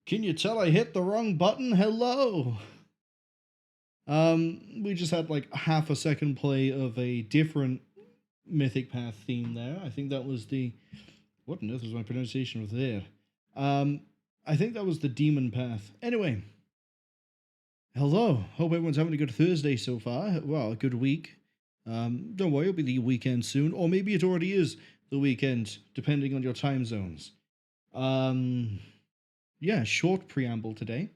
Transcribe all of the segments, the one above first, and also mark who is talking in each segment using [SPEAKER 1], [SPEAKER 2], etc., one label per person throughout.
[SPEAKER 1] Can you tell I hit the wrong button? Hello! We just had like half a second play of a different Mythic Path theme there. I think that was the... What on earth was my pronunciation of there? I think that was the Demon Path. Anyway. Hello. Hope everyone's having a good Thursday so far. Well, a good week. Don't worry, it'll be the weekend soon. Or maybe it already is the weekend, depending on your time zones. Yeah, short preamble today.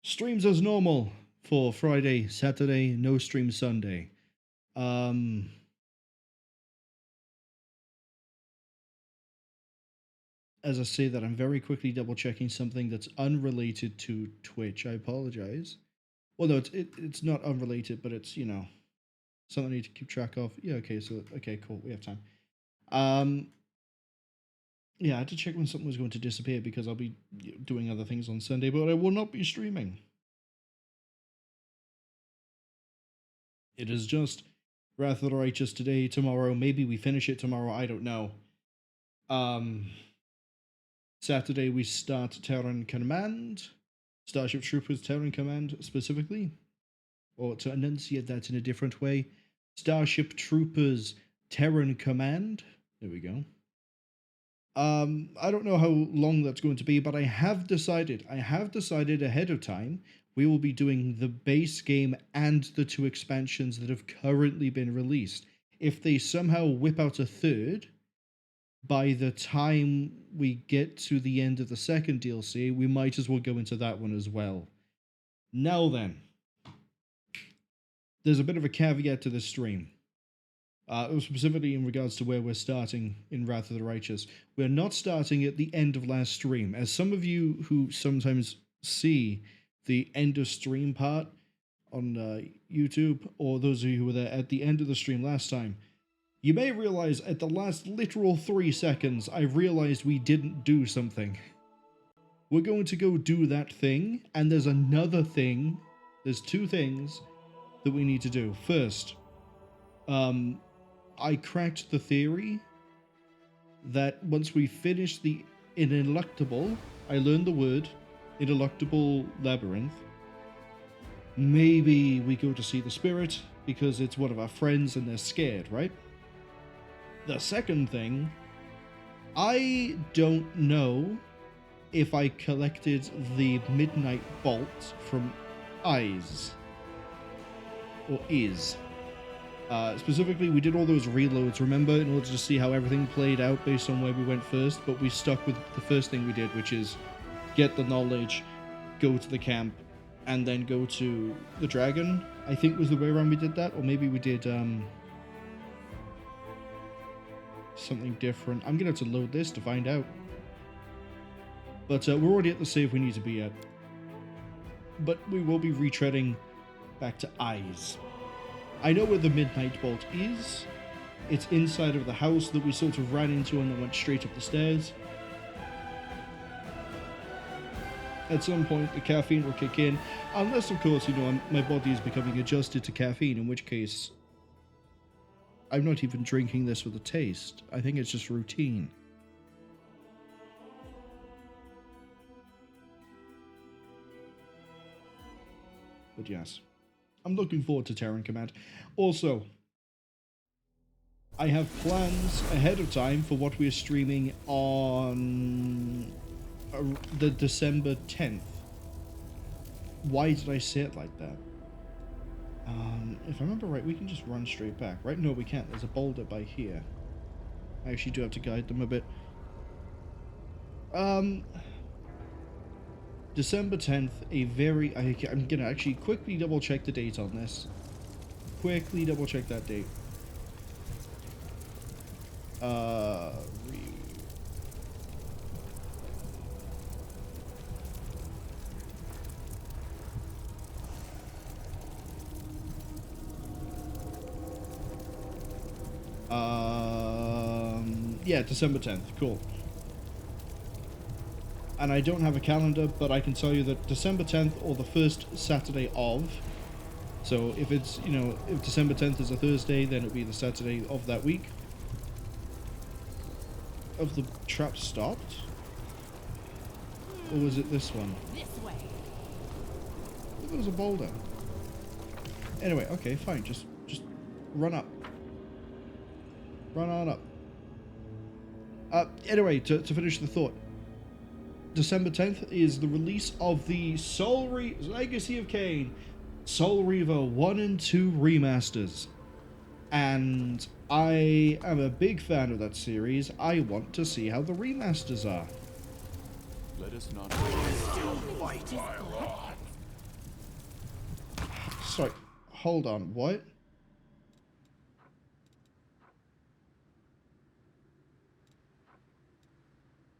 [SPEAKER 1] Streams as normal for Friday, Saturday, no stream Sunday. As I say that, I'm very quickly double checking something that's unrelated to Twitch. I apologize. Well, no, it's not unrelated, but it's, you know, something I need to keep track of. Yeah, okay, cool, we have time. Yeah, I had to check when something was going to disappear because I'll be doing other things on Sunday, but I will not be streaming. It is just Wrath of the Righteous today, tomorrow. Maybe we finish it tomorrow, I don't know. Saturday we start Terran Command. Starship Troopers Terran Command specifically. Or to enunciate that in a different way, Starship Troopers Terran Command. There we go. I don't know how long that's going to be, but I have decided ahead of time we will be doing the base game and the 2 expansions that have currently been released. If they somehow whip out a third, by the time we get to the end of the second DLC, we might as well go into that one as well. Now then, there's a bit of a caveat to this stream. Specifically in regards to where we're starting in Wrath of the Righteous. We're not starting at the end of last stream. As some of you who sometimes see the end of stream part on YouTube, or those of you who were there at the end of the stream last time, you may realize at the last literal 3 seconds, I realized we didn't do something. We're going to go do that thing, and there's another thing. There's 2 things that we need to do. First, I cracked the theory that once we finish the ineluctable, I learned the word, ineluctable labyrinth, maybe we go to see the spirit because it's one of our friends and they're scared, right? The second thing, I don't know if I collected the Midnight Bolt from Eyes or Is. Specifically, we did all those reloads, remember, in order to see how everything played out based on where we went first, but we stuck with the first thing we did, which is get the knowledge, go to the camp, and then go to the dragon. I think was the way around we did that, or maybe we did something different. I'm going to have to load this to find out. But we're already at the save we need to be at. But we will be retreading back to Eyes. I know where the Midnight Bolt is. It's inside of the house that we sort of ran into and then went straight up the stairs. At some point, the caffeine will kick in. Unless, of course, you know, my body is becoming adjusted to caffeine, in which case I'm not even drinking this with a taste. I think it's just routine. But yes. I'm looking forward to Terran Command. Also, I have plans ahead of time for what we're streaming on the December 10th. Why did I say it like that? If I remember right, we can just run straight back, right? No, we can't. There's a boulder by here. I actually do have to guide them a bit. December 10th, I'm gonna actually quickly double check the date on this. Quickly double check that date. Yeah, December 10th, cool. And I don't have a calendar, but I can tell you that December 10th or the first Saturday of, so if it's, you know, if December 10th is a Thursday, then it'll be the Saturday of that week. Of the trap stopped? Or was it this one?
[SPEAKER 2] This way.
[SPEAKER 1] I thought there was a boulder. Anyway, okay, fine. Just run up. Run on up. Anyway, to finish the thought. December 10th is the release of the Legacy of Kain Soul Reaver 1 and 2 remasters. And I am a big fan of that series. I want to see how the remasters are.
[SPEAKER 3] Let us not
[SPEAKER 2] Fight
[SPEAKER 1] Sorry, hold on, what?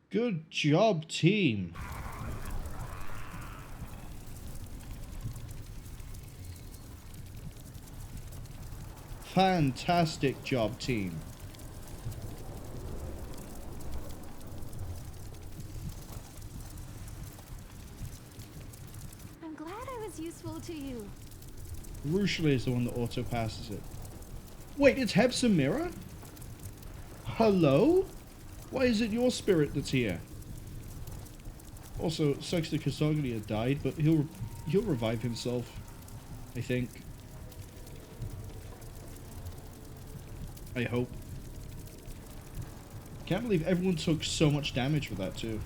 [SPEAKER 1] Good job, team. Fantastic job, team.
[SPEAKER 2] I'm glad I was useful to you.
[SPEAKER 1] Rushli is the one that auto passes it. Wait, it's Hepsamira? Hello? Why is it your spirit that's here? Also, sucks that Kasaglia died, but he'll revive himself, I think. I hope. Can't believe everyone took so much damage for that too.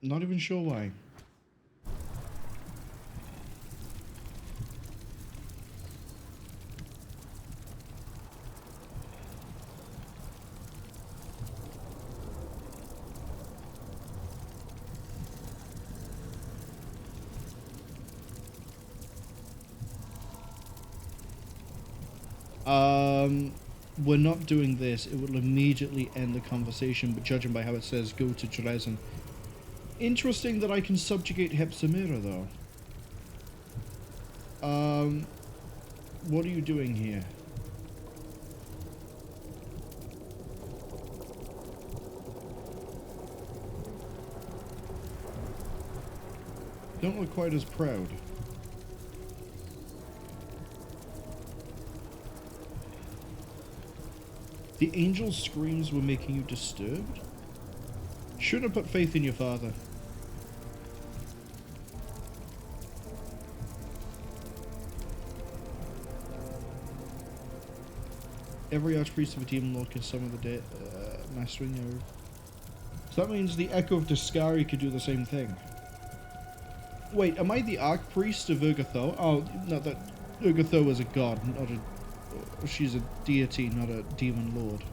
[SPEAKER 1] Not even sure why. We're not doing this. It will immediately end the conversation, but judging by how it says go to Drezen. Interesting that I can subjugate Hepsamira, though. What are you doing here? Don't look quite as proud. The angel's screams were making you disturbed? Shouldn't have put faith in your father. Every archpriest of a demon lord can summon the dead, mastering their... So that means the Echo of Discari could do the same thing. Wait, am I the archpriest of Urgatho? Oh, no, that Urgatho is a god, not a... She's a deity, not a demon lord.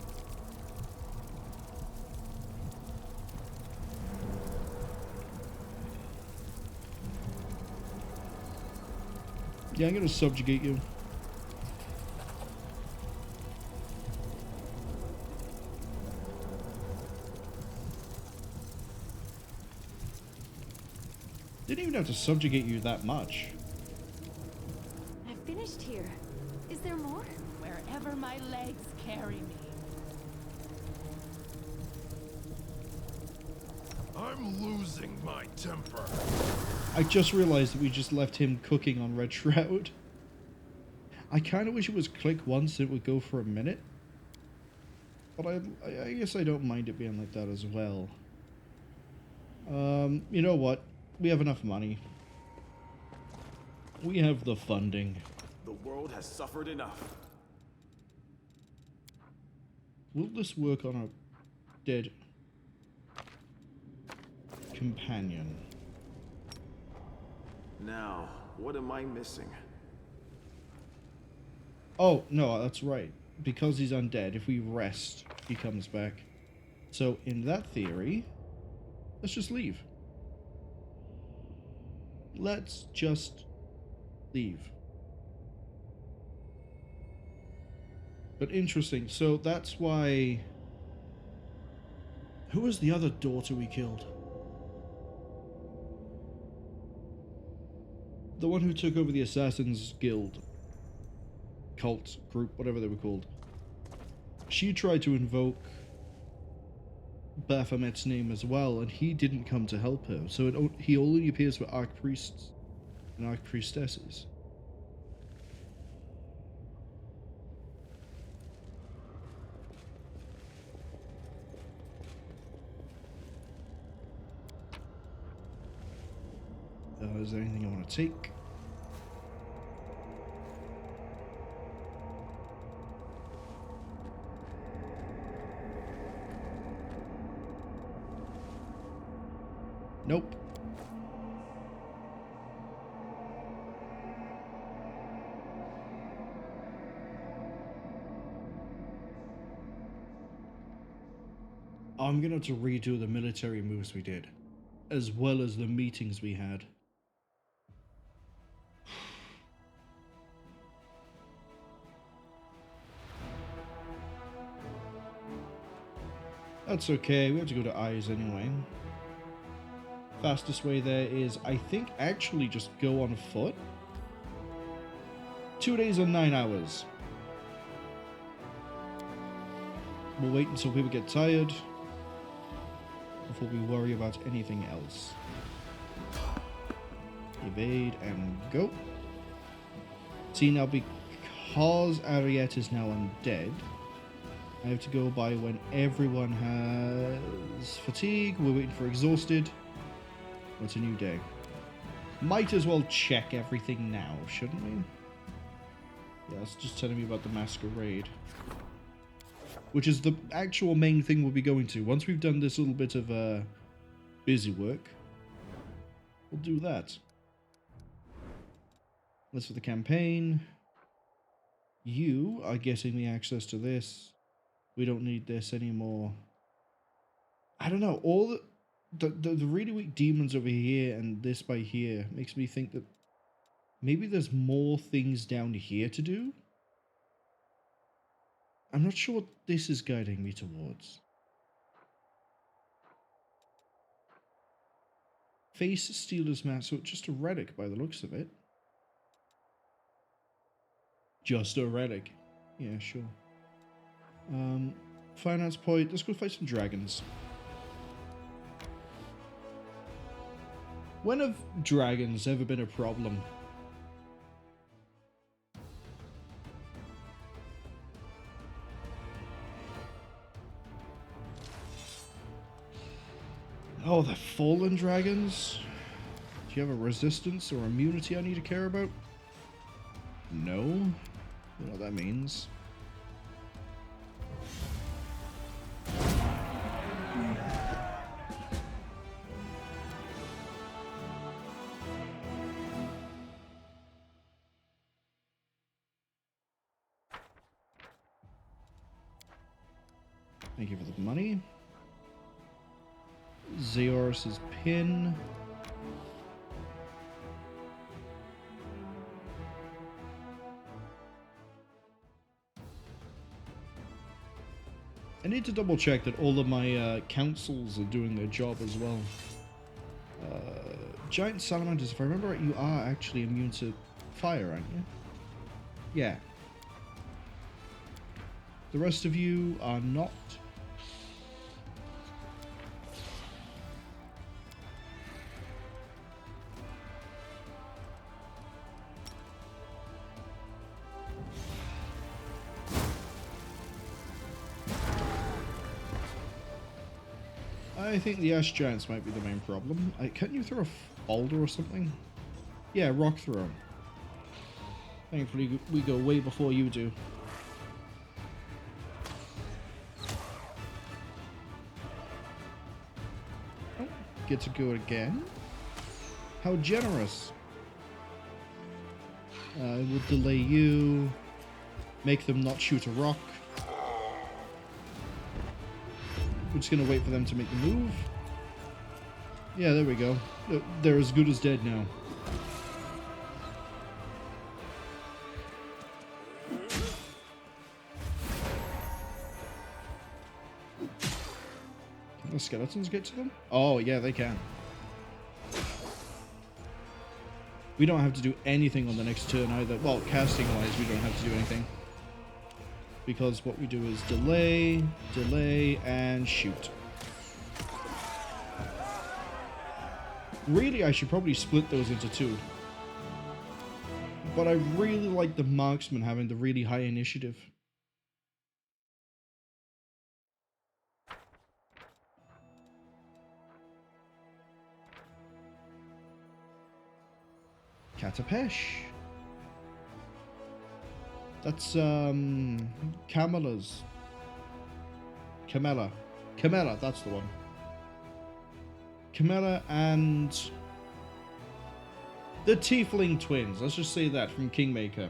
[SPEAKER 1] Yeah, I'm gonna subjugate you. Didn't even have to subjugate you that much.
[SPEAKER 2] I've finished here. Is there more? Wherever my legs carry me.
[SPEAKER 4] I'm losing my temper.
[SPEAKER 1] I just realized that we just left him cooking on Red Shroud. I kind of wish it was click once and it would go for a minute. But I guess I don't mind it being like that as well. You know what? We have enough money. We have the funding.
[SPEAKER 3] The world has suffered enough.
[SPEAKER 1] Will this work on a dead companion?
[SPEAKER 3] Now, what am I missing?
[SPEAKER 1] Oh, no, that's right. Because he's undead, if we rest, he comes back. So, in that theory, let's just leave. Let's just leave. But interesting, so that's why... Who was the other daughter we killed? The one who took over the Assassin's Guild. Cult, group, whatever they were called. She tried to invoke Baphomet's name as well, and he didn't come to help her. So he only appears for Archpriests and Archpriestesses. Is there anything I want to take? Nope. I'm gonna have to redo the military moves we did, as well as the meetings we had. That's okay, we have to go to Eyes anyway. Fastest way there is, I think, actually just go on foot. 2 days and 9 hours. We'll wait until people get tired before we worry about anything else. Evade and go. See, now because Ariette is now undead, I have to go by when everyone has fatigue. We're waiting for exhausted. It's a new day. Might as well check everything now, shouldn't we? Yeah, it's just telling me about the masquerade, which is the actual main thing we'll be going to. Once we've done this little bit of busy work, we'll do that. That's for the campaign. You are getting the access to this. We don't need this anymore. I don't know. All the really weak demons over here and this by here makes me think that maybe there's more things down here to do. I'm not sure what this is guiding me towards. Face Stealer's Mask, so just a relic by the looks of it. Just a relic. Yeah, sure. Finance point. Let's go fight some dragons. When have dragons ever been a problem? Oh, the fallen dragons? Do you have a resistance or immunity I need to care about? No? You know what that means. Thank you for the money. Zeorus's pin. I need to double check that all of my councils are doing their job as well. Giant salamanders, if I remember right, you are actually immune to fire, aren't you? Yeah. The rest of you are not. I think the Ash Giants might be the main problem. Can't you throw a boulder or something? Yeah, rock throw. Thankfully, we go way before you do. Oh, get to go again. How generous. We'll delay you. Make them not shoot a rock. We're just going to wait for them to make the move. Yeah, there we go. They're as good as dead now. Can the skeletons get to them? Oh, yeah, they can. We don't have to do anything on the next turn either. Well, casting-wise, we don't have to do anything. Because what we do is delay, delay, and shoot. Really, I should probably split those into two. But I really like the marksman having the really high initiative. Katapesh. That's Camela's. Camela, that's the one. Camela and the Tiefling twins. Let's just say that from Kingmaker.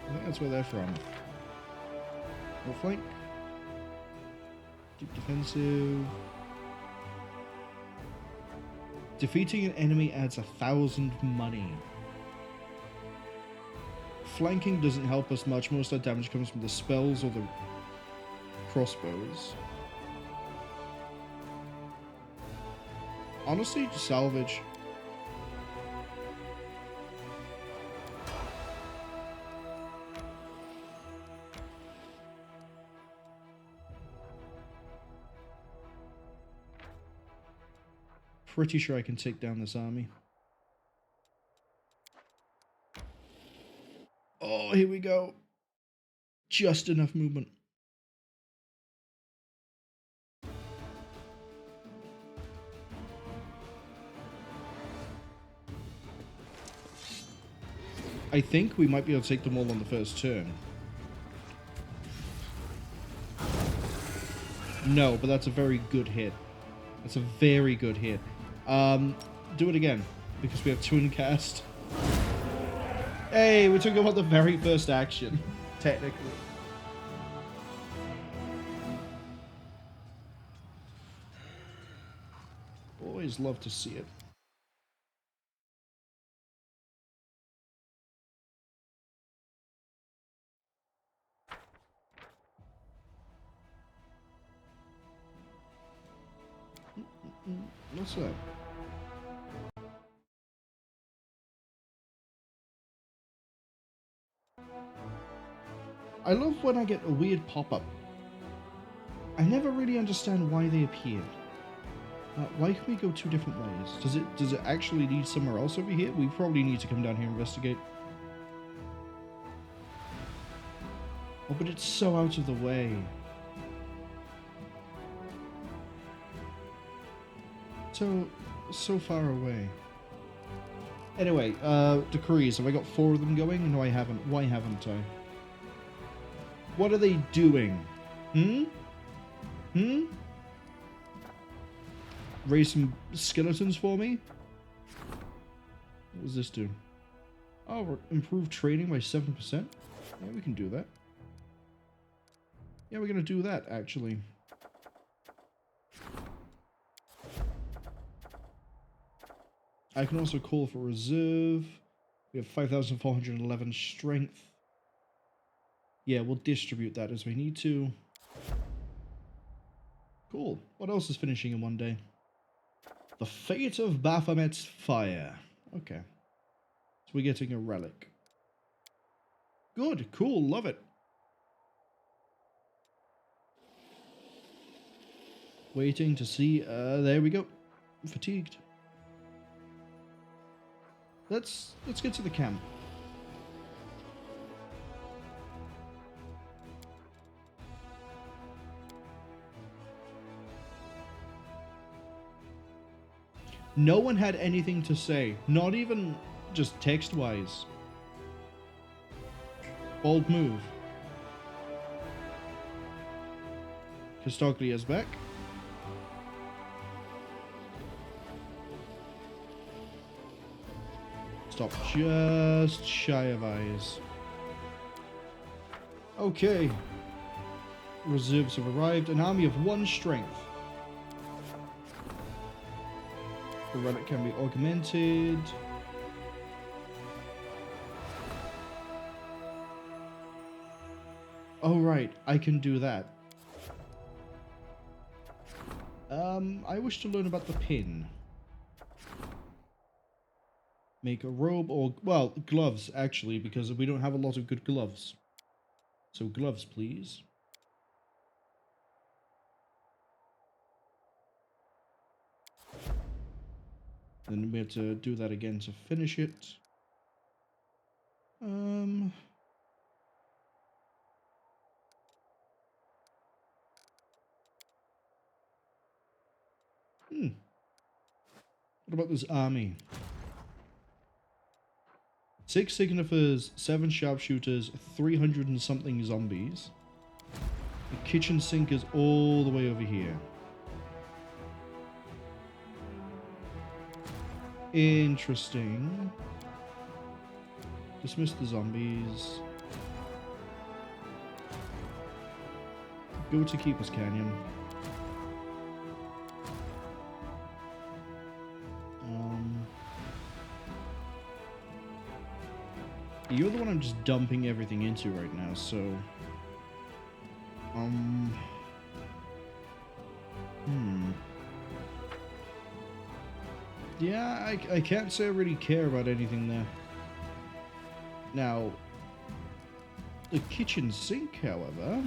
[SPEAKER 1] I think that's where they're from. No flank. Deep defensive. Defeating an enemy adds 1,000 money. Flanking doesn't help us much. Most of our damage comes from the spells or the crossbows. Honestly, just salvage. Pretty sure I can take down this army. Oh, here we go. Just enough movement. I think we might be able to take them all on the first turn. No, but that's a very good hit. That's a very good hit. Do it again, because we have twin cast. Hey, we took about the very first action, technically. Always love to see it. What's that? I love when I get a weird pop-up. I never really understand why they appear. Why can we go two different ways? Does it actually lead somewhere else over here? We probably need to come down here and investigate. Oh, but it's so out of the way. So far away. Anyway, decrees. Have I got 4 of them going? No, I haven't. Why haven't I? What are they doing? Raise some skeletons for me? What does this do? Oh, improve training by 7%? Yeah, we can do that. Yeah, we're going to do that, actually. I can also call for reserve. We have 5,411 strength. Yeah, we'll distribute that as we need to. Cool. What else is finishing in one day? The Fate of Baphomet's Fire. Okay. So we're getting a relic. Good. Cool. Love it. Waiting to see. There we go. Fatigued. Let's get to the camp. No one had anything to say, not even just text-wise. Bold move. Castoglia's back. Stop just shy of eyes. Okay. Reserves have arrived. An army of 1 strength. The relic can be augmented. Oh right, I can do that. I wish to learn about the pin. Make a robe or, well, gloves actually, because we don't have a lot of good gloves. So gloves, please. Then we have to do that again to finish it. What about this army? 6 signifers, 7 sharpshooters, 300 and something zombies. The kitchen sink is all the way over here. Interesting. Dismiss the zombies. Go to Keeper's Canyon. You're the one I'm just dumping everything into right now, so... Yeah, I can't say I really care about anything there. Now, the kitchen sink, however...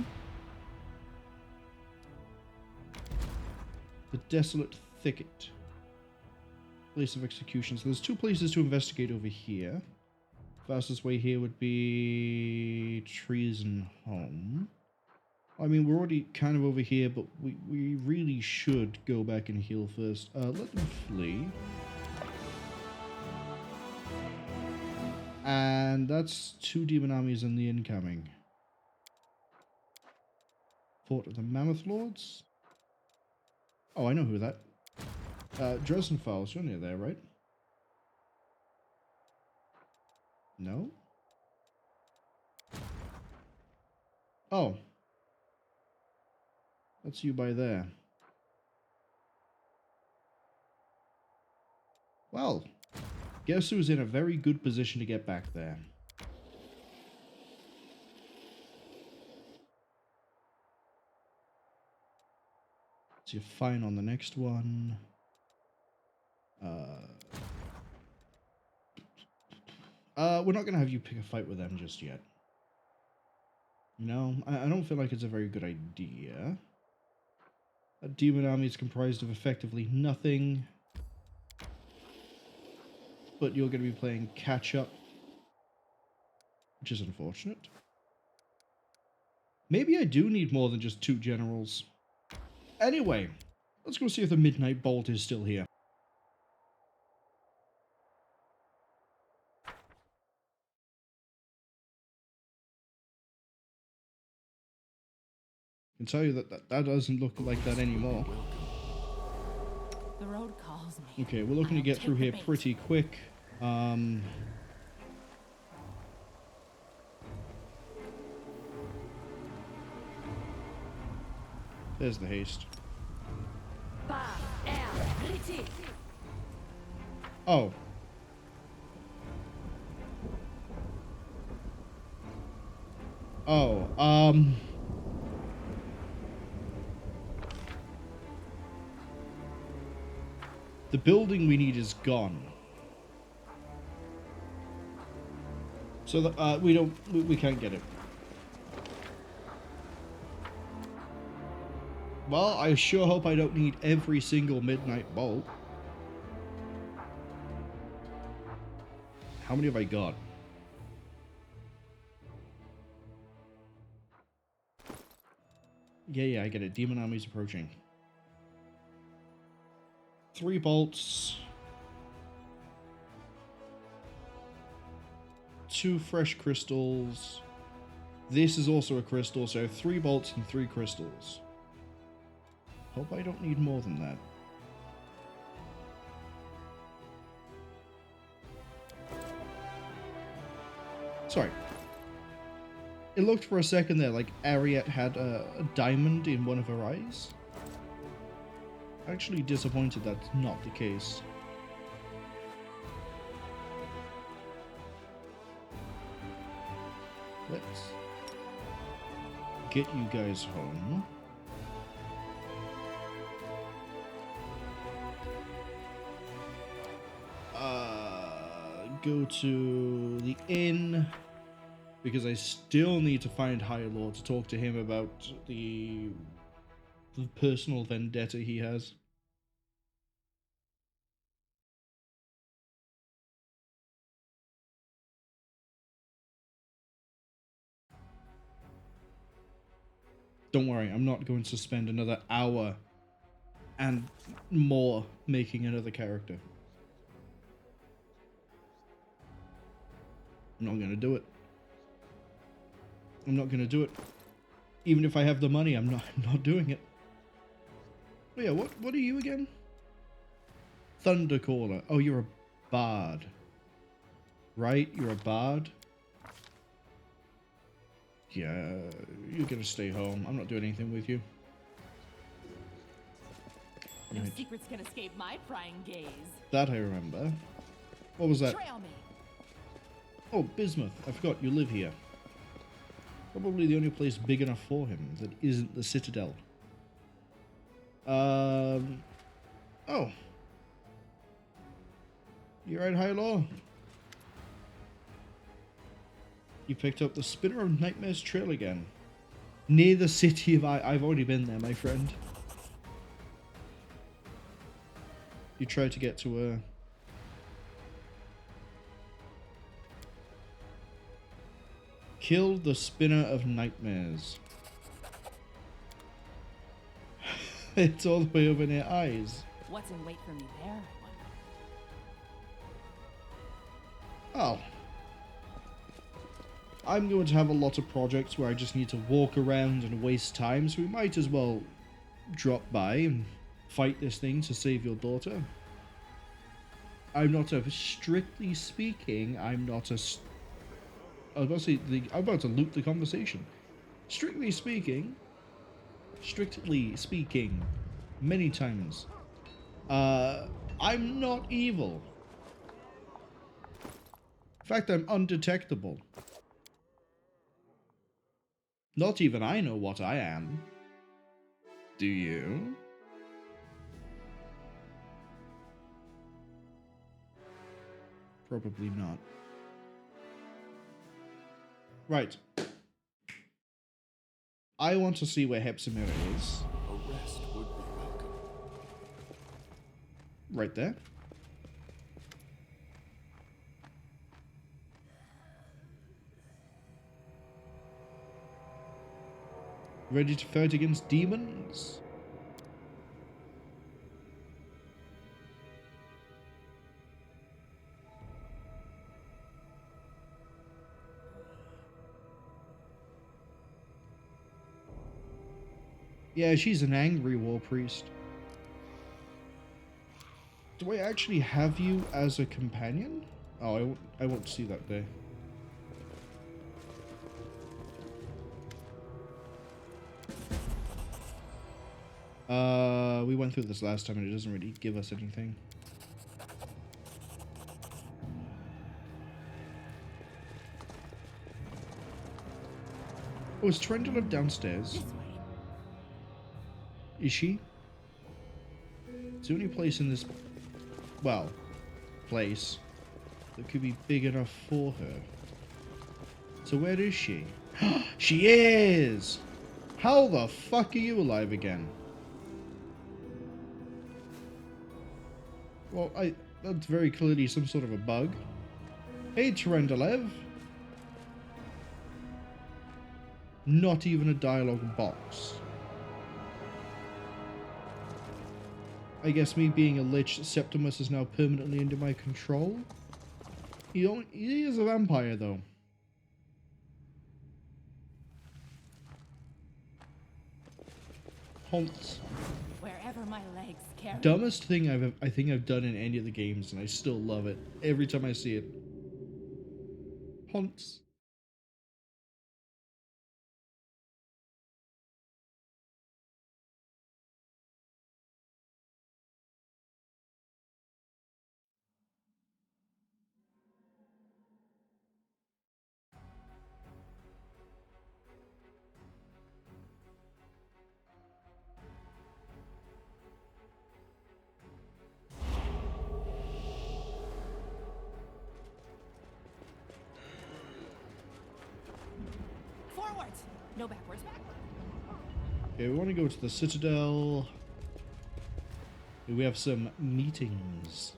[SPEAKER 1] The Desolate Thicket. Place of execution. So there's 2 places to investigate over here. Fastest way here would be Drezen home. I mean, we're already kind of over here, but we really should go back and heal first. Let them flee. And that's 2 demon armies in the incoming. Fort of the Mammoth Lords. Oh, I know who that. Drezen Files, you're near there, right? No? Oh. That's you by there. Well, guess who's in a very good position to get back there? So you're fine on the next one. We're not going to have you pick a fight with them just yet. No, I don't feel like it's a very good idea. A demon army is comprised of effectively nothing. But you're going to be playing catch-up. Which is unfortunate. Maybe I do need more than just 2 generals. Anyway, let's go see if the Midnight Bolt is still here. I can tell you that doesn't look like that anymore.
[SPEAKER 2] The road calls me.
[SPEAKER 1] Okay, we're looking to get through here pretty quick. There's the haste. Oh. Oh, the building we need is gone. So that we can't get it. Well, I sure hope I don't need every single Midnight Bolt. How many have I got? Yeah, I get it. Demon armies approaching. 3 bolts. 2 fresh crystals. This is also a crystal, so 3 bolts and 3 crystals. Hope I don't need more than that. Sorry. It looked for a second there like Ariette had a diamond in one of her eyes. Actually disappointed that's not the case. Let's get you guys home. Go to the inn, because I still need to find High Lord to talk to him about the personal vendetta he has. Don't worry, I'm not going to spend another hour and more making another character. I'm not going to do it. I'm not going to do it. Even if I have the money, I'm not doing it. Oh yeah, what are you again? Thundercaller. Oh, you're a bard. Right? You're a bard? Yeah, you're gonna stay home. I'm not doing anything with you.
[SPEAKER 2] No
[SPEAKER 1] Right.
[SPEAKER 2] secrets can escape my prying gaze.
[SPEAKER 1] That I remember. What was that?
[SPEAKER 2] Trail me.
[SPEAKER 1] Oh, Bismuth. I forgot you live here. Probably the only place big enough for him that isn't the Citadel. Oh. You're right, High Law. You picked up the Spinner of Nightmares Trail again. Near the city of I've already been there, my friend. You tried to get to kill the Spinner of Nightmares. It's all the way over near Eyes.
[SPEAKER 2] What's in wait for me there, I
[SPEAKER 1] Oh.
[SPEAKER 2] wonder?
[SPEAKER 1] I'm going to have a lot of projects where I just need to walk around and waste time, so we might as well drop by and fight this thing to save your daughter. I'm not a, strictly speaking, I'm not a, I was about to say, I'm about to loop the conversation. Strictly speaking, many times, I'm not evil. In fact, I'm undetectable. Not even I know what I am. Do you? Probably not. Right. I want to see where Hepzibah is.
[SPEAKER 3] A rest would be welcome.
[SPEAKER 1] Right there. Ready to fight against demons? Yeah, she's an angry war priest. Do I actually have you as a companion? Oh, I won't see that day. We went through this last time and it doesn't really give us anything. Oh, is Trendula downstairs?
[SPEAKER 2] This way.
[SPEAKER 1] Is she? Is there any place in this, well, place that could be big enough for her? So where is she? She is! How the fuck are you alive again? Well, that's very clearly some sort of a bug. Hey, Terendelev. Not even a dialogue box. I guess me being a Lich, Septimus is now permanently under my control. He is a vampire, though. Haunts.
[SPEAKER 2] Wherever my legs carry.
[SPEAKER 1] Dumbest thing I think I've done in any of the games, and I still love it every time I see it. Haunts.
[SPEAKER 2] Forwards. No backwards.
[SPEAKER 1] Okay, we want to go to the Citadel. We have some meetings.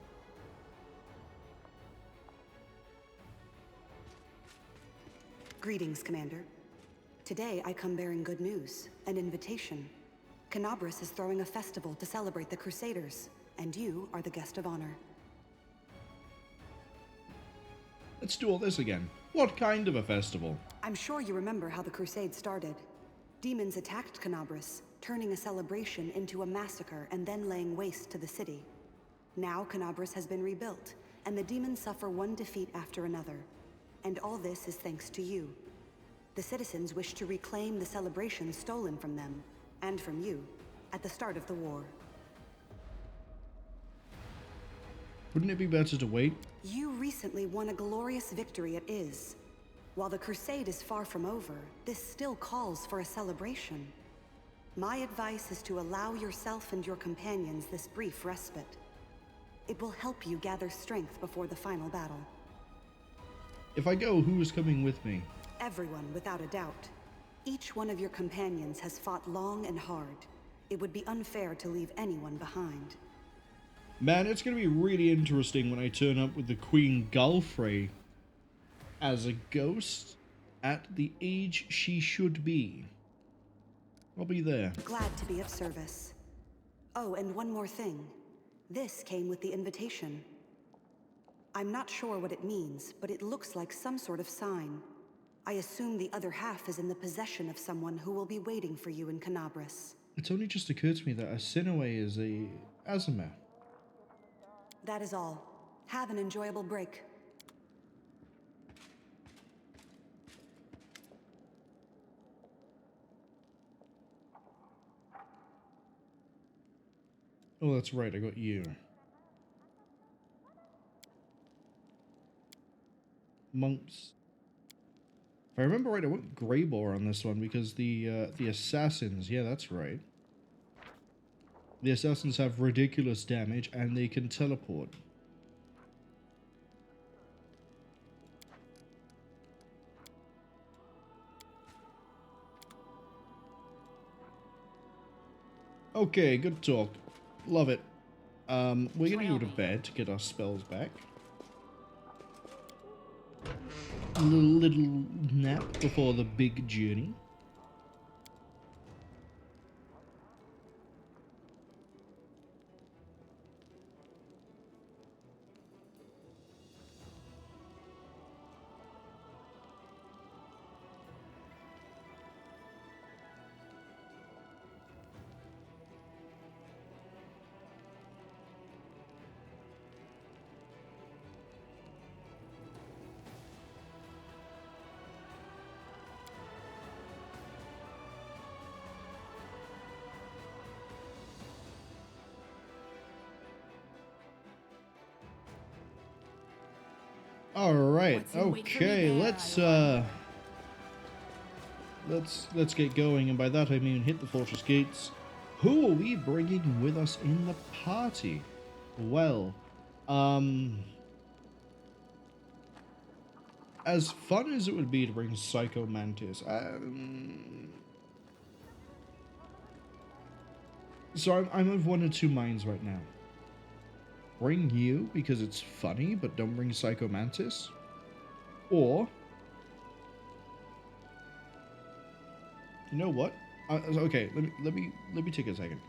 [SPEAKER 5] Greetings, Commander. Today I come bearing good news, an invitation. Kenabres is throwing a festival to celebrate the Crusaders, and you are the guest of honor.
[SPEAKER 1] Let's do all this again. What kind of a festival?
[SPEAKER 5] I'm sure you remember how the Crusade started. Demons attacked Kenabres, turning a celebration into a massacre and then laying waste to the city. Now Kenabres has been rebuilt, and the demons suffer one defeat after another. And all this is thanks to you. The citizens wish to reclaim the celebration stolen from them, and from you, at the start of the war.
[SPEAKER 1] Wouldn't it be better to wait?
[SPEAKER 5] You recently won a glorious victory at Iz. While the Crusade is far from over, this still calls for a celebration. My advice is to allow yourself and your companions this brief respite. It will help you gather strength before the final battle.
[SPEAKER 1] If I go, who is coming with me?
[SPEAKER 5] Everyone, without a doubt. Each one of your companions has fought long and hard. It would be unfair to leave anyone behind.
[SPEAKER 1] Man, it's going to be really interesting when I turn up with the Queen Galfrey as a ghost at the age she should be. I'll be there.
[SPEAKER 5] Glad to be of service. Oh, and one more thing. This came with the invitation. I'm not sure what it means, but it looks like some sort of sign. I assume the other half is in the possession of someone who will be waiting for you in Kenabres.
[SPEAKER 1] It's only just occurred to me that Asinaway is a Razmir.
[SPEAKER 5] That is all. Have an enjoyable break.
[SPEAKER 1] Oh, that's right, I got you. Monks. If I remember right, I went Greybore on this one because the assassins, yeah, that's right. The assassins have ridiculous damage and they can teleport. Okay, good talk. Love it. We're gonna go to bed to get our spells back. A little nap before the big journey. All right. Okay. Let's get going, and by that I mean hit the fortress gates. Who are we bringing with us in the party? Well, as fun as it would be to bring Psycho Mantis, so I'm of one or two minds right now. Bring you because it's funny, but don't bring Psycho Mantis. Or, you know what? Okay, let me take a second.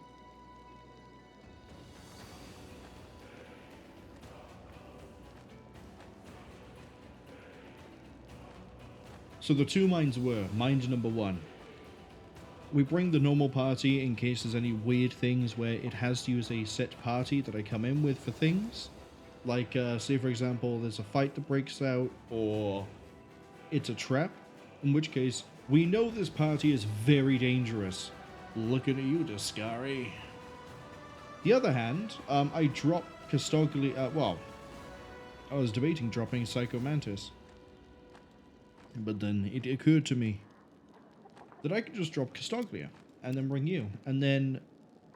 [SPEAKER 1] So the two minds were, mind number one, we bring the normal party in case there's any weird things where it has to use a set party that I come in with for things. Like, say for example, there's a fight that breaks out, or it's a trap, in which case, we know this party is very dangerous. Looking at you, Discari. The other hand, I drop Castogli, well, I was debating dropping Psycho Mantis. But then it occurred to me that I could just drop Castoglia and then bring you, and then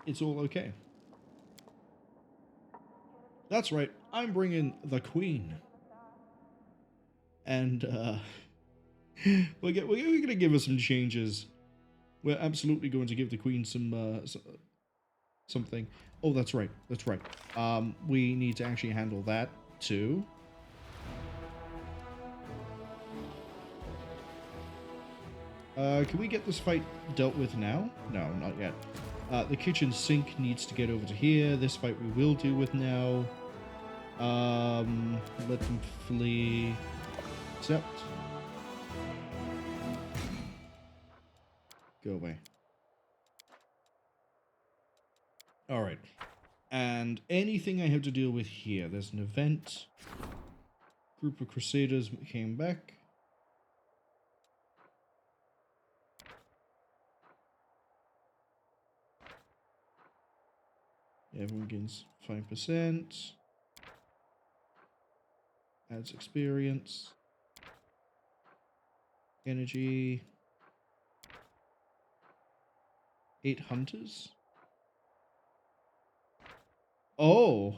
[SPEAKER 1] it's all okay. That's right, I'm bringing the Queen. And, we're going to give her some changes. We're absolutely going to give the Queen some, something. Oh, that's right, that's right. We need to actually handle that, too. Can we get this fight dealt with now? No, not yet. The kitchen sink needs to get over to here. This fight we will deal with now. Let them flee. Accept. Go away. Alright. And anything I have to deal with here. There's an event. Group of Crusaders came back. Everyone gains 5%. Adds experience. Energy. 8 hunters. Oh!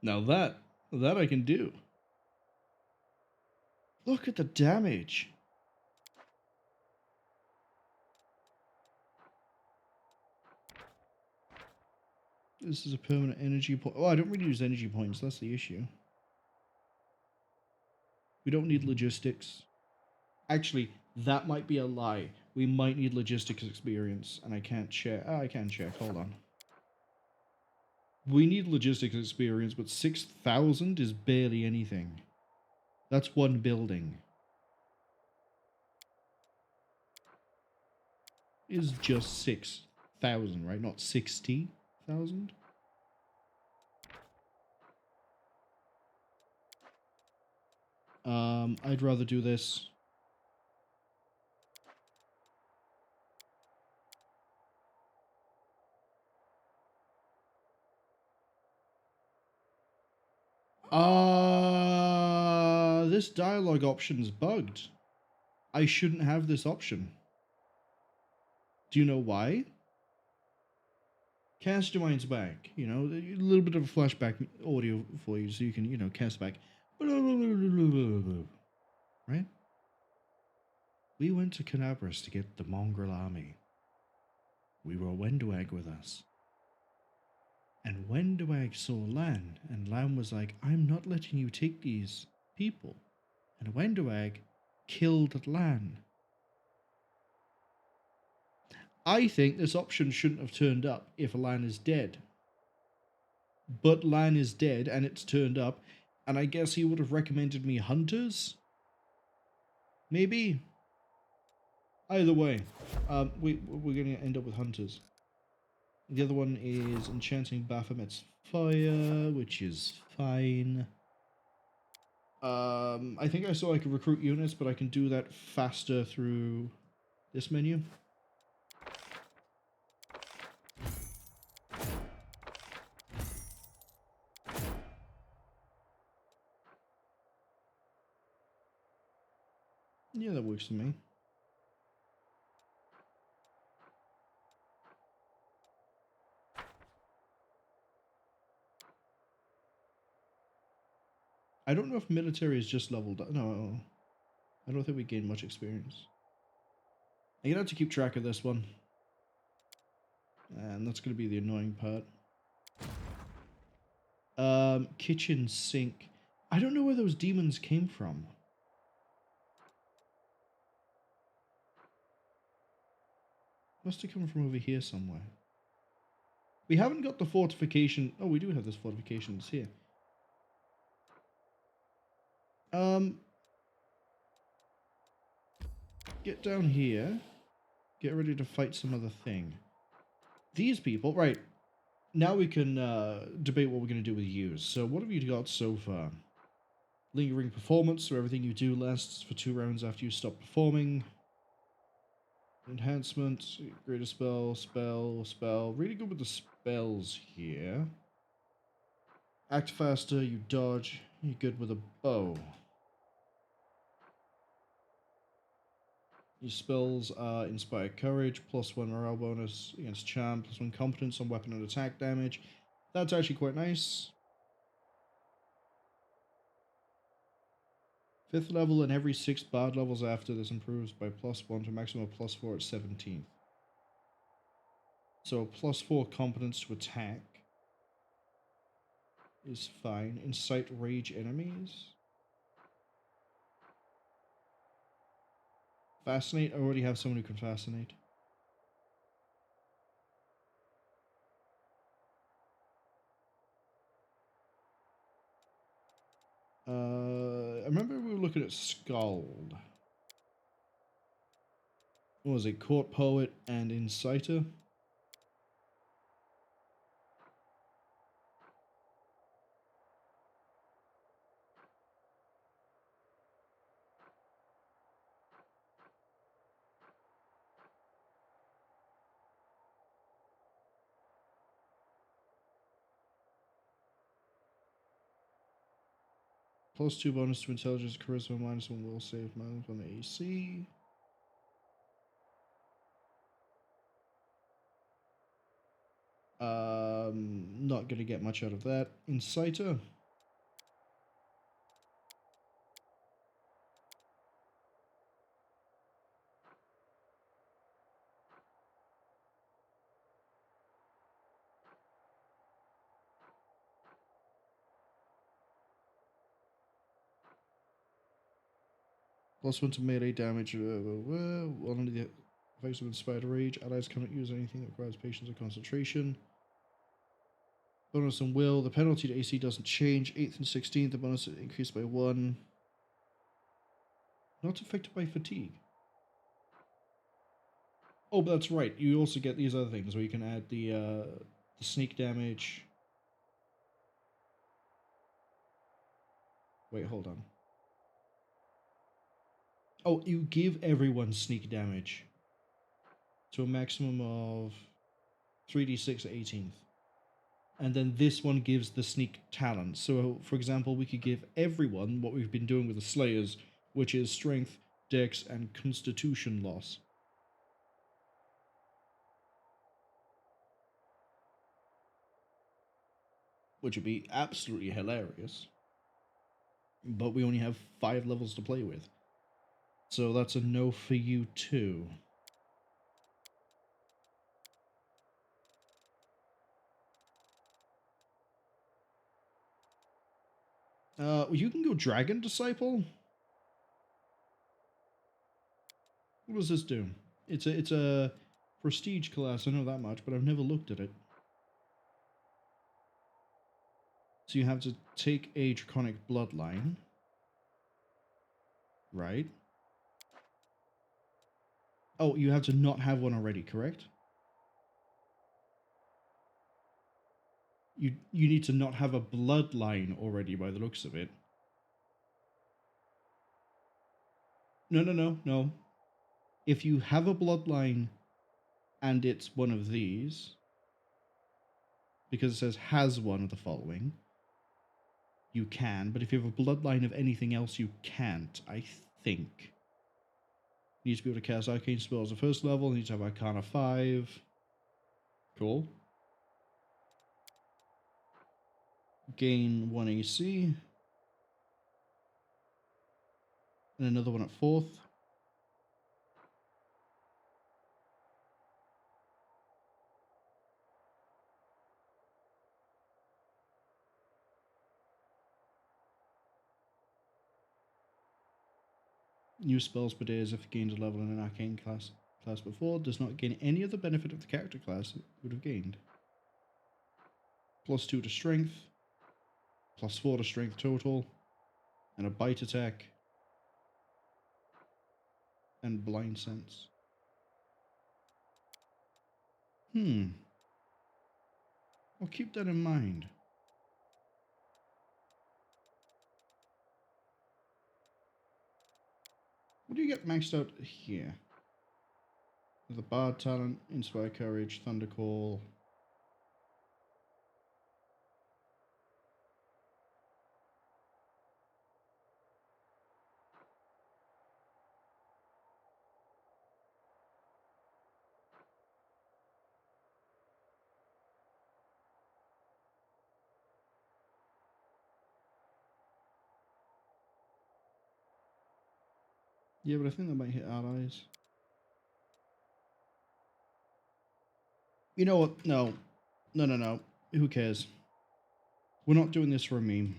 [SPEAKER 1] Now that I can do. Look at the damage. This is a permanent energy point. Oh, I don't really use energy points. That's the issue. We don't need logistics. Actually, that might be a lie. We might need logistics experience, and I can't check. Oh, I can check. Hold on. We need logistics experience, but 6,000 is barely anything. That's one building. Is just 6,000, right? Not 60,000. I'd rather do this. This dialogue option's bugged. I shouldn't have this option. Do you know why? Cast your minds back. You know, a little bit of a flashback audio for you so you can, you know, cast back. Right? We went to Kenabres to get the mongrel army. We brought Wendwag with us. And Wendwag saw Lan, and Lan was like, I'm not letting you take these people. And Wendwag killed Lan. I think this option shouldn't have turned up if Lan is dead. But Lan is dead, and it's turned up, and I guess he would have recommended me hunters? Maybe? Either way, we're going to end up with hunters. The other one is enchanting Baphomet's fire, which is fine. I think I saw I could recruit units, but I can do that faster through this menu. Yeah, that works for me. I don't know if military is just leveled up. No, I don't think we gain much experience. I'm gonna have to keep track of this one. And that's gonna be the annoying part. Kitchen sink. I don't know where those demons came from. Must have come from over here somewhere. We haven't got the fortification. Oh, we do have this fortification. It's here. Get down here. Get ready to fight some other thing. These people, right. Now we can debate what we're going to do with you. So what have you got so far? Lingering performance, so everything you do lasts for 2 rounds after you stop performing. Enhancement, greater spell. Really good with the spells here. Act faster, you dodge. You're good with a bow. Your spells are Inspire Courage, +1 morale bonus against Charm, +1 competence on weapon and attack damage. That's actually quite nice. 5th level and every 6 bard levels after this improves by +1 to maximum of +4 at 17th. So +4 competence to attack is fine. Incite rage enemies. Fascinate. I already have someone who can fascinate. I remember we were looking at Scald. What was it? Court Poet and Inciter? +2 bonus to intelligence, charisma, -1 will save, -1 AC. Not gonna get much out of that. Inciter. +1 to melee damage. One of the effects of Inspired Rage. Allies cannot use anything that requires patience or concentration. Bonus on will. The penalty to AC doesn't change. 8th and 16th, the bonus is increased by 1. Not affected by fatigue. Oh, but that's right. You also get these other things where you can add the sneak damage. Wait, hold on. Oh, you give everyone sneak damage to a maximum of 3d6 at 18th. And then this one gives the sneak talent. So, for example, we could give everyone what we've been doing with the Slayers, which is strength, dex, and constitution loss. Which would be absolutely hilarious. But we only have 5 levels to play with. So that's a no for you too. You can go Dragon Disciple. What does this do? It's a prestige class, I know that much, but I've never looked at it. So you have to take a Draconic Bloodline. Right. Oh, you have to not have one already, correct? You need to not have a bloodline already by the looks of it. No. If you have a bloodline and it's one of these, because it says has one of the following, you can, but if you have a bloodline of anything else, you can't, I think. You need to be able to cast arcane spells at first level, you need to have Arcana 5. Cool. Gain 1 AC. And another one at 4th. New spells per day as if it gained a level in an arcane class before. Does not gain any other benefit of the character class it would have gained. +2 to strength. +4 to strength total. And a bite attack. And blind sense. I'll keep that in mind. What do you get maxed out here? The Bard talent, Inspire Courage, Thunder Call. Yeah, but I think that might hit allies. You know what? No. Who cares? We're not doing this for a meme.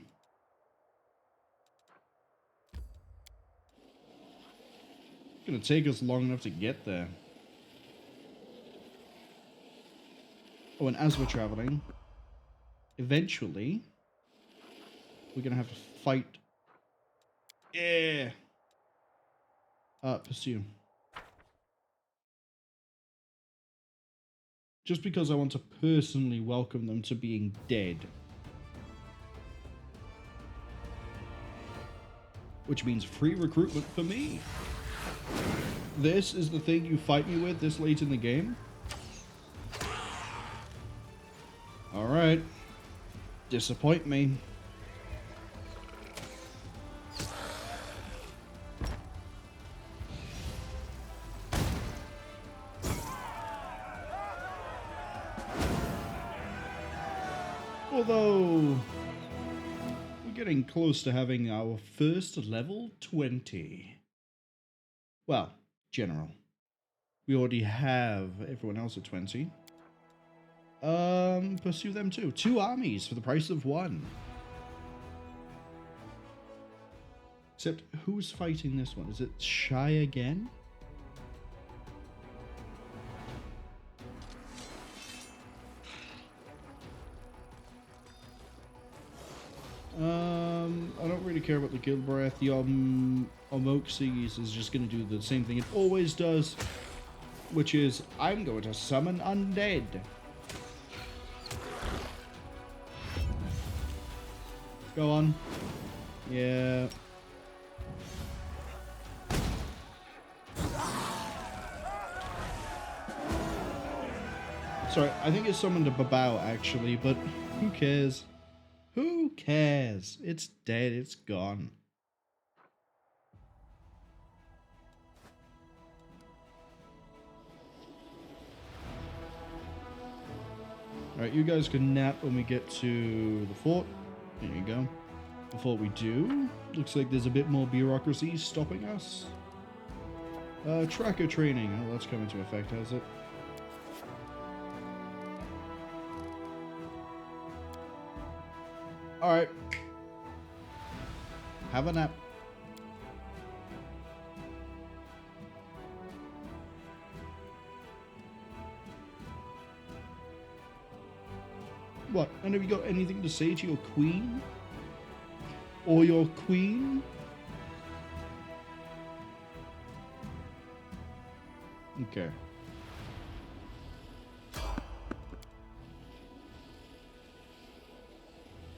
[SPEAKER 1] It's gonna take us long enough to get there. Oh, and as we're traveling, eventually, we're gonna have to fight Yeah. Pursue. Just because I want to personally welcome them to being dead. Which means free recruitment for me. This is the thing you fight me with this late in the game? Alright. Disappoint me. Although, we're getting close to having our first level 20. Well, general. We already have everyone else at 20. Pursue them too. 2 armies for the price of 1. Except, who's fighting this one? Is it Shy again? I don't really care about the Guild Breath. The Omoxes is just going to do the same thing it always does, which is, I'm going to summon undead. Go on. Yeah. Sorry, I think it's summoned a Babao actually, but who cares? Who cares? It's dead, it's gone. Alright, you guys can nap when we get to the fort. There you go. Before we do, looks like there's a bit more bureaucracy stopping us. Tracker training. Oh, that's coming into effect, has it? Alright. Have a nap. What? And have you got anything to say to your queen? Or your queen? Okay.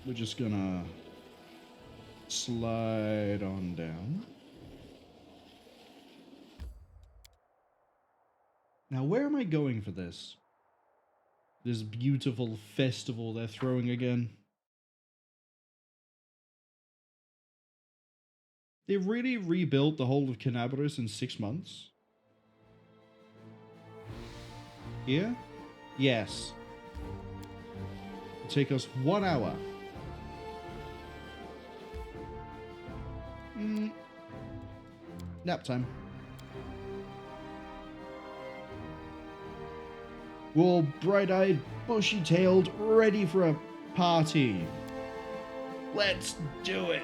[SPEAKER 1] We're just gonna slide on down. Now, where am I going for this? This beautiful festival they're throwing again. They really rebuilt the whole of Kenabres in 6 months? Here? Yes. It'll take us 1 hour. Nap time. We're all bright-eyed, bushy-tailed, ready for a party. Let's do it.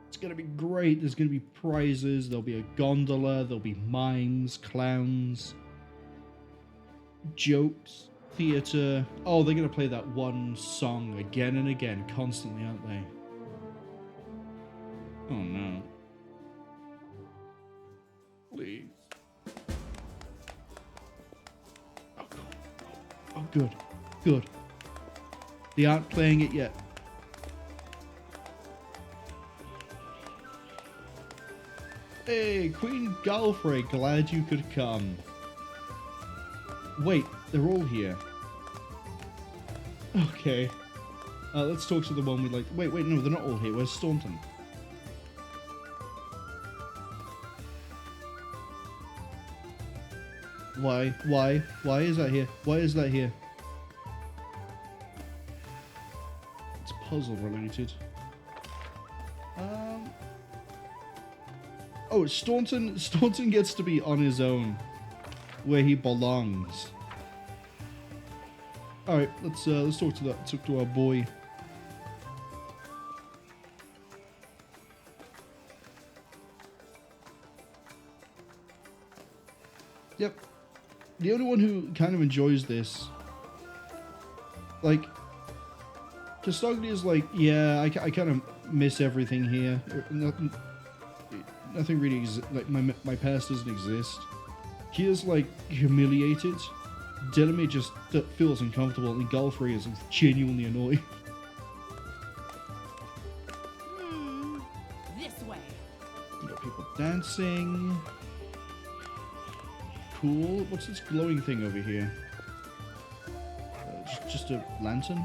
[SPEAKER 1] It's gonna be great. There's gonna be prizes. There'll be a gondola. There'll be mimes, clowns, jokes, theater. Oh, they're gonna play that one song again and again, constantly, aren't they? Oh no. Please. Oh, good. Good. They aren't playing it yet. Hey, Queen Galfrey, glad you could come. Wait, they're all here. Okay. Let's talk to the one we like. Wait, no, they're not all here. Where's Staunton? Why? Why is that here? Why is that here? It's puzzle related. Oh, Staunton gets to be on his own, where he belongs. All right, let's talk to our boy. Yep. The only one who kind of enjoys this, like, Castogny is like, yeah, I kind of miss everything here. Nothing really exists. Like, my past doesn't exist. He is, like, humiliated. Delamere just feels uncomfortable, and Galfrey is genuinely annoyed.
[SPEAKER 2] This way.
[SPEAKER 1] We got people dancing. Cool. What's this glowing thing over here? Just a lantern?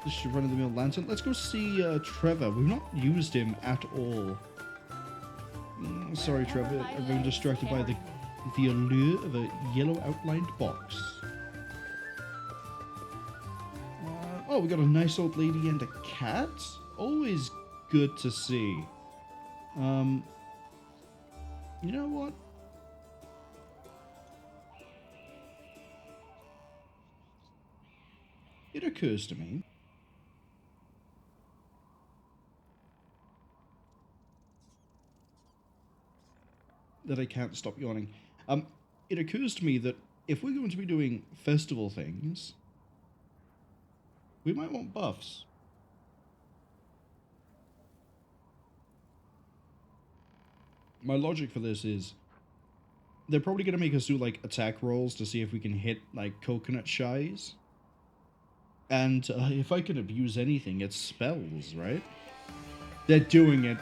[SPEAKER 1] This should run-of-the-mill lantern. Let's go see Trevor. We've not used him at all. Sorry, Trevor. I've been distracted by the allure of a yellow outlined box. Oh, we got a nice old lady and a cat? Always good to see. You know what? It occurs to me that I can't stop yawning. It occurs to me that if we're going to be doing festival things, we might want buffs. My logic for this is they're probably going to make us do like attack rolls to see if we can hit like coconut shies. And if I can abuse anything, it's spells, right? They're doing it.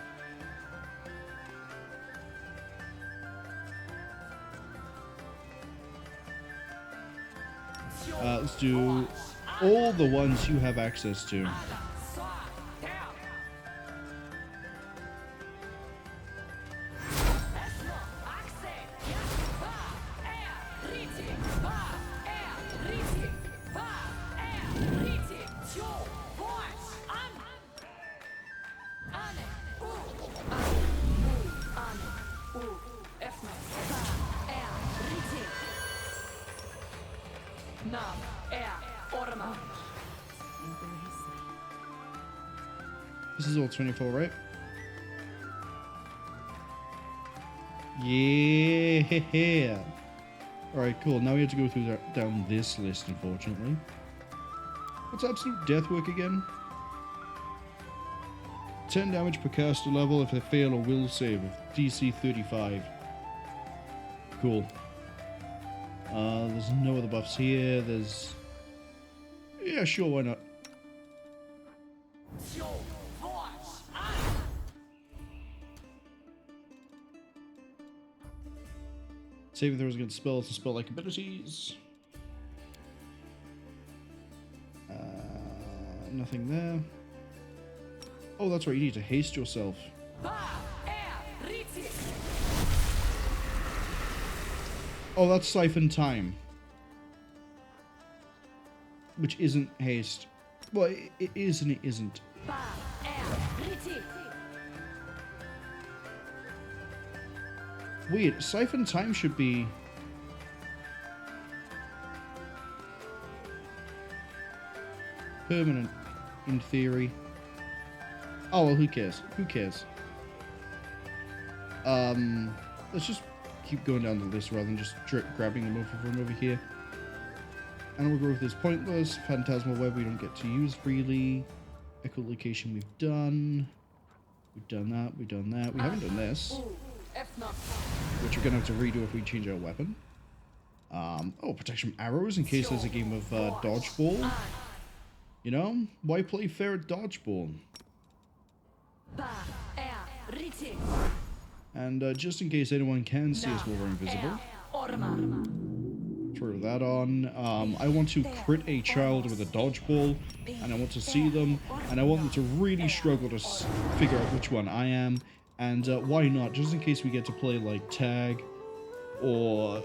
[SPEAKER 1] Let's do all the ones you have access to. This is all 24, right? Yeah. Alright, cool. Now we have to go through down this list, unfortunately. What's absolute death work again? 10 damage per caster level if they fail a will save of DC 35. Cool. There's no other buffs here. There's... Yeah, sure, why not? Saving throws against spells and spell-like abilities. Nothing there. Oh, that's right, you need to haste yourself. Oh, that's Siphon Time. Which isn't haste. Well, it is and it isn't. Weird. Siphon Time should be... permanent, in theory. Oh, well, who cares? Who cares? Let's just keep going down the list rather than just grabbing them over from over here. Animal growth is pointless. Phantasmal web we don't get to use freely. Echolocation we've done. We've done that. We've done that. We haven't done this. Which we're going to have to redo if we change our weapon. Oh, protection from arrows in case there's a game of dodgeball. You know? Why play fair at dodgeball? And just in case anyone can see us while we're invisible. Throw that on. I want to crit a child with a dodgeball, and I want to see them, and I want them to really struggle to figure out which one I am. And why not? Just in case we get to play like tag, or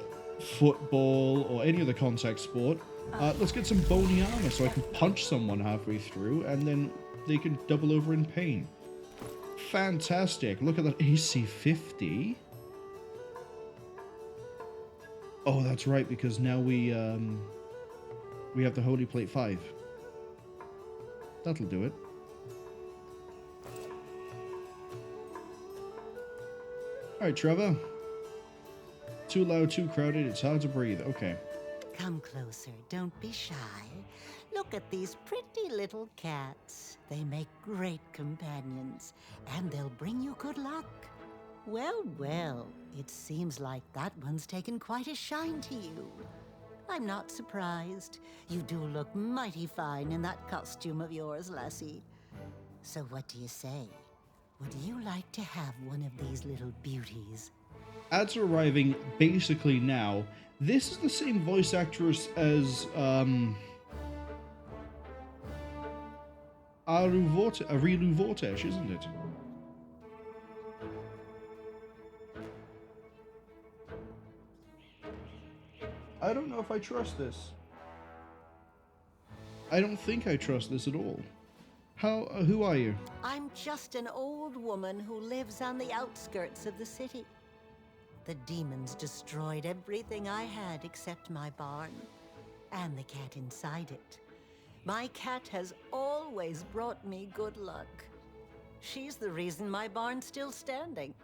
[SPEAKER 1] football, or any other contact sport. Let's get some bony armor so I can punch someone halfway through, and then they can double over in pain. Fantastic. Look at that AC 50. Oh, that's right, because now we have the Holy Plate 5. That'll do it. Alright, Trevor. Too loud, too crowded, it's hard to breathe. Okay.
[SPEAKER 6] Come closer, don't be shy. Look look at these pretty little cats. They make great companions, and they'll bring you good luck. Well, well, it seems like that one's taken quite a shine to you. I'm not surprised. You do look mighty fine in that costume of yours, lassie. So what do you say? Would you like to have one of these little beauties?
[SPEAKER 1] Ads are arriving basically now. This is the same voice actress as Arilu Vortesh, isn't it? I don't know if I trust this. I don't think I trust this at all. Who are you?
[SPEAKER 6] I'm just an old woman who lives on the outskirts of the city. The demons destroyed everything I had except my barn, and the cat inside it. My cat has always brought me good luck. She's the reason my barn's still standing.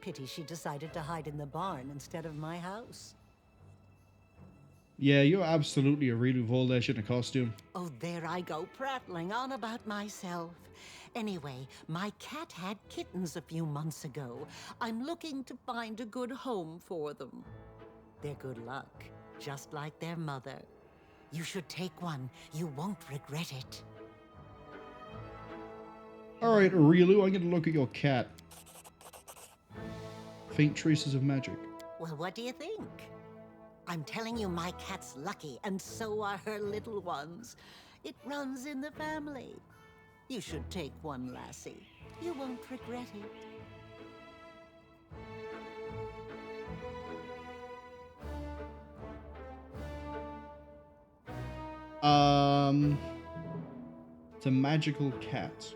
[SPEAKER 6] Pity she decided to hide in the barn instead of my house.
[SPEAKER 1] Yeah, you're absolutely a Rilu Vortesh in a costume.
[SPEAKER 6] Oh, there I go, prattling on about myself. Anyway, my cat had kittens a few months ago. I'm looking to find a good home for them. They're good luck, just like their mother. You should take one. You won't regret it.
[SPEAKER 1] Alright, Rilu, I'm gonna look at your cat. Faint traces of magic.
[SPEAKER 6] Well, what do you think? I'm telling you, my cat's lucky, and so are her little ones. It runs in the family. You should take one, lassie. You won't regret it.
[SPEAKER 1] It's a magical cat.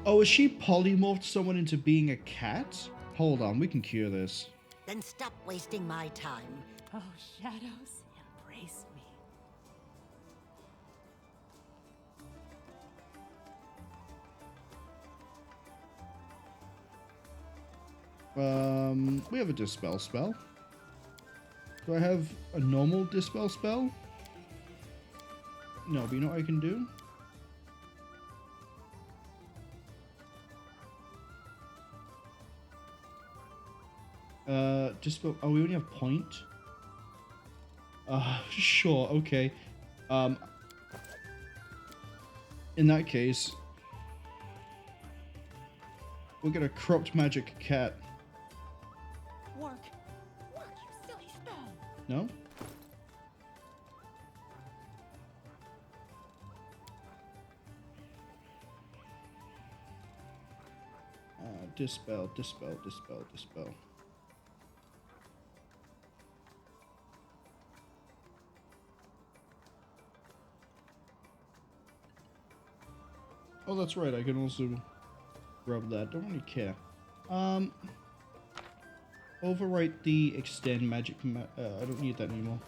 [SPEAKER 1] Oh, has she polymorphed someone into being a cat? Hold on, we can cure this.
[SPEAKER 6] Then stop wasting my time.
[SPEAKER 2] Oh, shadows, embrace me.
[SPEAKER 1] We have a Dispel spell. Do I have a normal Dispel spell? No, but you know what I can do? Dispel. Oh, we only have point. Sure, okay. In that case, we'll get a corrupt magic cat.
[SPEAKER 2] Work, you silly spell.
[SPEAKER 1] No? Dispel. Oh, that's right. I can also grab that. Don't really care. Overwrite the extend magic. I don't need that anymore.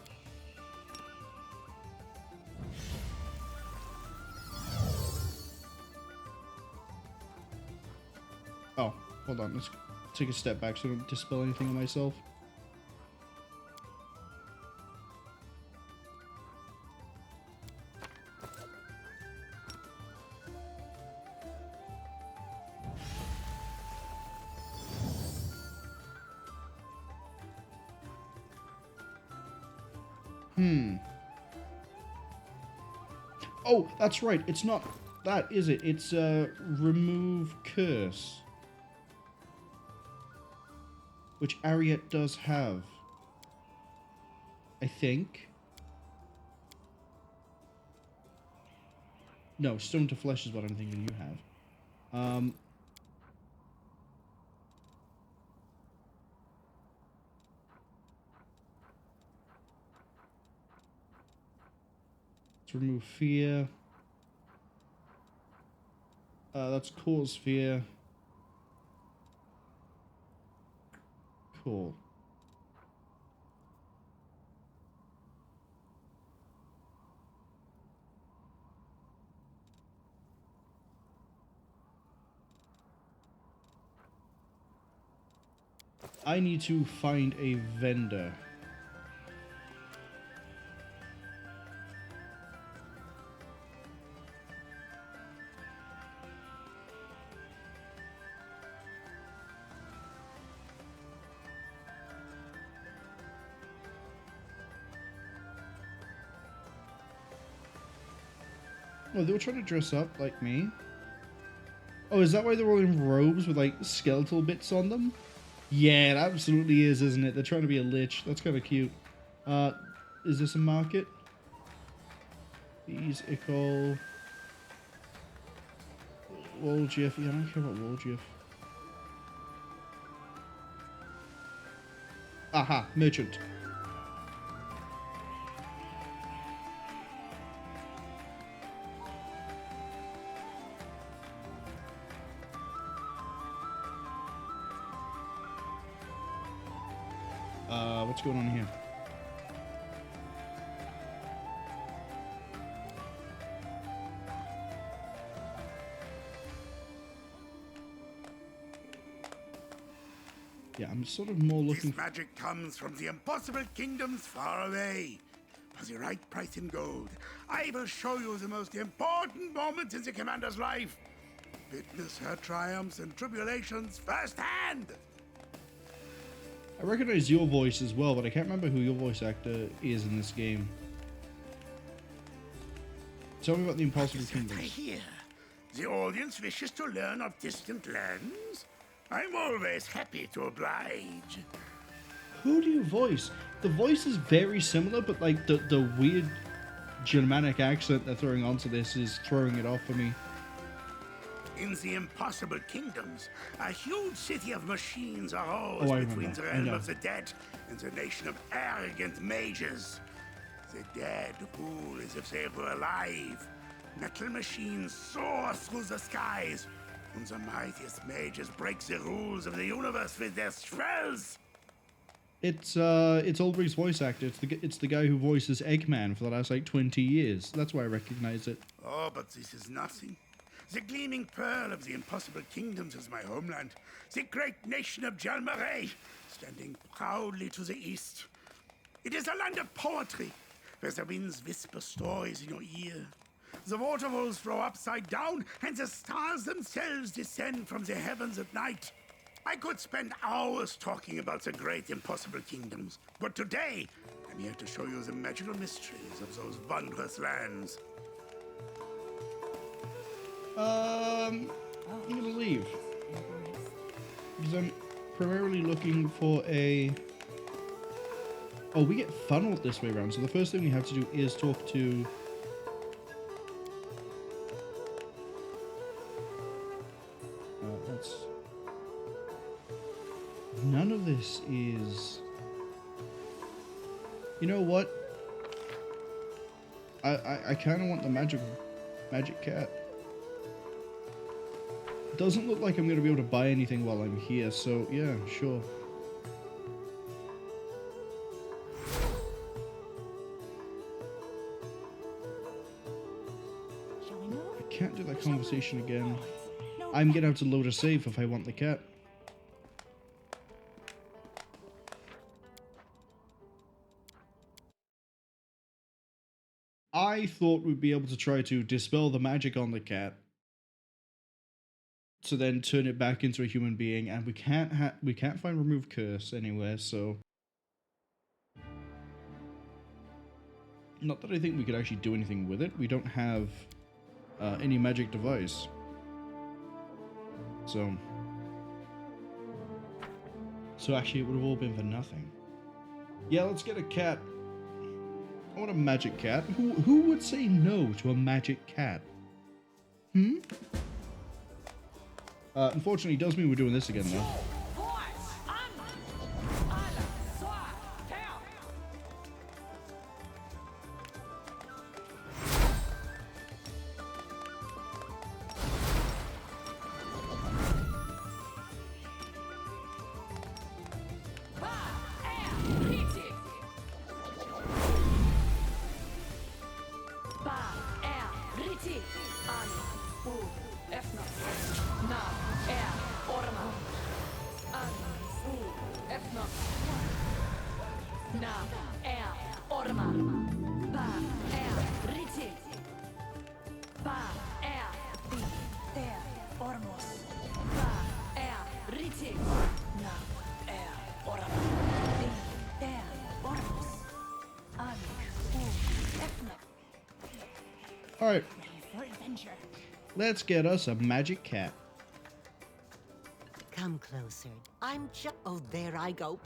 [SPEAKER 1] Oh, hold on. Let's take a step back so I don't dispel anything on myself. Oh, that's right. It's not that, is it? It's remove curse, which Ariette does have, I think. No, stone to flesh is what I'm thinking you have. Let's remove fear. That's cause fear. Cool. I need to find a vendor. Oh, they were trying to dress up like me. Oh, is that why they're all in robes with like skeletal bits on them? Yeah, it absolutely is, isn't it? They're trying to be a lich. That's kind of cute. Is this a market? These Ickle. Wolgiff. Yeah, I don't care about Wolgiff. Aha, merchant. What's going on here? Yeah, I'm sort of more looking.
[SPEAKER 7] This magic comes from the impossible kingdoms far away. For the right price in gold, I will show you the most important moments in the commander's life. Witness her triumphs and tribulations firsthand.
[SPEAKER 1] I recognize your voice as well, but I can't remember who your voice actor is in this game. Tell me about the Impossible
[SPEAKER 7] I
[SPEAKER 1] Kingdoms.
[SPEAKER 7] hear the audience wishes to learn of distant lands. I'm always happy to oblige.
[SPEAKER 1] Who do you voice? The voice is very similar, but like the weird Germanic accent they're throwing onto this is throwing it off for me.
[SPEAKER 7] In the impossible kingdoms, a huge city of machines arose
[SPEAKER 1] Oh, I
[SPEAKER 7] between the
[SPEAKER 1] remember. I
[SPEAKER 7] realm
[SPEAKER 1] know.
[SPEAKER 7] of the dead and the nation of arrogant mages. The dead rule as if they were alive. Metal machines soar through the skies, and the mightiest mages break the rules of the universe with their spells.
[SPEAKER 1] It's Ulbrich's voice actor. It's the guy who voices Eggman for the last like 20 years. That's why I recognize it.
[SPEAKER 7] Oh, but this is nothing. The gleaming pearl of the impossible kingdoms is my homeland. The great nation of Jalmaray, standing proudly to the east. It is a land of poetry, where the winds whisper stories in your ear. The waterfalls flow upside down, and the stars themselves descend from the heavens at night. I could spend hours talking about the great impossible kingdoms, but today, I'm here to show you the magical mysteries of those wondrous lands.
[SPEAKER 1] I'm gonna leave. Because I'm primarily looking for a... Oh, we get funneled this way around. So the first thing we have to do is talk to... that's... None of this is... You know what? I kind of want the magic cat. Doesn't look like I'm going to be able to buy anything while I'm here, so yeah, sure. I can't do that conversation again. I'm going to have to load a save if I want the cat. I thought we'd be able to try to dispel the magic on the cat, to then turn it back into a human being, and we can't find remove curse anywhere, so not that I think we could actually do anything with it. We don't have any magic device, so actually it would have all been for nothing. Yeah, let's get a cat. I want a magic cat. Who would say no to a magic cat? Unfortunately, it does mean we're doing this again, though.
[SPEAKER 2] Na orma. Ba riti. Ba di ormos. Ba riti. Na orma. Di ormos.
[SPEAKER 1] Alright,
[SPEAKER 2] For adventure.
[SPEAKER 1] let's get us a magic cat.
[SPEAKER 6] Come closer. Oh, there I go.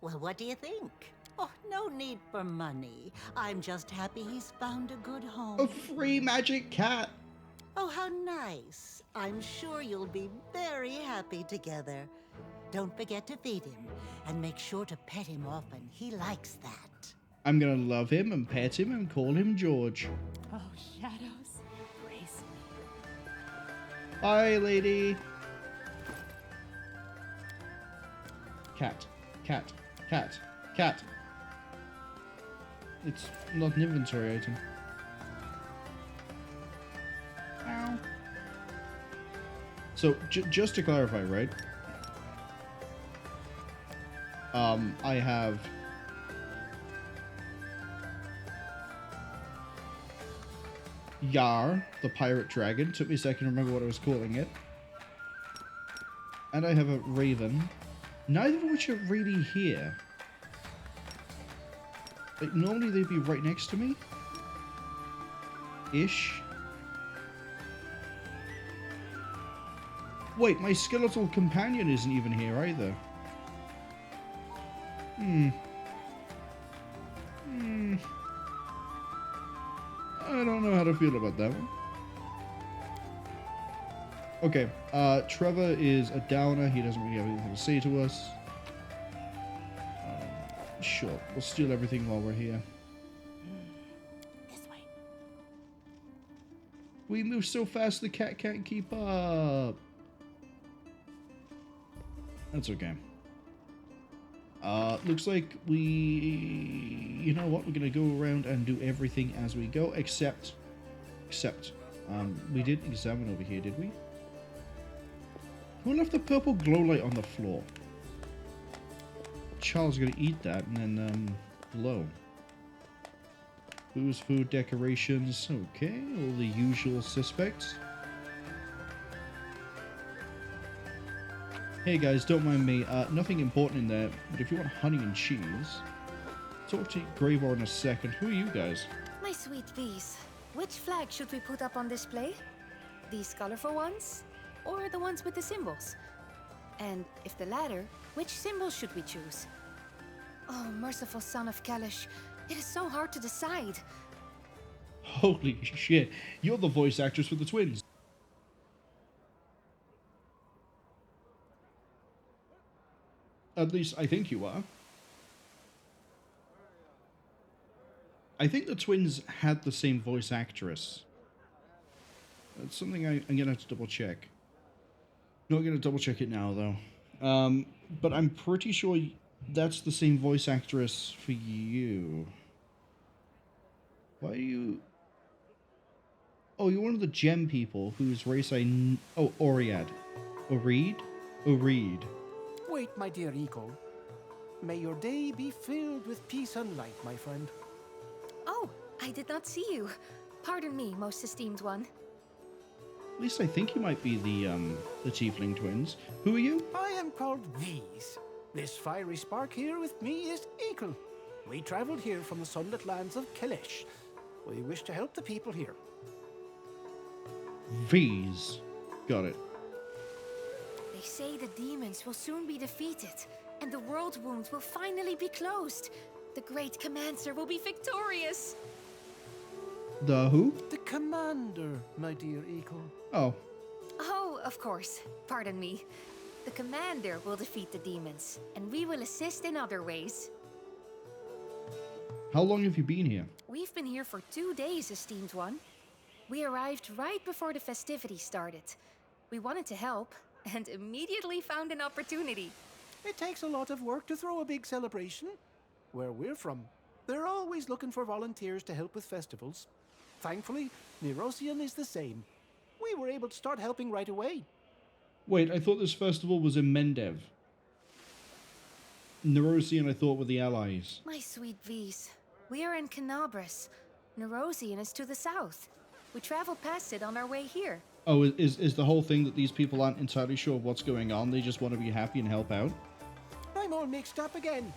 [SPEAKER 6] Well, what do you think? Oh, no need for money. I'm just happy he's found a good home.
[SPEAKER 1] A free magic cat!
[SPEAKER 6] Oh, how nice. I'm sure you'll be very happy together. Don't forget to feed him, and make sure to pet him often. He likes that.
[SPEAKER 1] I'm gonna love him and pet him and call him George.
[SPEAKER 2] Oh, shadows, brace me.
[SPEAKER 1] Bye, lady. Cat, cat, cat, cat. It's not an inventory item. Ow. So, just to clarify, right? I have Yar, the pirate dragon. Took me a second to remember what I was calling it. And I have a raven. Neither of which are really here. Like, normally they'd be right next to me. Ish. Wait, my skeletal companion isn't even here either. I don't know how to feel about that one. Okay, Trevor is a downer. He doesn't really have anything to say to us. Sure, we'll steal everything while we're here.
[SPEAKER 2] This way.
[SPEAKER 1] We move so fast the cat can't keep up. That's okay. Looks like you know what? We're gonna go around and do everything as we go, except, we didn't examine over here, did we? Who left the purple glow light on the floor? Charles gonna eat that and then, blow. Booze, food, decorations. Okay, all the usual suspects. Hey guys, don't mind me. Nothing important in there, but if you want honey and cheese, talk to Gravor in a second. Who are you guys?
[SPEAKER 8] My sweet bees, which flag should we put up on display? These colorful ones? Or the ones with the symbols? And if the latter, which symbol should we choose? Oh, merciful son of Kalish, it is so hard to decide.
[SPEAKER 1] Holy shit, you're the voice actress for the twins. At least I think you are. I think the twins had the same voice actress. That's something I'm going to have to double check. Not going to double check it now, though. But I'm pretty sure that's the same voice actress for you. Why are you... Oh, you're one of the gem people whose race Oh, Oriad. Oreed? Oreed.
[SPEAKER 3] Wait, my dear Eagle. May your day be filled with peace and light, my friend.
[SPEAKER 8] Oh, I did not see you. Pardon me, most esteemed one.
[SPEAKER 1] At least I think you might be the Tiefling twins. Who are you?
[SPEAKER 3] I am called These. This fiery spark here with me is Eagle. We traveled here from the sunlit lands of Kalish. We wish to help the people here.
[SPEAKER 1] V's. Got it.
[SPEAKER 8] They say the demons will soon be defeated, and the world wound will finally be closed. The great commander will be victorious.
[SPEAKER 1] The who?
[SPEAKER 3] The commander, my dear Eagle.
[SPEAKER 1] Oh.
[SPEAKER 8] Oh, of course. Pardon me. The commander will defeat the demons, and we will assist in other ways.
[SPEAKER 1] How long have you been here?
[SPEAKER 8] We've been here for 2 days, esteemed one. We arrived right before the festivities started. We wanted to help, and immediately found an opportunity.
[SPEAKER 3] It takes a lot of work to throw a big celebration. Where we're from, they're always looking for volunteers to help with festivals. Thankfully, Nerosian is the same. We were able to start helping right away.
[SPEAKER 1] Wait, I thought this festival was in Mendev. Nerosian, I thought, were the allies.
[SPEAKER 8] My sweet V's. We are in Kenabres. Nerosian is to the south. We traveled past it on our way here.
[SPEAKER 1] Oh, is the whole thing that these people aren't entirely sure of what's going on? They just want to be happy and help out?
[SPEAKER 3] I'm all mixed up again.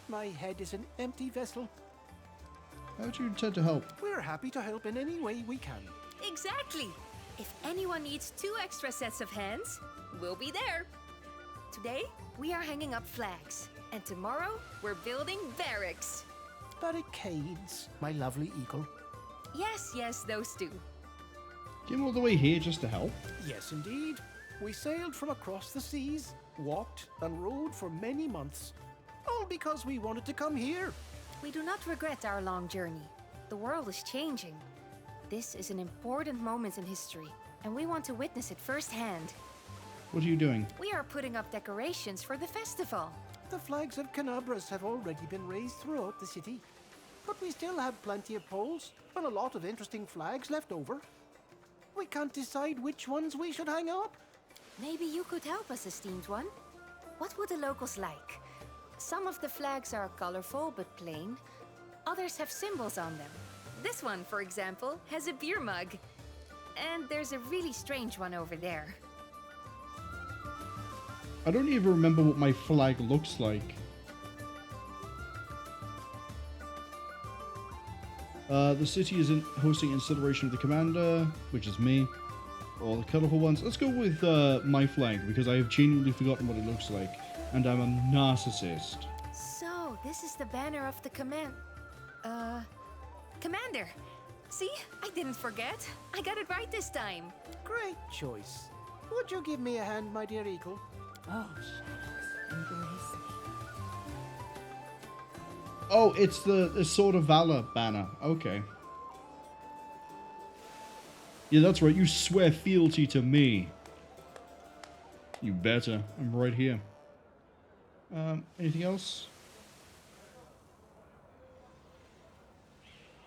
[SPEAKER 3] My head is an empty vessel.
[SPEAKER 1] How do you intend to help?
[SPEAKER 3] We're happy to help in any way we can.
[SPEAKER 8] Exactly! If anyone needs 2 extra sets of hands, we'll be there. Today, we are hanging up flags. And tomorrow, we're building barracks.
[SPEAKER 3] Barricades, my lovely eagle.
[SPEAKER 8] Yes, those 2.
[SPEAKER 1] Came all the way here just to help?
[SPEAKER 3] Yes, indeed. We sailed from across the seas, walked and rode for many months. All because we wanted to come here.
[SPEAKER 8] We do not regret our long journey. The world is changing. This is an important moment in history, and we want to witness it firsthand.
[SPEAKER 1] What are you doing?
[SPEAKER 8] We are putting up decorations for the festival.
[SPEAKER 3] The flags of Kenabres have already been raised throughout the city. But we still have plenty of poles and a lot of interesting flags left over. We can't decide which ones we should hang up.
[SPEAKER 8] Maybe you could help us, esteemed one. What would the locals like? Some of the flags are colorful but plain. Others have symbols on them. This one, for example, has a beer mug. And there's a really strange one over there.
[SPEAKER 1] I don't even remember what my flag looks like. The city is hosting incineration of the commander, which is me. All the colorful ones. Let's go with my flag, because I have genuinely forgotten what it looks like. And I'm a narcissist.
[SPEAKER 8] So, this is the banner of the Commander. See? I didn't forget. I got it right this time.
[SPEAKER 3] Great choice. Would you give me a hand, my dear eagle?
[SPEAKER 6] Oh, shadows, embrace me.
[SPEAKER 1] Oh, it's the Sword of Valor banner. Okay. Yeah, that's right. You swear fealty to me. You better. I'm right here. Anything else?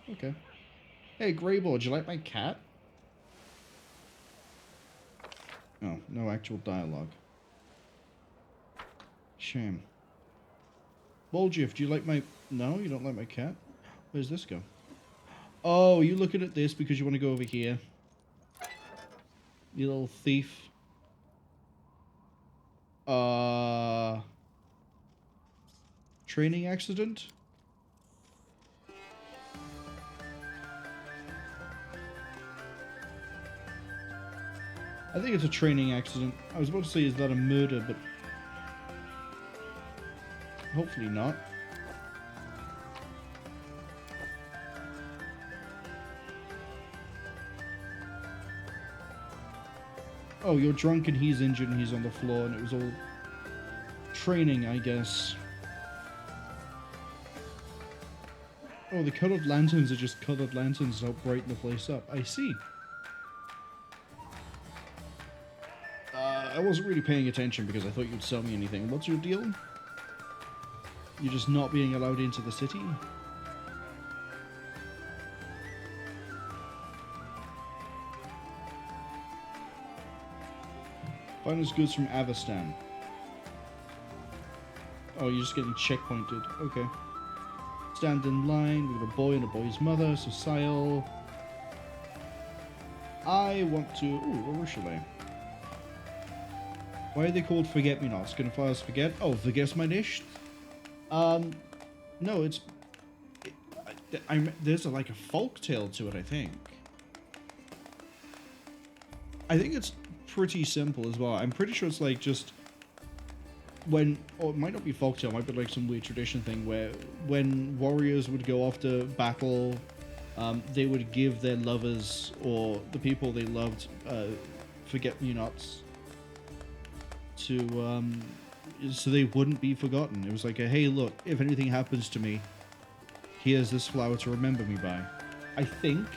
[SPEAKER 1] Okay. Hey, Greyboard, would you like my cat? Oh, no actual dialogue. Shame. Bolgiff, do you like my... No, you don't like my cat? Where's this go? Oh, you looking at this because you want to go over here? You little thief. Training accident? I think it's a training accident. I was about to say, is that a murder, but... hopefully not. Oh, you're drunk and he's injured and he's on the floor and it was all training, I guess. Oh, the colored lanterns are just colored lanterns to help brighten the place up. I see. I wasn't really paying attention because I thought you'd sell me anything. What's your deal? You're just not being allowed into the city? Find us goods from Avestan. Oh, you're just getting checkpointed. Okay. Stand in line. We've got a boy and a boy's mother, so Sile. I want to... Ooh, where should I? Why are they called Forget-Me-Nots? Can Fires forget? Oh, vergess my nicht? No, it's... there's like a folk tale to it, I think. I think it's pretty simple as well. I'm pretty sure it's like just... when... or it might not be folktale, it might be like some weird tradition thing where when warriors would go off to battle, they would give their lovers or the people they loved Forget-Me-Nots to so they wouldn't be forgotten. It was like a, hey, look, if anything happens to me, here's this flower to remember me by. I think.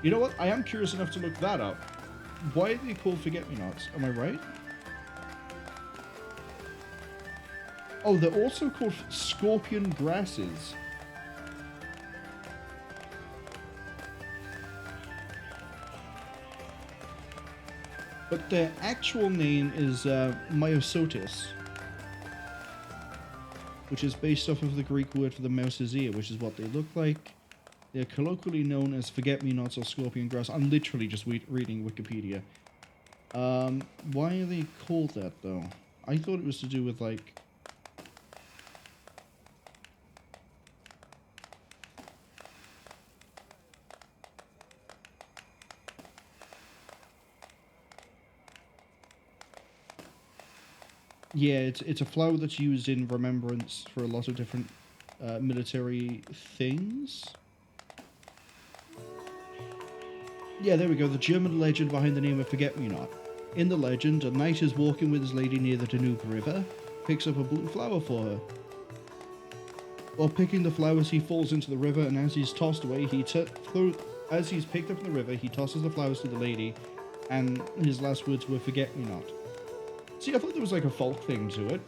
[SPEAKER 1] You know what? I am curious enough to look that up. Why are they called Forget-Me-Nots? Am I right? Oh, they're also called scorpion grasses. But their actual name is Myosotis. which is based off of the Greek word for the mouse's ear, which is what they look like. They're colloquially known as forget-me-nots or scorpion grass. I'm literally just reading Wikipedia. Why are they called that, though? I thought it was to do with, like... Yeah, it's a flower that's used in remembrance for a lot of different military things. Yeah, there we go. The German legend behind the name of Forget-Me-Not. In the legend, a knight is walking with his lady near the Danube River, picks up a blue flower for her. While picking the flowers, he falls into the river, and as he's tossed away, as he's picked up in the river, he tosses the flowers to the lady, and his last words were Forget-Me-Not. See, I thought there was like a folk thing to it.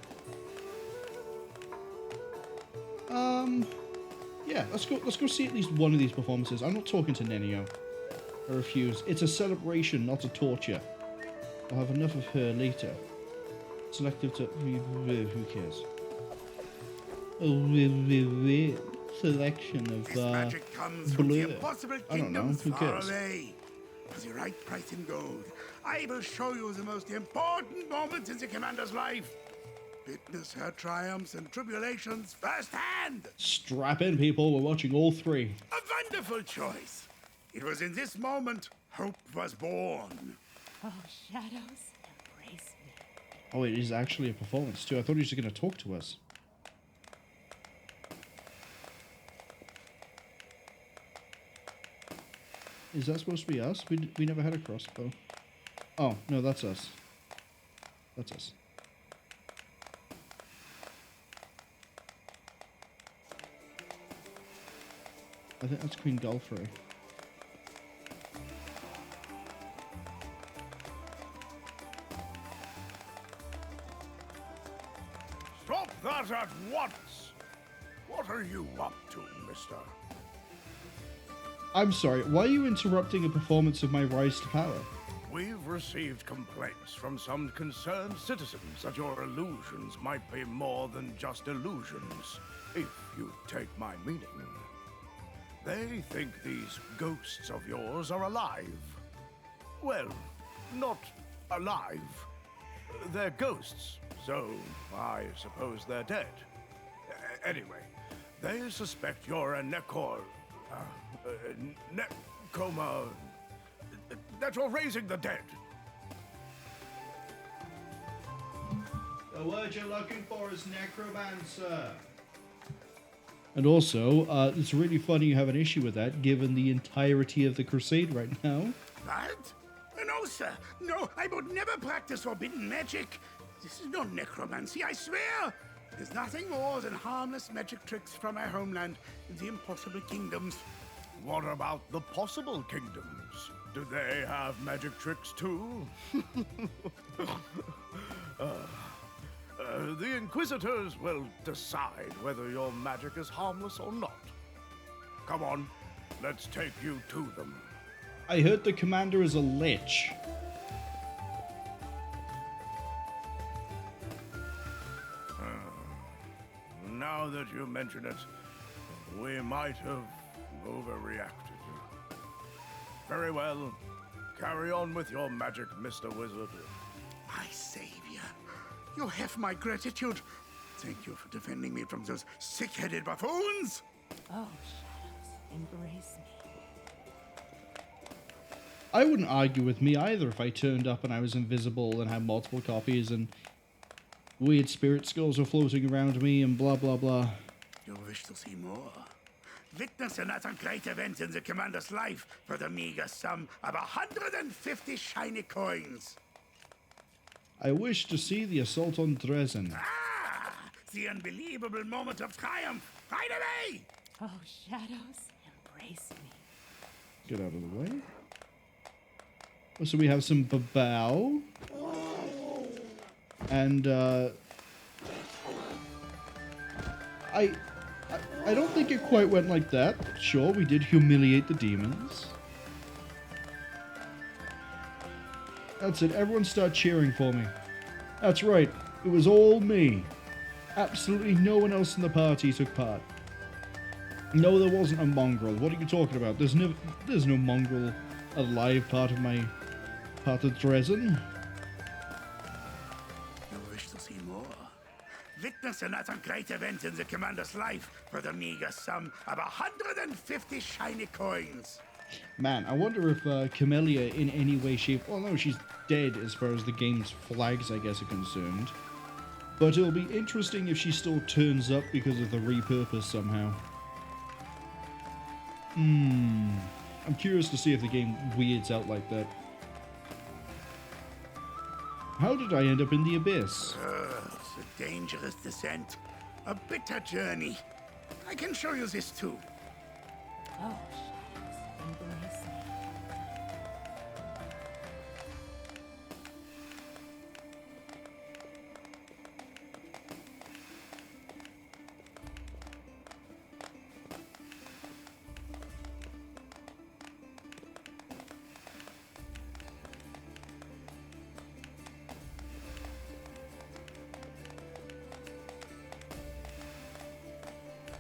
[SPEAKER 1] Yeah, let's go see at least one of these performances. I'm not talking to Nenio. I refuse. It's a celebration, not a torture. I'll have enough of her later. Selective to... who cares? Selection of,
[SPEAKER 7] This magic comes from the impossible kingdoms far away. For the right price in gold, I will show you the most important moments in the commander's life. Witness her triumphs and tribulations firsthand.
[SPEAKER 1] Strap in, people. We're watching all three.
[SPEAKER 7] A wonderful choice. It was in this moment hope was born.
[SPEAKER 2] Oh, shadows, embrace me.
[SPEAKER 1] Oh, it is actually a performance, too. I thought he was just going to talk to us. Is that supposed to be us? We never had a crossbow. Oh, no, that's us. That's us. I think that's Queen Galfrey.
[SPEAKER 4] Stop that at once! What are you up to, mister?
[SPEAKER 1] I'm sorry, why are you interrupting a performance of my rise to power?
[SPEAKER 4] We've received complaints from some concerned citizens that your illusions might be more than just illusions, if you take my meaning. They think these ghosts of yours are alive. Well, not alive. They're ghosts, so I suppose they're dead. Anyway, they suspect you're a necoma... that you're raising the dead.
[SPEAKER 1] The word you're looking for is necromancer. And also, it's really funny you have an issue with that, given the entirety of the Crusade right now.
[SPEAKER 7] What? No, sir. No, I would never practice forbidden magic. This is no necromancy, I swear. There's nothing more than harmless magic tricks from our homeland in the impossible kingdoms.
[SPEAKER 4] What about the possible kingdoms? Do they have magic tricks too? The Inquisitors will decide whether your magic is harmless or not. Come on, let's take you to them.
[SPEAKER 1] I heard the commander is a lich.
[SPEAKER 4] Now that you mention it, we might have overreacted. Very well. Carry on with your magic, Mr. Wizard.
[SPEAKER 7] My savior, you have my gratitude. Thank you for defending me from those sick-headed buffoons.
[SPEAKER 2] Oh, shadows, embrace me.
[SPEAKER 1] I wouldn't argue with me either if I turned up and I was invisible and had multiple copies and weird spirit skulls were floating around me and blah blah blah.
[SPEAKER 7] You wish to see more? Witness another great event in the commander's life for the meager sum of 150 shiny coins.
[SPEAKER 1] I wish to see the assault on Drezen.
[SPEAKER 7] Ah! The unbelievable moment of triumph! Right away!
[SPEAKER 2] Oh, shadows, embrace me.
[SPEAKER 1] Get out of the way. Oh, so we have some babao. And, I don't think it quite went like that. Sure, we did humiliate the demons. That's it. Everyone start cheering for me. That's right. It was all me. Absolutely no one else in the party took part. No, there wasn't a mongrel. What are you talking about? There's no mongrel alive part of Drezen.
[SPEAKER 7] You wish to see more? Witness another great event in the commander's life for the meager sum of 150 shiny coins.
[SPEAKER 1] Man, I wonder if Camellia in any way, shape... Well, no, she's dead as far as the game's flags, I guess, are concerned. But it'll be interesting if she still turns up because of the repurpose somehow. I'm curious to see if the game weirds out like that. How did I end up in the abyss?
[SPEAKER 7] It's a dangerous descent. A bitter journey. I can show you this too.
[SPEAKER 2] Oh, shucks. Embrace me.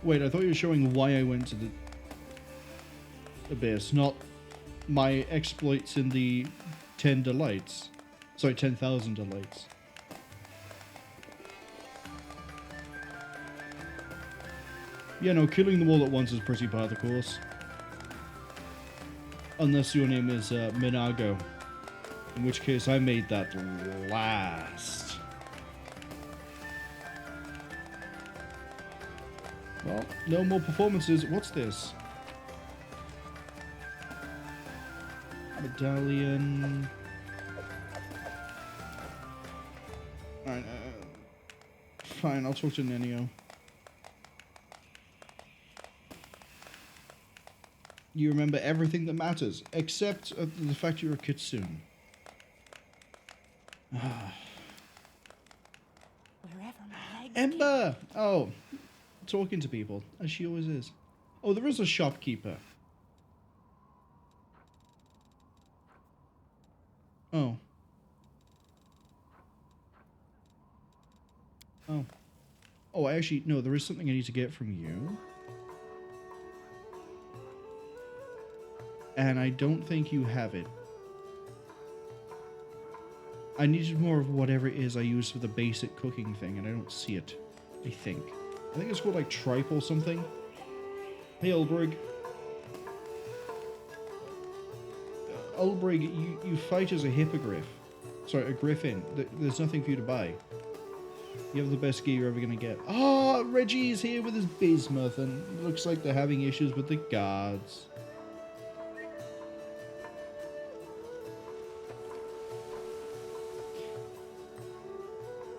[SPEAKER 1] Wait, I thought you were showing why I went to the abyss, not my exploits in the 10 delights. Sorry, 10,000 delights. Yeah, no, killing them all at once is pretty par the course. Unless your name is Minago. In which case I made that last. Well, no more performances. What's this? Medallion. Alright, fine, I'll talk to Nenio. You remember everything that matters, except the fact you're a kitsune.
[SPEAKER 2] Wherever my legs
[SPEAKER 1] Ember! Oh, talking to people, as she always is. Oh, there is a shopkeeper. Oh. Oh. Oh, actually, no, there is something I need to get from you. And I don't think you have it. I needed more of whatever it is I use for the basic cooking thing, and I don't see it. I think it's called like tripe or something. Hey, Ulbrig. Ulbrig, you fight as a hippogriff. Sorry, a griffin. There's nothing for you to buy. You have the best gear you're ever going to get. Ah, Reggie's here with his bismuth, and it looks like they're having issues with the guards.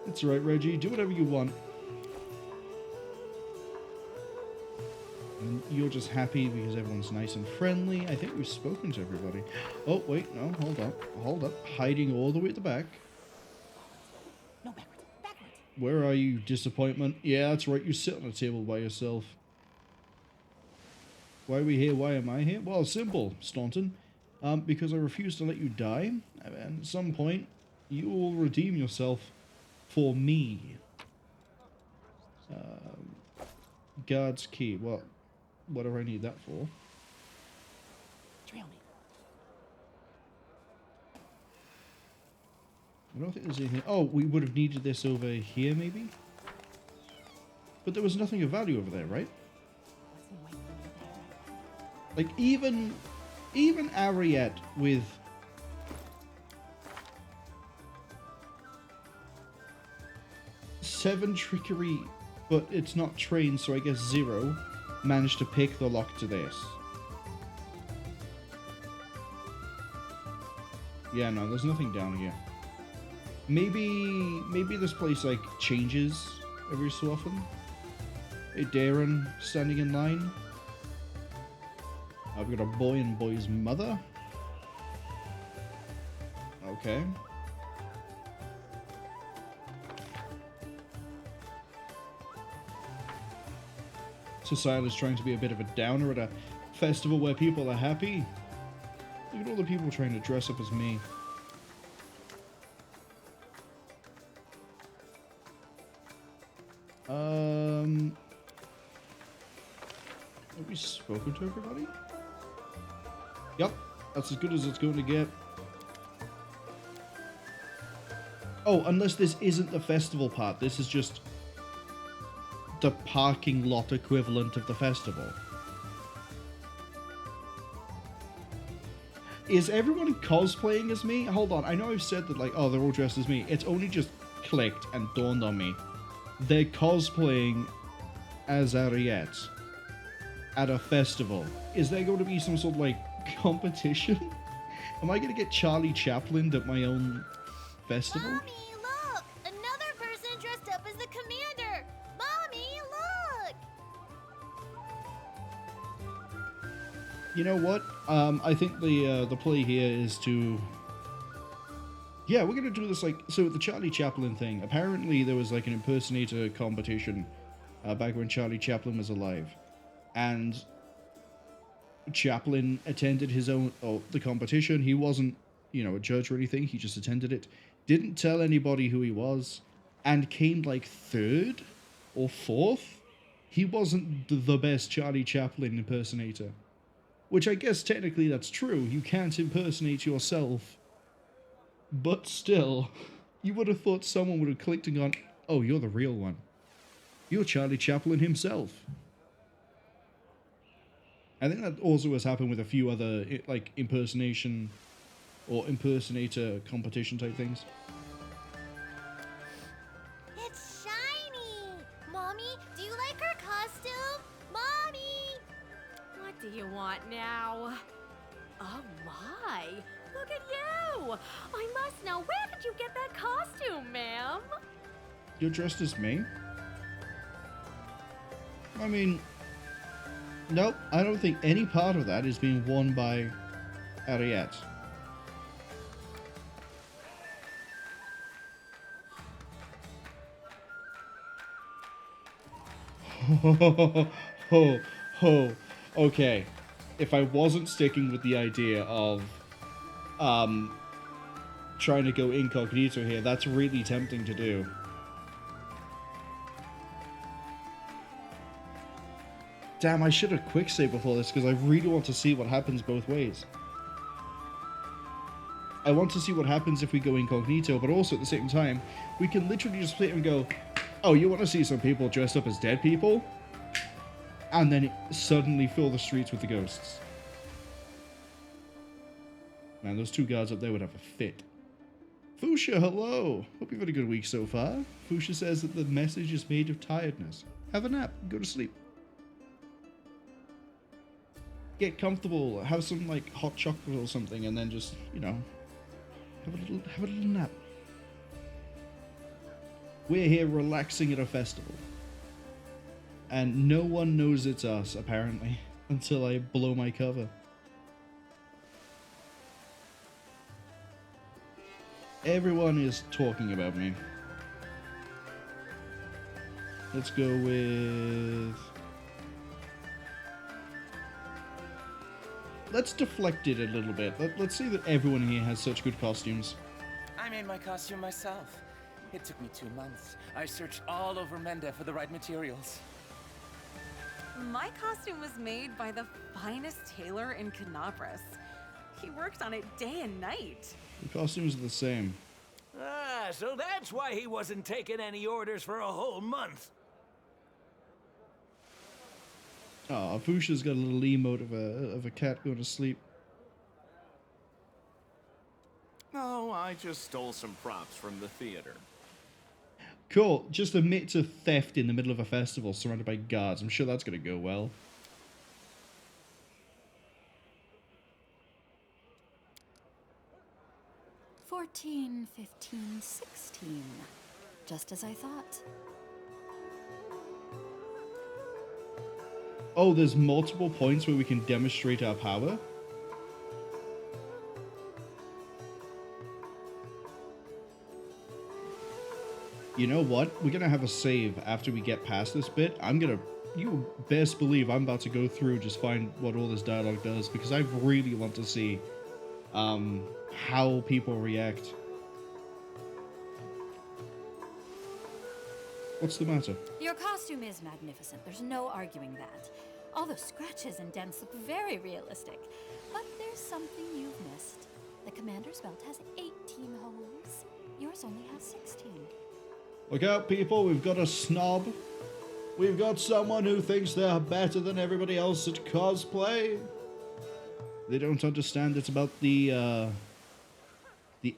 [SPEAKER 1] That's right, Reggie. Do whatever you want. And you're just happy because everyone's nice and friendly. I think we've spoken to everybody. Oh, wait, no, hold up. Hold up. Hiding all the way at the back.
[SPEAKER 2] No, backwards. Backwards.
[SPEAKER 1] Where are you, disappointment? Yeah, that's right. You sit on a table by yourself. Why are we here? Why am I here? Well, simple, Staunton. Because I refuse to let you die. And at some point, you will redeem yourself for me. Guard's key. What do I need that for?
[SPEAKER 2] Trail me.
[SPEAKER 1] I don't think there's anything... Oh, we would have needed this over here, maybe? But there was nothing of value over there, right?
[SPEAKER 2] Wasn't waiting for me there.
[SPEAKER 1] Like, even Ariette with... seven trickery, but it's not trained, so I guess 0, managed to pick the lock to this. Yeah, no, there's nothing down here. Maybe this place, like, changes every so often. Hey, Darren, standing in line. I've got a boy and boy's mother. Okay. Society is trying to be a bit of a downer at a festival where people are happy. Look at all the people trying to dress up as me. Have we spoken to everybody? Yep, that's as good as it's going to get. Oh, unless this isn't the festival part. This is just the parking lot equivalent of the festival. Is everyone cosplaying as me? Hold on, I know I've said that, like, oh, they're all dressed as me. It's only just clicked and dawned on me. They're cosplaying as Ariette at a festival. Is there going to be some sort of, like, competition? Am I going to get Charlie Chaplin'd at my own festival?
[SPEAKER 8] Mommy, look! Another person dressed up as the commander! Mommy, look!
[SPEAKER 1] You know what? I think the play here is to... Yeah, we're gonna do this, like... So, the Charlie Chaplin thing. Apparently, there was, like, an impersonator competition back when Charlie Chaplin was alive. And Chaplin attended his own... the competition. He wasn't, you know, a judge or anything. He just attended it. Didn't tell anybody who he was. And came, like, 3rd or 4th. He wasn't the best Charlie Chaplin impersonator. Which I guess technically that's true. You can't impersonate yourself. But still, you would have thought someone would have clicked and gone, oh, you're the real one. You're Charlie Chaplin himself. I think that also has happened with a few other, like, impersonation or impersonator competition type things.
[SPEAKER 8] It's shiny! Mommy, do you like her costume? Mommy!
[SPEAKER 2] What do you want now? Oh my! Look at you! I must know, where did you get that costume, ma'am?
[SPEAKER 1] You're dressed as me? I mean, nope, I don't think any part of that is being worn by Ariette. Ho. Okay. If I wasn't sticking with the idea of trying to go incognito here, that's really tempting to do. Damn, I should have quick saved before this because I really want to see what happens both ways. I want to see what happens if we go incognito, but also at the same time, we can literally just sit and go, oh, you want to see some people dressed up as dead people? And then suddenly fill the streets with the ghosts. Man, those two guards up there would have a fit. Fuchsia, hello! Hope you've had a good week so far. Fuchsia says that the message is made of tiredness. Have a nap, go to sleep. Get comfortable, have some, like, hot chocolate or something, and then just, you know, have a little nap. We're here relaxing at a festival. And no one knows it's us, apparently, until I blow my cover. Everyone is talking about me. Let's go with... Let's deflect it a little bit. Let's see that everyone here has such good costumes.
[SPEAKER 9] I made my costume myself. It took me 2 months. I searched all over Mende for the right materials.
[SPEAKER 10] My costume was made by the finest tailor in Kenabres. He worked on it day and night.
[SPEAKER 1] The costumes are the same.
[SPEAKER 11] Ah, so that's why he wasn't taking any orders for a whole month.
[SPEAKER 1] Oh, Fuchsia's got a little emote of a cat going to sleep.
[SPEAKER 12] No, I just stole some props from the theater.
[SPEAKER 1] Cool. Just admit to theft in the middle of a festival surrounded by guards. I'm sure that's going to go well.
[SPEAKER 13] $14, $15, $16. Just as I thought.
[SPEAKER 1] Oh, there's multiple points where we can demonstrate our power? You know what? We're gonna have a save after we get past this bit. You best believe I'm about to go through, just find what all this dialogue does, because I really want to see how people react. What's the matter?
[SPEAKER 13] Your costume is magnificent. There's no arguing that. All those scratches and dents look very realistic. But there's something you've missed. The commander's belt has 18 holes. Yours only has 16.
[SPEAKER 1] Look out, people. We've got a snob. We've got someone who thinks they're better than everybody else at cosplay. They don't understand it's about the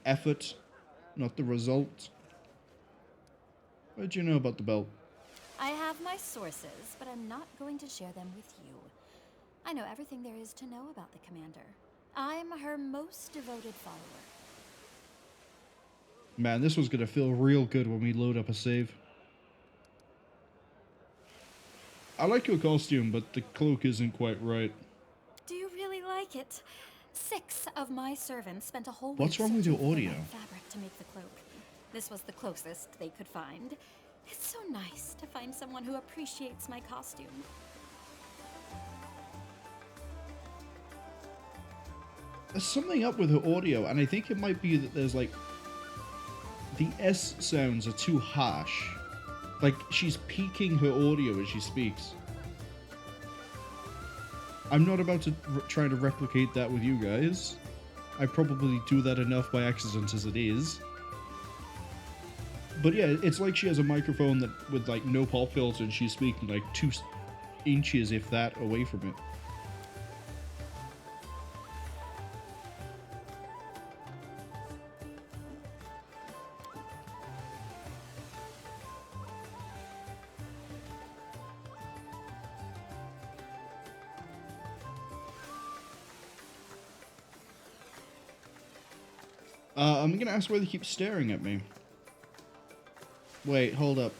[SPEAKER 1] effort, not the result. What do you know about the belt?
[SPEAKER 13] I have my sources, but I'm not going to share them with you. I know everything there is to know about the commander. I'm her most devoted follower.
[SPEAKER 1] Man, this one's gonna feel real good when we load up a save. I like your costume, but the cloak isn't quite right.
[SPEAKER 13] Do you really like it? 6 of my servants spent a whole week
[SPEAKER 1] What's wrong with your
[SPEAKER 13] searching for
[SPEAKER 1] audio?
[SPEAKER 13] the right fabric to make the cloak. This was the closest they could find. It's so nice to find someone who appreciates my costume.
[SPEAKER 1] There's something up with her audio, and I think it might be that there's like... the S sounds are too harsh. Like, she's peaking her audio as she speaks. I'm not about to try to replicate that with you guys. I probably do that enough by accident as it is. But yeah, it's like she has a microphone that with like no pop filter and she's speaking like 2 inches, if that, away from it. I'm gonna ask why they keep staring at me. Wait, hold up.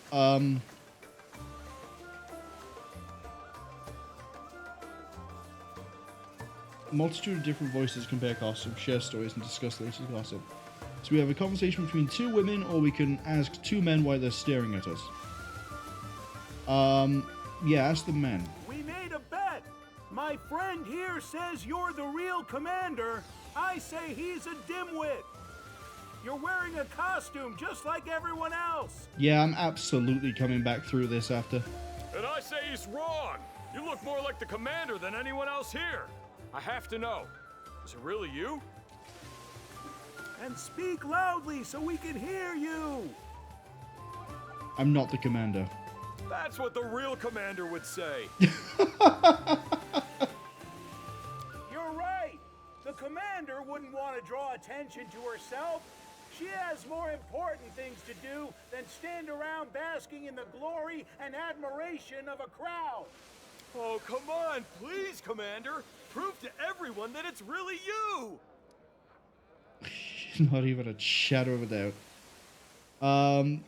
[SPEAKER 1] Multitude of different voices compare costumes, share stories, and discuss the latest gossip. So we have a conversation between 2 women, or we can ask 2 men why they're staring at us. Yeah, ask the men.
[SPEAKER 14] We made a bet. My friend here says you're the real commander. I say he's a dimwit. You're wearing a costume just like everyone else.
[SPEAKER 1] Yeah, I'm absolutely coming back through this after.
[SPEAKER 15] And I say he's wrong. You look more like the commander than anyone else here. I have to know. Is it really you?
[SPEAKER 14] And speak loudly so we can hear you.
[SPEAKER 1] I'm not the commander.
[SPEAKER 15] That's what the real commander would say.
[SPEAKER 14] You're right. The commander wouldn't want to draw attention to herself. She has more important things to do than stand around basking in the glory and admiration of a crowd.
[SPEAKER 15] Oh, come on, please, Commander. Prove to everyone that it's really you.
[SPEAKER 1] Not even a shadow of a doubt.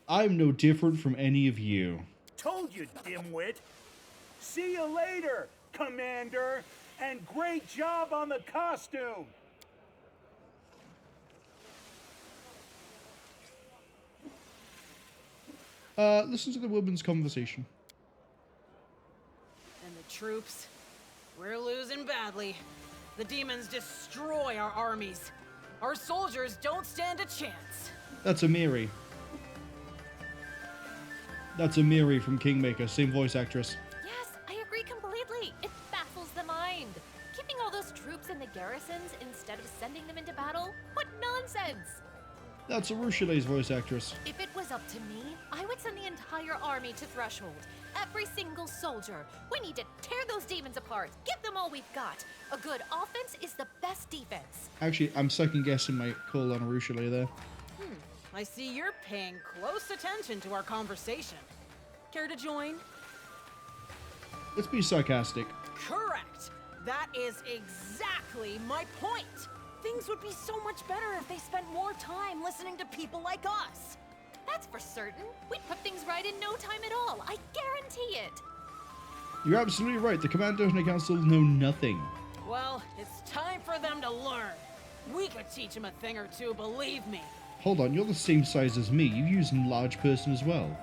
[SPEAKER 1] I'm no different from any of you.
[SPEAKER 14] Told you, dimwit. See you later, Commander. And great job on the costume.
[SPEAKER 1] Listen to the woman's conversation.
[SPEAKER 16] And the troops? We're losing badly. The demons destroy our armies. Our soldiers don't stand a chance.
[SPEAKER 1] That's Amiri. That's Amiri from Kingmaker, same voice actress.
[SPEAKER 2] Yes, I agree completely. It baffles the mind. Keeping all those troops in the garrisons instead of sending them into battle? What nonsense!
[SPEAKER 1] That's Arushale's voice actress.
[SPEAKER 2] If it was up to me, I would send the entire army to Threshold. Every single soldier. We need to tear those demons apart. Give them all we've got. A good offense is the best defense.
[SPEAKER 1] Actually, I'm second guessing my call on Arushale there.
[SPEAKER 16] I see you're paying close attention to our conversation. Care to join?
[SPEAKER 1] Let's be sarcastic.
[SPEAKER 16] Correct. That is exactly my point. Things would be so much better if they spent more time listening to people like us.
[SPEAKER 2] That's for certain. We'd put things right in no time at all. I guarantee it.
[SPEAKER 1] You're absolutely right. The commander and the council know nothing.
[SPEAKER 16] Well, it's time for them to learn. We could teach them a thing or two, believe me.
[SPEAKER 1] Hold on, you're the same size as me. You use enlarge person as well.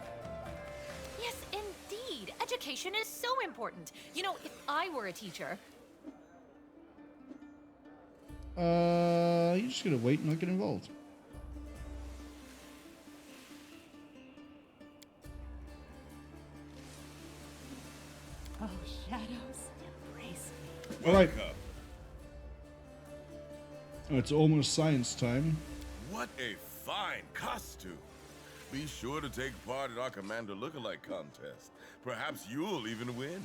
[SPEAKER 2] Yes, indeed. Education is so important. You know, if I were a teacher...
[SPEAKER 1] You're just gonna wait and not get involved.
[SPEAKER 13] Oh, shadows, embrace me.
[SPEAKER 1] All right. Oh, it's almost science time.
[SPEAKER 17] What a fine costume. Be sure to take part in our Commander Lookalike contest. Perhaps you'll even win.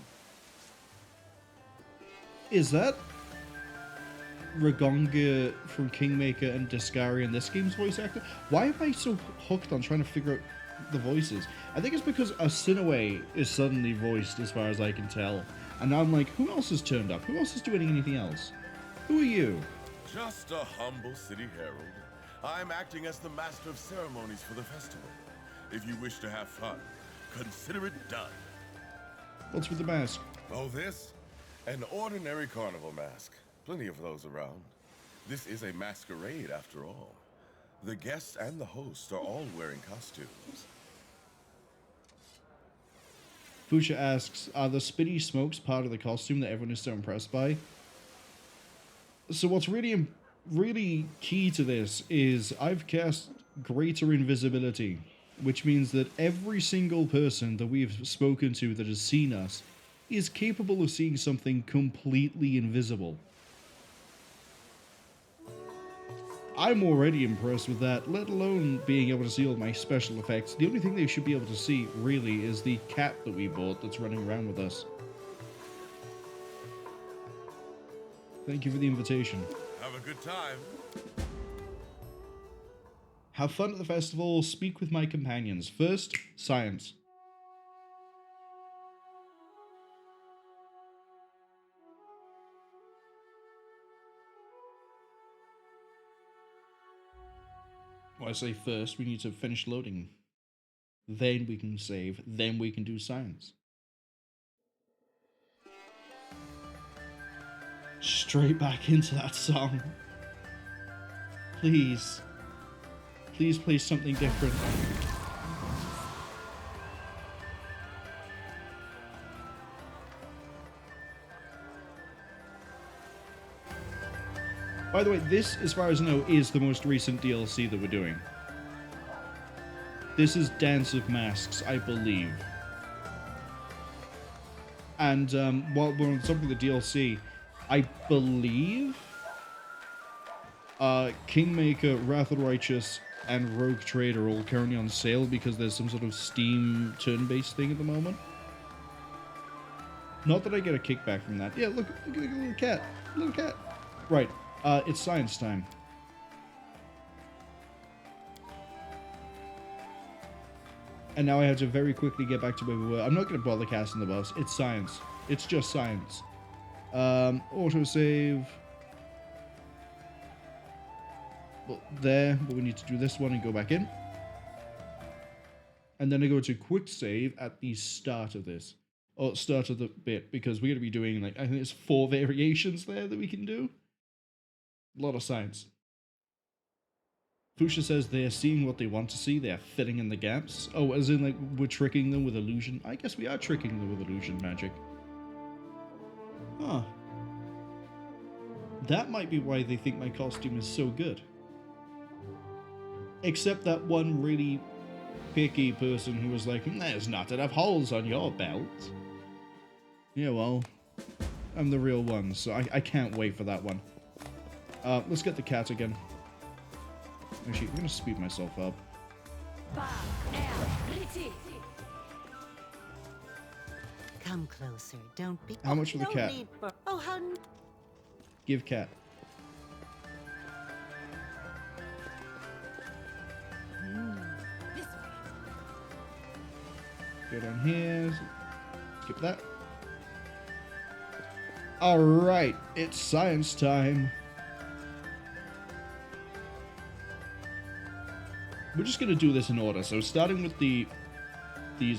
[SPEAKER 1] Is that Ragonga from Kingmaker and Discari this game's voice actor? Why am I so hooked on trying to figure out the voices? I think it's because Asinaway is suddenly voiced, as far as I can tell. And now I'm like, who else has turned up? Who else is doing anything else? Who are you?
[SPEAKER 17] Just a humble city herald. I'm acting as the master of ceremonies for the festival. If you wish to have fun, consider it done.
[SPEAKER 1] What's with the mask?
[SPEAKER 17] Oh, this? An ordinary carnival mask. Plenty of those around. This is a masquerade, after all. The guests and the hosts are all wearing costumes.
[SPEAKER 1] Fuchsia asks, are the spitty smokes part of the costume that everyone is so impressed by? So what's really key to this is I've cast greater invisibility, which means that every single person that we've spoken to that has seen us is capable of seeing something completely invisible. I'm already impressed with that, let alone being able to see all my special effects. The only thing they should be able to see, really, is the cat that we bought that's running around with us. Thank you for the invitation.
[SPEAKER 17] Have a good time.
[SPEAKER 1] Have fun at the festival, speak with my companions. First, science. Well, I say first, we need to finish loading. Then we can save, then we can do science. Straight back into that song. Please. Please play something different. By the way, this, as far as I know, is the most recent DLC that we're doing. This is Dance of Masks, I believe. And while we're on something of the DLC, I believe Kingmaker, Wrath of the Righteous, and Rogue Trade are all currently on sale because there's some sort of Steam turn-based thing at the moment. Not that I get a kickback from that. Yeah, look at the little cat. Little cat. Right. It's science time. And now I have to very quickly get back to where we were. I'm not going to bother casting the bus. It's science. It's just science. Autosave. Well, there, but we need to do this one and go back in. And then I go to quick save at the start of this. Or start of the bit, because we're going to be doing, like, I think there's 4 variations there that we can do. A lot of science. Fuchsia says they're seeing what they want to see, they're filling in the gaps. Oh, as in, like, we're tricking them with illusion? I guess we are tricking them with illusion magic. Huh. That might be why they think my costume is so good. Except that one really picky person who was like, there's not enough holes on your belt. Yeah, well, I'm the real one, so I can't wait for that one. Let's get the cat again. Actually, I'm gonna speed myself up.
[SPEAKER 6] Come closer, don't be...
[SPEAKER 1] How much for the
[SPEAKER 6] no
[SPEAKER 1] cat?
[SPEAKER 6] need for... Oh, how...
[SPEAKER 1] Give cat.
[SPEAKER 13] This way.
[SPEAKER 1] Go down here. Skip that. Alright, it's science time. We're just gonna do this in order. So starting with these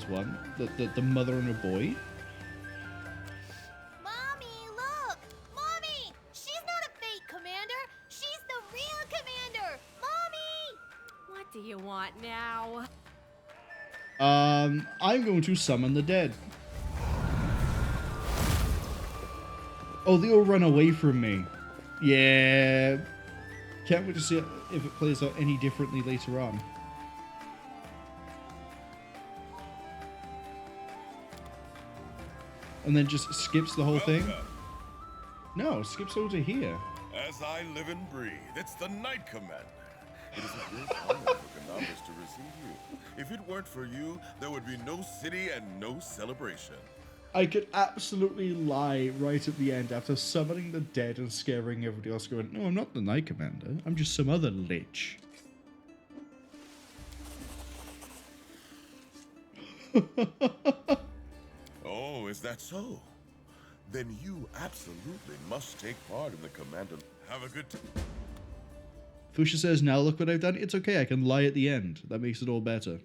[SPEAKER 1] one, the mother and her boy.
[SPEAKER 2] Mommy, look! Mommy! She's not a fake commander! She's the real commander! Mommy!
[SPEAKER 16] What do you want now?
[SPEAKER 1] I'm going to summon the dead. Oh, they all run away from me. Yeah. Can't wait to see if it plays out any differently later on. And then just skips the whole thing? No, skips over to here.
[SPEAKER 17] As I live and breathe, it's the Knight Commander. It is a great honor for Kenabres to receive you. If it weren't for you, there would be no city and no celebration.
[SPEAKER 1] I could absolutely lie right at the end after summoning the dead and scaring everybody else, going, no, I'm not the Knight Commander. I'm just some other lich.
[SPEAKER 17] Oh, is that so? Then you absolutely must take part in the command and have a good time.
[SPEAKER 1] Fuchsia says, now look what I've done. It's okay, I can lie at the end. That makes it all better.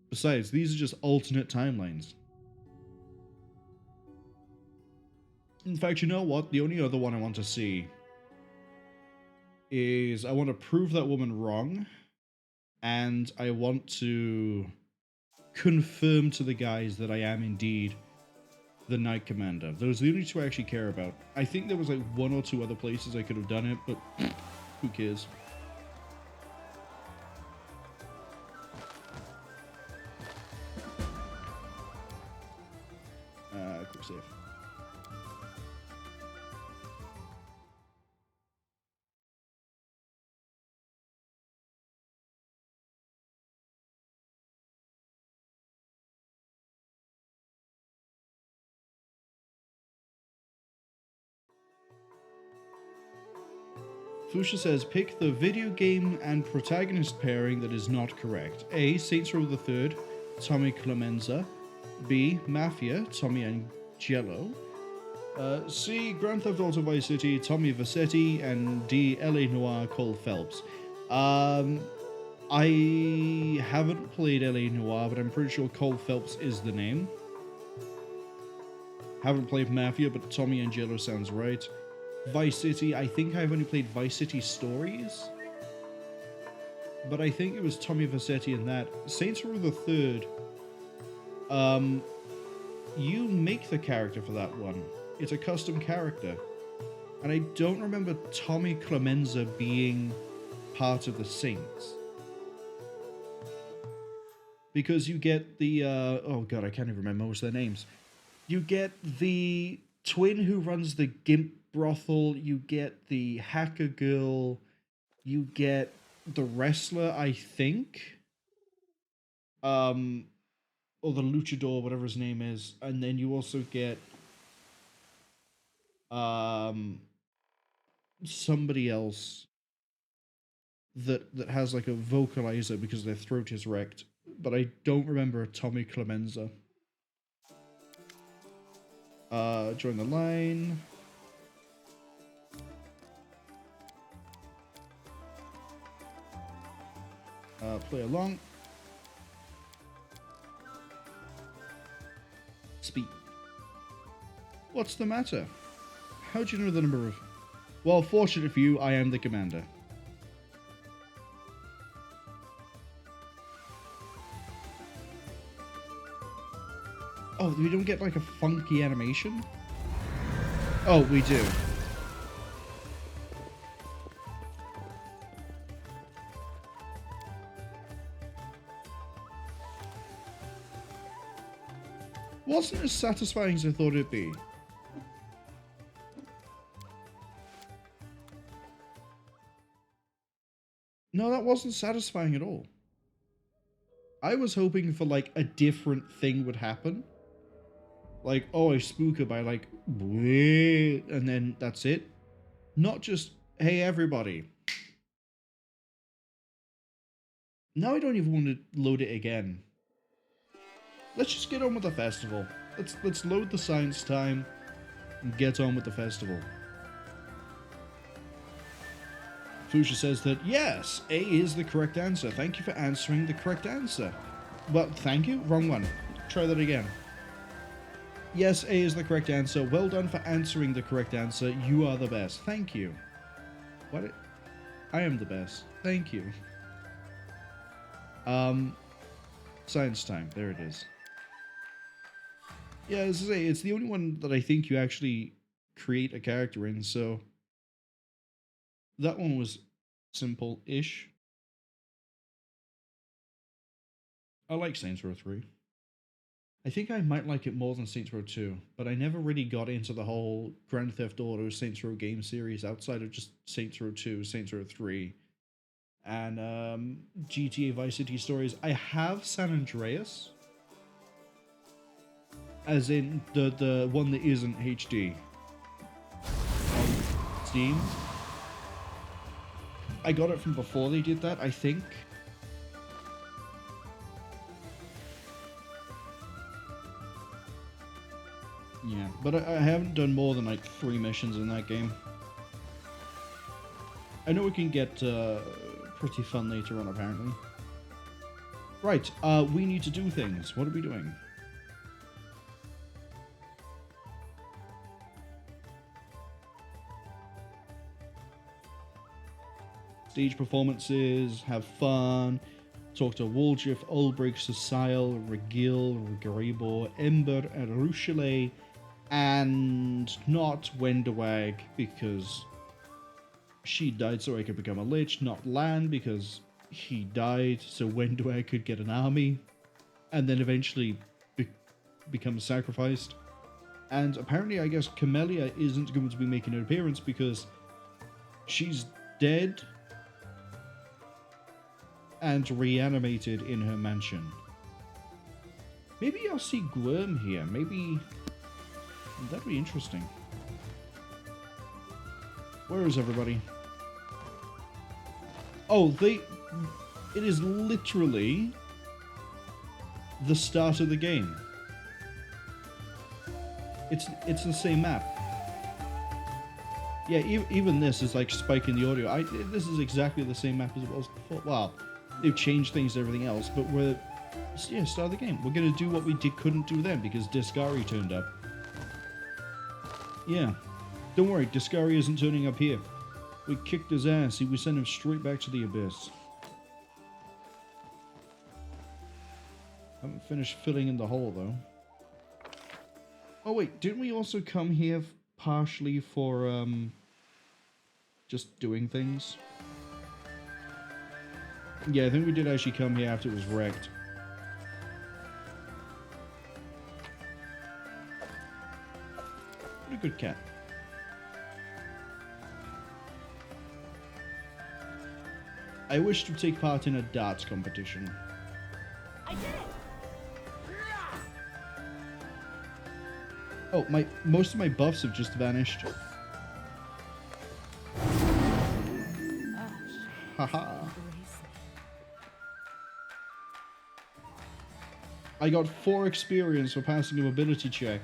[SPEAKER 1] Besides, these are just alternate timelines. In fact, you know what? The only other one I want to see is I want to prove that woman wrong, and I want to confirm to the guys that I am indeed the Knight Commander. Those are the only two I actually care about. I think there was like one or two other places I could have done it, but who cares? Quick save. Fuchsia says, pick the video game and protagonist pairing that is not correct. A. Saints Row the Third, Tommy Clemenza. B. Mafia, Tommy Angelo. C. Grand Theft Auto Vice City, Tommy Vassetti. And D. L.A. Noire, Cole Phelps. I haven't played L.A. Noire, but I'm pretty sure Cole Phelps is the name. Haven't played Mafia, but Tommy Angelo sounds right. Vice City, I think I've only played Vice City Stories, but I think it was Tommy Vassetti in that. Saints Row the Third, you make the character for that one. It's a custom character, and I don't remember Tommy Clemenza being part of the Saints. Because you get the, oh god, I can't even remember most of their names. You get the twin who runs the Gimp brothel, you get the hacker girl, you get the wrestler, I think, or the luchador, whatever his name is, and then you also get somebody else that has like a vocalizer because their throat is wrecked, but I don't remember Tommy Clemenza. Join the line. Play along. Speak. What's the matter? How do you know the number of... Well, fortunate for you, I am the commander. Oh, we don't get like a funky animation? Oh, we do. Wasn't as satisfying as I thought it'd be. No, that wasn't satisfying at all. I was hoping for like a different thing would happen. Like, oh, I spook her by like, and then that's it. Not just, hey everybody. Now I don't even want to load it again. Let's just get on with the festival. Let's load the science time and get on with the festival. Fuchsia says that, yes, A is the correct answer. Thank you for answering the correct answer. Well, thank you. Wrong one. Try that again. Yes, A is the correct answer. Well done for answering the correct answer. You are the best. Thank you. What? I am the best. Thank you. Science time. There it is. Yeah, as I say, it's the only one that I think you actually create a character in, so that one was simple-ish. I like Saints Row 3. I think I might like it more than Saints Row 2, but I never really got into the whole Grand Theft Auto Saints Row game series outside of just Saints Row 2, Saints Row 3, and GTA Vice City Stories. I have San Andreas, as in the one that isn't HD on Steam. I got it from before they did that, I think. Yeah, but I haven't done more than like 3 missions in that game. I know it can get pretty fun later on, apparently. Right, we need to do things. What are we doing? Stage performances, have fun, talk to Woljif, Ulbrich, Cecile, Regil, Grebor, Ember, and Ruchelet, and not Wendawag because she died so I could become a lich, not Lan because he died so Wendawag could get an army, and then eventually become sacrificed. And apparently I guess Camellia isn't going to be making an appearance because she's dead and reanimated in her mansion. Maybe I'll see Gwyrm here. Maybe that'd be interesting. Where is everybody? Oh, it is literally the start of the game. It's the same map. Yeah, even this is like spiking the audio. This is exactly the same map as it was before. Wow. They've changed things and everything else, but start of the game. We're gonna do what we couldn't do then because Discari turned up. Yeah, don't worry, Discari isn't turning up here. We kicked his ass. We sent him straight back to the abyss. Haven't finished filling in the hole though. Oh wait, didn't we also come here partially for just doing things? Yeah, I think we did actually come here after it was wrecked. What a good cat. I wish to take part in a darts competition.
[SPEAKER 2] I did it!
[SPEAKER 1] Oh, most of my buffs have just vanished. Haha. I got 4 experience for passing a mobility check.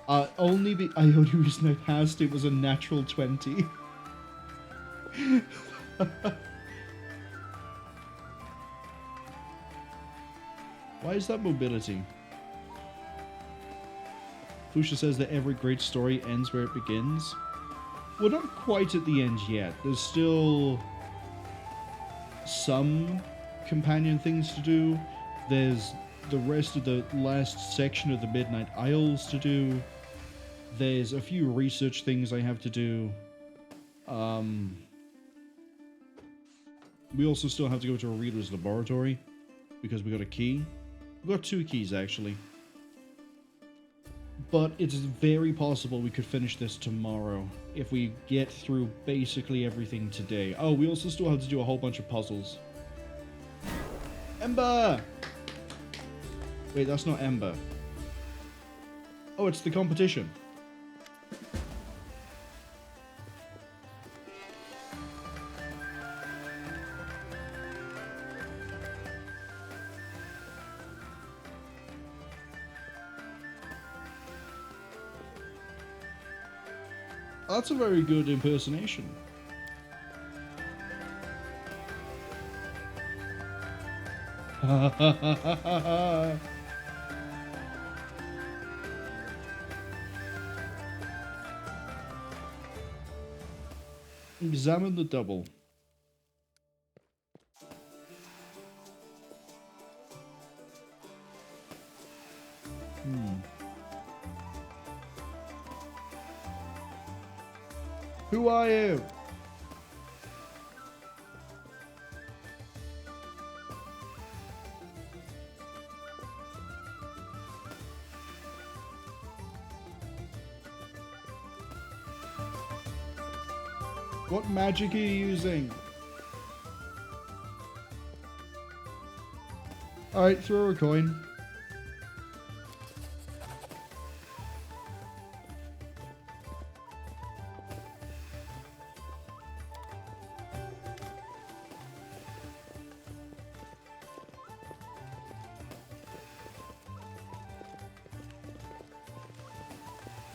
[SPEAKER 1] The only reason I passed it was a natural 20. Why is that mobility? Fusha says that every great story ends where it begins. We're not quite at the end yet. There's still some companion things to do. There's the rest of the last section of the Midnight Isles to do. There's a few research things I have to do. We also still have to go to a reader's laboratory because we got a key. We got 2 keys actually. But it's very possible we could finish this tomorrow if we get through basically everything today. Oh, we also still have to do a whole bunch of puzzles. Ember! Wait, that's not Ember. Oh, it's the competition. That's a very good impersonation. Examine the double. Who are you? What magic are you using? Alright, throw a coin.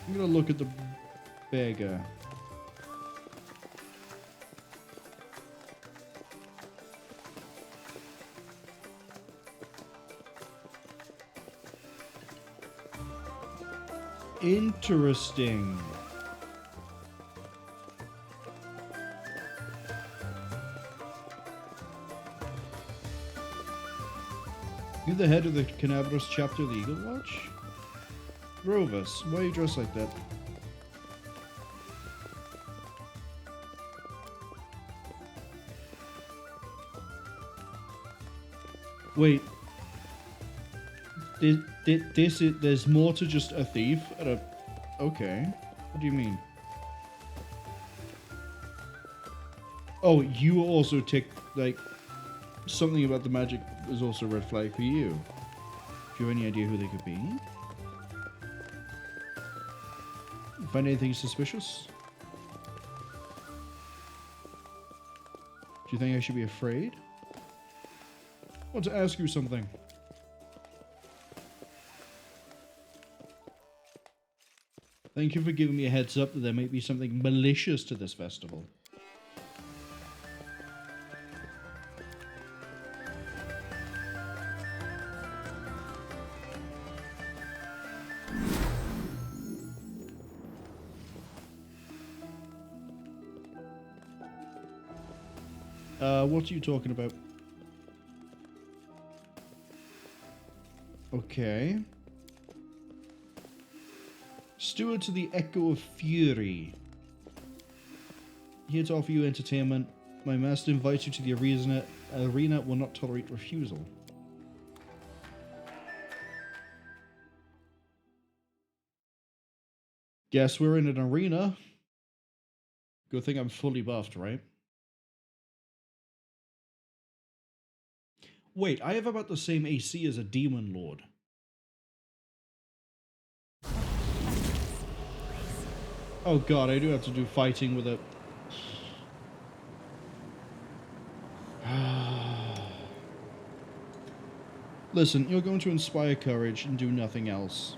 [SPEAKER 1] I'm gonna look at the beggar. Interesting. You the head of the Kenabres chapter of the Eagle Watch? Rovus, why are you dressed like that? Wait. There's more to just a thief at a... Okay. What do you mean? Oh, you also tick, like, something about the magic is also a red flag for you. Do you have any idea who they could be? Find anything suspicious? Do you think I should be afraid? I want to ask you something. Thank you for giving me a heads up that there might be something malicious to this festival. What are you talking about? Okay. Steward to the Echo of Fury. Here to offer you entertainment. My master invites you to the arena. Arena will not tolerate refusal. Guess we're in an arena. Good thing I'm fully buffed, right? Wait, I have about the same AC as a Demon Lord. Oh god, I do have to do fighting with it. Listen, you're going to inspire courage and do nothing else.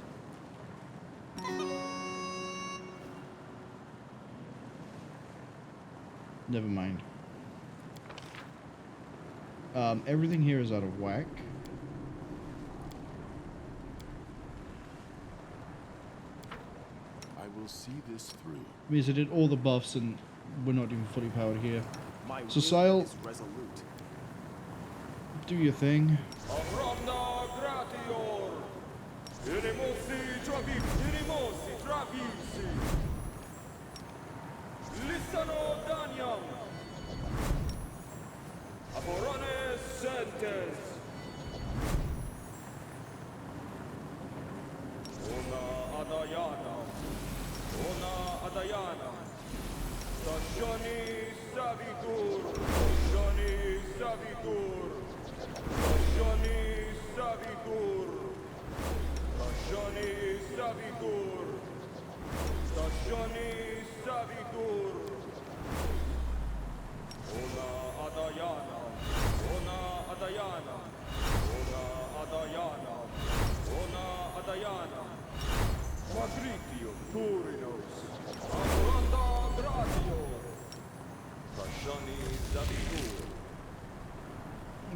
[SPEAKER 1] Never mind. Everything here is out of whack.
[SPEAKER 12] I will see this through.
[SPEAKER 1] Means I did all the buffs and we're not even fully powered here. So Sile, do your thing.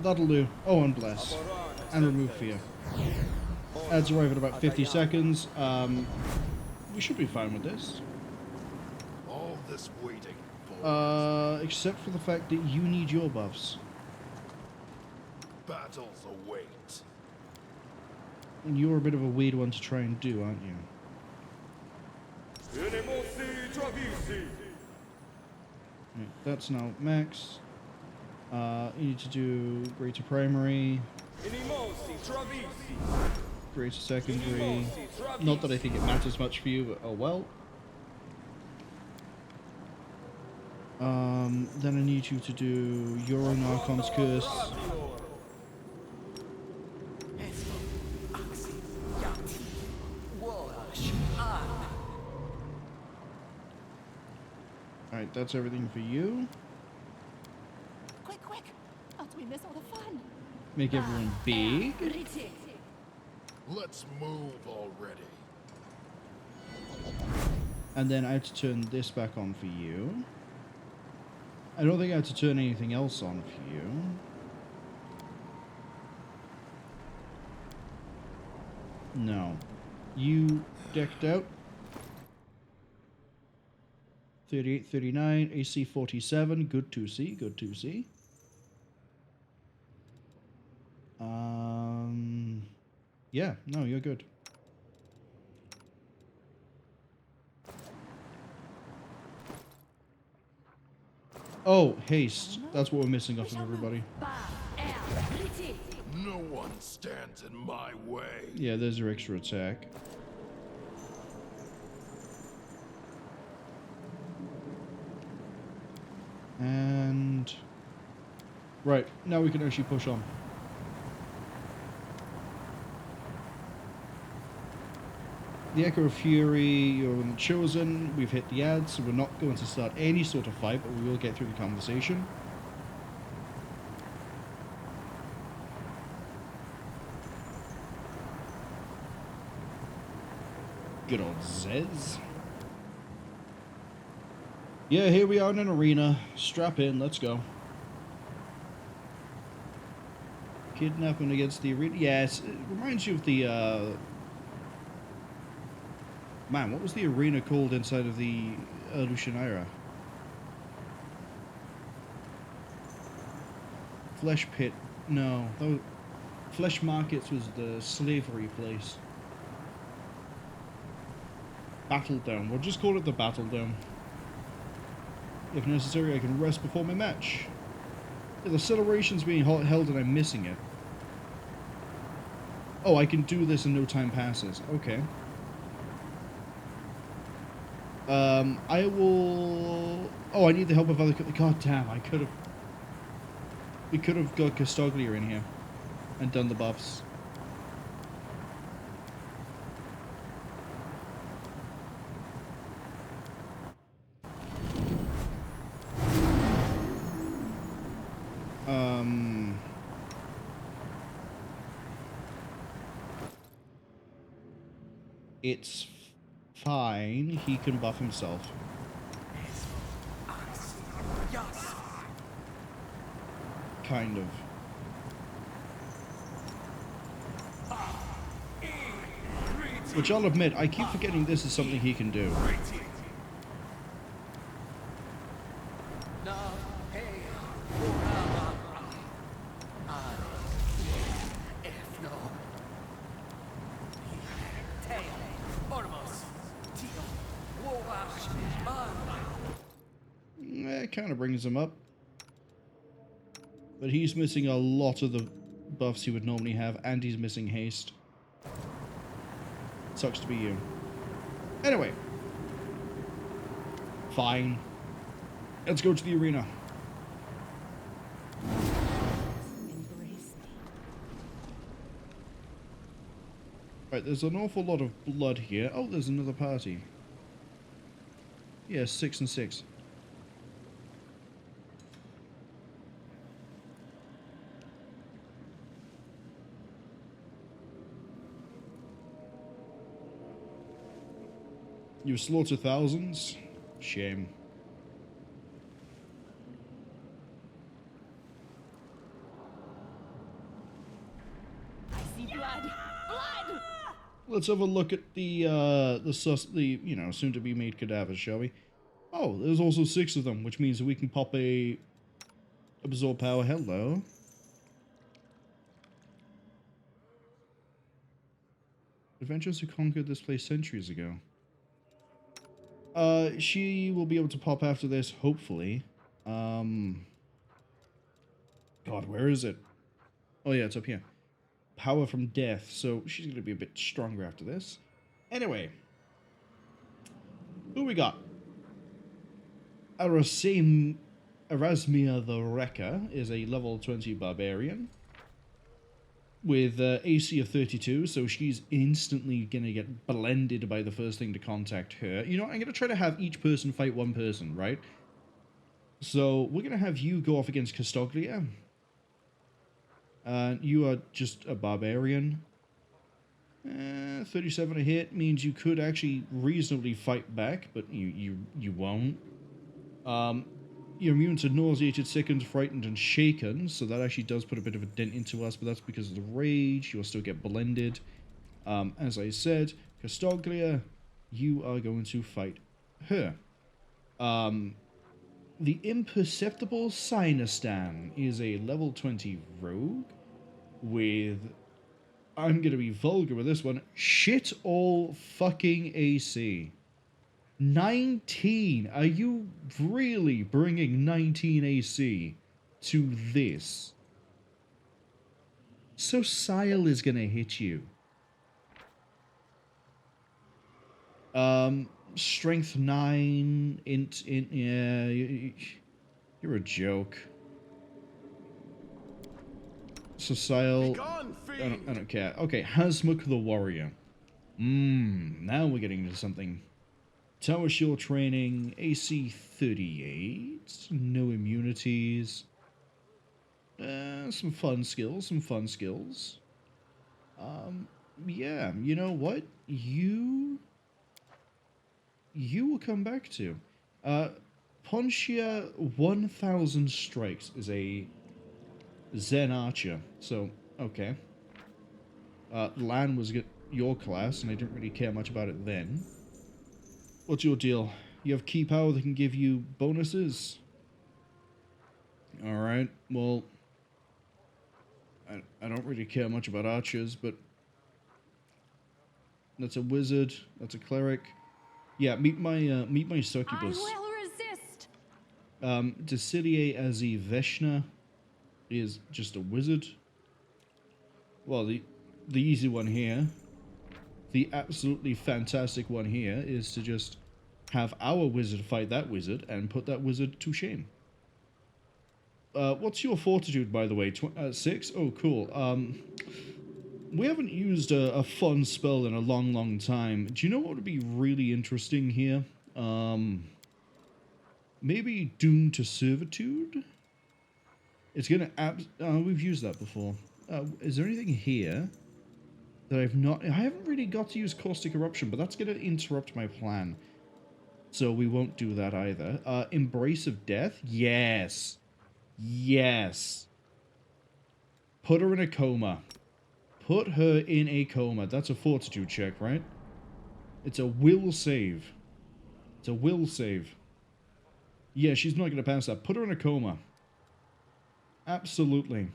[SPEAKER 1] That'll do. Oh, and bless. And remove fear. Ads arrive at about 50 seconds. We should be fine with this.
[SPEAKER 4] All this waiting.
[SPEAKER 1] Except for the fact that you need your buffs.
[SPEAKER 4] Battles await.
[SPEAKER 1] And you're a bit of a weird one to try and do, aren't you? Right, that's now max. You need to do greater primary, greater secondary. Not that I think it matters much for you, but oh well. Then I need you to do your own Archon's Curse. Alright, that's everything for you.
[SPEAKER 13] Quick, quick! Else we miss all the fun.
[SPEAKER 1] Make everyone big.
[SPEAKER 18] Let's move already.
[SPEAKER 1] And then I had to turn this back on for you. I don't think I had to turn anything else on for you. No. You decked out. 38, 39, AC 47. Good to see, good to see. Yeah, no, you're good. Oh, haste. That's what we're missing off of everybody.
[SPEAKER 18] No one stands in my way.
[SPEAKER 1] Yeah, there's your extra attack. And... right, now we can actually push on. The Echo of Fury, you're in the Chosen, we've hit the ads, so we're not going to start any sort of fight, but we will get through the conversation. Good old Zez. Yeah, here we are in an arena. Strap in, let's go. Kidnapping against the arena. Yes, it reminds you of the, man, what was the arena called inside of the Lucianaira? Flesh Pit. No. Flesh Markets was the slavery place. Battle Dome. We'll just call it the Battle Dome. If necessary, I can rest before my match. Yeah, the celebration's being held and I'm missing it. Oh, I can do this and no time passes. Okay. I will... oh, I need the help of other... god damn, I could have... we could have got Castoglia in here and done the buffs. It's fine. He can buff himself. Kind of. Which I'll admit, I keep forgetting this is something he can do. It kind of brings him up. But he's missing a lot of the buffs he would normally have, and he's missing haste. Sucks to be you. Anyway. Fine. Let's go to the arena. Right, there's an awful lot of blood here. Oh, there's another party. Yeah, 6 and 6. You slaughter thousands? Shame.
[SPEAKER 13] I see blood. Blood!
[SPEAKER 1] Let's have a look at the you know, soon to be made cadavers, shall we? Oh, there's also 6 of them, which means that we can pop a absorb power. Hello. Adventurers who conquered this place centuries ago. She will be able to pop after this, hopefully. God, where is it? Oh yeah, it's up here. Power from death, so she's gonna be a bit stronger after this. Anyway. Who we got? Razmir the Wrecker is a level 20 barbarian with AC of 32, so she's instantly gonna get blended by the first thing to contact her. You know, I'm gonna try to have each person fight one person, right? So we're gonna have you go off against Castoglia. You are just a barbarian. 37 a hit means you could actually reasonably fight back, but you won't. You're immune to nauseated, sickened, frightened, and shaken, so that actually does put a bit of a dent into us, but that's because of the rage. You'll still get blended. As I said, Castoglia, you are going to fight her. The Imperceptible Sinistan is a level 20 rogue with, I'm going to be vulgar with this one, shit all fucking AC. 19. Are you really bringing 19 AC to this? So Sile is gonna hit you. Strength 9, int, yeah, you're a joke. So Sile, I don't care. Okay, Hazmuk the Warrior. Now we're getting into something. Tower Shield training, AC 38, no immunities. Some fun skills, Yeah, you know what? You will come back to. Pontia 1000 Strikes is a Zen Archer, so, okay. Lan was your class, and I didn't really care much about it then. What's your deal? You have key power that can give you bonuses? Alright, well, I don't really care much about archers, but that's a wizard, that's a cleric. Yeah, meet my succubus.
[SPEAKER 8] I will resist.
[SPEAKER 1] Desilye Azi Veshna is just a wizard. Well, the easy one here, the absolutely fantastic one here, is to just have our wizard fight that wizard and put that wizard to shame. What's your fortitude, by the way? 6? Oh, cool. We haven't used a fun spell in a long time. Do you know what would be really interesting here? Maybe Doom to Servitude? It's gonna we've used that before. Is there anything here that I haven't really got to use Caustic Eruption, but that's gonna interrupt my plan. So we won't do that either. Embrace of Death? Yes. Yes. Put her in a coma. Put her in a coma. That's a fortitude check, right? It's a will save. It's a will save. Yeah, she's not going to pass that. Put her in a coma. Absolutely.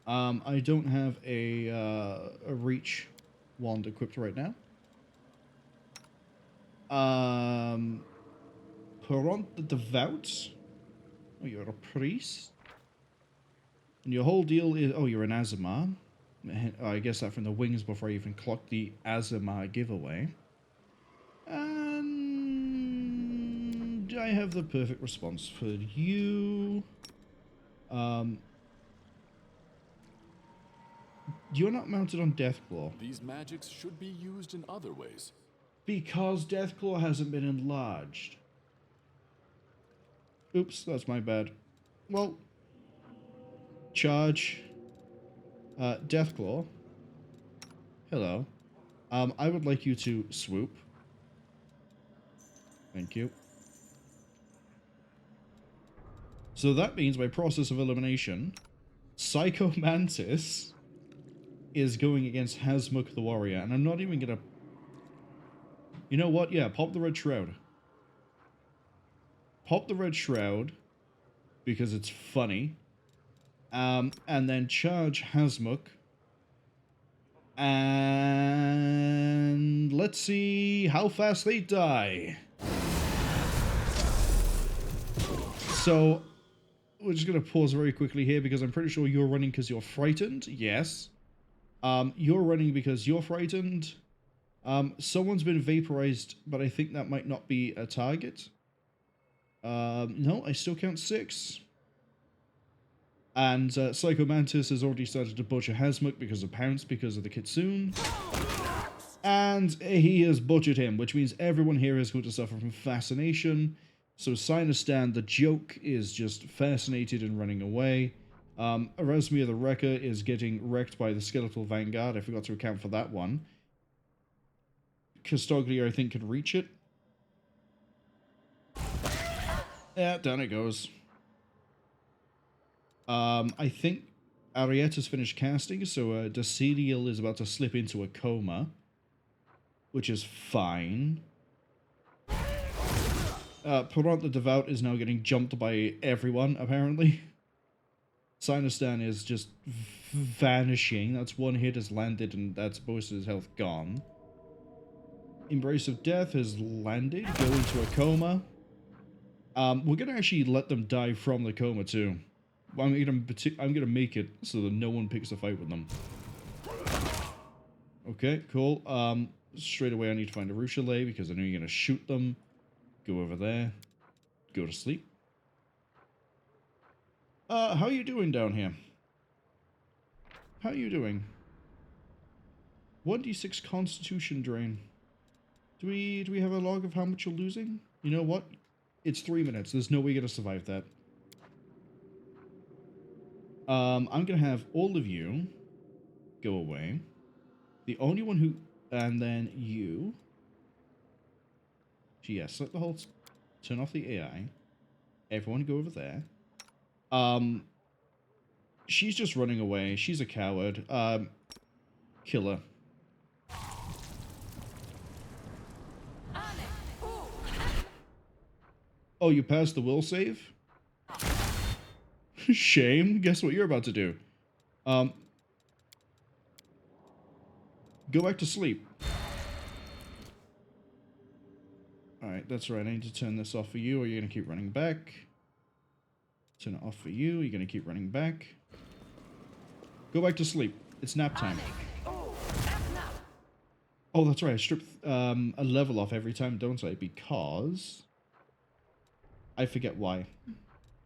[SPEAKER 1] I don't have a reach wand equipped right now. Peront the Devout. Oh, you're a priest. And your whole deal is... Oh, you're an Azamar. I guess that from the wings before I even clocked the Azamar giveaway. And I have the perfect response for you. You're not mounted on Deathclaw.
[SPEAKER 18] These magics should be used in other ways.
[SPEAKER 1] Because Deathclaw hasn't been enlarged. Oops, that's my bad. Well, charge. Deathclaw. Hello. I would like you to swoop. Thank you. So that means by process of elimination, Psycho Mantis is going against Hazmuk the Warrior, and I'm not even gonna... You know what? Yeah, pop the Red Shroud. Pop the Red Shroud, because it's funny. And then charge Hazmuk. And let's see how fast they die. So, we're just going to pause very quickly here, because I'm pretty sure you're running because you're frightened. Yes. You're running because you're frightened. Someone's been vaporized, but I think that might not be a target. No, I still count 6. And Psycho Mantis has already started to butcher Hasmuk because of Pounce, because of the Kitsune. And he has butchered him, which means everyone here is going to suffer from fascination. So Sinistan, the joke, is just fascinated and running away. Razmir the Wrecker is getting wrecked by the Skeletal Vanguard. I forgot to account for that one. Custoglia, I think, can reach it. Yeah, down it goes. I think Arietta's finished casting, so Decilial is about to slip into a coma, which is fine. Perant the Devout is now getting jumped by everyone, apparently. Sinistan is just vanishing. That's one hit has landed, and that's most of his health gone. Embrace of Death has landed, go into a coma. We're gonna actually let them die from the coma too. I'm gonna make it so that no one picks a fight with them. Okay, cool. Straight away I need to find a Ruchelet because I know you're gonna shoot them. Go over there. Go to sleep. How are you doing down here? How are you doing? 1d6 Constitution drain. Do we have a log of how much you're losing? You know what? It's 3 minutes. There's no way you're gonna survive that. I'm gonna have all of you go away. The only one who... And then you... Yes, select the whole... Turn off the AI. Everyone go over there. She's just running away. She's a coward. Kill her. Oh, you passed the will save? Shame. Guess what you're about to do? Go back to sleep. Alright, that's right. I need to turn this off for you, or you're going to keep running back. Turn it off for you. You're going to keep running back. Go back to sleep. It's nap time. Oh, that's right. I strip a level off every time, don't I? Because... I forget why.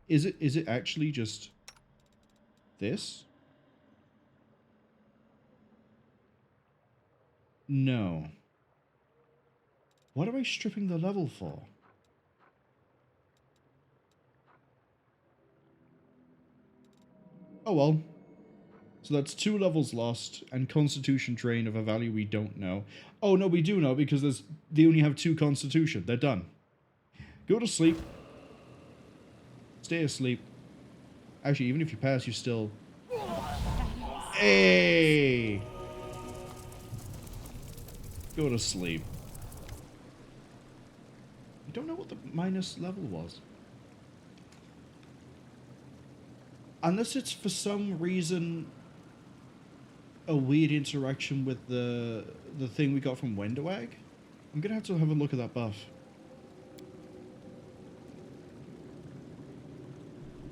[SPEAKER 1] Is it actually just this? No. What am I stripping the level for? Oh well. So that's 2 levels lost and Constitution drain of a value we don't know. Oh no, we do know because they only have 2 Constitution. They're done. Go to sleep. Stay asleep. Actually, even if you pass, you still... Hey! Go to sleep. I don't know what the minus level was. Unless it's for some reason a weird interaction with the thing we got from Wendowag. I'm gonna have a look at that buff.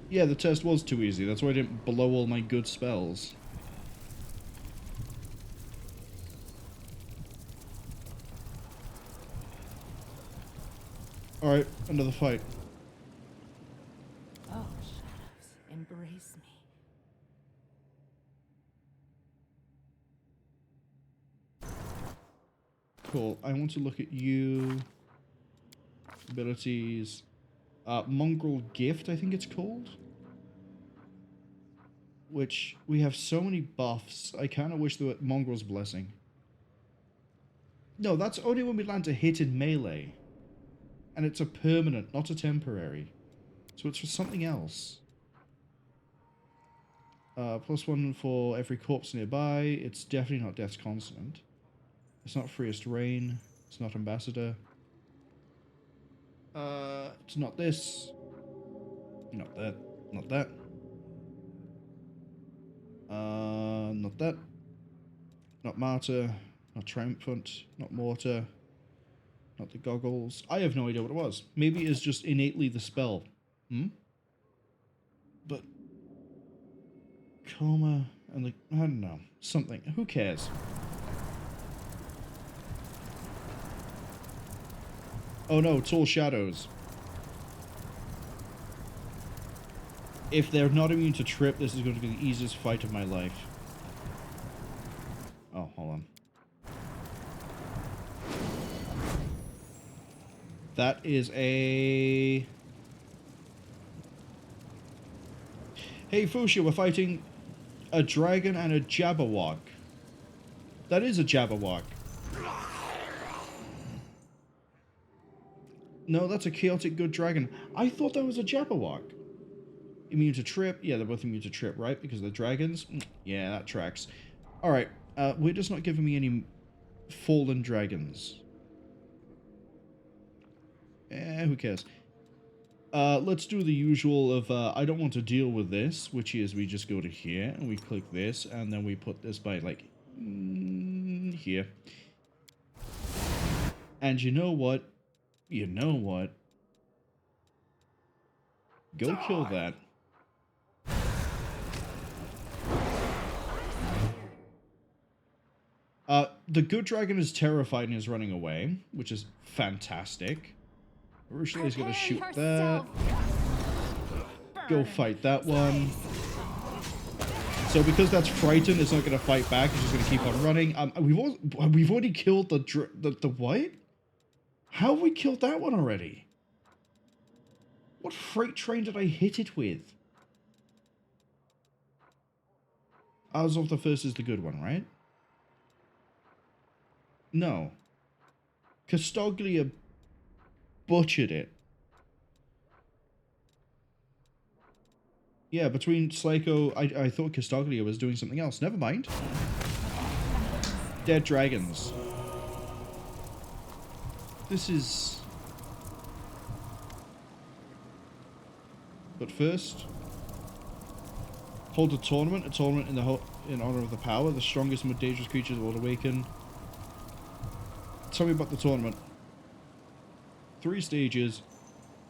[SPEAKER 1] Yeah, the test was too easy. That's why I didn't blow all my good spells. Alright, another fight.
[SPEAKER 8] Oh, shadows, embrace me.
[SPEAKER 1] Cool. I want to look at you. Abilities. Mongrel Gift, I think it's called. Which, we have so many buffs. I kind of wish there were Mongrel's Blessing. No, that's only when we land a hit in melee. And it's a permanent, not a temporary. So it's for something else. +1 for every corpse nearby. It's definitely not Death's Consonant. It's not Freest Rain. It's not Ambassador. It's not this. Not that. Not that. Not that. Not Martyr. Not Triumphant. Not Mortar. Not the Goggles. I have no idea what it was. Maybe it's just innately the spell. But... Coma and like... I don't know. Something. Who cares? Oh no, it's all shadows. If they're not immune to trip, this is going to be the easiest fight of my life. Oh, hold on. That is a... Hey Fuchsia, we're fighting a dragon and a Jabberwock. That is a Jabberwock. No, that's a chaotic good dragon. I thought that was a Jabberwock. Immune to trip. Yeah, they're both immune to trip, right? Because they're dragons. Yeah, that tracks. Alright, we're just not giving me any fallen dragons. Who cares? Let's do the usual of, I don't want to deal with this, which is we just go to here, and we click this, and then we put this by, like, here. And you know what? You know what? Go kill that. The good dragon is terrified and is running away, which is fantastic. Originally he's gonna shoot that. Go fight that one. So because that's frightened, it's not gonna fight back. It's just gonna keep on running. We've already killed the what? How have we killed that one already? What freight train did I hit it with? As of the first is the good one, right? No. Castoglia butchered it. Yeah, between Slaco, I thought Castoglia was doing something else. Never mind. Dead dragons. This is... But first... Hold a tournament in honor of the power. The strongest and most dangerous creatures will awaken. Tell me about the tournament. 3 stages,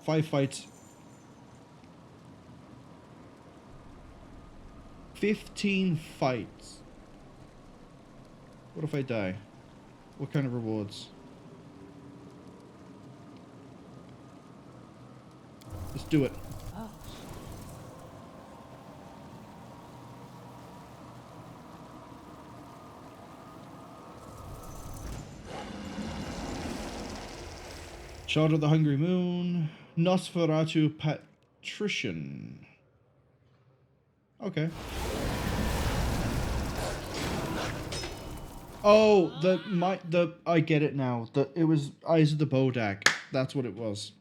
[SPEAKER 1] 5 fights, 15 fights. What if I die? What kind of rewards? Let's do it. Shard of the Hungry Moon. Nosferatu Patrician. Okay. Oh, I get it now. It was Eyes of the Bodak. That's what it was.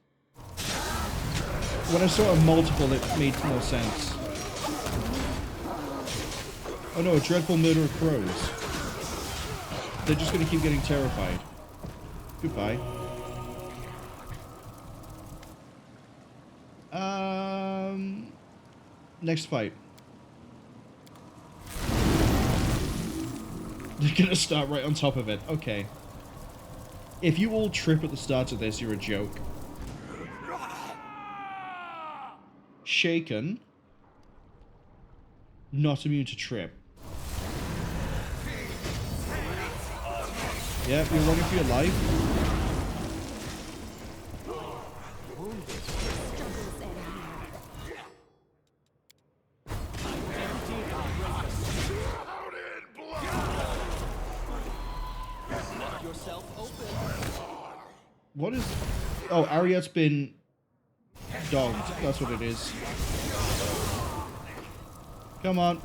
[SPEAKER 1] When I saw a multiple, it made more sense. Oh no, a dreadful murder of crows. They're just gonna keep getting terrified. Goodbye. Next fight. They're gonna start right on top of it. Okay. If you all trip at the start of this, you're a joke. Shaken. Not immune to trip. Yep, you're running for your life. What is... Oh, Ariet's been dogged. That's what it is. Come on.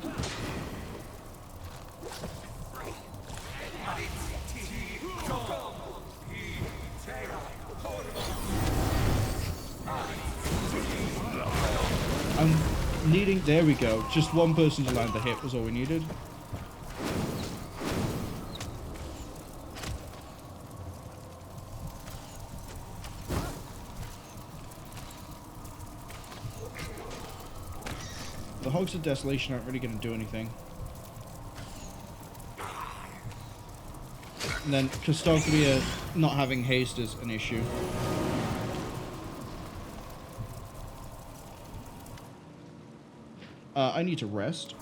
[SPEAKER 1] I'm needing... There we go. Just one person to land the hit was all we needed. The Hogs of Desolation aren't really going to do anything. And then Castoglia not having haste is an issue. I need to rest.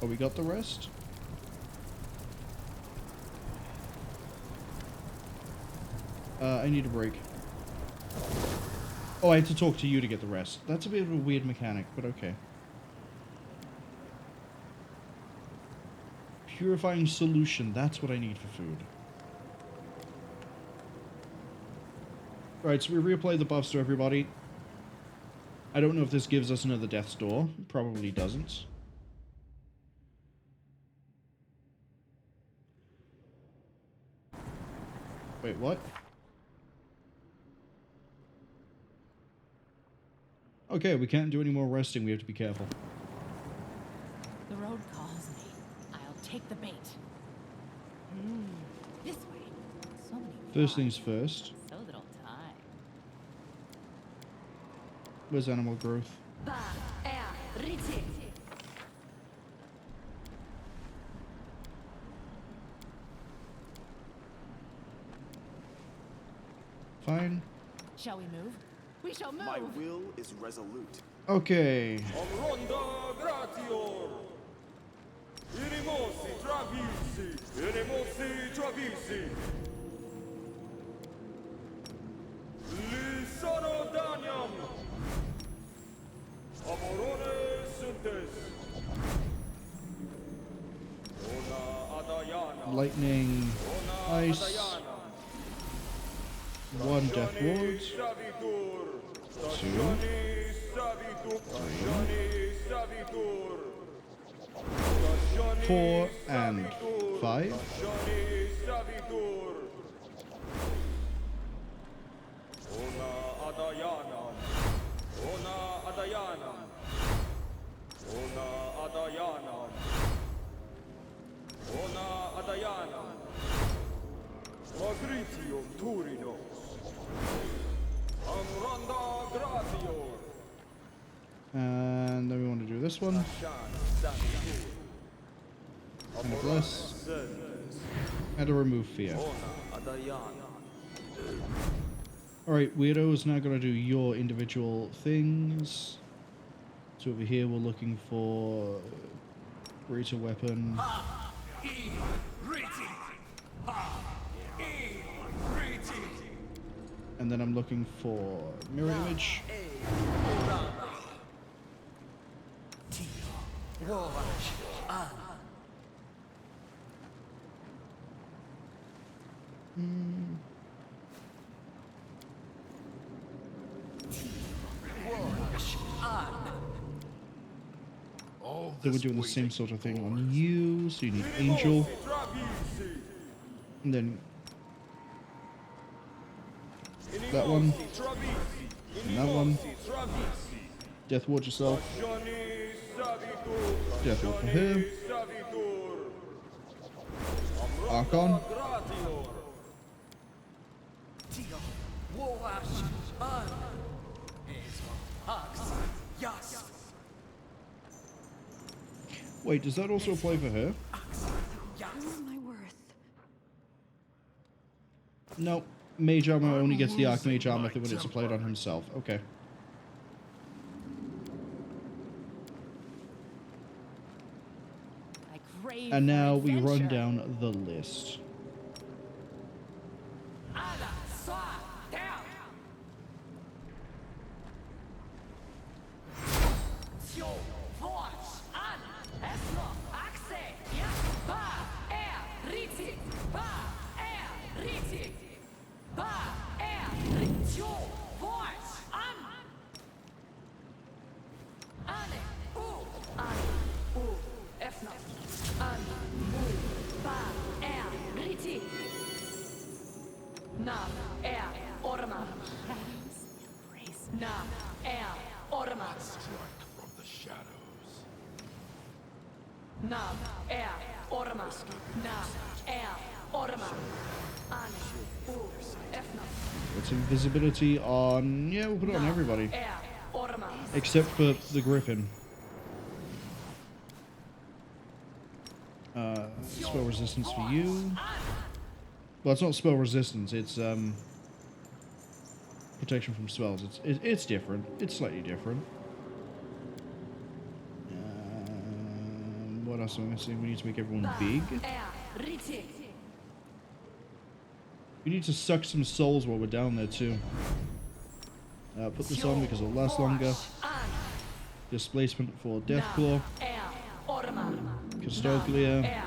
[SPEAKER 1] Oh, we got the rest? I need a break. Oh, I had to talk to you to get the rest. That's a bit of a weird mechanic, but okay. Purifying solution, that's what I need for food. Alright, so we reapply the buffs to everybody. I don't know if this gives us another death's door. Probably doesn't. Wait, what? Okay, we can't do any more resting. We have to be careful.
[SPEAKER 16] The road calls me. I'll take the bait. This way. So many
[SPEAKER 1] First things first.
[SPEAKER 16] so little time.
[SPEAKER 1] Where's animal growth? Fine.
[SPEAKER 16] Shall we move? We shall move.
[SPEAKER 12] My will is resolute.
[SPEAKER 1] Okay.
[SPEAKER 15] Ronda gratior. Irimosi travisi. Irimosi travisi. Lisono daniam. Amorone suntes. Ona adayana.
[SPEAKER 1] Lightning. Ice. One death ward. 2. 3. 4 and 5.
[SPEAKER 15] Magritium Turinos. Amranda Gratior.
[SPEAKER 1] And then we want to do this one. And a bless. And a remove fear. Alright, Weirdo is now going to do your individual things. So over here we're looking for greater weapon. And then I'm looking for mirror image. Then we're doing the same sort of thing on you, so you need Angel. And then that one. And that one. Death ward yourself. Death ward for her. Archon. Wait, does that also apply for her?
[SPEAKER 5] My worth.
[SPEAKER 1] No. Mage armor only gets the Archmage armor when it's applied on himself. Okay. And now we run down the list. It's invisibility on... Yeah, we'll put it on everybody. Except for the Griffin. Spell resistance for you. Well, it's not spell resistance, it's protection from spells. It's different. It's slightly different. What else am I missing? We need to make everyone big. We need to suck some souls while we're down there too. Put this on because it'll last longer. Displacement for Deathclaw. Custoglia.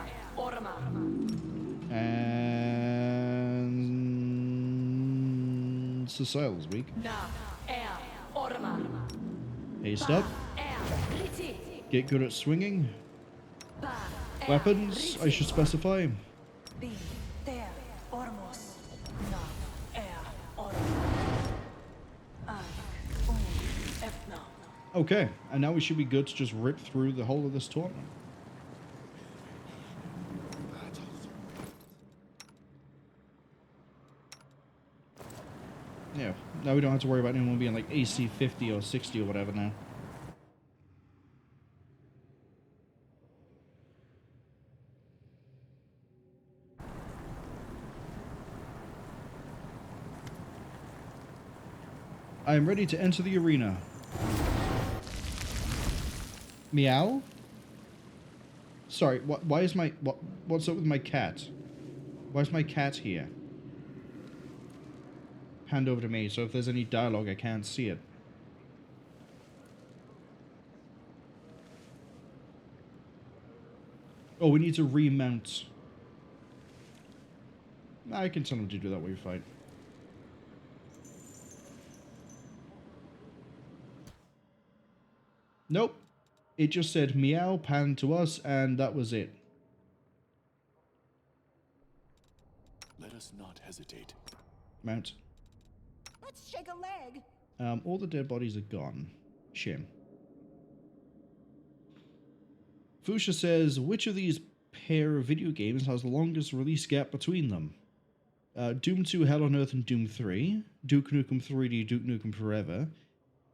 [SPEAKER 1] And Societal's weak. Haste up. Get good at swinging. Weapons, I should specify. Okay, and now we should be good to just rip through the whole of this tournament. Yeah, now we don't have to worry about anyone being like AC 50 or 60 or whatever now. I am ready to enter the arena. Meow? Sorry, why is my... what's up with my cat? Why is my cat here? Hand over to me, so if there's any dialogue, I can't see it. Oh, we need to remount. I can tell them to do that while you fight. Nope. It just said meow, pan to us, and that was it.
[SPEAKER 18] Let us not hesitate.
[SPEAKER 1] Mount.
[SPEAKER 16] Let's shake a leg.
[SPEAKER 1] All the dead bodies are gone. Shame. Fuchsia says, which of these pair of video games has the longest release gap between them? Doom 2 Hell on Earth and Doom 3. Duke Nukem 3D, Duke Nukem Forever.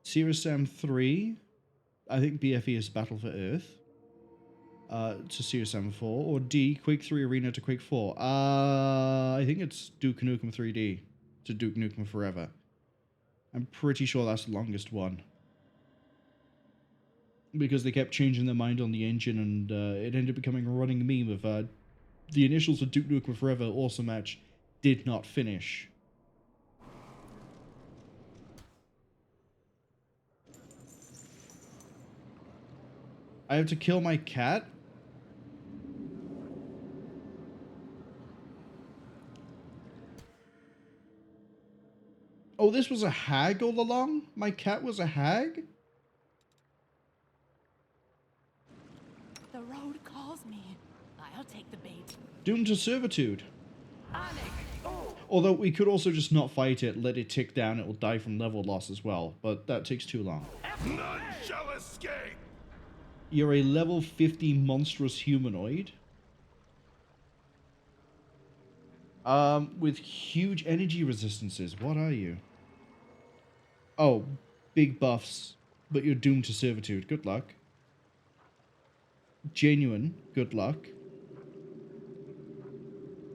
[SPEAKER 1] Serious Sam 3. I think BFE is Battle for Earth. To Serious Sam 4. Or D, Quake 3 Arena to Quake 4. I think it's Duke Nukem 3D to Duke Nukem Forever. I'm pretty sure that's the longest one. Because they kept changing their mind on the engine, and it ended up becoming a running meme of the initials of Duke Nukem Forever Awesome Match did not finish. I have to kill my cat? Oh, this was a hag all along? My cat was a hag?
[SPEAKER 13] The road calls me. I'll take the bait.
[SPEAKER 1] Doomed to servitude. Although we could also just not fight it, let it tick down, it will die from level loss as well, but that takes too long.
[SPEAKER 7] None shall escape!
[SPEAKER 1] You're a level 50 monstrous humanoid. With huge energy resistances. What are you? Oh, big buffs, but you're doomed to servitude. Good luck. Genuine. Good luck.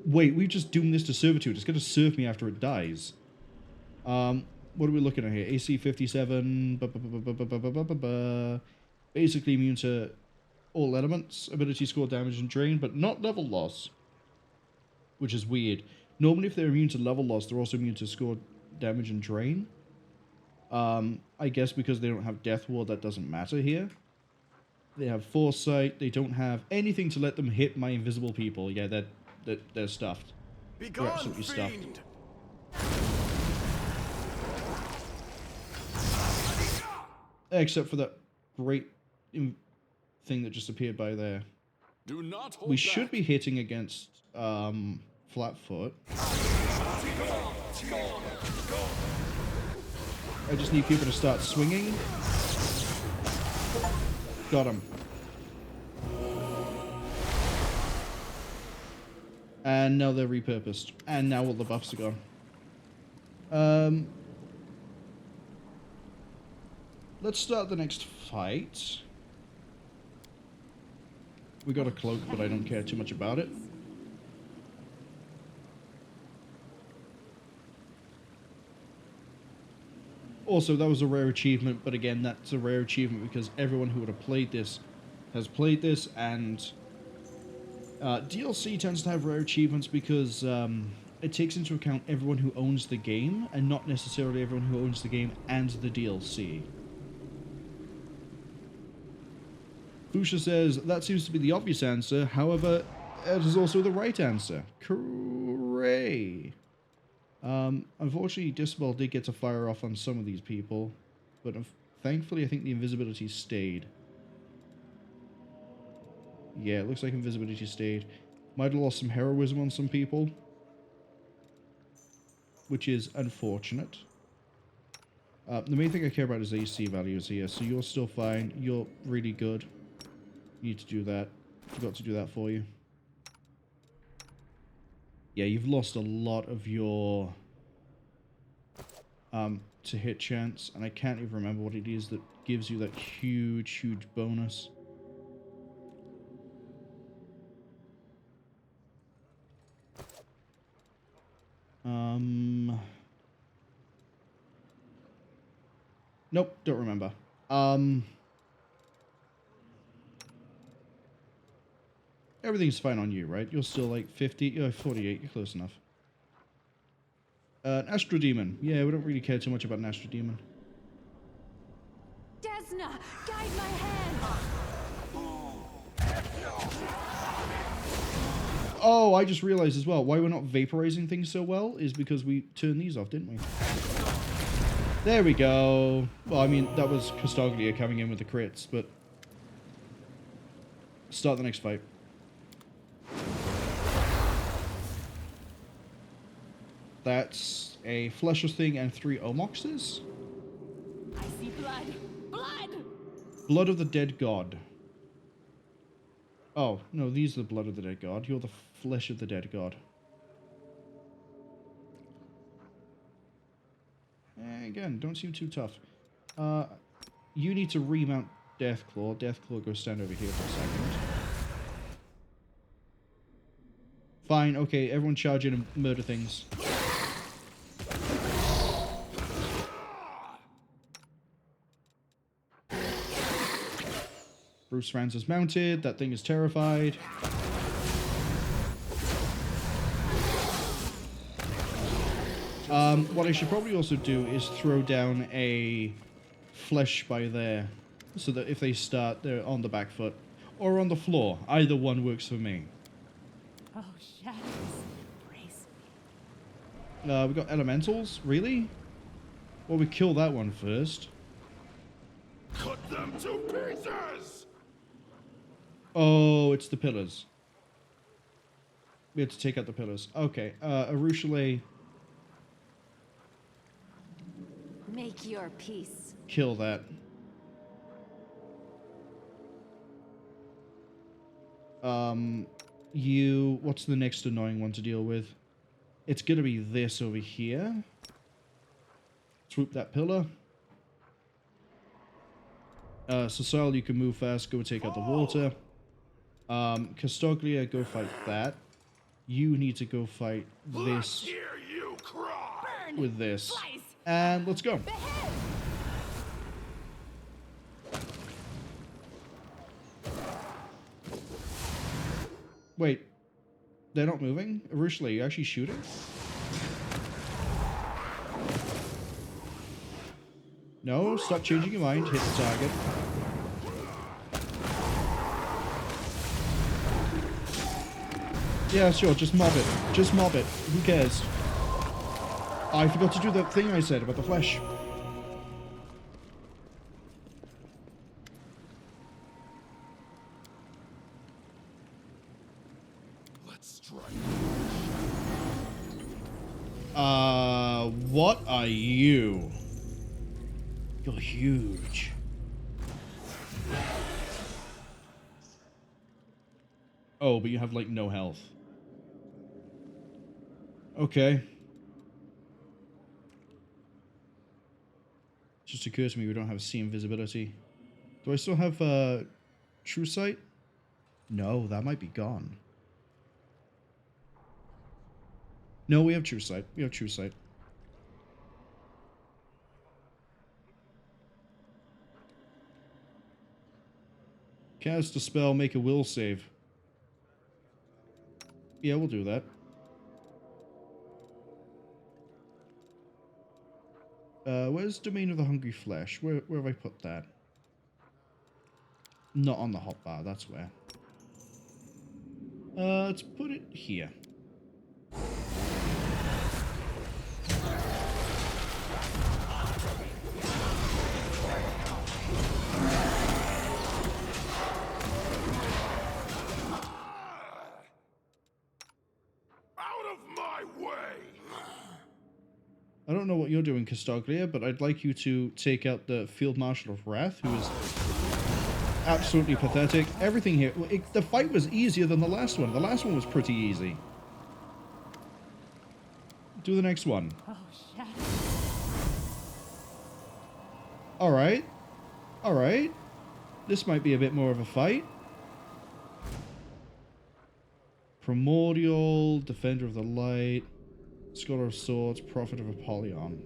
[SPEAKER 1] Wait, we just doomed this to servitude. It's going to serve me after it dies. What are we looking at here? AC 57. Basically immune to all elements. Ability score damage and drain, but not level loss. Which is weird. Normally if they're immune to level loss, they're also immune to score damage and drain. I guess because they don't have Death Ward, that doesn't matter here. They have Foresight. They don't have anything to let them hit my invisible people. Yeah, they're stuffed. They're absolutely stuffed. Except for that great thing that just appeared by there.
[SPEAKER 18] Do not hold
[SPEAKER 1] we should be hitting against Flatfoot. I just need people to start swinging. Got him. And now they're repurposed. And now all the buffs are gone. Let's start the next fight. We got a cloak, but I don't care too much about it. Also, that was a rare achievement, but again, that's a rare achievement because everyone who would have played this has played this, and DLC tends to have rare achievements because it takes into account everyone who owns the game and not necessarily everyone who owns the game and the DLC. Fusha says, that seems to be the obvious answer, however, it is also the right answer. Hooray! Unfortunately, Disbel did get to fire off on some of these people, but thankfully I think the invisibility stayed. Yeah, it looks like invisibility stayed. Might have lost some heroism on some people, which is unfortunate. The main thing I care about is AC values here, so you're still fine. You're really good. You need to do that. Forgot to do that for you. Yeah, you've lost a lot of your to hit chance, and I can't even remember what it is that gives you that huge bonus. Nope, don't remember. Everything's fine on you, right? You're still like 50, 48, you're close enough. An Astro Demon. Yeah, we don't really care too much about an Astro Demon.
[SPEAKER 13] Desna, guide my hand!
[SPEAKER 1] Oh, I just realized as well, why we're not vaporizing things so well is because we turned these off, didn't we? There we go. Well, I mean, that was Custoglia coming in with the crits, but... Start the next fight. That's a Flesher thing and 3 Omoxes.
[SPEAKER 13] I see blood! Blood!
[SPEAKER 1] Blood of the Dead God. Oh, no, these are the blood of the dead god. You're the flesh of the dead god. Again, don't seem too tough. You need to remount Deathclaw. Deathclaw, go stand over here for a second. Fine, okay, everyone charge in and murder things. Bruce Franz is mounted. That thing is terrified. What I should probably also do is throw down a flesh by there, so that if they start, they're on the back foot. Or on the floor. Either one works for me.
[SPEAKER 13] Oh, shadows, embrace me.
[SPEAKER 1] We got elementals? Really? Well, we kill that one first.
[SPEAKER 17] Cut them to pieces!
[SPEAKER 1] Oh, it's the pillars. We had to take out the pillars. Okay, Arushale.
[SPEAKER 13] Make your peace.
[SPEAKER 1] Kill that. What's the next annoying one to deal with? It's gonna be this over here. Swoop that pillar. Cecile, you can move fast, go take out the water. Custoglia, go fight that. You need to go fight this with this. And let's go. Wait, they're not moving? Arushale, you actually shooting? No, stop changing your mind, hit the target. Yeah, sure, just mob it. Just mob it. Who cares? I forgot to do that thing I said about the flesh.
[SPEAKER 17] Let's strike.
[SPEAKER 1] What are you? You're huge. Oh, but you have, like, no health. Okay. Just occurs to me we don't have C invisibility. Do I still have, True Sight? No, that might be gone. No, we have True Sight. We have True Sight. Cast a spell, make a will save. Yeah, we'll do that. Where's Domain of the Hungry Flesh? Where have I put that? Not on the hotbar, that's where. Let's put it here. I don't know what you're doing, Castaglia, but I'd like you to take out the Field Marshal of Wrath, who is absolutely pathetic. Everything here... the fight was easier than the last one. The last one was pretty easy. Do the next one.
[SPEAKER 13] Oh, shit.
[SPEAKER 1] Alright. Alright. This might be a bit more of a fight. Primordial, Defender of the Light... Scholar of Swords, Prophet of Apollyon.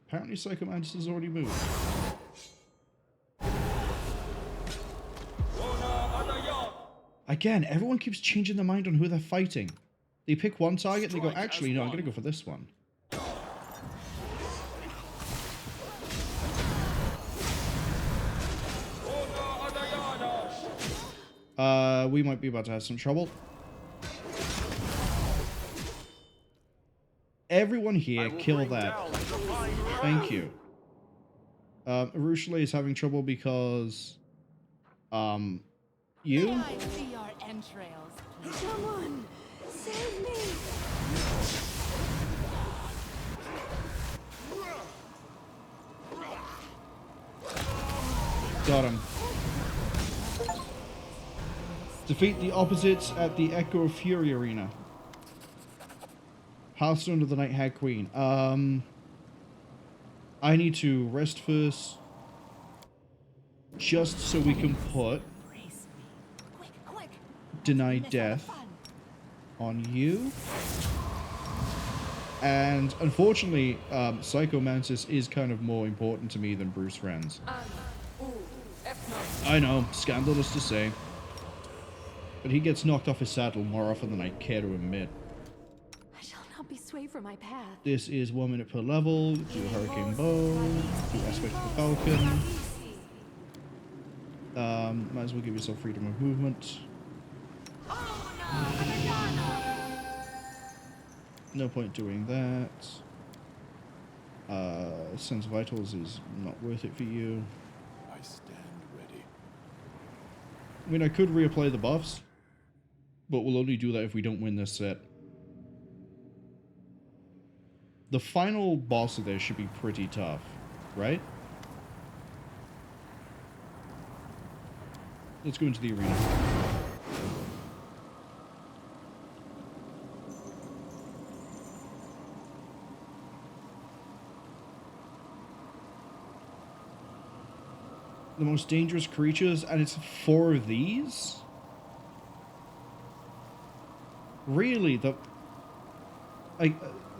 [SPEAKER 1] Apparently Psychomantis has already moved. Again, everyone keeps changing their mind on who they're fighting. They pick one target and they go, actually, no, I'm going to go for this one. We might be about to have some trouble. Everyone here, kill that. Thank you. Arushale is having trouble because... you?
[SPEAKER 13] I see your entrails.
[SPEAKER 8] Someone, save me!
[SPEAKER 1] Got him. Defeat the opposites at the Echo of Fury Arena. Hearthstone of the Night Hag Queen. I need to rest first. Just so we can put Deny Death on you. And unfortunately, Psychomantis is kind of more important to me than Bruce Friends. I know, scandalous to say. But he gets knocked off his saddle more often than I care to admit.
[SPEAKER 13] I shall not be swayed from my path.
[SPEAKER 1] This is 1 minute per level. Do Hurricane Bow. Do Aspect of the Falcon. Might as well give yourself freedom of movement. No point doing that. Sense Vitals is not worth it for you.
[SPEAKER 18] I stand ready.
[SPEAKER 1] I mean, I could reapply the buffs, but we'll only do that if we don't win this set. The final boss of this should be pretty tough, right? Let's go into the arena. The most dangerous creatures, and it's 4 of these? Really?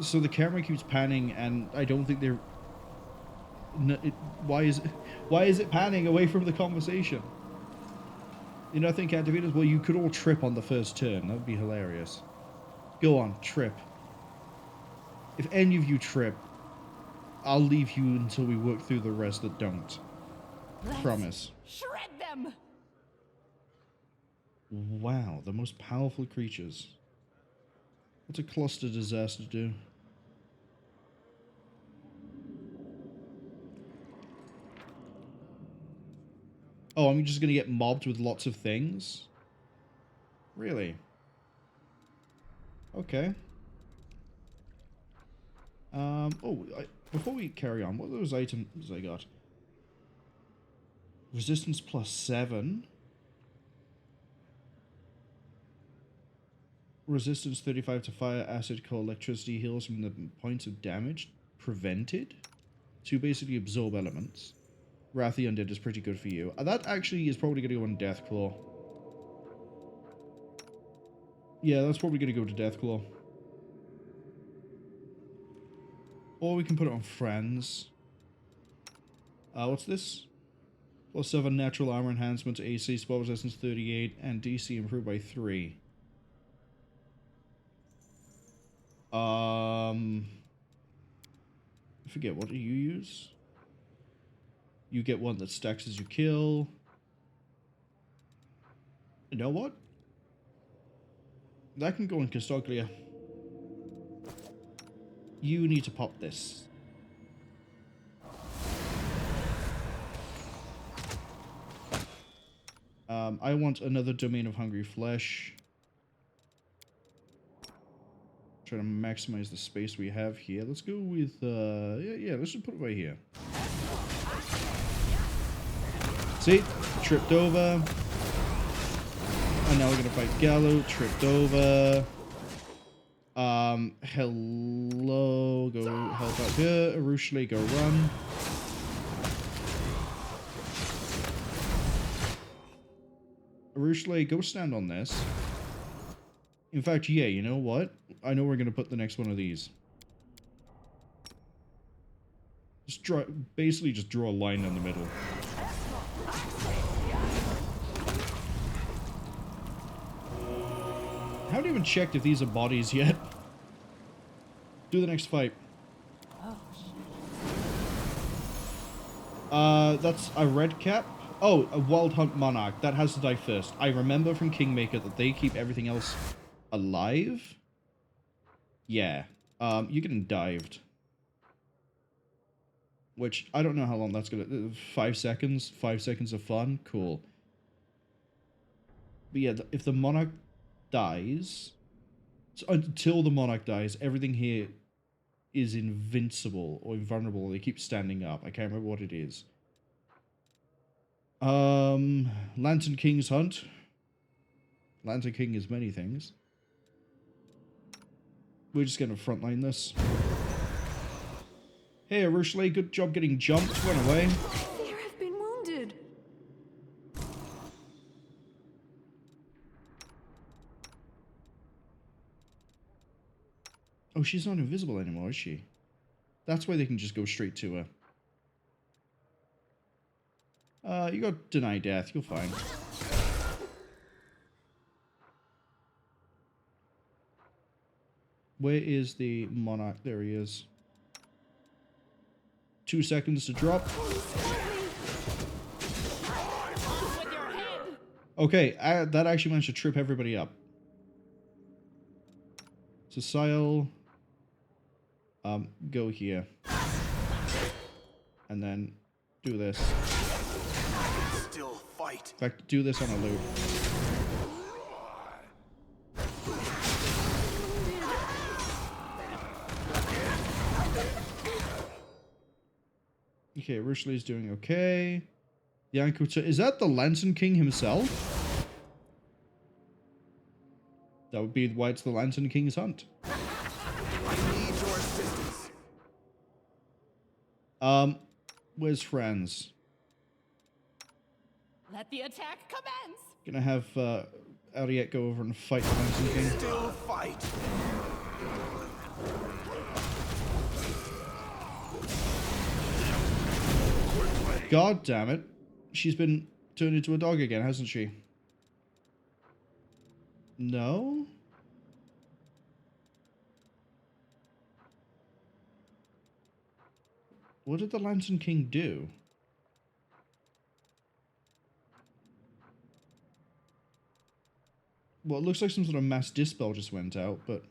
[SPEAKER 1] So the camera keeps panning, and I don't think they're... why is it panning away from the conversation? You know, I think activators, well, you could all trip on the first turn. That would be hilarious. Go on, trip. If any of you trip, I'll leave you until we work through the rest that don't. Promise.
[SPEAKER 13] Shred them!
[SPEAKER 1] Wow, the most powerful creatures. What's a cluster disaster do? Oh, I'm just gonna get mobbed with lots of things? Really? Okay. Before we carry on, what are those items I got? Resistance +7. Resistance 35 to fire, acid, cold, electricity, heals from the points of damage prevented. To basically absorb elements. Wrath the Undead is pretty good for you. That actually is probably going to go on Deathclaw. Yeah, that's probably going to go to Deathclaw. Or we can put it on Friends. What's this? +7 natural armor enhancement to AC, spell resistance 38, and DC improved by 3. I forget, what do you use? You get one that stacks as you kill. You know what? That can go in Castoglia. You need to pop this. I want another Domain of Hungry Flesh. Try to maximize the space we have here. Let's go with, yeah, let's just put it right here. See? Tripped over. And now we're gonna fight Gallo. Tripped over. Hello. Go help out here. Arushli, go run. Arushli, go stand on this. In fact, yeah, you know what? I know we're gonna put the next one of these. Just draw, basically just draw a line in the middle. I haven't even checked if these are bodies yet. Do the next fight. That's a red cap. Oh, a Wild Hunt Monarch. That has to die first. I remember from Kingmaker that they keep everything else alive. Yeah. You're getting dived. Which, I don't know how long that's gonna... 5 seconds? 5 seconds of fun? Cool. But yeah, if the Monarch dies... So until the Monarch dies, everything here is invincible or invulnerable. They keep standing up. I can't remember what it is. Lantern King's Hunt. Lantern King is many things. We're just gonna frontline this. Hey, Arushli, good job getting jumped. Run away.
[SPEAKER 8] There have been wounded.
[SPEAKER 1] Oh, she's not invisible anymore, is she? That's why they can just go straight to her. You got Deny Death. You're fine. Where is the Monarch? There he is. 2 seconds to drop. Okay, that actually managed to trip everybody up. So Sile, go here. And then do this.
[SPEAKER 7] Still fight.
[SPEAKER 1] In fact, do this on a loop. Okay, Arushli's doing okay. The Ankuta, is that the Lantern King himself? That would be why it's the Lantern King's Hunt.
[SPEAKER 7] I need your assistance.
[SPEAKER 1] Where's Franz?
[SPEAKER 2] Let the attack commence.
[SPEAKER 1] Gonna have Ariette go over and fight the Lantern King.
[SPEAKER 7] Still fight.
[SPEAKER 1] God damn it. She's been turned into a dog again, hasn't she? No? What did the Lantern King do? Well, it looks like some sort of mass dispel just went out, but...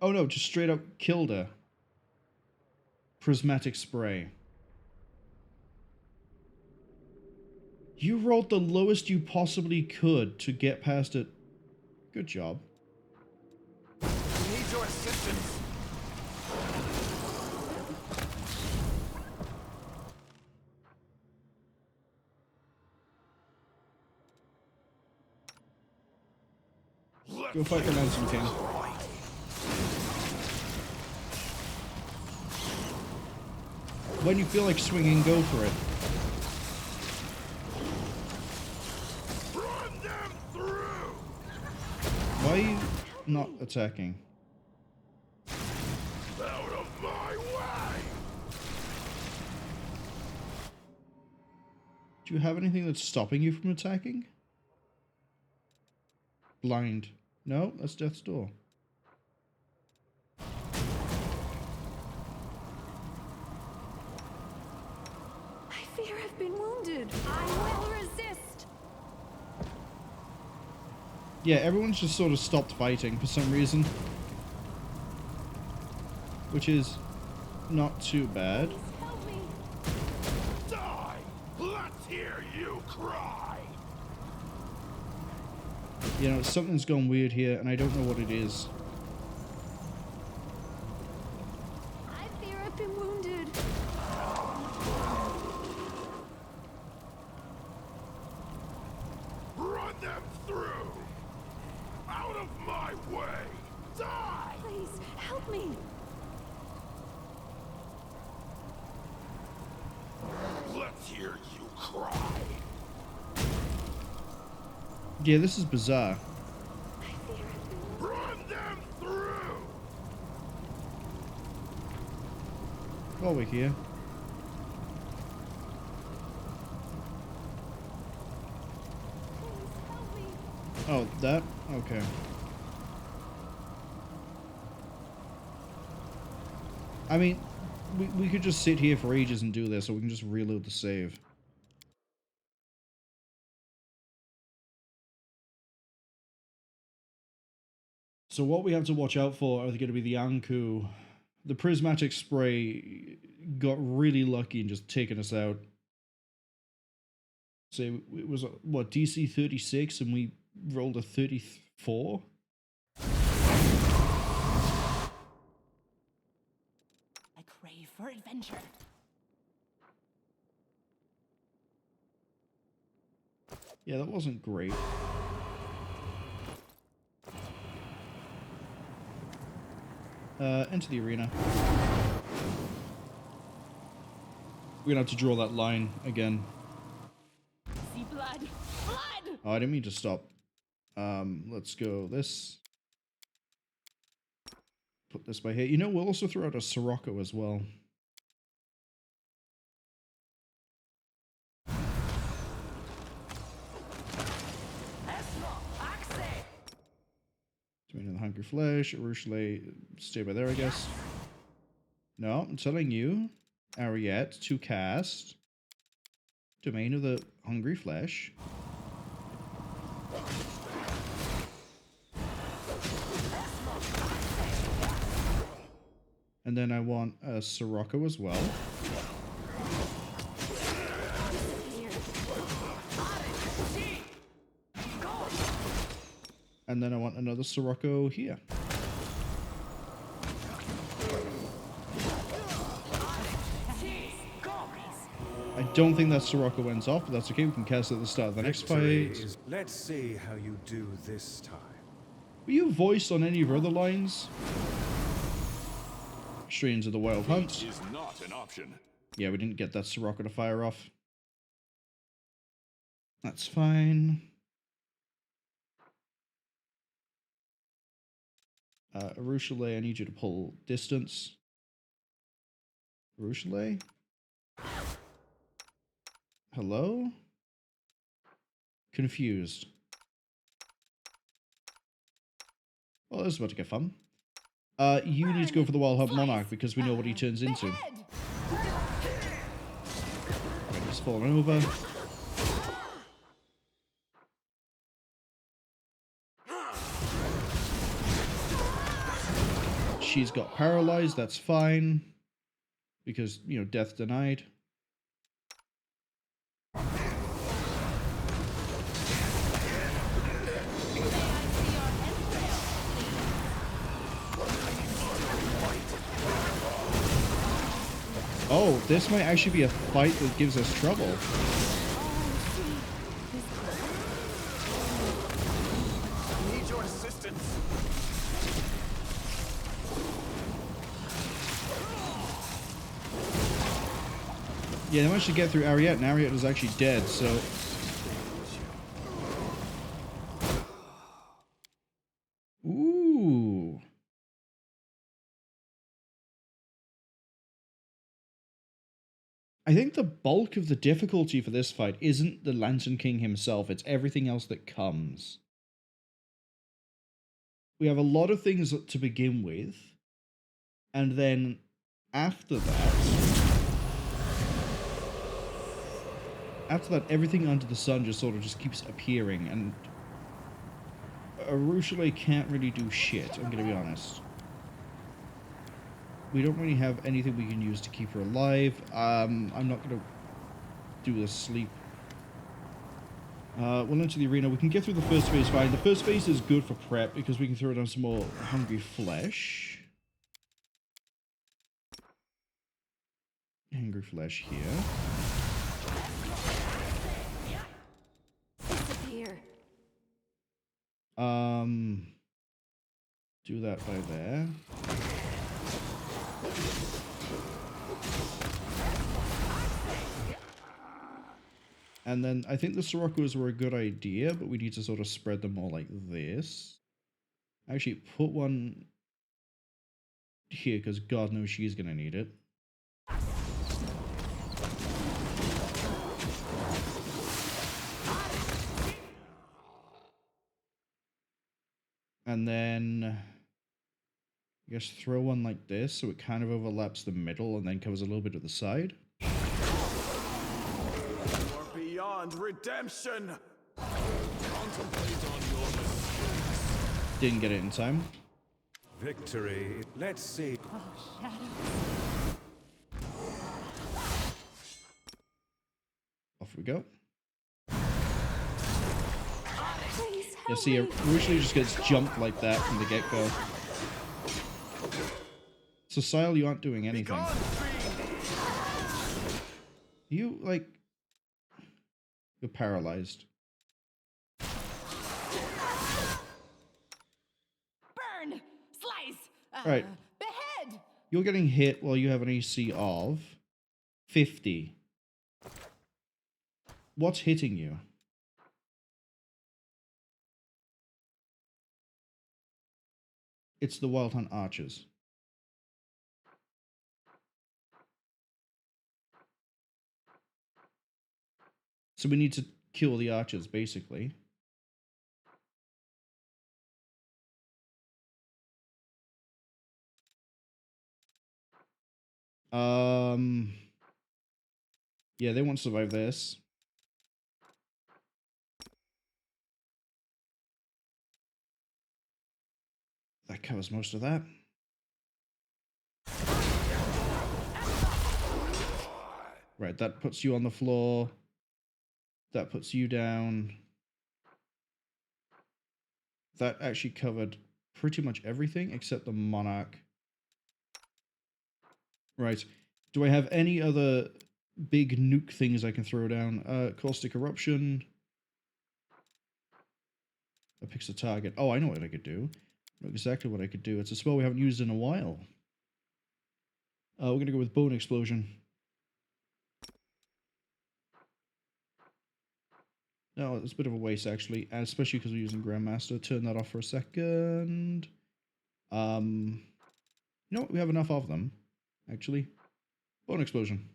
[SPEAKER 1] Oh no, just straight up killed her. Prismatic spray. You rolled the lowest you possibly could to get past it. Good job.
[SPEAKER 7] I need your assistance.
[SPEAKER 1] Go fight the Lantern King. When you feel like swinging, go for it.
[SPEAKER 4] Run them through!
[SPEAKER 1] Why are you not attacking?
[SPEAKER 4] Out of my way!
[SPEAKER 1] Do you have anything that's stopping you from attacking? Blind. No, that's Death's Door.
[SPEAKER 8] I fear I've been wounded. I will resist.
[SPEAKER 1] Yeah, everyone's just sort of stopped fighting for some reason. Which is not too bad.
[SPEAKER 8] Help me.
[SPEAKER 4] Die! Let's hear you cry!
[SPEAKER 1] You know, something's gone weird here, and I don't know what it is.
[SPEAKER 8] I fear I've been wounded.
[SPEAKER 4] Run them through! Out of my way! Die!
[SPEAKER 8] Please, help me.
[SPEAKER 4] Let's hear you cry!
[SPEAKER 1] Yeah, this is bizarre.
[SPEAKER 4] Run them through!
[SPEAKER 1] While we're here. Oh, that? Okay. I mean, we could just sit here for ages and do this, or we can just reload the save. So what we have to watch out for are going to be the Anku. The prismatic spray got really lucky in just taking us out. So it was, what, DC 36 and we rolled a 34?
[SPEAKER 6] I crave for adventure.
[SPEAKER 1] Yeah, that wasn't great. Enter the arena. We're gonna have to draw that line again.
[SPEAKER 8] See blood. Blood!
[SPEAKER 1] Oh, I didn't mean to stop. Let's go this. Put this by here. You know, we'll also throw out a Sirocco as well. Domain of the Hungry Flesh, Urushale, stay by there, I guess. No, I'm telling you, Ariette to cast Domain of the Hungry Flesh. And then I want a Sirocco as well. And then I want another Sirocco here. I don't think that Sirocco ends off, but that's okay. We can cast it at the start of the next fight.
[SPEAKER 19] Let's see how you do this time.
[SPEAKER 1] Were you voiced on any of your other lines? Straight into the Wild Hunt.
[SPEAKER 15] Is not an option.
[SPEAKER 1] Yeah, we didn't get that Sirocco to fire off. That's fine. Urushale, I need you to pull distance. Urushale? Hello? Confused. Well, this is about to get fun. You need to go for the Wild Hunt Monarch because we know what he turns into. Right, he's fallen over. She's got paralyzed, that's fine. Because, you know, death denied. Oh, this might actually be a fight that gives us trouble.
[SPEAKER 19] I need your assistance.
[SPEAKER 1] Yeah, they managed to get through Ariette, and Ariette was actually dead, so... Ooh. I think the bulk of the difficulty for this fight isn't the Lantern King himself, it's everything else that comes. We have a lot of things to begin with, and then after that, everything under the sun just sort of just keeps appearing, and Arushale can't really do shit, I'm gonna be honest. We don't really have anything we can use to keep her alive. I'm not gonna do the sleep. We'll enter the arena. We can get through the first phase fine. The first phase is good for prep because we can throw down some more hungry flesh. Hungry flesh here.
[SPEAKER 13] Disappear.
[SPEAKER 1] Do that by there. And then I think the Siroccos were a good idea, but we need to sort of spread them more like this. Actually, put one here because God knows she's going to need it. And then I guess throw one like this so it kind of overlaps the middle and then covers a little bit of the side.
[SPEAKER 19] Beyond redemption. Contemplate on your mistakes.
[SPEAKER 1] Didn't get it in time.
[SPEAKER 19] Victory. Let's see.
[SPEAKER 13] Oh, shadows.
[SPEAKER 1] Off we go.
[SPEAKER 13] Please
[SPEAKER 1] You
[SPEAKER 13] help
[SPEAKER 1] see, it
[SPEAKER 13] me.
[SPEAKER 1] usually just gets jumped like that from the get-go. So, Sile, you aren't doing anything. You, like... You're paralyzed.
[SPEAKER 16] Burn! Slice!
[SPEAKER 1] Right.
[SPEAKER 16] Behead!
[SPEAKER 1] You're getting hit while you have an AC of 50. What's hitting you? It's the Wild Hunt Archers. So we need to kill the archers, basically. Yeah, they won't survive this. That covers most of that. Right, that puts you on the floor. That puts you down. That actually covered pretty much everything except the Monarch. Right. Do I have any other big nuke things I can throw down? Caustic Eruption. That picks a target. Oh, I know what I could do. I know exactly what I could do. It's a spell we haven't used in a while. We're going to go with Bone Explosion. No, it's a bit of a waste, actually, and especially because we're using Grandmaster. Turn that off for a second. You know what? We have enough of them, actually. Bone Explosion.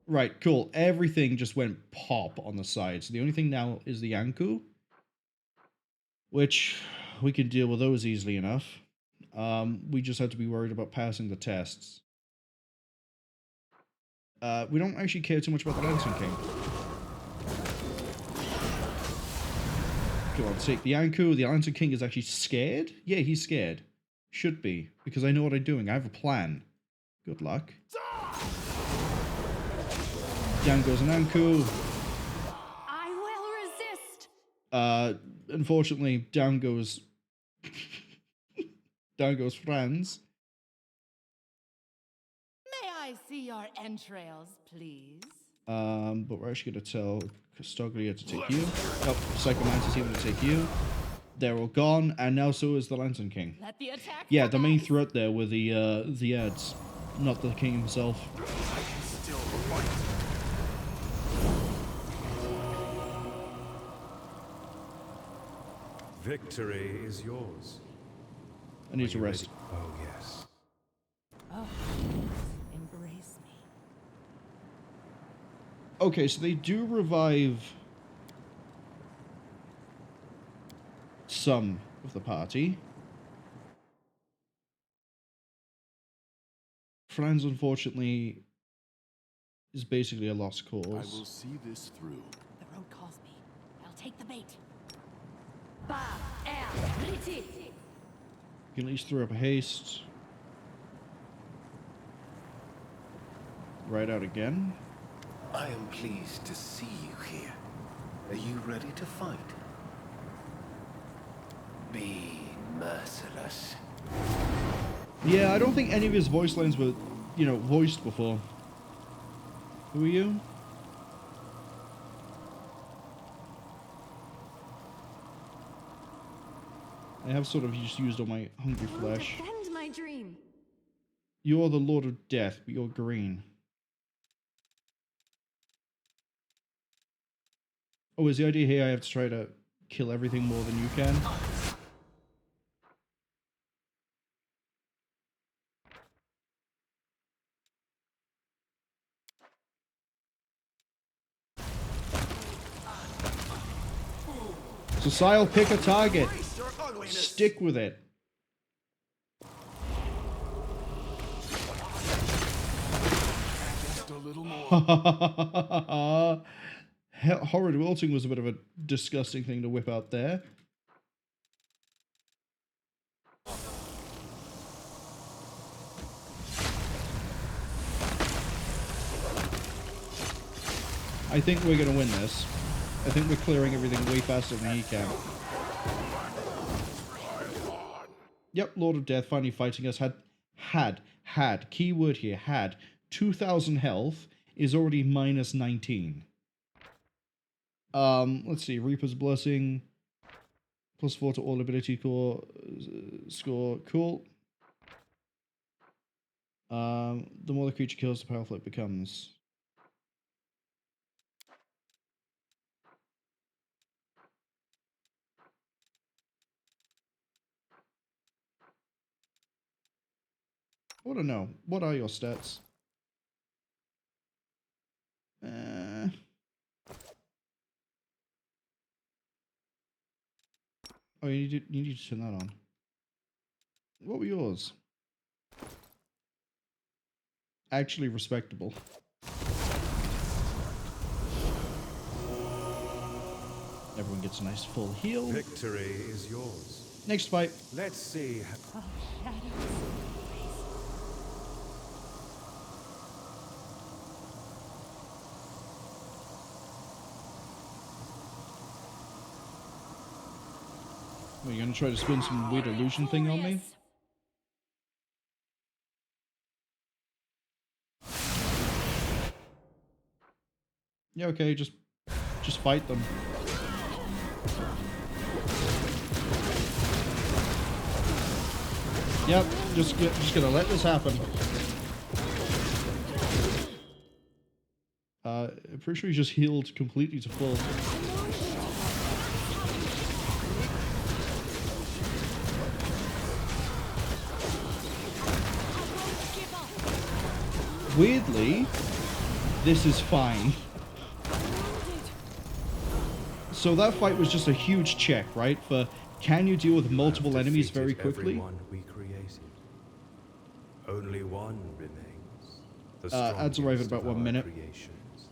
[SPEAKER 1] Right, cool. Everything just went pop on the side. So the only thing now is the Yanku, which we can deal with those easily enough. We just have to be worried about passing the tests. We don't actually care too much about the Lantern King. Go on, take the Yanku. The Lantern King is actually scared? Yeah, he's scared. Should be, because I know what I'm doing. I have a plan. Good luck. Down goes an Yanku.
[SPEAKER 13] I will resist.
[SPEAKER 1] Unfortunately, down goes... down goes Franz.
[SPEAKER 16] May I see your entrails, please?
[SPEAKER 1] But we're actually going to tell Castoglia to take you. Oh, Psychomancer's even to take you. they're all gone, and now so is the Lantern King.
[SPEAKER 13] Let the attack
[SPEAKER 1] Yeah, the main threat there were the ads, not the king himself.
[SPEAKER 7] I can still fight.
[SPEAKER 19] Victory is yours.
[SPEAKER 1] I need to rest.
[SPEAKER 19] Oh, yes.
[SPEAKER 13] Oh, embrace me.
[SPEAKER 1] Okay, so they do revive some of the party. Franz, unfortunately, is basically a lost cause.
[SPEAKER 18] I will see this through.
[SPEAKER 13] The road calls me. I'll take the bait.
[SPEAKER 1] You can at least throw up a haste. Right out again.
[SPEAKER 20] I am pleased to see you here. Are you ready to fight? Be merciless.
[SPEAKER 1] Yeah, I don't think any of his voice lines were, you know, voiced before. Who are you? I have sort of just used all my hungry flesh.
[SPEAKER 8] Defend my dream.
[SPEAKER 1] You're the Lord of Death, but you're green. Oh, is the idea here I have to try to kill everything more than you can? So Sile, pick a target. Stick with it.
[SPEAKER 18] Just a little more.
[SPEAKER 1] Horrid wilting was a bit of a disgusting thing to whip out there. I think we're going to win this. I think we're clearing everything way faster than he can. Yep, Lord of Death finally fighting us. Had, keyword here, had 2,000 health, is already minus 19. Let's see, Reaper's Blessing, +4 to all ability score, cool. The more the creature kills, the powerful it becomes. I want to know, what are your stats? Oh, you need to turn that on. What were yours? Actually respectable. Everyone gets a nice full heal.
[SPEAKER 19] Victory is yours.
[SPEAKER 1] Next fight.
[SPEAKER 19] Let's see.
[SPEAKER 13] Oh, shadows.
[SPEAKER 1] Are you gonna try to spin some weird illusion thing on me? Yeah, okay, just fight them. Yep, just gonna let this happen. I'm pretty sure he just healed completely to full. Weirdly, this is fine. So that fight was just a huge check, right? For can you deal with multiple enemies very quickly?
[SPEAKER 19] Everyone we created. Only one remains. The
[SPEAKER 1] ads arrive at
[SPEAKER 19] strongest
[SPEAKER 1] about
[SPEAKER 19] of
[SPEAKER 1] 1
[SPEAKER 19] our
[SPEAKER 1] minute.
[SPEAKER 19] creations.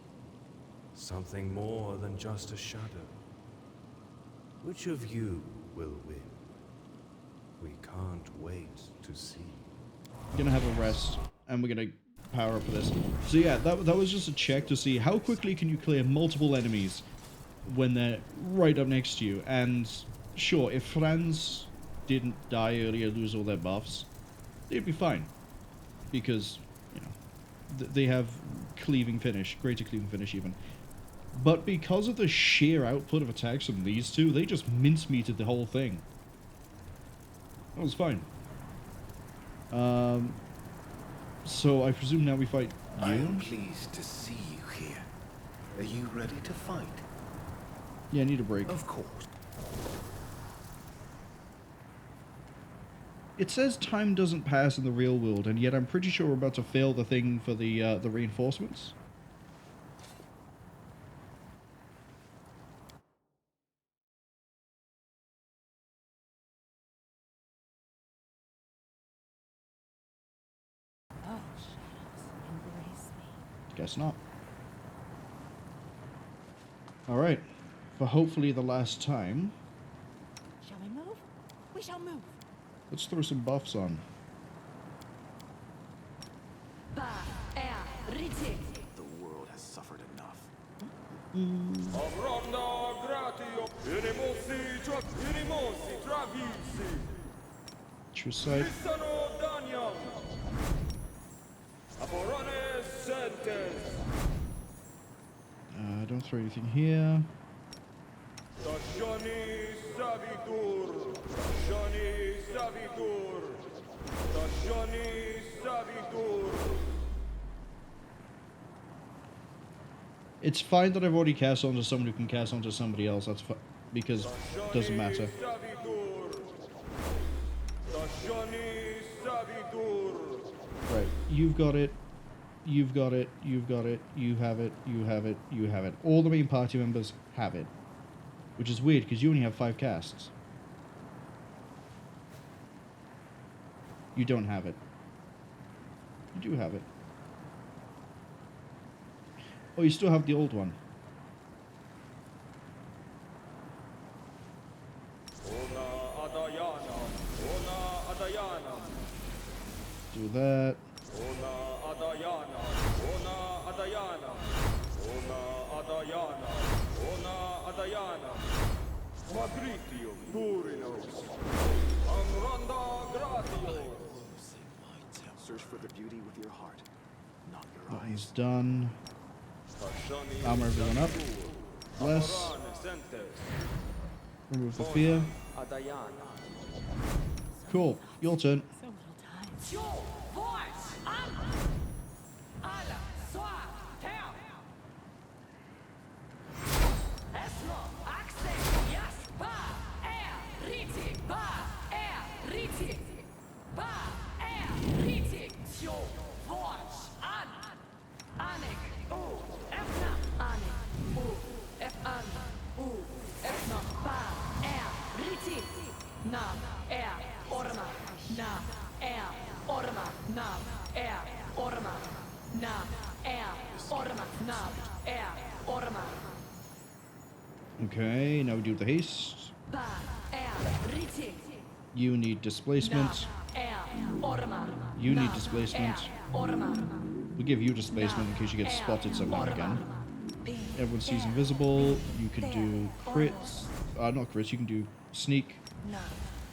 [SPEAKER 19] Something more than just a shadow. Which of you will win? We can't wait to see.
[SPEAKER 1] We're gonna have a rest, and we're gonna power up for this. So yeah, that was just a check to see how quickly can you clear multiple enemies when they're right up next to you. And sure, if Franz didn't die earlier, lose all their buffs, they'd be fine. Because, you know, they have cleaving finish, greater cleaving finish even. But because of the sheer output of attacks from these two, they just mincemeated the whole thing. That was fine. So I presume now we fight you?
[SPEAKER 20] I am pleased to see you here. Are you ready to fight?
[SPEAKER 1] Yeah, I need a break.
[SPEAKER 20] Of course.
[SPEAKER 1] It says time doesn't pass in the real world, and yet I'm pretty sure we're about to fail the thing for the reinforcements.
[SPEAKER 13] Oh, shadows, embrace me.
[SPEAKER 1] Guess not. Alright. For hopefully the last time,
[SPEAKER 13] Shall we move? We shall move.
[SPEAKER 1] let's throw some buffs on.
[SPEAKER 20] The world has suffered enough.
[SPEAKER 1] True sight. Don't throw anything here. It's fine that I've already cast onto someone who can cast onto somebody else. That's because it doesn't matter. Right, you've got it. You've got it. You've got it. You have it. You have it. You have it. All the main party members have it, which is weird because you only have 5 casts. You don't have it. You do have it. Oh, you still have the old one. Do that.
[SPEAKER 20] Search for the beauty with your heart, not your
[SPEAKER 1] That
[SPEAKER 20] eyes.
[SPEAKER 1] one's done. Armor everyone up. Bless. Remove the fear. Cool. Your turn. Okay, now we do the haste. You need displacement. You need displacement. We give you displacement in case you get spotted somehow again. Everyone sees invisible. You can do crits. Not crits, you can do sneak.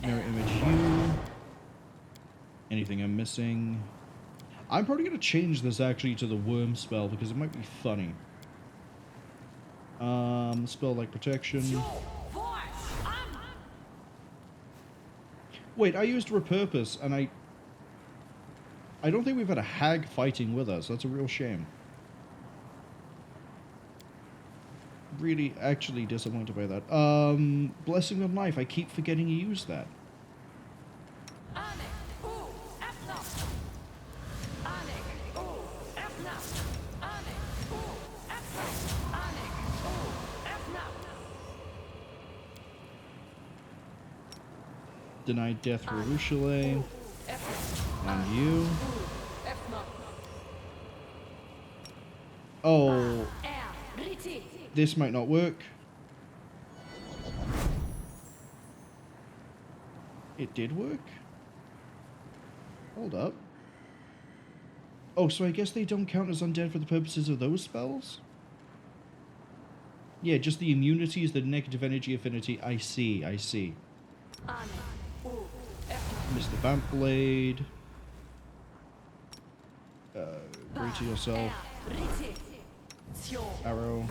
[SPEAKER 1] Mirror image you. Anything I'm missing? I'm probably going to change this actually to the worm spell because it might be funny. Spell like protection. Wait, I used repurpose and I don't think we've had a hag fighting with us. That's a real shame. Really, actually disappointed by that. Blessing on Life. I keep forgetting to use that. Denied death for Rushale. And you. Oh. This might not work. It did work? Hold up. Oh, so I guess they don't count as undead for the purposes of those spells? Yeah, just the immunities, the negative energy affinity. I see, I see. Mr. Vamp Blade. Great to yourself. Arrow.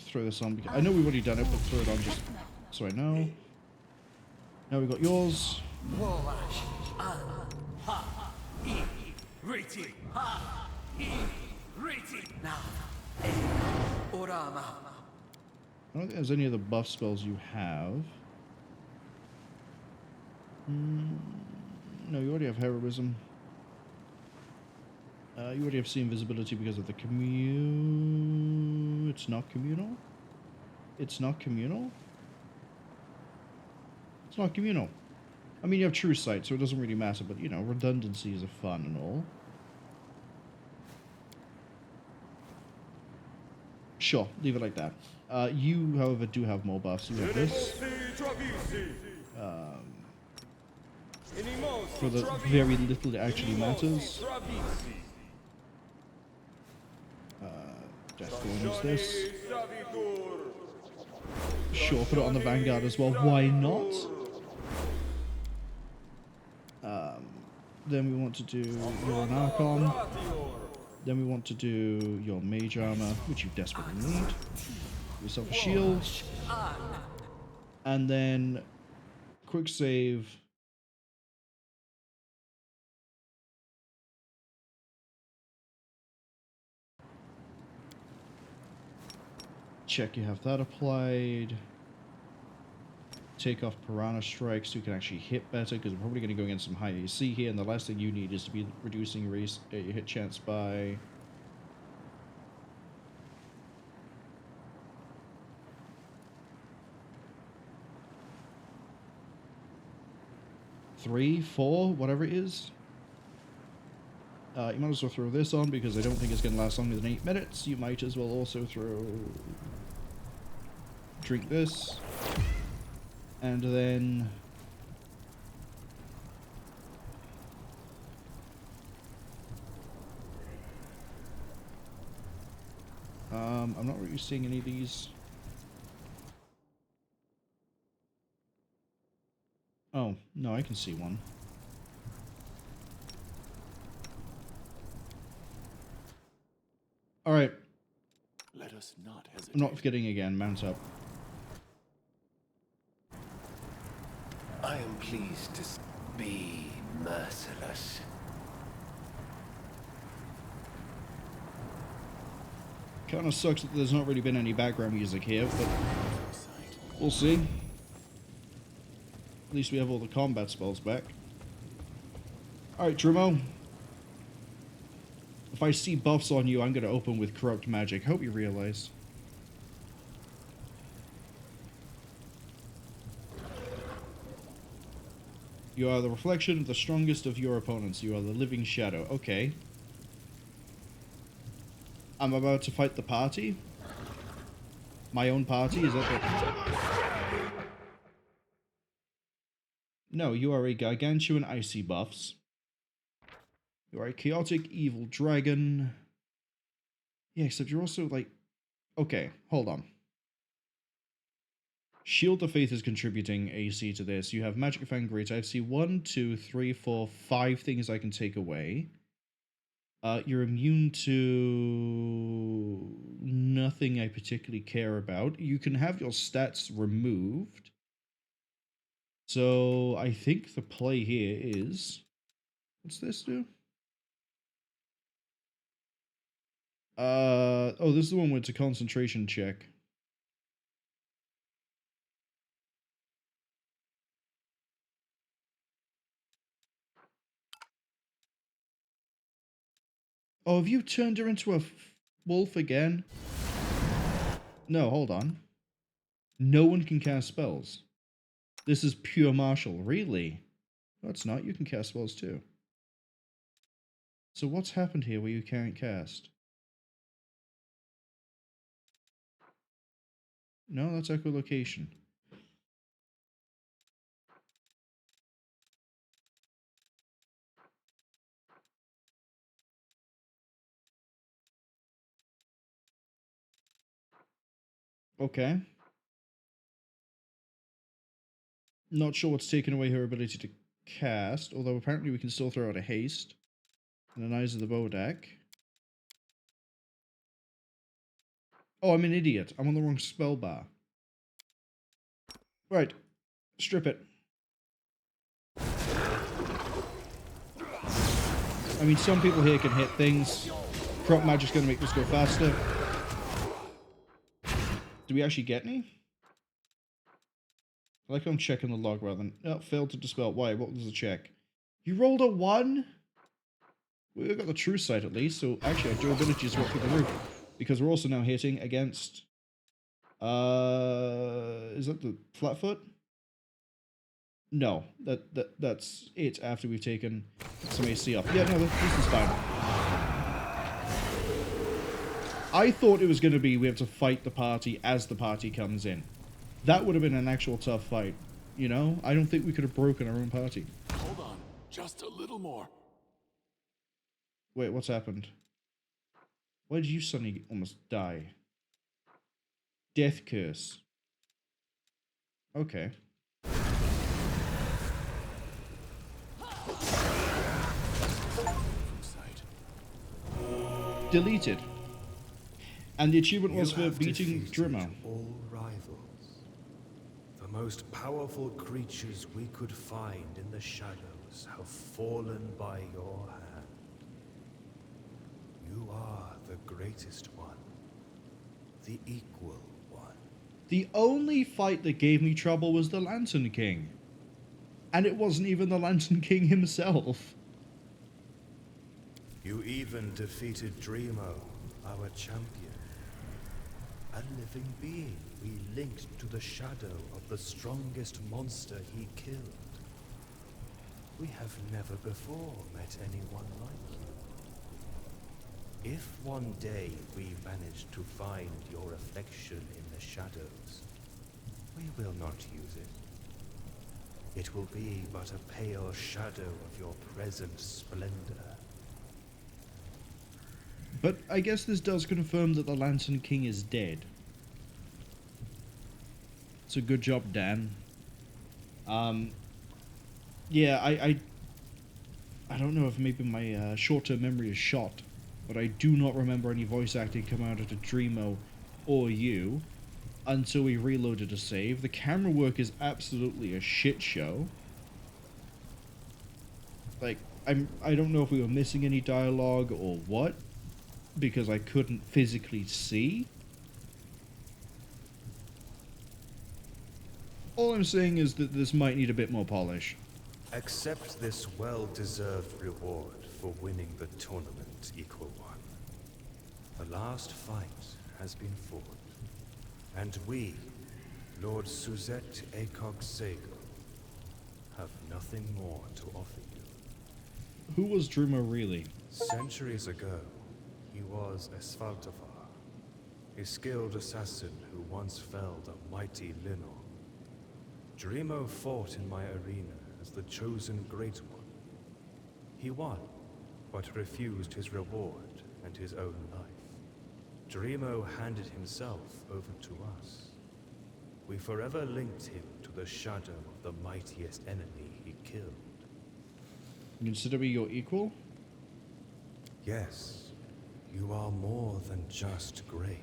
[SPEAKER 1] throw this on because I know we've already done it, but throw it on just so I know. Now we got yours. I don't think there's any other buff spells you have. No, you already have heroism. You already have see invisibility because of the It's not communal? It's not communal? It's not communal. I mean, you have true sight, so it doesn't really matter, but, you know, redundancies are fun and all. Sure, leave it like that. You, however, do have more buffs. You have this. For the very little it actually matters. Deathborn is this. Sure, put it on the Vanguard as well. Why not? Then we want to do your Archon. Then we want to do your Mage Armor, which you desperately need. Give yourself a shield. And then quick save. Check you have that applied. Take off Piranha Strike so you can actually hit better, because we're probably going to go against some high AC here, and the last thing you need is to be reducing your hit chance by... three, four, whatever it is. You might as well throw this on, because I don't think it's going to last longer than 8 minutes. You might as well also drink this. And then... I'm not really seeing any of these. Oh, no, I can see one. Alright.
[SPEAKER 18] Let us not hesitate.
[SPEAKER 1] I'm not forgetting again, mount up.
[SPEAKER 20] I am pleased to be merciless.
[SPEAKER 1] Kinda sucks that there's not really been any background music here, but we'll see. At least we have all the combat spells back. Alright, Drimo. If I see buffs on you, I'm gonna open with Corrupt Magic. Hope you realize. You are the reflection of the strongest of your opponents. You are the living shadow. Okay. I'm about to fight the party. My own party? Is that the... No, you are a gargantuan icy buffs. You are a chaotic evil dragon. Yeah, except you're also like... Okay, hold on. Shield of Faith is contributing AC to this. You have Magic Fang Great. I see 1, 2, 3, 4, 5 things I can take away. You're immune to nothing I particularly care about. You can have your stats removed. So I think the play here is... What's this do? Oh, this is the one where it's a concentration check. Oh, have you turned her into a wolf again? No, hold on. No one can cast spells. This is pure martial. Really? No, it's not. You can cast spells too. So what's happened here where you can't cast? No, that's echolocation. Okay. Not sure what's taken away her ability to cast, although apparently we can still throw out a haste. And an Eyes of the Bodak. Oh, I'm an idiot. I'm on the wrong spell bar. Right. Strip it. I mean, some people here can hit things. Prop magic's gonna make this go faster. Do we actually get any? I like how I'm checking the log rather than... Oh, failed to dispel. Why? What was the check? You rolled a 1? We got the true sight at least, so actually our durability is what through the roof. Because we're also now hitting against... is that the Flatfoot? No, that's it after we've taken some AC off. Yeah, no, this is fine. I thought it was going to be we have to fight the party as the party comes in. That would have been an actual tough fight, you know? I don't think we could have broken our own party.
[SPEAKER 18] Hold on, just a little more.
[SPEAKER 1] Wait, what's happened? Why did you suddenly almost die? Death curse. Okay. Deleted. And the achievement was for beating Drimo.
[SPEAKER 19] All rivals. The most powerful creatures we could find in the shadows have fallen by your hand. You are the greatest one. The equal one.
[SPEAKER 1] The only fight that gave me trouble was the Lantern King. And it wasn't even the Lantern King himself.
[SPEAKER 19] You even defeated Dreamo, our champion. A living being we linked to the shadow of the strongest monster he killed. We have never before met anyone like you. If one day we manage to find your affection in the shadows, we will not use it. It will be but a pale shadow of your present splendor.
[SPEAKER 1] But I guess this does confirm that the Lantern King is dead. It's a good job, Dan. Yeah, I don't know if maybe my short-term memory is shot, but I do not remember any voice acting come out of Dreamo or you until we reloaded a save. The camera work is absolutely a shit show. Like, I don't know if we were missing any dialogue or what, because I couldn't physically see. All I'm saying is that this might need a bit more polish.
[SPEAKER 19] Accept this well-deserved reward for winning the tournament, Equal One. The last fight has been fought, and we, Lord Suzette Akog Sego, have nothing more to offer you.
[SPEAKER 1] Who was Dreamo really?
[SPEAKER 19] Centuries ago, he was Esfaltafar, a skilled assassin who once felled a mighty Linor. Dreamo fought in my arena as the chosen Great One. He won, but refused his reward and his own life. Dreamo handed himself over to us. We forever linked him to the shadow of the mightiest enemy he killed.
[SPEAKER 1] You consider me your equal?
[SPEAKER 19] Yes, you are more than just great.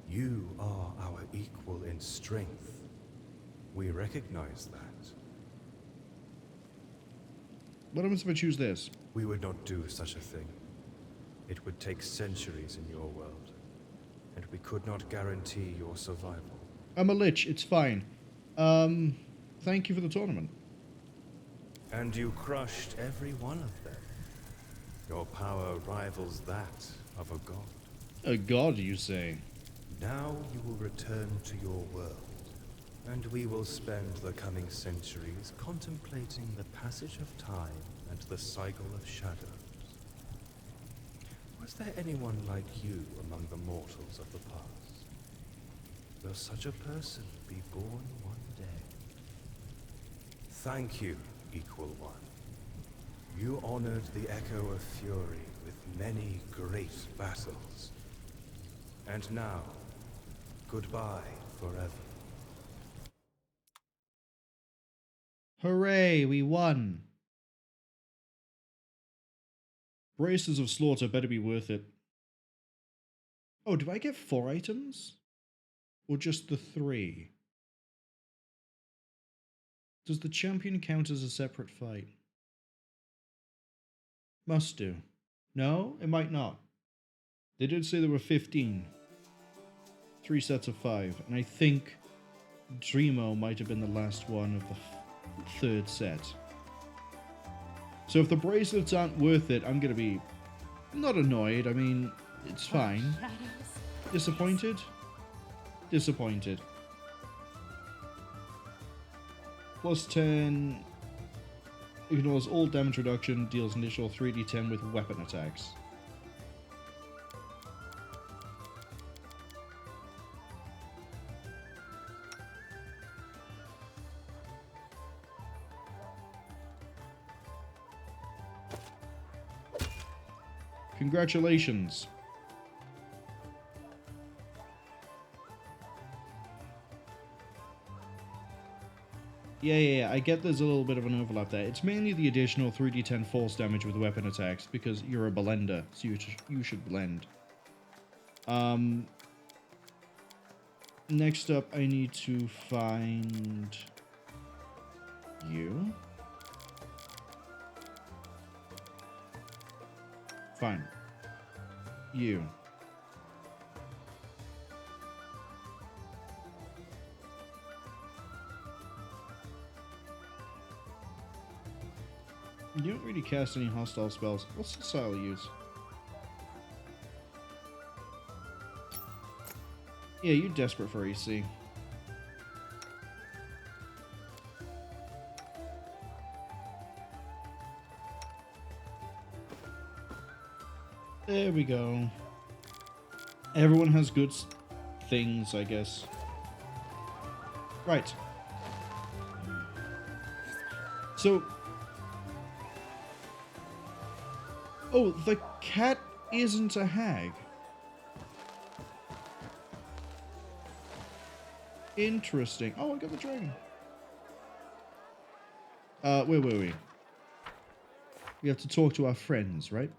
[SPEAKER 19] You are our equal in strength. We recognize that.
[SPEAKER 1] What happens if I choose this?
[SPEAKER 19] We would not do such a thing. It would take centuries in your world, and we could not guarantee your survival.
[SPEAKER 1] I'm a lich, it's fine. Thank you for the tournament.
[SPEAKER 19] And you crushed every one of them. Your power rivals that of a god.
[SPEAKER 1] A god, you say?
[SPEAKER 19] Now you will return to your world, and we will spend the coming centuries contemplating the passage of time and the cycle of shadows. Was there anyone like you among the mortals of the past? Will such a person be born one day? Thank you, Equal One. You honored the Echo of Fury with many great battles. And now, goodbye forever.
[SPEAKER 1] Hooray, we won! Braces of Slaughter better be worth it. Oh, do I get 4 items? Or just the 3? Does the champion count as a separate fight? Must do. No, it might not. They did say there were 15. 3 sets of 5. And I think Dreamo might have been the last one of the 3rd set. So if the bracelets aren't worth it, I'm going to be not annoyed. I mean, it's fine. Disappointed? Disappointed. Plus 10 ignores all damage reduction, deals initial 3d10 with weapon attacks. Congratulations. Yeah, I get there's a little bit of an overlap there. It's mainly the additional 3d10 force damage with weapon attacks, because you're a blender, so you should blend. Next up, I need to find you. Fine. You. You don't really cast any hostile spells. What's the style you use? Yeah, you're desperate for AC. There we go. Everyone has good things, I guess. Right. So... Oh, the cat isn't a hag. Interesting. Oh, I got the dragon. Wait. We have to talk to our friends, right?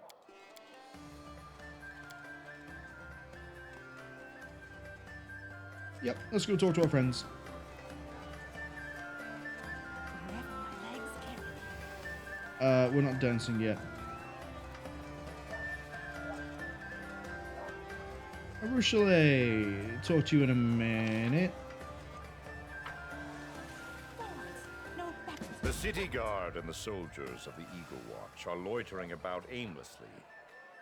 [SPEAKER 1] Yep, let's go talk to our friends. We're not dancing yet. Arushale, talk to you in a minute.
[SPEAKER 21] The city guard and the soldiers of the Eagle Watch are loitering about aimlessly.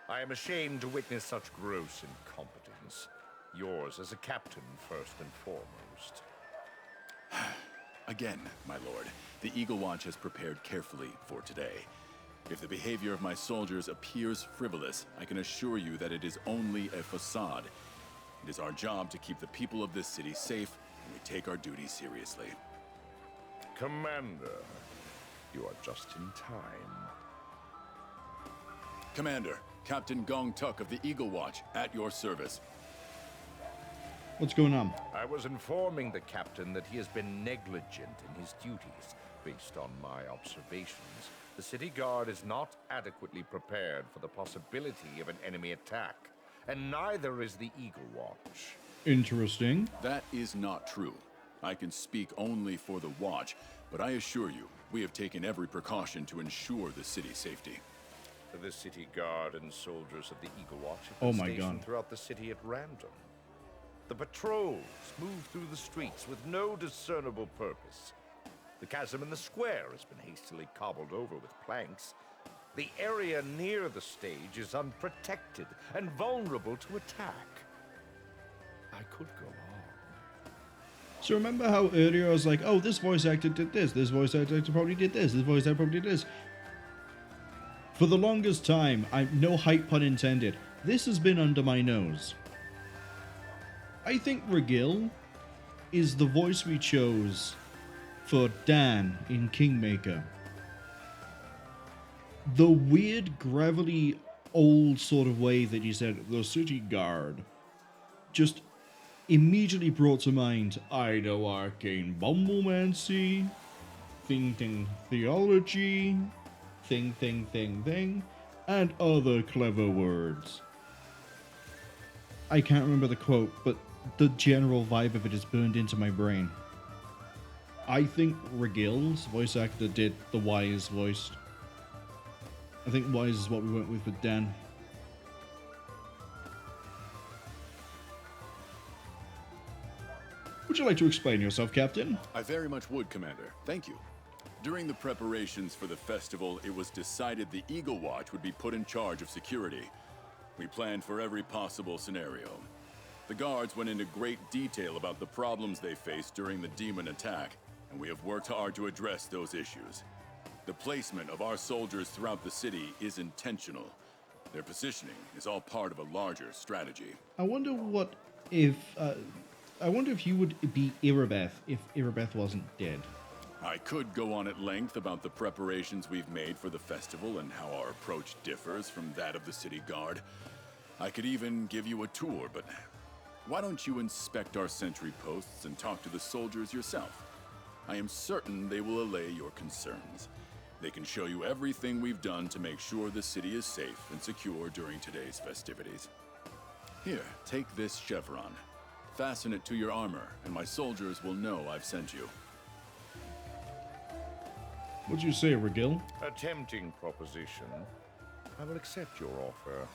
[SPEAKER 21] I am ashamed to witness such gross incompetence. Yours as a captain, first and foremost.
[SPEAKER 22] Again, my lord, the Eagle Watch has prepared carefully for today. If the behavior of my soldiers appears frivolous, I can assure you that it is only a facade. It is our job to keep the people of this city safe, and we take our duty seriously.
[SPEAKER 21] Commander, you are just in time.
[SPEAKER 22] Commander, Captain Gong Tuk of the Eagle Watch, at your service.
[SPEAKER 1] What's going on?
[SPEAKER 21] I was informing the captain that he has been negligent in his duties. Based on my observations, the city guard is not adequately prepared for the possibility of an enemy attack, and neither is the Eagle Watch.
[SPEAKER 1] Interesting.
[SPEAKER 22] That is not true. I can speak only for the Watch, but I assure you, we have taken every precaution to ensure the city's safety.
[SPEAKER 21] The city guard and soldiers of the Eagle Watch have been stationed throughout the city at random. The patrols move through the streets with no discernible purpose. The chasm in the square has been hastily cobbled over with planks. The area near the stage is unprotected and vulnerable to attack. I could go on.
[SPEAKER 1] So remember how earlier I was like, oh, this voice actor did this voice actor probably did this voice actor probably did this. For the longest time, no hype pun intended, this has been under my nose. I think Regil is the voice we chose for Dan in Kingmaker. The weird, gravelly, old sort of way that you said, the city guard, just immediately brought to mind, I know arcane bumblemancy, thing theology, thing, and other clever words. I can't remember the quote, but the general vibe of it is burned into my brain. I think Regil's voice actor did the Wise voice. I think Wise is what we went with Dan. Would you like to explain yourself, Captain?
[SPEAKER 22] I very much would, Commander. Thank you. During the preparations for the festival, it was decided the Eagle Watch would be put in charge of security. We planned for every possible scenario. The guards went into great detail about the problems they faced during the demon attack, and we have worked hard to address those issues. The placement of our soldiers throughout the city is intentional. Their positioning is all part of a larger strategy.
[SPEAKER 1] I wonder if you would be Irabeth if Irabeth wasn't dead.
[SPEAKER 22] I could go on at length about the preparations we've made for the festival and how our approach differs from that of the city guard. I could even give you a tour, but why don't you inspect our sentry posts and talk to the soldiers yourself? I am certain they will allay your concerns. They can show you everything we've done to make sure the city is safe and secure during today's festivities. Here, take this chevron. Fasten it to your armor, and my soldiers will know I've sent you.
[SPEAKER 1] What'd you say, Regil?
[SPEAKER 21] A tempting proposition. I will accept your offer.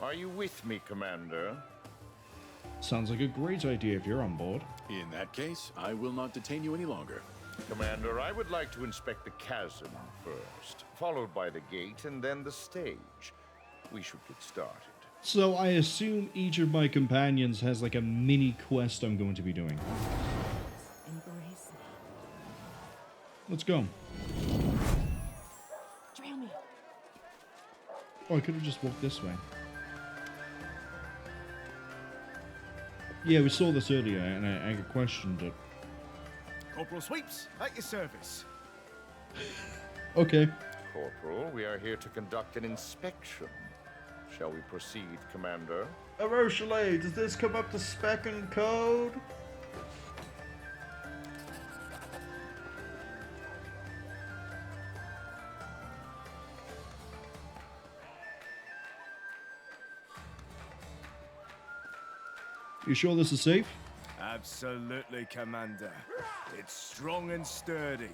[SPEAKER 21] Are you with me, Commander?
[SPEAKER 1] Sounds like a great idea if you're on board.
[SPEAKER 22] In that case, I will not detain you any longer.
[SPEAKER 21] Commander, I would like to inspect the chasm first, followed by the gate and then the stage. We should get started.
[SPEAKER 1] So I assume each of my companions has like a mini quest I'm going to be doing.
[SPEAKER 8] Embrace me.
[SPEAKER 1] Let's go.
[SPEAKER 8] Trail me.
[SPEAKER 1] Oh, I could have just walked this way. Yeah, we saw this earlier, and I questioned it.
[SPEAKER 4] Corporal Sweeps, at your service.
[SPEAKER 1] Okay.
[SPEAKER 21] Corporal, we are here to conduct an inspection. Shall we proceed, Commander?
[SPEAKER 1] Rochelle, does this come up to spec and code? You sure this is safe?
[SPEAKER 4] Absolutely, Commander. It's strong and sturdy.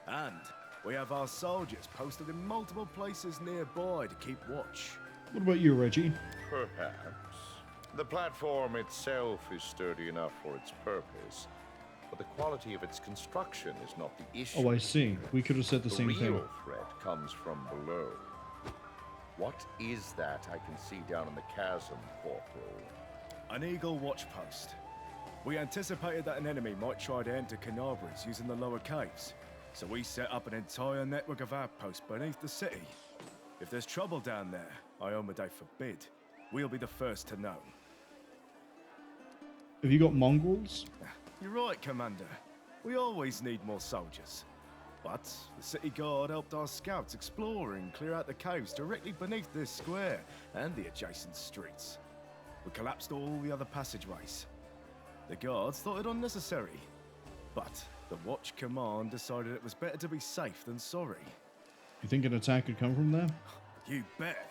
[SPEAKER 4] And we have our soldiers posted in multiple places nearby to keep watch.
[SPEAKER 1] What about you, Reggie?
[SPEAKER 21] Perhaps. The platform itself is sturdy enough for its purpose, but the quality of its construction is not the issue.
[SPEAKER 1] Oh, I see. We could have said the same thing.
[SPEAKER 21] The real threat comes from below. What is that I can see down in the chasm, Corporal?
[SPEAKER 4] An Eagle watch post. We anticipated that an enemy might try to enter Kenabres using the lower caves, so we set up an entire network of outposts beneath the city. If there's trouble down there, Iomedae forbid, we'll be the first to know.
[SPEAKER 1] Have you got mongrels?
[SPEAKER 4] You're right, Commander. We always need more soldiers. But the city guard helped our scouts explore and clear out the caves directly beneath this square and the adjacent streets. We collapsed all the other passageways. The guards thought it unnecessary, but the Watch Command decided it was better to be safe than sorry.
[SPEAKER 1] You think an attack could come from there?
[SPEAKER 4] You bet.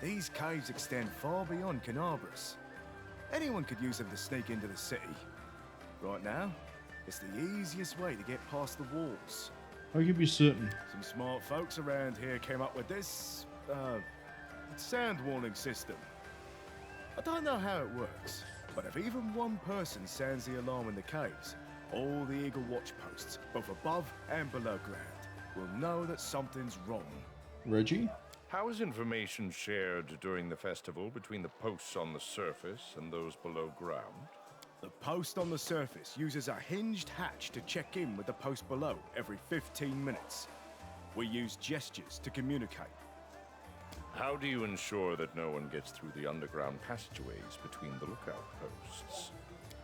[SPEAKER 4] These caves extend far beyond Kenabres. Anyone could use them to sneak into the city. Right now, it's the easiest way to get past the walls.
[SPEAKER 1] How can you be certain?
[SPEAKER 4] Some smart folks around here came up with this, sound warning system. I don't know how it works, but if even one person sounds the alarm in the caves, all the Eagle watch posts, both above and below ground, will know that something's wrong.
[SPEAKER 1] Reggie?
[SPEAKER 21] How is information shared during the festival between the posts on the surface and those below ground?
[SPEAKER 4] The post on the surface uses a hinged hatch to check in with the post below every 15 minutes. We use gestures to communicate.
[SPEAKER 21] How do you ensure that no one gets through the underground passageways between the lookout posts?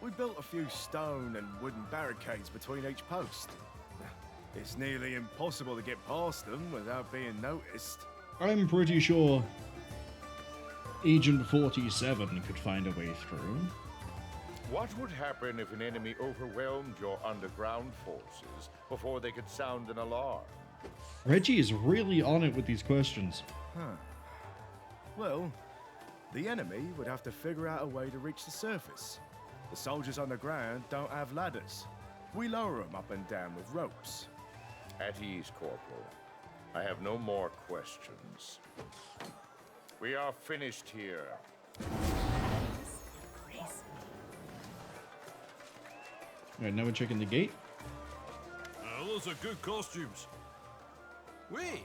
[SPEAKER 4] We built a few stone and wooden barricades between each post. It's nearly impossible to get past them without being noticed.
[SPEAKER 1] I'm pretty sure Agent 47 could find a way through.
[SPEAKER 21] What would happen if an enemy overwhelmed your underground forces before they could sound an alarm?
[SPEAKER 1] Reggie is really on it with these questions.
[SPEAKER 4] Huh. Well, The enemy would have to figure out a way to reach the surface. The soldiers on the ground don't have ladders. We lower them up and down with ropes.
[SPEAKER 21] At ease, Corporal. I have no more questions. We are finished here.
[SPEAKER 1] Alright, now we're checking the gate.
[SPEAKER 3] Those are good costumes. Wait,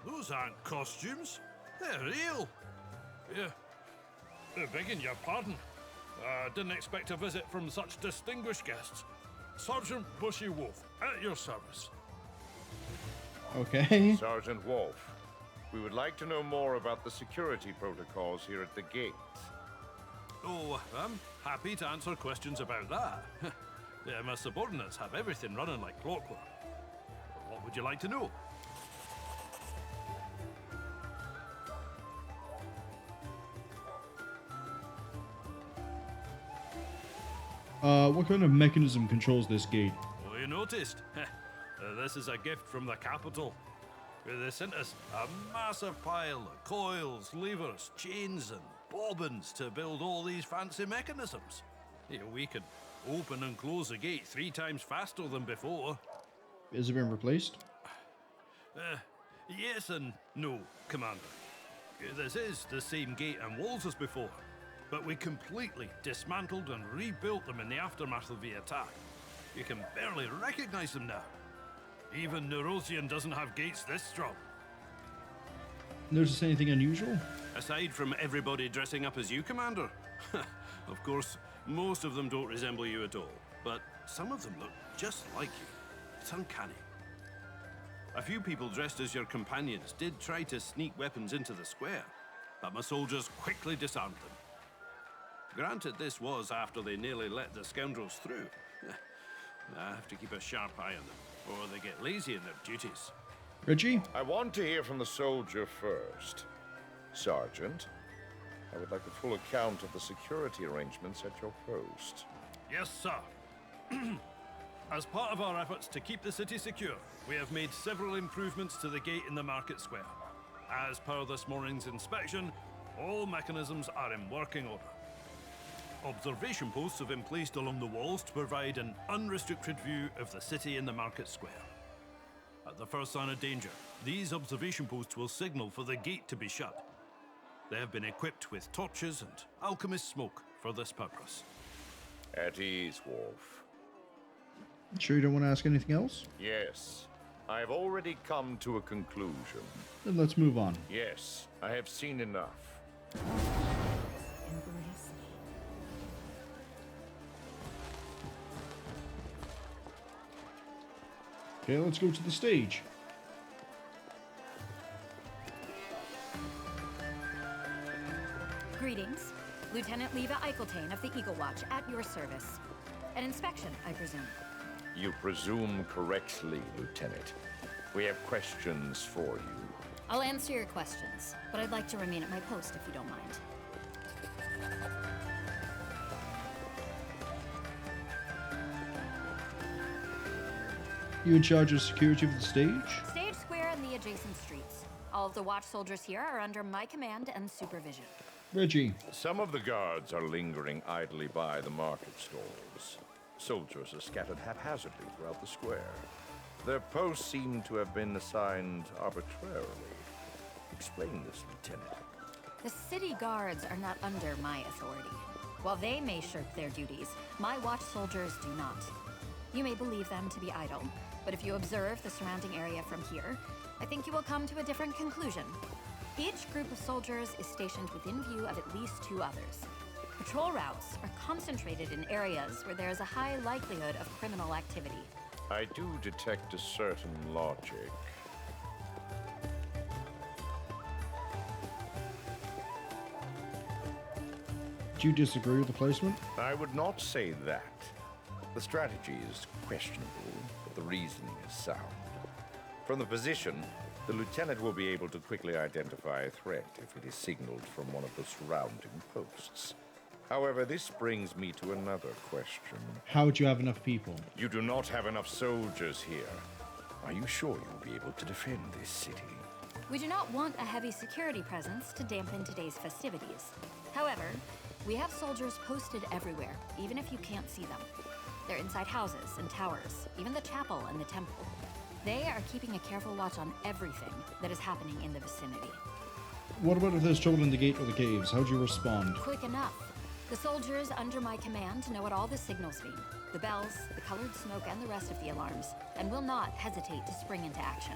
[SPEAKER 3] those aren't costumes. They're real. Yeah. Begging your pardon. Didn't expect a visit from such distinguished guests. Sergeant Bushy Wolf, at your service.
[SPEAKER 1] Okay.
[SPEAKER 21] Sergeant Wolf, we would like to know more about the security protocols here at the gate.
[SPEAKER 3] Oh, I'm happy to answer questions about that. Yeah, my subordinates have everything running like clockwork. What would you like to know?
[SPEAKER 1] What kind of mechanism controls this gate?
[SPEAKER 3] Oh, you noticed? This is a gift from the capital. They sent us a massive pile of coils, levers, chains, and bobbins to build all these fancy mechanisms. We could open and close the gate 3 times faster than before.
[SPEAKER 1] Has it been replaced?
[SPEAKER 3] Yes and no, Commander. This is the same gate and walls as before, but we completely dismantled and rebuilt them in the aftermath of the attack. You can barely recognize them now. Even Nerosian doesn't have gates this strong.
[SPEAKER 1] Notice anything unusual?
[SPEAKER 3] Aside from everybody dressing up as you, Commander. Of course, most of them don't resemble you at all, but some of them look just like you. It's uncanny. A few people dressed as your companions did try to sneak weapons into the square, but my soldiers quickly disarmed them. Granted, this was after they nearly let the scoundrels through. I have to keep a sharp eye on them, or they get lazy in their duties.
[SPEAKER 1] Reggie?
[SPEAKER 21] I want to hear from the soldier first. Sergeant, I would like a full account of the security arrangements at your post.
[SPEAKER 3] Yes, sir. As part of our efforts to keep the city secure, we have made several improvements to the gate in the market square. As per this morning's inspection, all mechanisms are in working order. Observation posts have been placed along the walls to provide an unrestricted view of the city in the market square. At the first sign of danger, these observation posts will signal for the gate to be shut. They have been equipped with torches and alchemist smoke for this purpose.
[SPEAKER 21] At ease, Wolf.
[SPEAKER 1] Sure you don't want to ask anything else?
[SPEAKER 21] Yes. I have already come to a conclusion.
[SPEAKER 1] Then let's move on.
[SPEAKER 21] Yes, I have seen enough.
[SPEAKER 1] Okay, let's go to the stage.
[SPEAKER 2] Greetings. Lieutenant Leva Eicheltane of the Eagle Watch at your service. An inspection, I presume.
[SPEAKER 21] You presume correctly, Lieutenant. We have questions for you.
[SPEAKER 2] I'll answer your questions, but I'd like to remain at my post if you don't mind.
[SPEAKER 1] You in charge of security of the stage?
[SPEAKER 2] Stage square and the adjacent streets. All of the watch soldiers here are under my command and supervision.
[SPEAKER 1] Reggie.
[SPEAKER 21] Some of the guards are lingering idly by the market stalls. Soldiers are scattered haphazardly throughout the square. Their posts seem to have been assigned arbitrarily. Explain this, Lieutenant.
[SPEAKER 2] The city guards are not under my authority. While they may shirk their duties, my watch soldiers do not. You may believe them to be idle, but if you observe the surrounding area from here, I think you will come to a different conclusion. Each group of soldiers is stationed within view of at least 2 others. Patrol routes are concentrated in areas where there is a high likelihood of criminal activity.
[SPEAKER 21] I do detect a certain logic.
[SPEAKER 1] Do you disagree with the placement?
[SPEAKER 21] I would not say that. The strategy is questionable, but the reasoning is sound. From the position, the lieutenant will be able to quickly identify a threat if it is signaled from one of the surrounding posts. However, this brings me to another question.
[SPEAKER 1] How would you have enough people?
[SPEAKER 21] You do not have enough soldiers here. Are you sure you'll be able to defend this city?
[SPEAKER 2] We do not want a heavy security presence to dampen today's festivities. However, we have soldiers posted everywhere, even if you can't see them. They're inside houses and towers, even the chapel and the temple. They are keeping a careful watch on everything that is happening in the vicinity.
[SPEAKER 1] What about if there's trouble in the gate or the caves? How do you respond?
[SPEAKER 2] Quick enough. The soldiers under my command know what all the signals mean. The bells, the colored smoke, and the rest of the alarms, and will not hesitate to spring into action.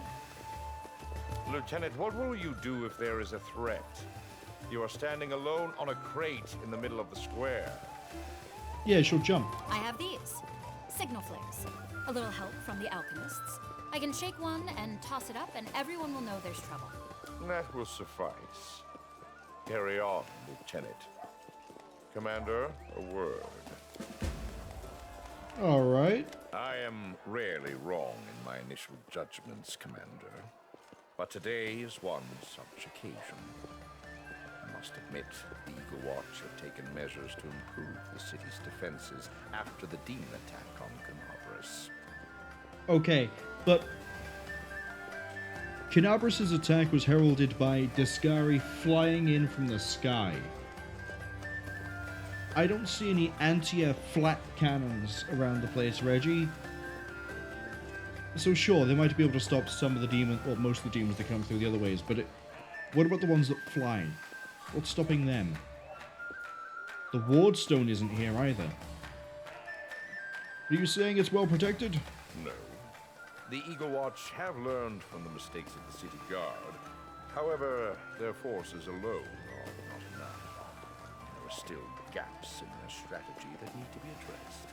[SPEAKER 21] Lieutenant, what will you do if there is a threat? You are standing alone on a crate in the middle of the square.
[SPEAKER 1] Yeah, she'll jump.
[SPEAKER 2] I have these. Signal flares. A little help from the alchemists. I can shake one and toss it up, and everyone will know there's trouble.
[SPEAKER 21] That will suffice. Carry on, Lieutenant. Commander, a word.
[SPEAKER 1] All right.
[SPEAKER 21] I am rarely wrong in my initial judgments, Commander. But today is one such occasion. I must admit, the Eagle Watch have taken measures to improve the city's defenses after the demon attack on Kenabres.
[SPEAKER 1] Okay, but Kenabres' attack was heralded by Discari flying in from the sky. I don't see any anti-air flat cannons around the place, Reggie. So sure, they might be able to stop some of the demons, or most of the demons that come through the other ways, but what about the ones that fly? What's stopping them? The Wardstone isn't here either. Are you saying it's well protected?
[SPEAKER 21] No. The Eagle Watch have learned from the mistakes of the City Guard. However, their forces alone are not enough. There are still gaps in their strategy that need to be addressed.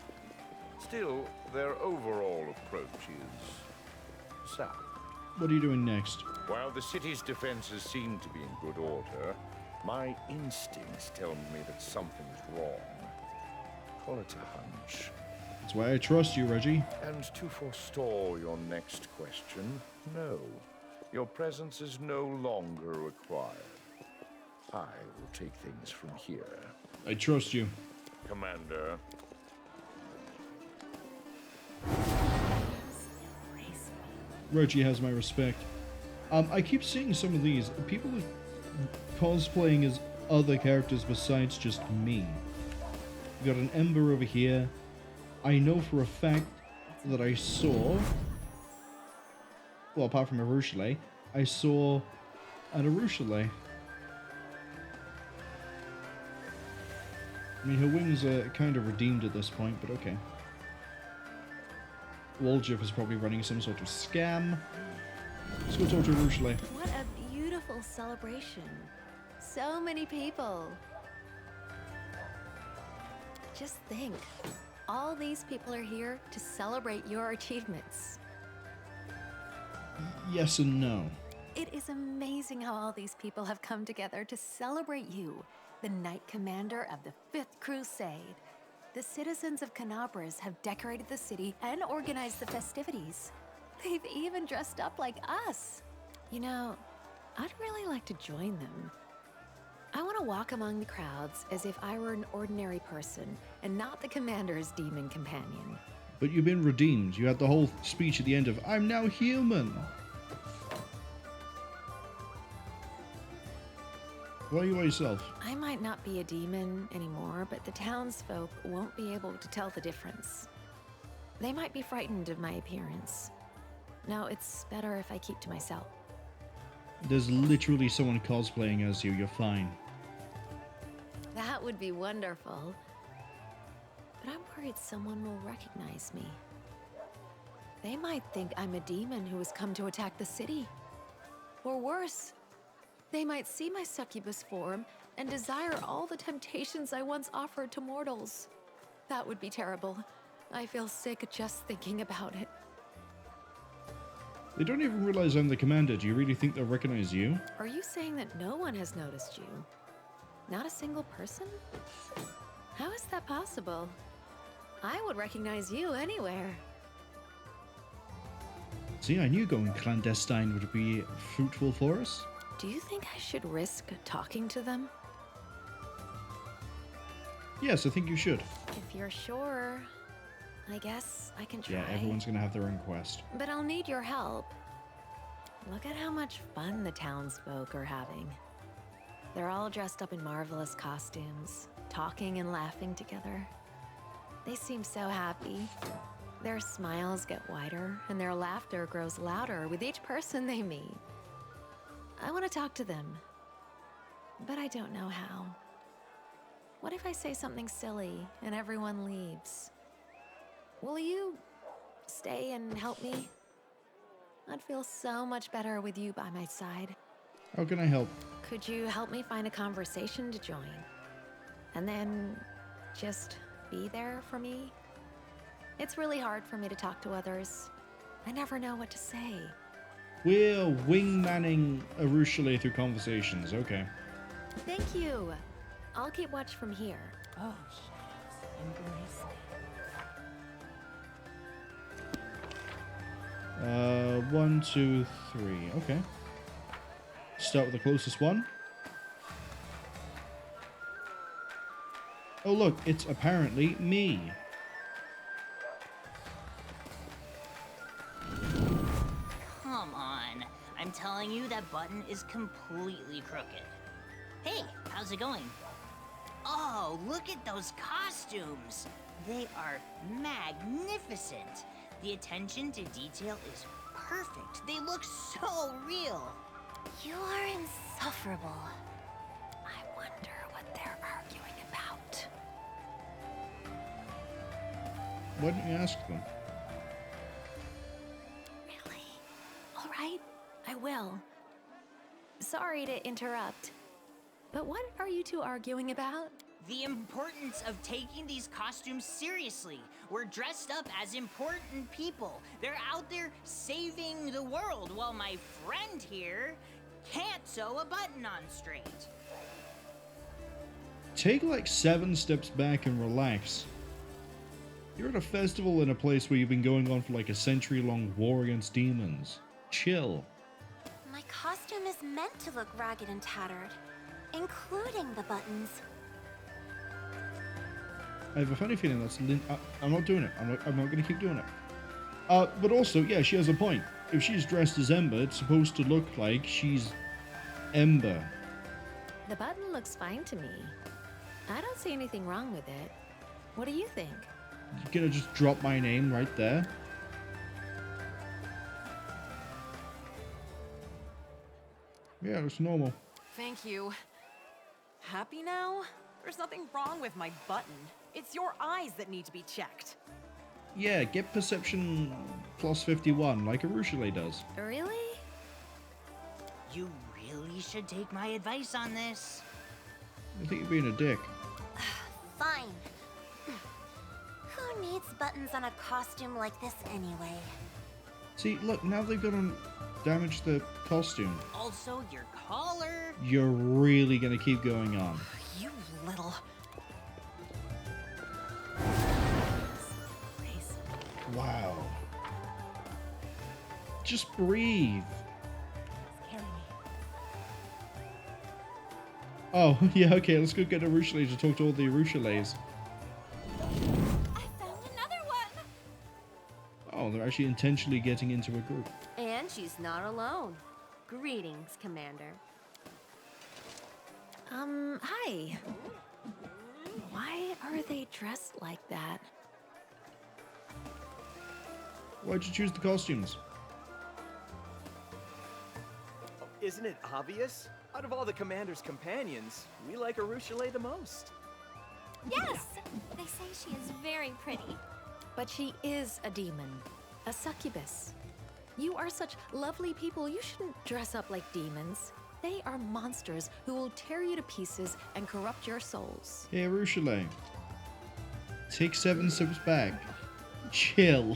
[SPEAKER 21] Still, their overall approach is sound.
[SPEAKER 1] What are you doing next?
[SPEAKER 21] While the city's defenses seem to be in good order, my instincts tell me that something's wrong. Call it a hunch.
[SPEAKER 1] That's why I trust you, Reggie.
[SPEAKER 21] And to forestall your next question, no. Your presence is no longer required. I will take things from here.
[SPEAKER 1] I trust you.
[SPEAKER 21] Commander.
[SPEAKER 1] Reggie has my respect. I keep seeing some of these. People are cosplaying as other characters besides just me. We got an Ember over here. I know for a fact that I saw... Well, apart from a Ruchelet, I saw an Aruchelet. I mean, her wings are kind of redeemed at this point, but okay. Waljif is probably running some sort of scam. Let's go talk to Ruchelet.
[SPEAKER 8] What a beautiful celebration. So many people. Just think, all these people are here to celebrate your achievements.
[SPEAKER 1] Yes and no.
[SPEAKER 8] It is amazing how all these people have come together to celebrate you, the Knight Commander of the Fifth Crusade. The citizens of Kenabres have decorated the city and organized the festivities. They've even dressed up like us. You know, I'd really like to join them. I want to walk among the crowds as if I were an ordinary person and not the Commander's demon companion.
[SPEAKER 1] But you've been redeemed. You had the whole speech at the end of, I'm now human. Why are you by yourself?
[SPEAKER 8] I might not be a demon anymore, but the townsfolk won't be able to tell the difference. They might be frightened of my appearance. No, it's better if I keep to myself.
[SPEAKER 1] There's literally someone cosplaying as you. You're fine.
[SPEAKER 8] That would be wonderful. But I'm worried someone will recognize me. They might think I'm a demon who has come to attack the city. Or worse, they might see my succubus form and desire all the temptations I once offered to mortals. That would be terrible. I feel sick just thinking about it.
[SPEAKER 1] They don't even realize I'm the commander. Do you really think they'll recognize you?
[SPEAKER 8] Are you saying that no one has noticed you? Not a single person? How is that possible? I would recognize you anywhere.
[SPEAKER 1] See, I knew going clandestine would be fruitful for us.
[SPEAKER 8] Do you think I should risk talking to them?
[SPEAKER 1] Yes, I think you should.
[SPEAKER 8] If you're sure, I guess I can try.
[SPEAKER 1] Yeah, everyone's gonna have their own quest.
[SPEAKER 8] But I'll need your help. Look at how much fun the townsfolk are having. They're all dressed up in marvelous costumes, talking and laughing together. They seem so happy. Their smiles get wider, and their laughter grows louder with each person they meet. I want to talk to them, but I don't know how. What if I say something silly and everyone leaves? Will you stay and help me? I'd feel so much better with you by my side.
[SPEAKER 1] How can I help?
[SPEAKER 8] Could you help me find a conversation to join? And then just be there for me? It's really hard for me to talk to others. I never know what to say.
[SPEAKER 1] We're wingmanning Arushale through conversations. Okay.
[SPEAKER 8] Thank you. I'll keep watch from here.
[SPEAKER 16] Oh, shadows, embrace me.
[SPEAKER 1] 1, 2, 3. Okay. Start with the closest one. Oh look, it's apparently me.
[SPEAKER 9] Come on. I'm telling you that button is completely crooked. Hey, how's it going? Oh, look at those costumes. They are magnificent. The attention to detail is perfect. They look so real.
[SPEAKER 13] You are insufferable. I wonder what they're arguing about.
[SPEAKER 1] Why don't you ask them?
[SPEAKER 8] Really? All right, I will. Sorry to interrupt, but what are you two arguing about?
[SPEAKER 9] The importance of taking these costumes seriously. We're dressed up as important people. They're out there saving the world while my friend here can't sew a button on straight.
[SPEAKER 1] Take like 7 steps back and relax. You're at a festival in a place where you've been going on for like a century-long war against demons. Chill.
[SPEAKER 13] My costume is meant to look ragged and tattered, including the buttons.
[SPEAKER 1] I have a funny feeling that's I'm not doing it. I'm not going to keep doing it. But also, yeah, she has a point. If she's dressed as Ember, it's supposed to look like she's Ember.
[SPEAKER 8] The button looks fine to me. I don't see anything wrong with it. What do you think?
[SPEAKER 1] You're gonna just drop my name right there? Yeah, it's normal.
[SPEAKER 16] Thank you. Happy now? There's nothing wrong with my button. It's your eyes that need to be checked.
[SPEAKER 1] Yeah, get perception plus 51 like Arushale does.
[SPEAKER 8] Really?
[SPEAKER 9] You really should take my advice on this.
[SPEAKER 1] I think you're being a dick.
[SPEAKER 13] Fine. Who needs buttons on a costume like this anyway?
[SPEAKER 1] See, look, now they've gonna damage the costume.
[SPEAKER 9] Also, your collar.
[SPEAKER 1] You're really gonna keep going on.
[SPEAKER 16] You little...
[SPEAKER 1] Wow. Just breathe. Oh, yeah, okay, let's go get Arushale to talk to all the Arushales.
[SPEAKER 13] I found another one!
[SPEAKER 1] Oh, they're actually intentionally getting into a group.
[SPEAKER 8] And she's not alone. Greetings, Commander. Hi. Why are they dressed like that?
[SPEAKER 1] Why'd you choose the costumes?
[SPEAKER 10] Isn't it obvious? Out of all the Commander's companions, we like Arushale the most.
[SPEAKER 13] Yes! They say she is very pretty.
[SPEAKER 8] But she is a demon. A succubus. You are such lovely people, you shouldn't dress up like demons. They are monsters who will tear you to pieces and corrupt your souls.
[SPEAKER 1] Hey, Arushale. Take 7 steps back. Chill.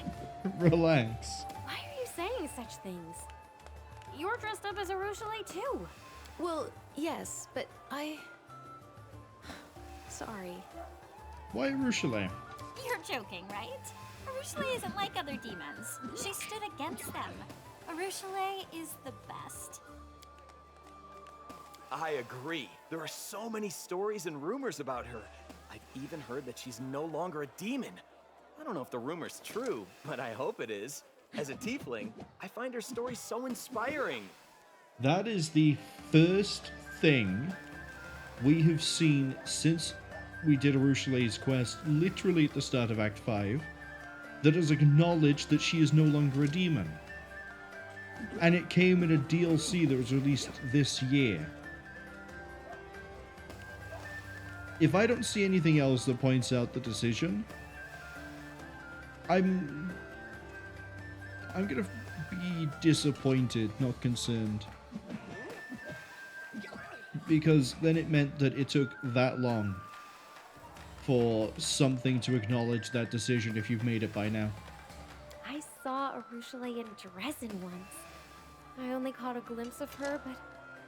[SPEAKER 1] Relax.
[SPEAKER 13] Why are you saying such things? You're dressed up as Arushale too.
[SPEAKER 8] Well, yes, but Sorry.
[SPEAKER 1] Why Arushale?
[SPEAKER 13] You're joking, right? Arushale isn't like other demons. She stood against them. Arushale is the best.
[SPEAKER 10] I agree. There are so many stories and rumors about her. I've even heard that she's no longer a demon. I don't know if the rumor's true, but I hope it is. As a tiefling, I find her story so inspiring.
[SPEAKER 1] That is the first thing we have seen since we did Arushale's quest, literally at the start of Act 5, that has acknowledged that she is no longer a demon. And it came in a DLC that was released this year. If I don't see anything else that points out the decision, I'm gonna be disappointed, not concerned. Because then it meant that it took that long for something to acknowledge that decision if you've made it by now.
[SPEAKER 11] I saw Arushale in Drezen once. I only caught a glimpse of her, but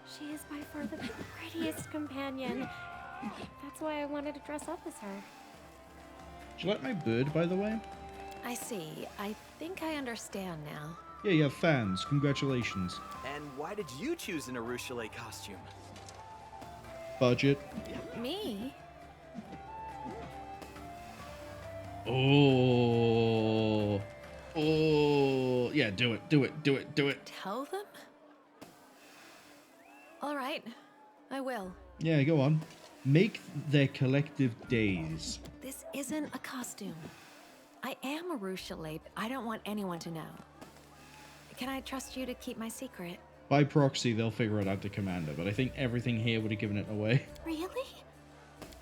[SPEAKER 11] she is by far the prettiest companion. That's why I wanted to dress up as her.
[SPEAKER 1] Do you like my bird, by the way?
[SPEAKER 8] I see. I think I understand now.
[SPEAKER 1] Yeah, you have fans. Congratulations.
[SPEAKER 10] And why did you choose an Arushale costume?
[SPEAKER 1] Budget.
[SPEAKER 8] Me?
[SPEAKER 1] Oh. Oh. Yeah, do it. Do it. Do it. Do it.
[SPEAKER 8] Tell them? All right. I will.
[SPEAKER 1] Yeah, go on. Make their collective days.
[SPEAKER 8] This isn't a costume. I am Arushale, but I don't want anyone to know. Can I trust you to keep my secret?
[SPEAKER 1] By proxy, they'll figure it out to Commander, but I think everything here would have given it away.
[SPEAKER 11] Really?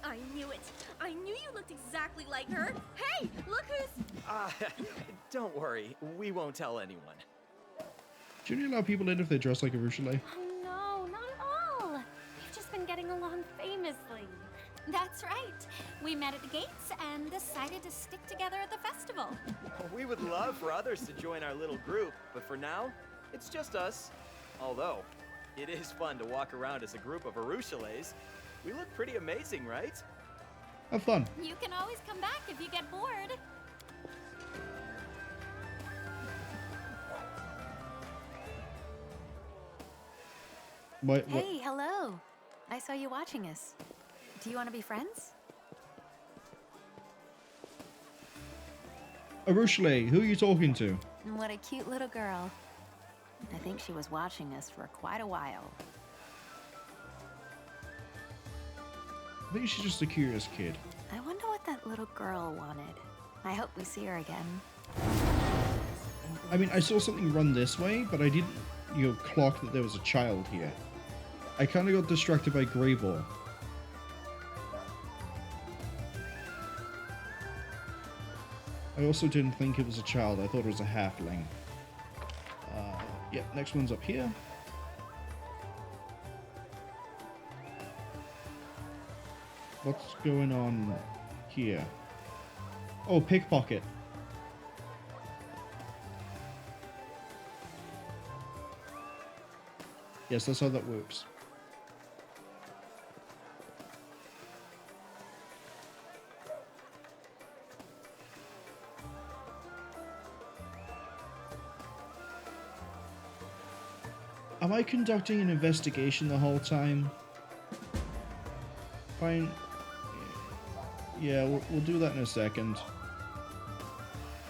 [SPEAKER 11] I knew it. I knew you looked exactly like her. Hey, look who's...
[SPEAKER 10] Don't worry. We won't tell anyone.
[SPEAKER 1] Should you allow people in if they dress like Arushale?
[SPEAKER 11] Oh no, not at all. We've just been getting along famously.
[SPEAKER 13] That's right. We met at the gates and decided to stick together at the festival.
[SPEAKER 10] We would love for others to join our little group, but for now, it's just us. Although, it is fun to walk around as a group of Arushales. We look pretty amazing, right?
[SPEAKER 1] Have fun.
[SPEAKER 13] You can always come back if you get bored.
[SPEAKER 1] What?
[SPEAKER 8] Hey, hello. I saw you watching us. Do you want to be friends?
[SPEAKER 1] Arushale, who are you talking to?
[SPEAKER 8] What a cute little girl. I think she was watching us for quite a while.
[SPEAKER 1] I think she's just a curious kid.
[SPEAKER 8] I wonder what that little girl wanted. I hope we see her again.
[SPEAKER 1] I mean, I saw something run this way, but I didn't, clock that there was a child here. I kind of got distracted by Greyball. I also didn't think it was a child. I thought it was a halfling. Yeah, next one's up here. What's going on here? Oh, pickpocket. Yes, that's how that works. Am I conducting an investigation the whole time? Fine. Yeah, we'll do that in a second.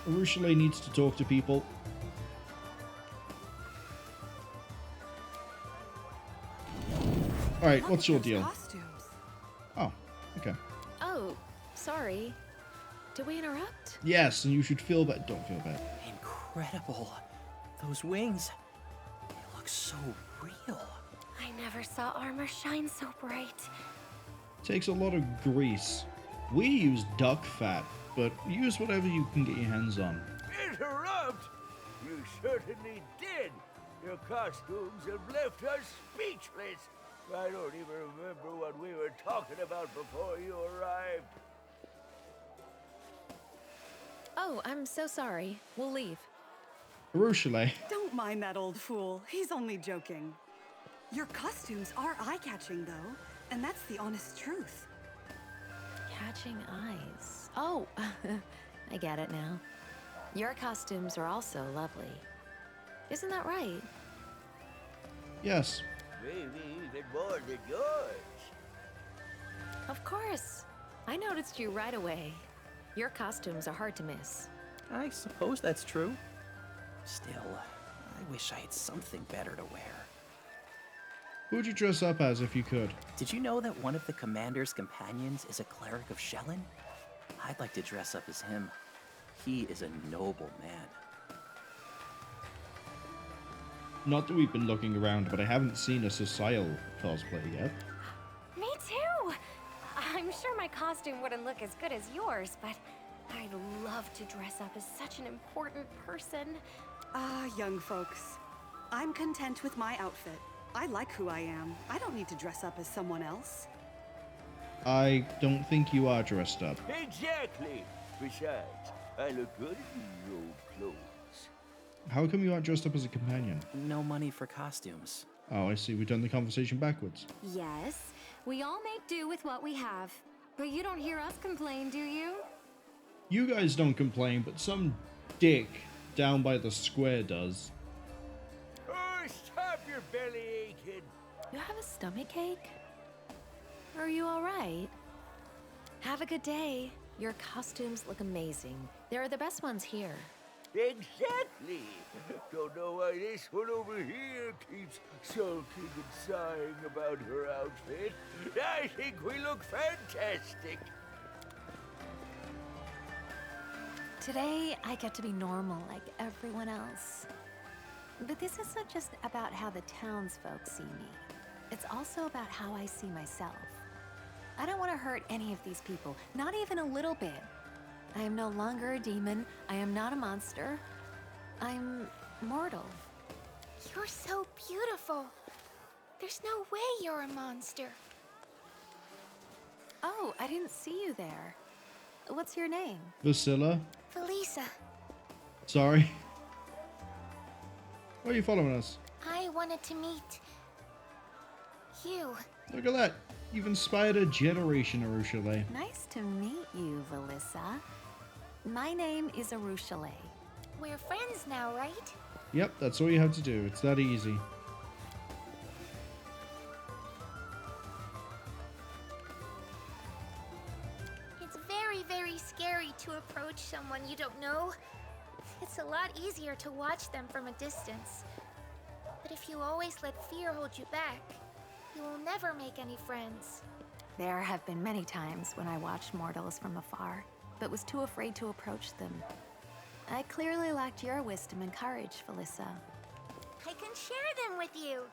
[SPEAKER 1] Arushale needs to talk to people. Alright, what's your deal? Oh, okay.
[SPEAKER 8] Oh, sorry. Did we interrupt?
[SPEAKER 1] Yes, and you should feel bad. Don't feel bad.
[SPEAKER 10] Incredible. Those wings. They look so real.
[SPEAKER 11] I never saw armor shine so bright.
[SPEAKER 1] Takes a lot of grease. We use duck fat, but use whatever you can get your hands on.
[SPEAKER 14] Interrupt? You certainly did. Your costumes have left us speechless. I don't even remember what we were talking about before you arrived.
[SPEAKER 8] Oh, I'm so sorry. We'll leave.
[SPEAKER 1] Arushale.
[SPEAKER 5] Don't mind that old fool. He's only joking. Your costumes are eye-catching, though, and that's the honest truth.
[SPEAKER 8] Catching eyes. Oh, I get it now. Your costumes are also lovely. Isn't that right?
[SPEAKER 1] Yes.
[SPEAKER 14] Maybe even more than yours.
[SPEAKER 8] Of course. I noticed you right away. Your costumes are hard to miss.
[SPEAKER 10] I suppose that's true. Still, I wish I had something better to wear.
[SPEAKER 1] Who would you dress up as if you could?
[SPEAKER 10] Did you know that one of the commander's companions is a cleric of Shellen? I'd like to dress up as him. He is a noble man.
[SPEAKER 1] Not that we've been looking around, but I haven't seen a Social cosplay yet.
[SPEAKER 11] Me too! I'm sure my costume wouldn't look as good as yours, but I'd love to dress up as such an important person.
[SPEAKER 5] Ah, young folks. I'm content with my outfit. I like who I am. I don't need to dress up as someone else.
[SPEAKER 1] I don't think you are dressed up.
[SPEAKER 14] Exactly. Besides, I look good in these old clothes.
[SPEAKER 1] How come you aren't dressed up as a companion?
[SPEAKER 10] No money for costumes.
[SPEAKER 1] Oh, I see. We've done the conversation backwards.
[SPEAKER 2] Yes, we all make do with what we have. But you don't hear us complain, do you?
[SPEAKER 1] You guys don't complain, but some dick down by the square does.
[SPEAKER 14] Oh, stop your belly aching.
[SPEAKER 8] You have a stomach ache? Are you alright? Have a good day. Your costumes look amazing. They're the best ones here.
[SPEAKER 14] Exactly. Don't know why this one over here keeps sulking and sighing about her outfit. I think we look fantastic.
[SPEAKER 8] Today, I get to be normal like everyone else. But this isn't just about how the townsfolk see me. It's also about how I see myself. I don't want to hurt any of these people, not even a little bit. I am no longer a demon. I am not a monster. I'm mortal.
[SPEAKER 12] You're so beautiful. There's no way you're a monster.
[SPEAKER 8] Oh, I didn't see you there. What's your name?
[SPEAKER 1] Vasilla.
[SPEAKER 12] Felisa,
[SPEAKER 1] Sorry. Why are you following us?
[SPEAKER 12] I wanted to meet you.
[SPEAKER 1] Look at that. You've inspired a generation, Arushale.
[SPEAKER 8] Nice to meet you, Valissa. My name is Arushale.
[SPEAKER 12] We're friends now, right?
[SPEAKER 1] Yep, that's all you have to do. It's that easy.
[SPEAKER 12] It's very, very scary to approach someone you don't know. It's a lot easier to watch them from a distance. But if you always let fear hold you back, you will never make any friends.
[SPEAKER 8] There have been many times when I watched mortals from afar, but was too afraid to approach them. I clearly lacked your wisdom and courage, Felissa.
[SPEAKER 12] I can share them with you.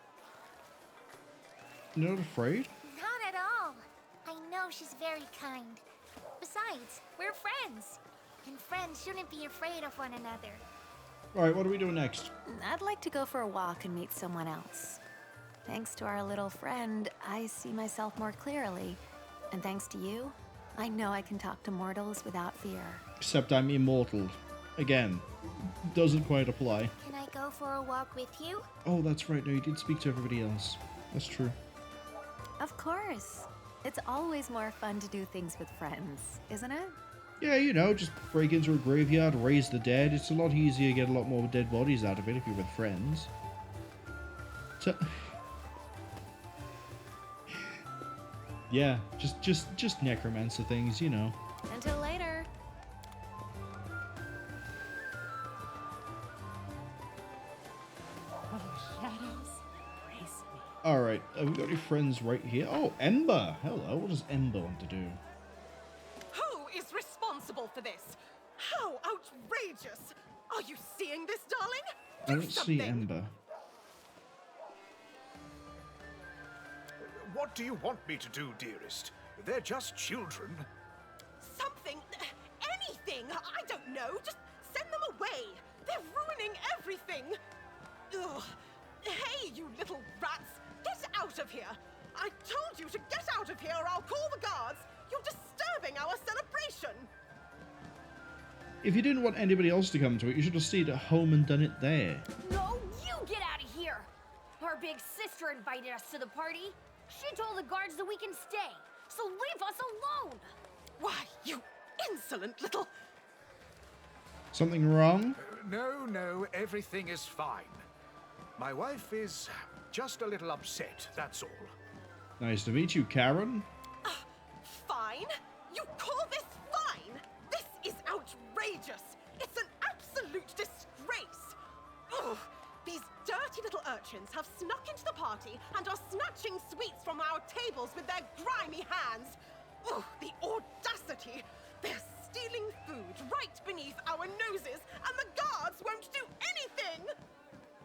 [SPEAKER 1] You're not afraid?
[SPEAKER 12] Not at all. I know she's very kind. Besides, we're friends. And friends shouldn't be afraid of one another.
[SPEAKER 1] Alright, what are we doing next?
[SPEAKER 8] I'd like to go for a walk and meet someone else. Thanks to our little friend, I see myself more clearly. And thanks to you, I know I can talk to mortals without fear.
[SPEAKER 1] Except I'm immortal. Again, doesn't quite apply.
[SPEAKER 12] Can I go for a walk with you?
[SPEAKER 1] Oh, that's right. No, you did speak to everybody else. That's true.
[SPEAKER 8] Of course. It's always more fun to do things with friends, isn't it?
[SPEAKER 1] Yeah, you know, just break into a graveyard, raise the dead. It's a lot easier to get a lot more dead bodies out of it if you're with friends. Yeah, just necromancer things, you know.
[SPEAKER 8] Until later.
[SPEAKER 11] Shadows brace me.
[SPEAKER 1] Alright, we've got any friends right here. Oh, Ember. Hello, what does Ember want to do?
[SPEAKER 16] Who is responsible for this? How outrageous! Are you seeing this, darling?
[SPEAKER 1] I don't see Ember.
[SPEAKER 4] What do you want me to do, dearest? They're just children.
[SPEAKER 16] Something, anything, I don't know. Just send them away. They're ruining everything. Ugh. Hey, you little rats, get out of here. I told you to get out of here or I'll call the guards. You're disturbing our celebration.
[SPEAKER 1] If you didn't want anybody else to come to it, you should have stayed at home and done it there.
[SPEAKER 17] No, you get out of here! Our big sister invited us to the party. She told the guards that we can stay, so leave us alone!
[SPEAKER 16] Why, you insolent little...
[SPEAKER 1] Something wrong?
[SPEAKER 4] No, everything is fine. My wife is just a little upset, that's all.
[SPEAKER 1] Nice to meet you, Karen.
[SPEAKER 16] Fine? You call this fine? This is outrageous! It's an absolute disgrace! Ugh. These dirty little urchins have snuck into the party party and are snatching sweets from our tables with their grimy hands. Oh, the audacity! They're stealing food right beneath our noses, and the guards won't do anything!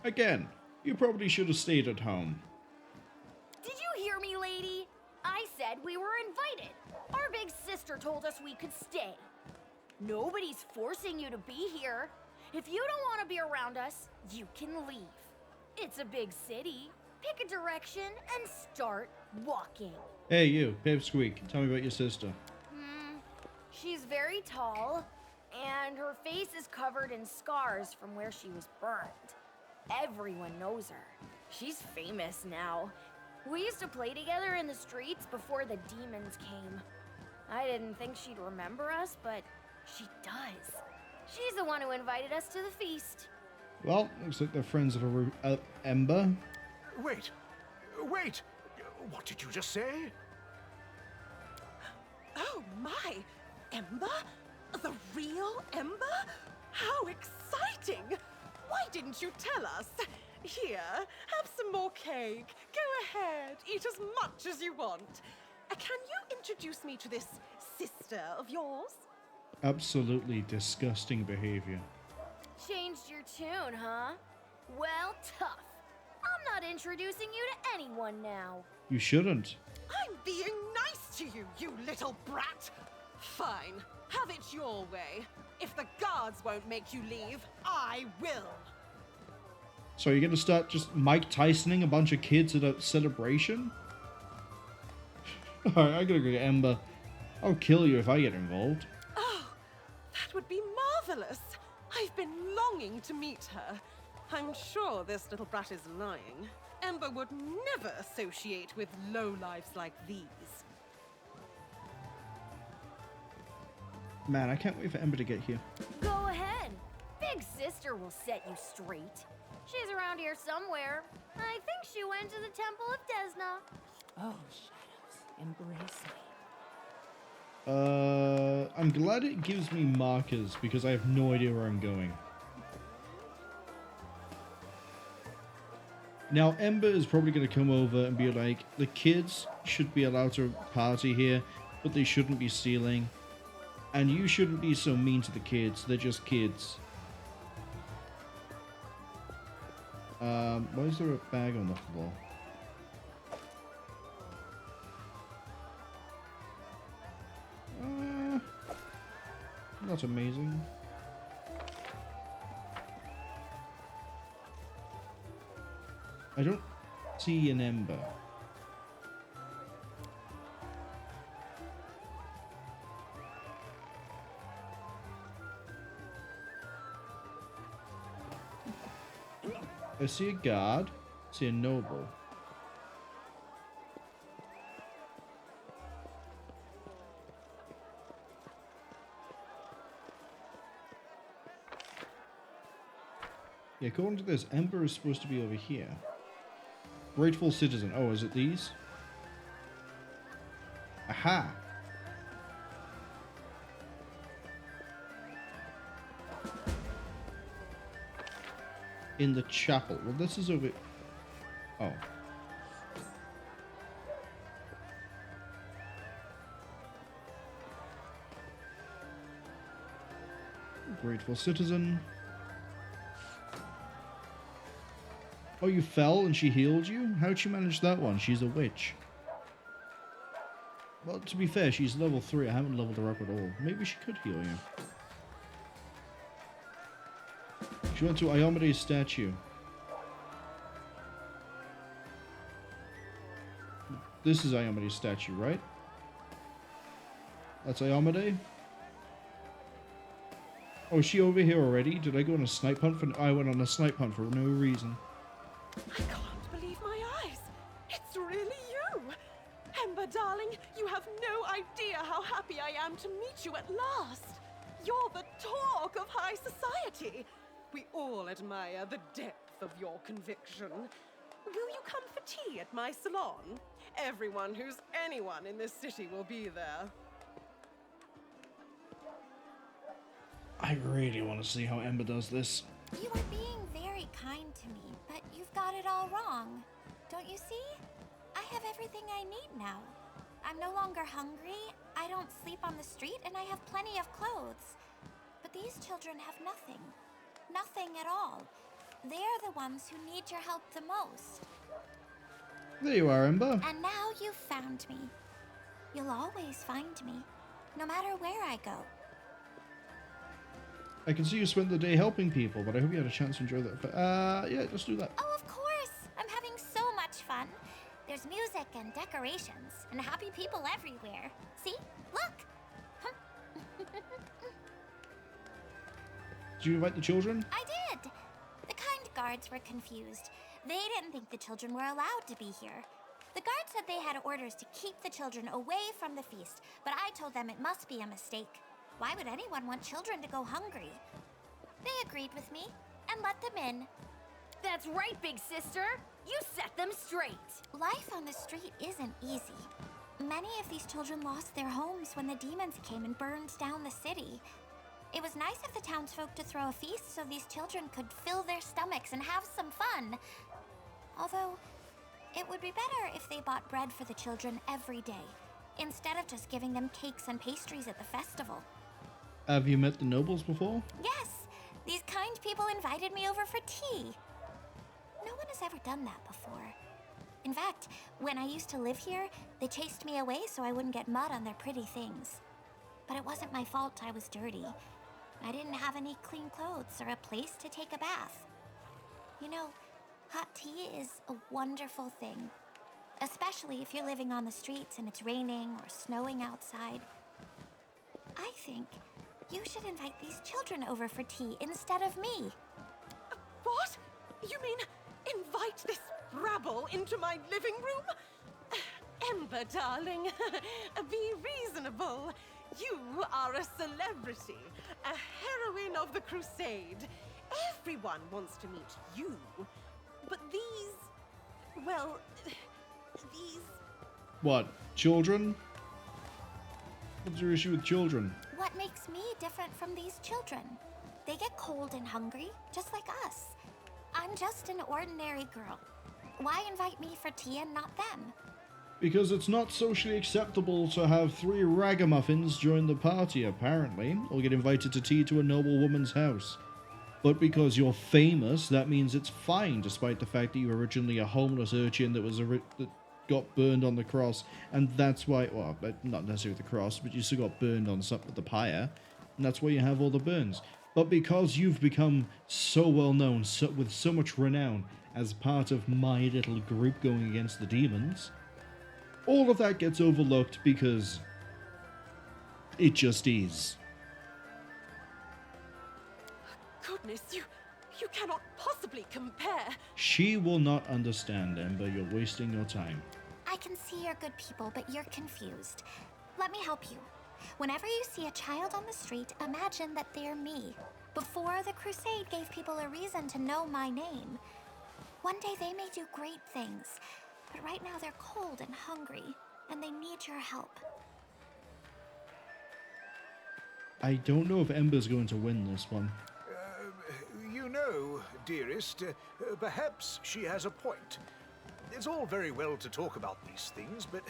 [SPEAKER 1] Again, you probably should have stayed at home.
[SPEAKER 17] Did you hear me, lady? I said we were invited. Our big sister told us we could stay. Nobody's forcing you to be here. If you don't want to be around us, you can leave. It's a big city. Pick a direction and start walking.
[SPEAKER 1] Hey you, Pipsqueak, tell me about your sister.
[SPEAKER 17] She's very tall, and her face is covered in scars from where she was burned. Everyone knows her. She's famous now. We used to play together in the streets before the demons came. I didn't think she'd remember us, but she does. She's the one who invited us to the feast.
[SPEAKER 1] Well, looks like they're friends of Ember.
[SPEAKER 4] Wait! What did you just say?
[SPEAKER 16] Oh my! Ember? The real Ember? How exciting! Why didn't you tell us? Here, have some more cake. Go ahead, eat as much as you want. Can you introduce me to this sister of yours?
[SPEAKER 1] Absolutely disgusting behavior.
[SPEAKER 17] Changed your tune, huh? Well, tough. I'm not introducing you to anyone now.
[SPEAKER 1] You shouldn't.
[SPEAKER 16] I'm being nice to you, you little brat. Fine, have it your way. If the guards won't make you leave, I will.
[SPEAKER 1] So you're gonna start just Mike Tysoning a bunch of kids at a celebration? Alright, I gotta go get Ember. I'll kill you if I get involved.
[SPEAKER 16] Oh, that would be marvelous. I've been longing to meet her. I'm sure this little brat is lying. Ember would never associate with lowlifes like these.
[SPEAKER 1] Man, I can't wait for Ember to get here.
[SPEAKER 17] Go ahead. Big sister will set you straight. She's around here somewhere. I think she went to the Temple of Desna.
[SPEAKER 13] Oh, shadows, embrace me.
[SPEAKER 1] I'm glad it gives me markers because I have no idea where I'm going. Now, Ember is probably going to come over and be like, the kids should be allowed to party here, but they shouldn't be stealing. And you shouldn't be so mean to the kids. They're just kids. Why is there a bag on the floor? Not amazing. I don't see an Ember. I see a guard. I see a noble. Yeah, according to this, Ember is supposed to be over here. Grateful citizen. Oh, is it these? Aha! In the chapel. Well, this is over... Oh. Grateful citizen. Oh, you fell and she healed you? How'd she manage that one? She's a witch. Well, to be fair, she's level 3. I haven't leveled her up at all. Maybe she could heal you. She went to Iomede's statue. This is Iomede's statue, right? That's Iomede? Oh, is she over here already? Did I go on a snipe hunt for... I went on a snipe hunt for no reason.
[SPEAKER 16] I can't believe my eyes. It's really you. Ember, darling, you have no idea how happy I am to meet you at last. You're the talk of high society. We all admire the depth of your conviction. Will you come for tea at my salon? Everyone who's anyone in this city will be there.
[SPEAKER 1] I really want to see how Ember does this.
[SPEAKER 2] You are being very kind to me, but you've got it all wrong. Don't you see? I have everything I need now. I'm no longer hungry, I don't sleep on the street, and I have plenty of clothes. But these children have nothing. Nothing at all. They're the ones who need your help the most.
[SPEAKER 1] There you are, Ember.
[SPEAKER 2] And now you've found me. You'll always find me, no matter where I go.
[SPEAKER 1] I can see you spent the day helping people, but I hope you had a chance to enjoy that. Yeah, let's do that.
[SPEAKER 2] Oh, of course! I'm having so much fun. There's music and decorations, and happy people everywhere. See? Look!
[SPEAKER 1] Did you invite the children?
[SPEAKER 2] I did! The kind guards were confused. They didn't think the children were allowed to be here. The guards said they had orders to keep the children away from the feast, but I told them it must be a mistake. Why would anyone want children to go hungry? They agreed with me and let them in.
[SPEAKER 17] That's right, big sister. You set them straight.
[SPEAKER 2] Life on the street isn't easy. Many of these children lost their homes when the demons came and burned down the city. It was nice of the townsfolk to throw a feast so these children could fill their stomachs and have some fun. Although, it would be better if they bought bread for the children every day, instead of just giving them cakes and pastries at the festival.
[SPEAKER 1] Have you met the nobles before?
[SPEAKER 2] Yes, these kind people invited me over for tea. No one has ever done that before. In fact, when I used to live here, they chased me away so I wouldn't get mud on their pretty things. But it wasn't my fault I was dirty. I didn't have any clean clothes or a place to take a bath. You know, hot tea is a wonderful thing. Especially if you're living on the streets and it's raining or snowing outside. I think you should invite these children over for tea instead of me.
[SPEAKER 16] What? You mean invite this rabble into my living room? Ember, darling, be reasonable. You are a celebrity, a heroine of the Crusade. Everyone wants to meet you. But these... well, these...
[SPEAKER 1] What? Children? What's your issue with children?
[SPEAKER 2] What makes me different from these children? They get cold and hungry, just like us. I'm just an ordinary girl. Why invite me for tea and not them?
[SPEAKER 1] Because it's not socially acceptable to have 3 ragamuffins join the party, apparently, or get invited to tea to a noble woman's house. But because you're famous, that means it's fine, despite the fact that you were originally a homeless urchin that got burned on the cross, and that's why, well, not necessarily the cross, but you still got burned on something with the pyre, and that's why you have all the burns. But because you've become so well known, with so much renown, as part of my little group going against the demons, all of that gets overlooked because it just is.
[SPEAKER 16] Goodness, you cannot possibly compare.
[SPEAKER 1] She will not understand, Ember. You're wasting your time.
[SPEAKER 2] I can see you're good people, but you're confused. Let me help you. Whenever you see a child on the street, imagine that they're me. Before the Crusade gave people a reason to know my name. One day they may do great things, but right now they're cold and hungry, and they need your help.
[SPEAKER 1] I don't know if Ember's going to win this one.
[SPEAKER 4] You know, dearest, perhaps she has a point. It's all very well to talk about these things, but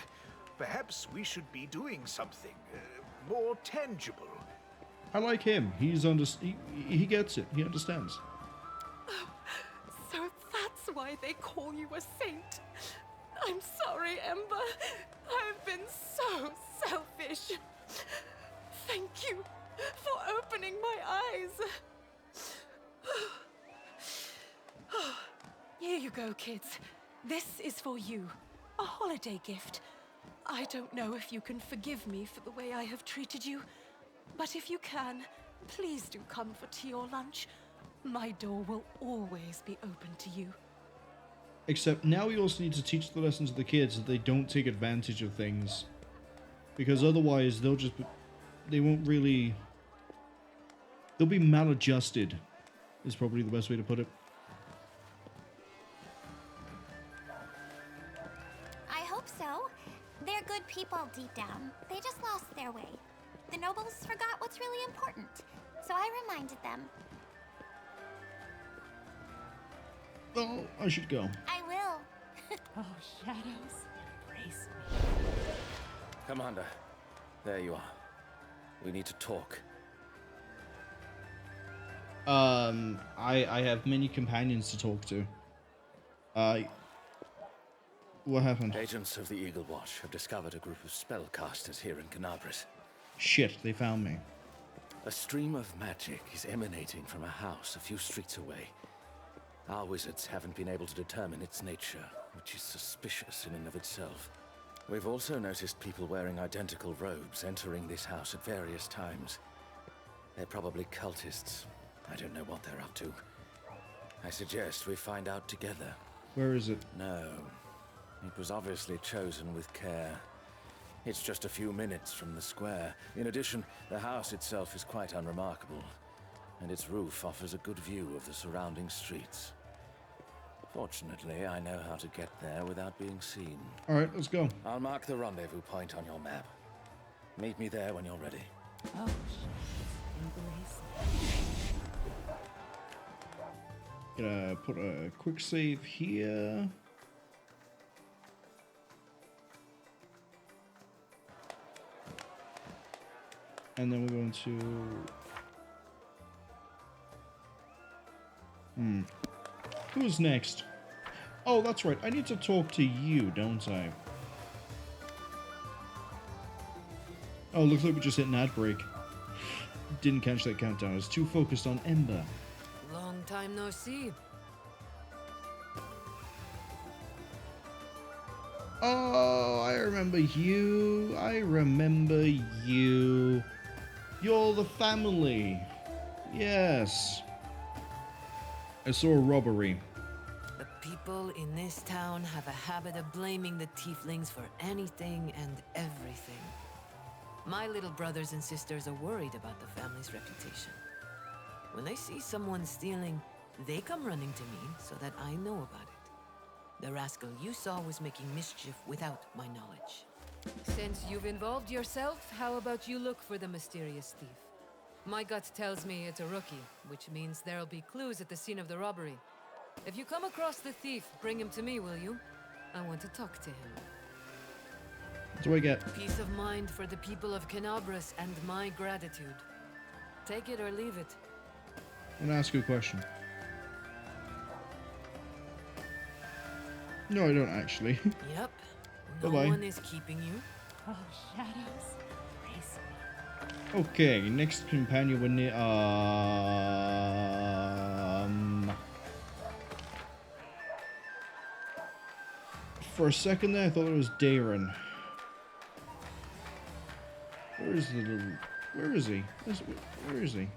[SPEAKER 4] perhaps we should be doing something more tangible.
[SPEAKER 1] I like him. He gets it. He understands.
[SPEAKER 16] Oh, so that's why they call you a saint. I'm sorry, Ember. I've been so selfish. Thank you for opening my eyes. Here you go, kids. This is for you. A holiday gift. I don't know if you can forgive me for the way I have treated you, but if you can, please do come for tea or lunch. My door will always be open to you.
[SPEAKER 1] Except now we also need to teach the lesson to the kids that they don't take advantage of things. Because otherwise they'll be maladjusted, is probably the best way to put it.
[SPEAKER 2] I hope so. They're good people deep down. They just lost their way. The nobles forgot what's really important, so I reminded them.
[SPEAKER 1] Oh, I should go.
[SPEAKER 2] I will.
[SPEAKER 6] Oh, shadows, embrace me.
[SPEAKER 15] Commander, there you are. We need to talk.
[SPEAKER 1] I have many companions to talk to. What happened?
[SPEAKER 15] Agents of the Eagle Watch have discovered a group of spellcasters here in Kenabres.
[SPEAKER 1] Shit, they found me.
[SPEAKER 15] A stream of magic is emanating from a house a few streets away. Our wizards haven't been able to determine its nature, which is suspicious in and of itself. We've also noticed people wearing identical robes entering this house at various times. They're probably cultists. I don't know what they're up to. I suggest we find out together.
[SPEAKER 1] Where is it?
[SPEAKER 15] No. It was obviously chosen with care. It's just a few minutes from the square. In addition, the house itself is quite unremarkable, and its roof offers a good view of the surrounding streets. Fortunately, I know how to get there without being seen.
[SPEAKER 1] Alright, let's go.
[SPEAKER 15] I'll mark the rendezvous point on your map. Meet me there when you're ready.
[SPEAKER 6] Oh, embrace me.
[SPEAKER 1] Gonna put a quick save here. And then we're going to... Who's next? Oh, that's right. I need to talk to you, don't I? Oh, looks like we just hit an ad break. Didn't catch that countdown. I was too focused on Ember.
[SPEAKER 23] Long time no see.
[SPEAKER 1] Oh, I remember you. I remember you. You're the family. Yes. I saw a robbery.
[SPEAKER 23] The people in this town have a habit of blaming the tieflings for anything and everything. My little brothers and sisters are worried about the family's reputation. When they see someone stealing, they come running to me so that I know about it. The rascal you saw was making mischief without my knowledge. Since you've involved yourself, how about you look for the mysterious thief? My gut tells me it's a rookie, which means there'll be clues at the scene of the robbery. If you come across the thief, bring him to me, will you? I want to talk to him.
[SPEAKER 1] What do I get?
[SPEAKER 23] Peace of mind for the people of Kenabres and my gratitude. Take it or leave it.
[SPEAKER 1] I'm gonna ask you a question. No, I don't actually.
[SPEAKER 23] Yep. No
[SPEAKER 1] Bye-bye.
[SPEAKER 23] one is keeping you.
[SPEAKER 6] Oh, shadows, embrace me.
[SPEAKER 1] Okay, next companion we need. For a second there, I thought it was Darren. Where is the little? Where is he? Where is he?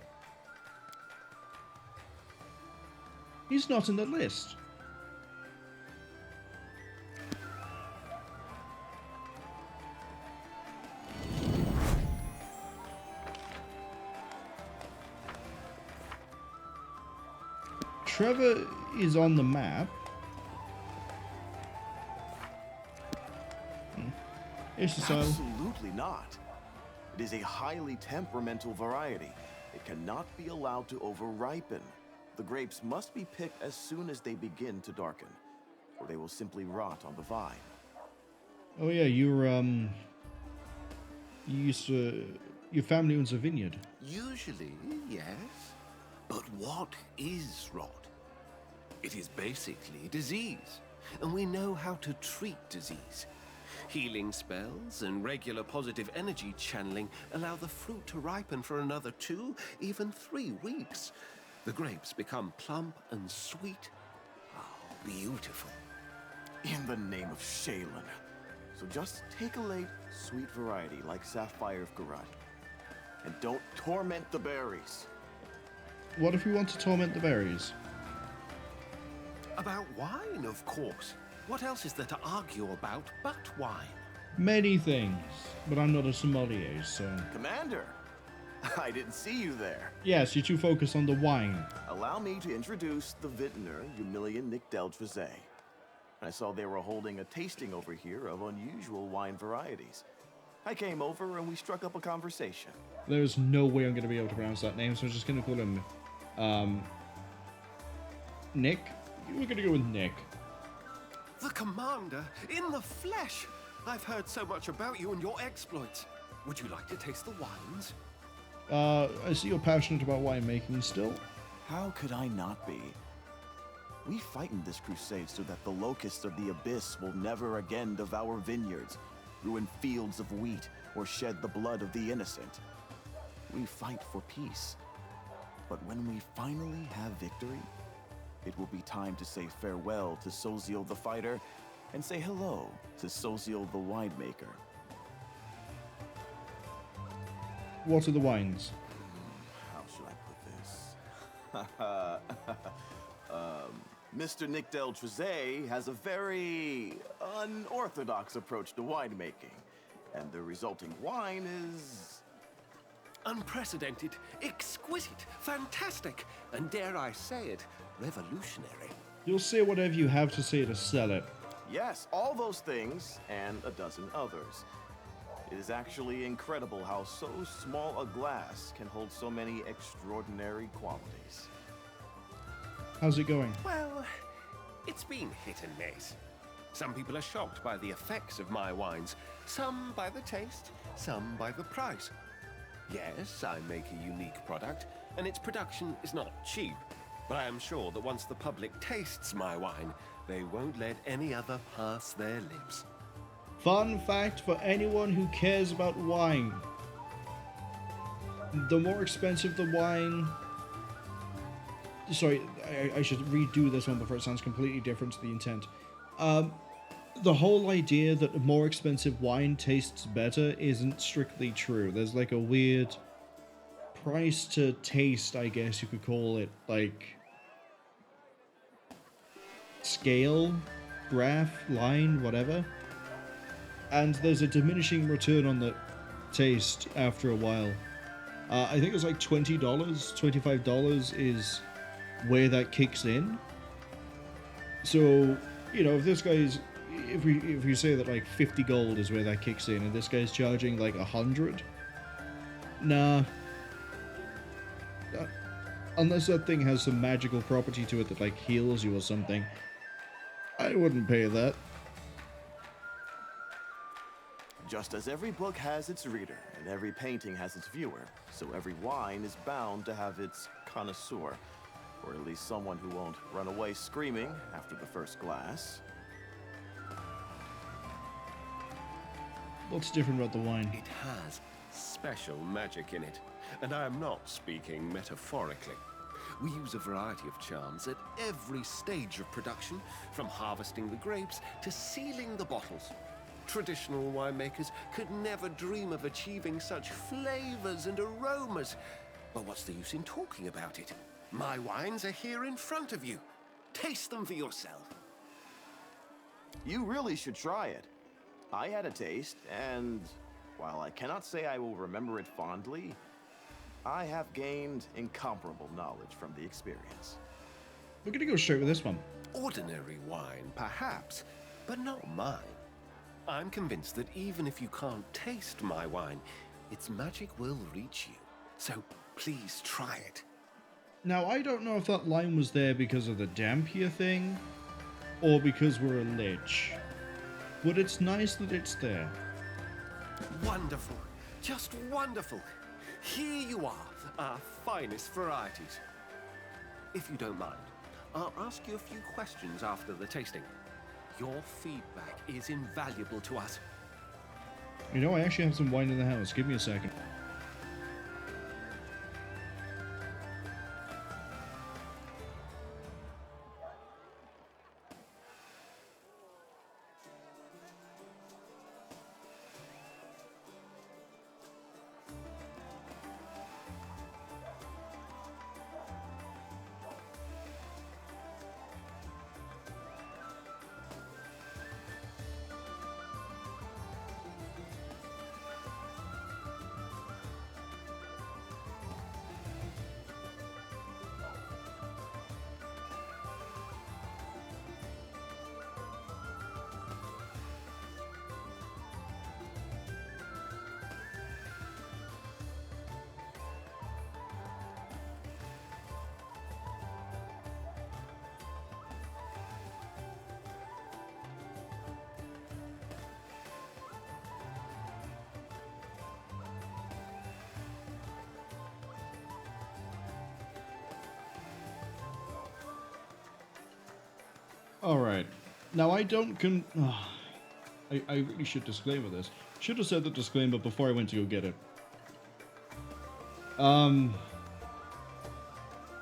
[SPEAKER 1] He's not in the list. Trevor is on the map. Here's the style.
[SPEAKER 24] Absolutely not. It is a highly temperamental variety. It cannot be allowed to over-ripen. The grapes must be picked as soon as they begin to darken, or they will simply rot on the vine.
[SPEAKER 1] Oh yeah, you used to, your family owns a vineyard.
[SPEAKER 25] Usually, yes. But what is rot? It is basically disease, and we know how to treat disease. Healing spells and regular positive energy channeling allow the fruit to ripen for another 2, even 3 weeks. The grapes become plump and sweet. Oh, beautiful.
[SPEAKER 24] In the name of Shaylin. So just take a late, sweet variety like Sapphire of Garad. And don't torment the berries.
[SPEAKER 1] What if we want to torment the berries?
[SPEAKER 25] About wine, of course. What else is there to argue about but wine?
[SPEAKER 1] Many things, but I'm not a sommelier, so...
[SPEAKER 24] Commander! I didn't see you there.
[SPEAKER 1] Yes, you're too focused on the wine.
[SPEAKER 24] Allow me to introduce the vintner, Humilian Nick Drezen. I saw they were holding a tasting over here of unusual wine varieties. I came over and we struck up a conversation.
[SPEAKER 1] There's no way I'm going to be able to pronounce that name, so I'm just going to call him... Nick? We're going to go with Nick.
[SPEAKER 25] The commander, in the flesh! I've heard so much about you and your exploits. Would you like to taste the wines?
[SPEAKER 1] I see you're passionate about winemaking still.
[SPEAKER 24] How could I not be? We fight in this crusade so that the locusts of the abyss will never again devour vineyards, ruin fields of wheat, or shed the blood of the innocent. We fight for peace. But when we finally have victory, it will be time to say farewell to Sozio the fighter and say hello to Sozio the winemaker.
[SPEAKER 1] What are the wines?
[SPEAKER 24] How should I put this? Mr. Nick Del Trezay has a very unorthodox approach to winemaking, and the resulting wine is
[SPEAKER 25] unprecedented, exquisite, fantastic, and dare I say it, revolutionary.
[SPEAKER 1] You'll say whatever you have to say to sell it.
[SPEAKER 24] Yes, all those things, and a dozen others. It is actually incredible how so small a glass can hold so many extraordinary qualities.
[SPEAKER 1] How's it going?
[SPEAKER 25] Well, it's been hit and miss. Some people are shocked by the effects of my wines, some by the taste, some by the price. Yes, I make a unique product, and its production is not cheap. But I am sure that once the public tastes my wine, they won't let any other pass their lips.
[SPEAKER 1] Fun fact for anyone who cares about wine. The more expensive the wine... Sorry, I should redo this one before it sounds completely different to the intent. The whole idea that more expensive wine tastes better isn't strictly true. There's like a weird price to taste, I guess you could call it, like scale, graph, line, whatever. And there's a diminishing return on the taste after a while. I think it's like $20, $25 is where that kicks in. So, you know, if this guy's, if we say that like 50 gold is where that kicks in, and this guy's charging like 100, nah. Unless that thing has some magical property to it that like heals you or something, I wouldn't pay that.
[SPEAKER 24] Just as every book has its reader, and every painting has its viewer, so every wine is bound to have its connoisseur, or at least someone who won't run away screaming after the first glass.
[SPEAKER 1] What's different about the wine?
[SPEAKER 25] It has special magic in it, and I am not speaking metaphorically. We use a variety of charms at every stage of production, from harvesting the grapes to sealing the bottles. Traditional winemakers could never dream of achieving such flavors and aromas. But what's the use in talking about it? My wines are here in front of you. Taste them for yourself.
[SPEAKER 24] You really should try it. I had a taste, and while I cannot say I will remember it fondly, I have gained incomparable knowledge from the experience.
[SPEAKER 1] We're gonna go straight with this one.
[SPEAKER 25] Ordinary wine, perhaps, but not mine. I'm convinced that even if you can't taste my wine, its magic will reach you. So please try it.
[SPEAKER 1] Now, I don't know if that line was there because of the Dampier thing, or because we're a lich. But it's nice that it's there.
[SPEAKER 25] Wonderful. Just wonderful. Here you are, our finest varieties. If you don't mind, I'll ask you a few questions after the tasting. Your feedback is invaluable to us.
[SPEAKER 1] You know, I actually have some wine in the house. Give me a second. Alright. Now, I don't I really should disclaimer this. Should have said the disclaimer before I went to go get it.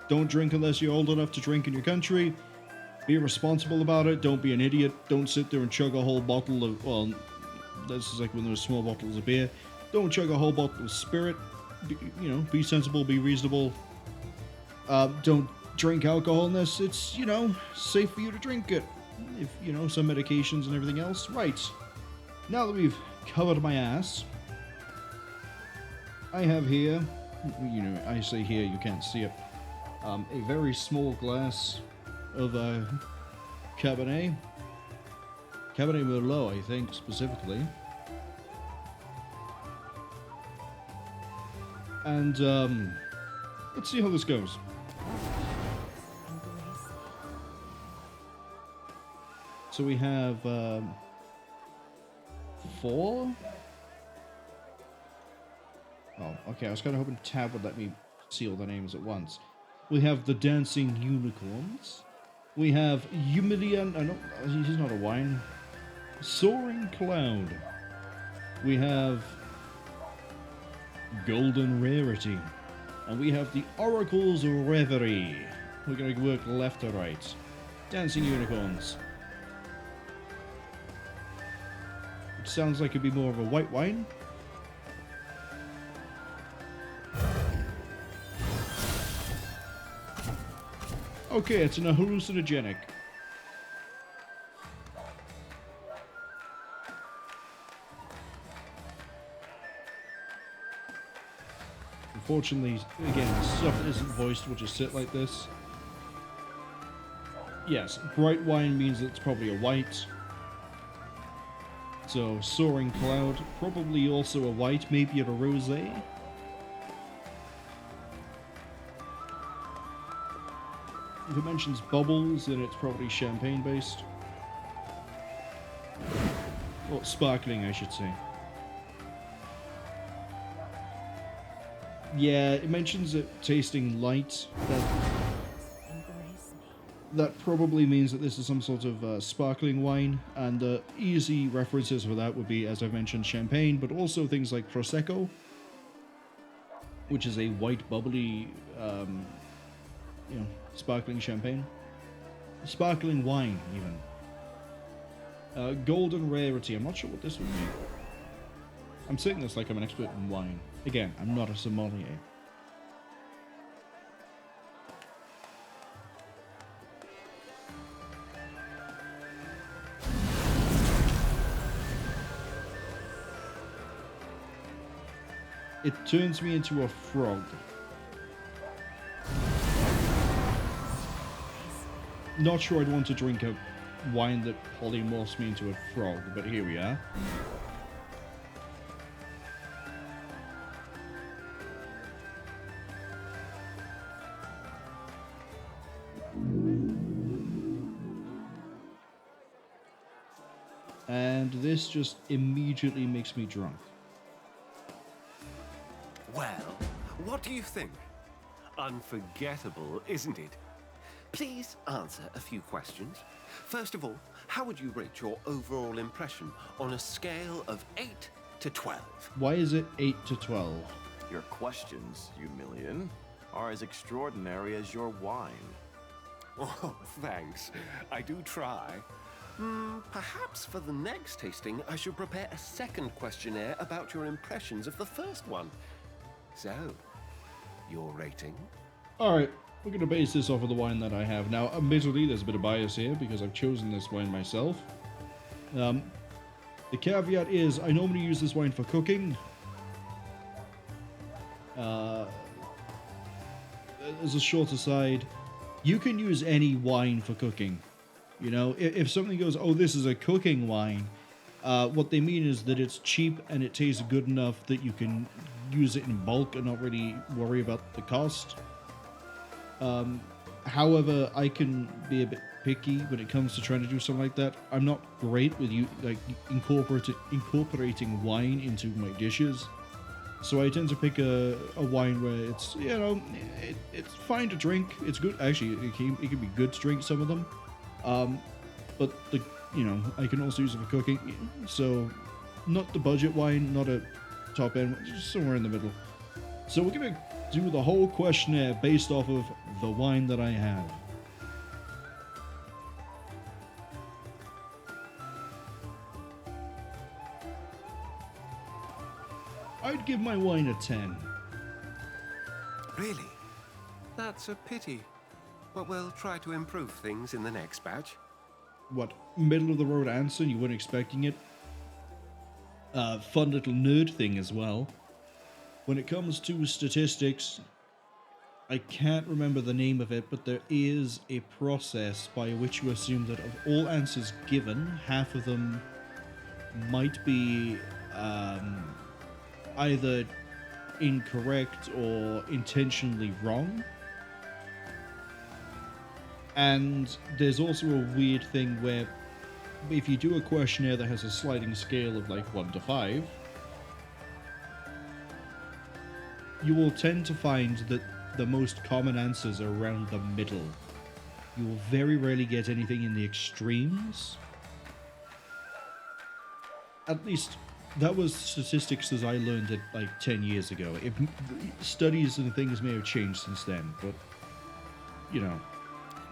[SPEAKER 1] Don't drink unless you're old enough to drink in your country. Be responsible about it. Don't be an idiot. Don't sit there and chug a whole bottle of, well, this is like one of those small bottles of beer. Don't chug a whole bottle of spirit. Be sensible, be reasonable. Don't drink alcohol unless it's, safe for you to drink it. If, some medications and everything else. Right. Now that we've covered my ass, I have here, I say here, you can't see it, a very small glass of Cabernet Merlot, I think, specifically. And, let's see how this goes. So we have, 4? Oh, okay, I was kind of hoping Tab would let me see all the names at once. We have the Dancing Unicorns. We have Humilian, he's not a wine. Soaring Cloud. We have Golden Rarity. And we have the Oracle's Reverie. We're going to work left to right. Dancing Unicorns. It sounds like it'd be more of a white wine. Okay, it's an hallucinogenic. Unfortunately, again, stuff that isn't voiced will just sit like this. Yes, bright wine means that it's probably a white. So, Soaring Cloud, probably also a white, maybe a rosé. If it mentions bubbles, then it's probably champagne based. Or sparkling, I should say. Yeah, it mentions it tasting light. That probably means that this is some sort of sparkling wine, and the easy references for that would be, as I've mentioned, champagne, but also things like Prosecco, which is a white, bubbly, sparkling champagne. Sparkling wine, even. Golden Rarity. I'm not sure what this would be. I'm saying this like I'm an expert in wine. Again, I'm not a sommelier. It turns me into a frog. Not sure I'd want to drink a wine that polymorphs me into a frog, but here we are. And this just immediately makes me drunk.
[SPEAKER 25] Well, what do you think? Unforgettable, isn't it? Please answer a few questions. First of all, how would you rate your overall impression on a scale of 8 to 12?
[SPEAKER 1] Why is it 8 to 12?
[SPEAKER 24] Your questions, Humilian, are as extraordinary as your wine.
[SPEAKER 25] Oh, thanks. I do try. Perhaps for the next tasting, I should prepare a second questionnaire about your impressions of the first one. So, your rating?
[SPEAKER 1] Alright, we're going to base this off of the wine that I have. Now, admittedly, there's a bit of bias here because I've chosen this wine myself. The caveat is, I normally use this wine for cooking. As a short aside, you can use any wine for cooking. You know, if something goes, oh, this is a cooking wine, what they mean is that it's cheap and it tastes good enough that you can use it in bulk and not really worry about the cost. However, I can be a bit picky when it comes to trying to do something like that. I'm not great with incorporating wine into my dishes. So I tend to pick a wine where it's, you know, it's fine to drink. It's good. Actually, it can be good to drink, some of them. but I can also use it for cooking. So, not the budget wine, not a top end, just somewhere in the middle. So we're gonna do the whole questionnaire based off of the wine that I have. I'd give my wine a 10.
[SPEAKER 7] Really? That's a pity. But we'll try to improve things in the next batch.
[SPEAKER 1] What, middle of the road answer? You weren't expecting it? Fun little nerd thing as well. When it comes to statistics, I can't remember the name of it, but there is a process by which you assume that of all answers given, half of them might be either incorrect or intentionally wrong. And there's also a weird thing where if you do a questionnaire that has a sliding scale of like 1 to 5, you will tend to find that the most common answers are around the middle. You will very rarely get anything in the extremes. At least that was statistics as I learned it like 10 years ago. Studies and things may have changed since then, but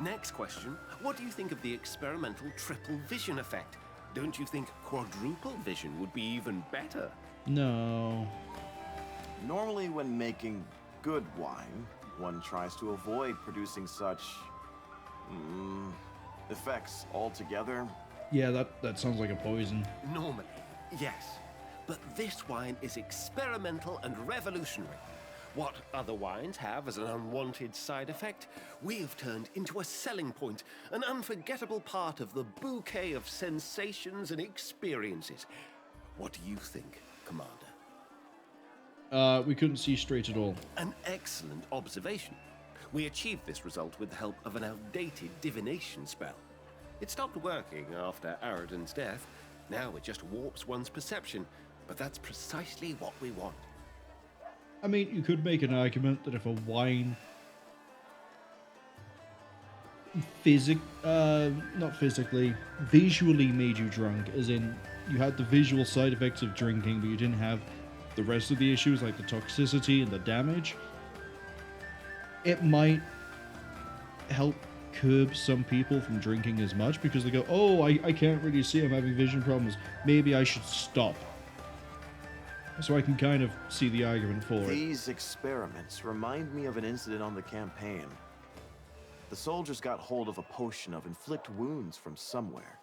[SPEAKER 7] Next question. What do you think of the experimental triple vision effect? Don't you think quadruple vision would be even better?
[SPEAKER 1] No.
[SPEAKER 24] Normally when making good wine, one tries to avoid producing such effects altogether.
[SPEAKER 1] Yeah, that sounds like a poison.
[SPEAKER 7] Normally, yes. But this wine is experimental and revolutionary. What other wines have as an unwanted side effect, we have turned into a selling point, an unforgettable part of the bouquet of sensations and experiences. What do you think, Commander?
[SPEAKER 1] We couldn't see straight at all.
[SPEAKER 7] An excellent observation. We achieved this result with the help of an outdated divination spell. It stopped working after Aradon's death. Now it just warps one's perception, but that's precisely what we want.
[SPEAKER 1] I mean, you could make an argument that if a wine not physically, visually made you drunk, as in you had the visual side effects of drinking, but you didn't have the rest of the issues like the toxicity and the damage, it might help curb some people from drinking as much because they go, oh, I can't really see, I'm having vision problems, maybe I should stop. So I can kind of see the argument for it.
[SPEAKER 24] These experiments remind me of an incident on the campaign. The soldiers got hold of a potion of inflict wounds from somewhere,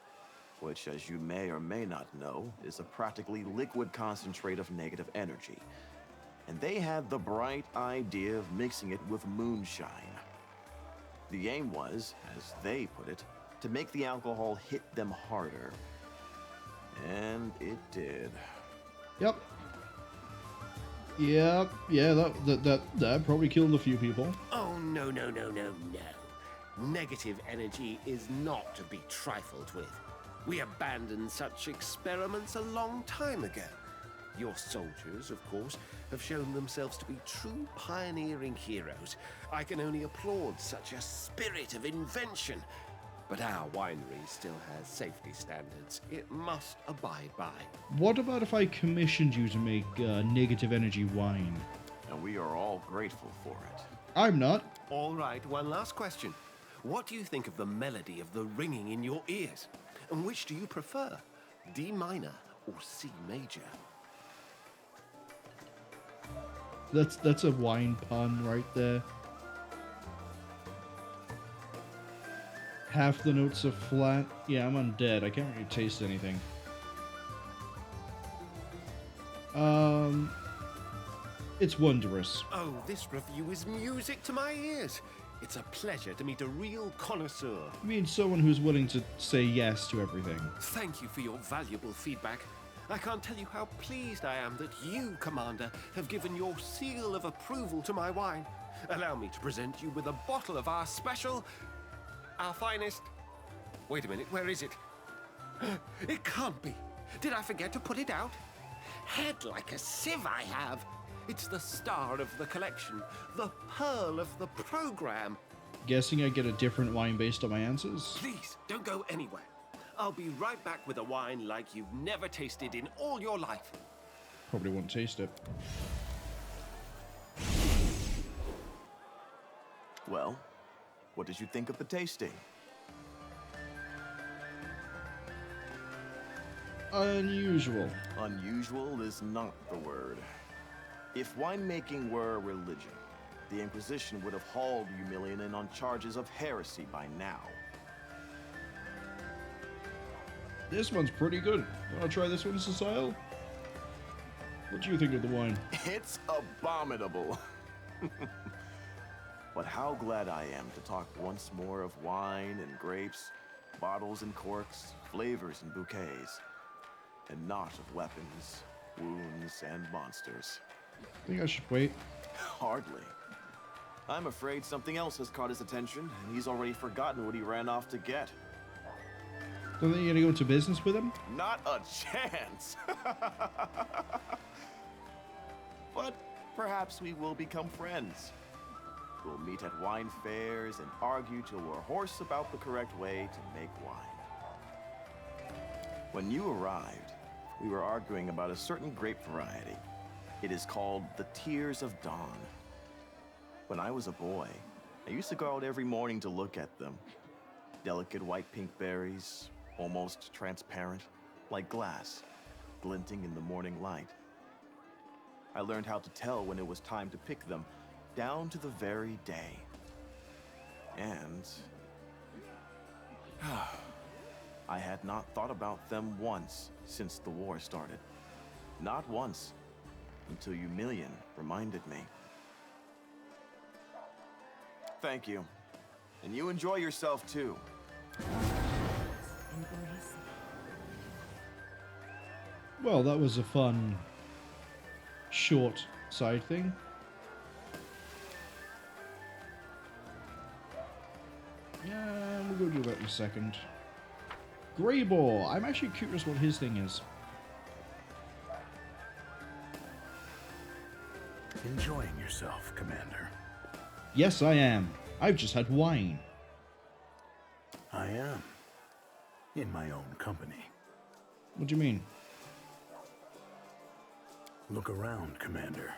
[SPEAKER 24] which, as you may or may not know, is a practically liquid concentrate of negative energy. And they had the bright idea of mixing it with moonshine. The aim was, as they put it, to make the alcohol hit them harder. And it did.
[SPEAKER 1] Yep. Yeah, that probably killed a few people.
[SPEAKER 7] Oh, no. Negative energy is not to be trifled with. We abandoned such experiments a long time ago. Your soldiers, of course, have shown themselves to be true pioneering heroes. I can only applaud such a spirit of invention. But our winery still has safety standards it must abide by.
[SPEAKER 1] What about if I commissioned you to make negative energy wine?
[SPEAKER 24] And we are all grateful for it.
[SPEAKER 1] I'm not.
[SPEAKER 7] All right, one last question. What do you think of the melody of the ringing in your ears? And which do you prefer, D minor or C major?
[SPEAKER 1] That's a wine pun right there. Half the notes are flat. Yeah, I'm undead. I can't really taste anything. It's wondrous.
[SPEAKER 7] Oh, this review is music to my ears. It's a pleasure to meet a real connoisseur.
[SPEAKER 1] I mean, someone who's willing to say yes to everything.
[SPEAKER 7] Thank you for your valuable feedback. I can't tell you how pleased I am that you, Commander, have given your seal of approval to my wine. Allow me to present you with a bottle of our special... our finest... Wait a minute, where is it? It can't be. Did I forget to put it out? Head like a sieve I have. It's the star of the collection, the pearl of the program.
[SPEAKER 1] Guessing I get a different wine based on my answers?
[SPEAKER 7] Please, don't go anywhere. I'll be right back with a wine like you've never tasted in all your life.
[SPEAKER 1] Probably won't taste it.
[SPEAKER 24] Well, what did you think of the tasting?
[SPEAKER 1] Unusual.
[SPEAKER 24] Unusual is not the word. If winemaking were a religion, the Inquisition would have hauled Humilian in on charges of heresy by now.
[SPEAKER 1] This one's pretty good. Wanna try this one, Cecile? What do you think of the wine?
[SPEAKER 24] It's abominable. But how glad I am to talk once more of wine and grapes, bottles and corks, flavors and bouquets, and not of weapons, wounds, and monsters.
[SPEAKER 1] I think I should wait.
[SPEAKER 24] Hardly. I'm afraid something else has caught his attention, and he's already forgotten what he ran off to get.
[SPEAKER 1] Don't think you're gonna go into business with him?
[SPEAKER 24] Not a chance! But perhaps we will become friends. We'll meet at wine fairs and argue till we're hoarse about the correct way to make wine. When you arrived, we were arguing about a certain grape variety. It is called the Tears of Dawn. When I was a boy, I used to go out every morning to look at them. Delicate white-pink berries, almost transparent, like glass, glinting in the morning light. I learned how to tell when it was time to pick them, down to the very day. And I had not thought about them once since the war started. Not once, until Humilian reminded me. Thank you. And you enjoy yourself too.
[SPEAKER 1] Well, that was a fun, short side thing. Yeah, we'll go do that in a second. Greyball! I'm actually curious what his thing is.
[SPEAKER 3] Enjoying yourself, Commander?
[SPEAKER 1] Yes, I am. I've just had wine.
[SPEAKER 3] I am. In my own company.
[SPEAKER 1] What do you mean?
[SPEAKER 3] Look around, Commander.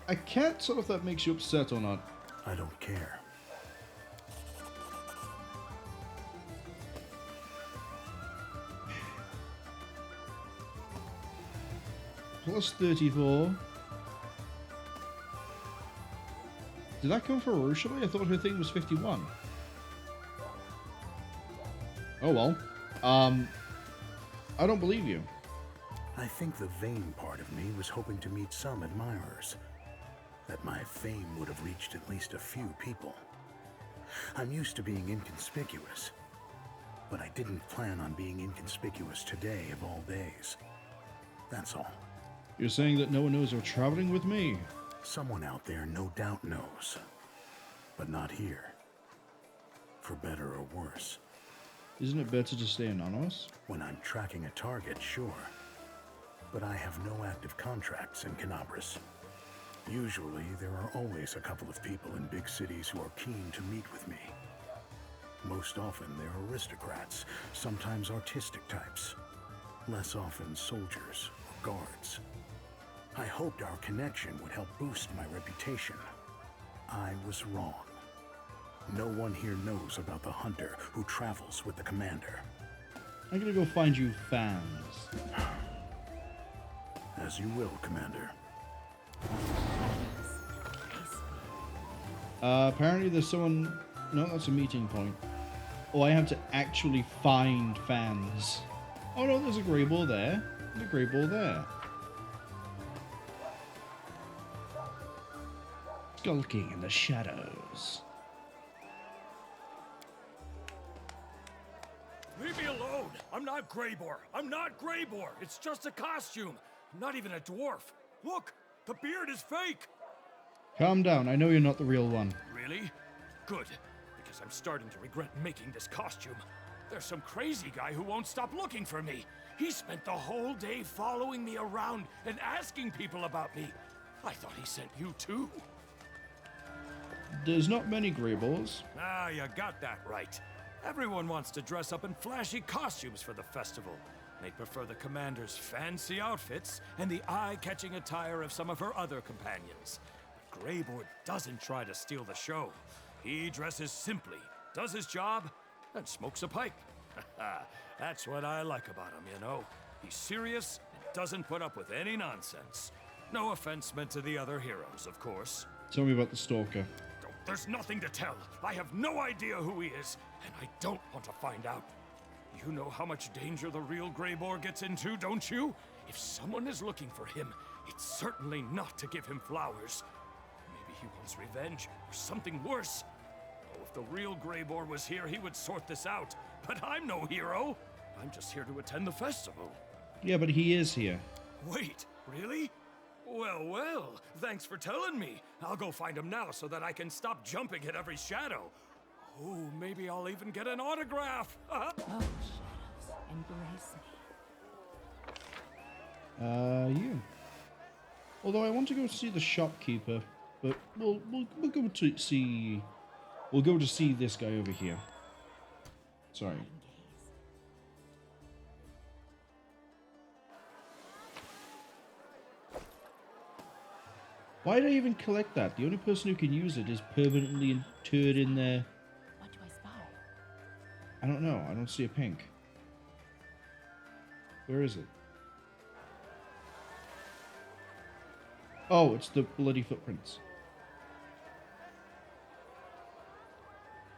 [SPEAKER 1] I can't tell if that makes you upset or not.
[SPEAKER 3] I don't care.
[SPEAKER 1] Plus 34. Did that come from Ursula? I thought her thing was 51. Oh well. I don't believe you.
[SPEAKER 3] I think the vain part of me was hoping to meet some admirers. That my fame would have reached at least a few people. I'm used to being inconspicuous. But I didn't plan on being inconspicuous today of all days. That's all.
[SPEAKER 1] You're saying that no one knows you're traveling with me?
[SPEAKER 3] Someone out there no doubt knows. But not here. For better or worse.
[SPEAKER 1] Isn't it better to stay anonymous?
[SPEAKER 3] When I'm tracking a target, sure. But I have no active contracts in Kenabres. Usually, there are always a couple of people in big cities who are keen to meet with me. Most often, they're aristocrats, sometimes artistic types. Less often, soldiers or guards. I hoped our connection would help boost my reputation. I was wrong. No one here knows about the hunter who travels with the commander.
[SPEAKER 1] I'm gonna go find you fans.
[SPEAKER 3] As you will, Commander.
[SPEAKER 1] Apparently there's someone... No, that's a meeting point. Oh, I have to actually find fans. Oh no, there's a grey ball there. There's a grey ball there. Skulking in the shadows.
[SPEAKER 18] Leave me alone! I'm not Greybor! I'm not Greybor! It's just a costume! I'm not even a dwarf! Look! The beard is fake!
[SPEAKER 1] Calm down, I know you're not the real one.
[SPEAKER 18] Really? Good. Because I'm starting to regret making this costume. There's some crazy guy who won't stop looking for me. He spent the whole day following me around and asking people about me. I thought he sent you too.
[SPEAKER 1] There's not many Greyboars.
[SPEAKER 18] Ah, you got that right. Everyone wants to dress up in flashy costumes for the festival. They prefer the commander's fancy outfits and the eye-catching attire of some of her other companions. But Greyboar doesn't try to steal the show. He dresses simply, does his job, and smokes a pipe. That's what I like about him, you know. He's serious and doesn't put up with any nonsense. No offense meant to the other heroes, of course.
[SPEAKER 1] Tell me about the Stalker.
[SPEAKER 18] There's nothing to tell. I have no idea who he is, and I don't want to find out. You know how much danger the real Greyboar gets into, don't you? If someone is looking for him, it's certainly not to give him flowers. Maybe he wants revenge, or something worse. Oh, if the real Greyboar was here, he would sort this out. But I'm no hero. I'm just here to attend the festival.
[SPEAKER 1] Yeah, but he is here.
[SPEAKER 18] Wait, really? Well, well, thanks for telling me. I'll go find him now so that I can stop jumping at every shadow. Oh, maybe I'll even get an autograph.
[SPEAKER 6] Oh, shadows, embrace me.
[SPEAKER 1] Yeah. Although I want to go see the shopkeeper, but we'll go to see. We'll go to see this guy over here. Sorry. Why did I even collect that? The only person who can use it is permanently interred in there.
[SPEAKER 6] What do I spy?
[SPEAKER 1] I don't know. I don't see a pink. Where is it? Oh, it's the bloody footprints.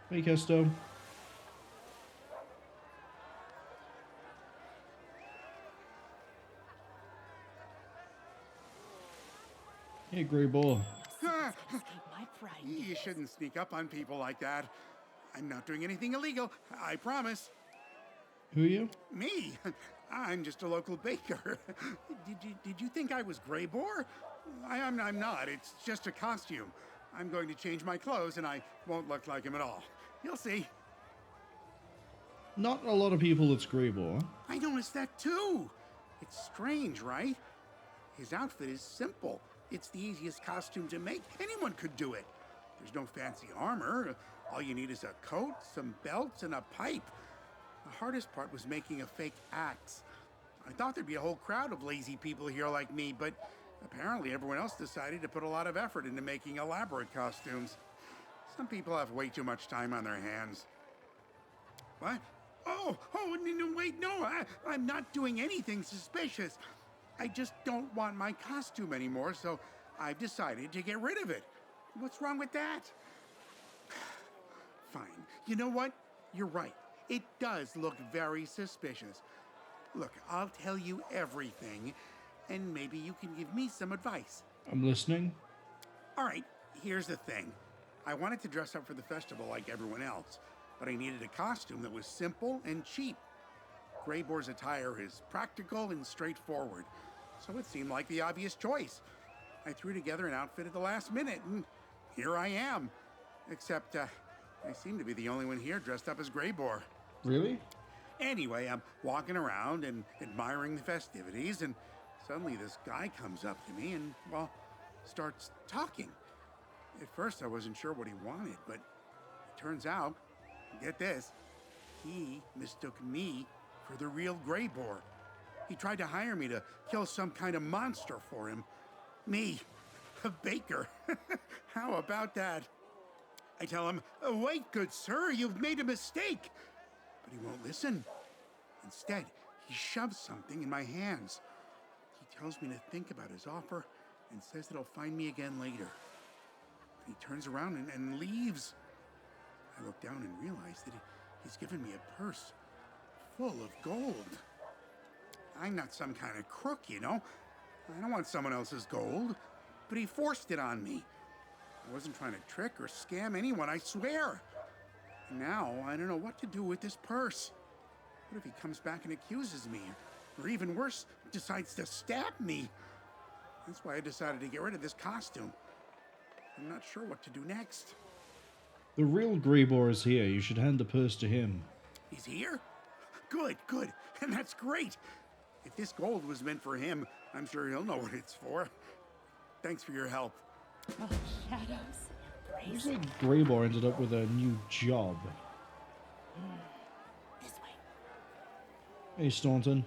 [SPEAKER 1] Hey, Kesto. Hey, Greyboar.
[SPEAKER 9] You shouldn't sneak up on people like that. I'm not doing anything illegal, I promise.
[SPEAKER 1] Who are you?
[SPEAKER 9] Me? I'm just a local baker. Did you think I was Greyboar? I'm not. It's just a costume. I'm going to change my clothes and I won't look like him at all. You'll see.
[SPEAKER 1] Not a lot of people it's Greyboar.
[SPEAKER 9] I noticed that too. It's strange, right? His outfit is simple. It's the easiest costume to make. Anyone could do it. There's no fancy armor. All you need is a coat, some belts, and a pipe. The hardest part was making a fake axe. I thought there'd be a whole crowd of lazy people here like me, but apparently everyone else decided to put a lot of effort into making elaborate costumes. Some people have way too much time on their hands. What? Oh, no, wait, no, I'm not doing anything suspicious. I just don't want my costume anymore, so I've decided to get rid of it. What's wrong with that? Fine. You know what? You're right. It does look very suspicious. Look, I'll tell you everything, and maybe you can give me some advice.
[SPEAKER 1] I'm listening.
[SPEAKER 9] All right, here's the thing. I wanted to dress up for the festival like everyone else, but I needed a costume that was simple and cheap. Greyboar's attire is practical and straightforward, so it seemed like the obvious choice. I threw together an outfit at the last minute, and here I am. Except, I seem to be the only one here dressed up as Greyboar.
[SPEAKER 1] Really?
[SPEAKER 9] Anyway, I'm walking around and admiring the festivities, and suddenly this guy comes up to me and, well, starts talking. At first, I wasn't sure what he wanted, but it turns out, get this, he mistook me for the real Greyboar. He tried to hire me to kill some kind of monster for him. Me, a baker. How about that? I tell him, wait, good sir, you've made a mistake. But he won't listen. Instead, he shoves something in my hands. He tells me to think about his offer and says that he'll find me again later. He turns around and leaves. I look down and realize that he's given me a purse full of gold. I'm not some kind of crook, you know. I don't want someone else's gold, but he forced it on me. I wasn't trying to trick or scam anyone, I swear. And now I don't know what to do with this purse. What if he comes back and accuses me? Or even worse, decides to stab me? That's why I decided to get rid of this costume. I'm not sure what to do next.
[SPEAKER 1] The real Greyboar is here. You should hand the purse to him.
[SPEAKER 9] He's here? Good. And that's great. If this gold was meant for him, I'm sure he'll know what it's for. Thanks for your help.
[SPEAKER 6] Oh, shadows,
[SPEAKER 1] Looks like Greybar ended up with a new job.
[SPEAKER 6] This way.
[SPEAKER 1] Hey, Staunton.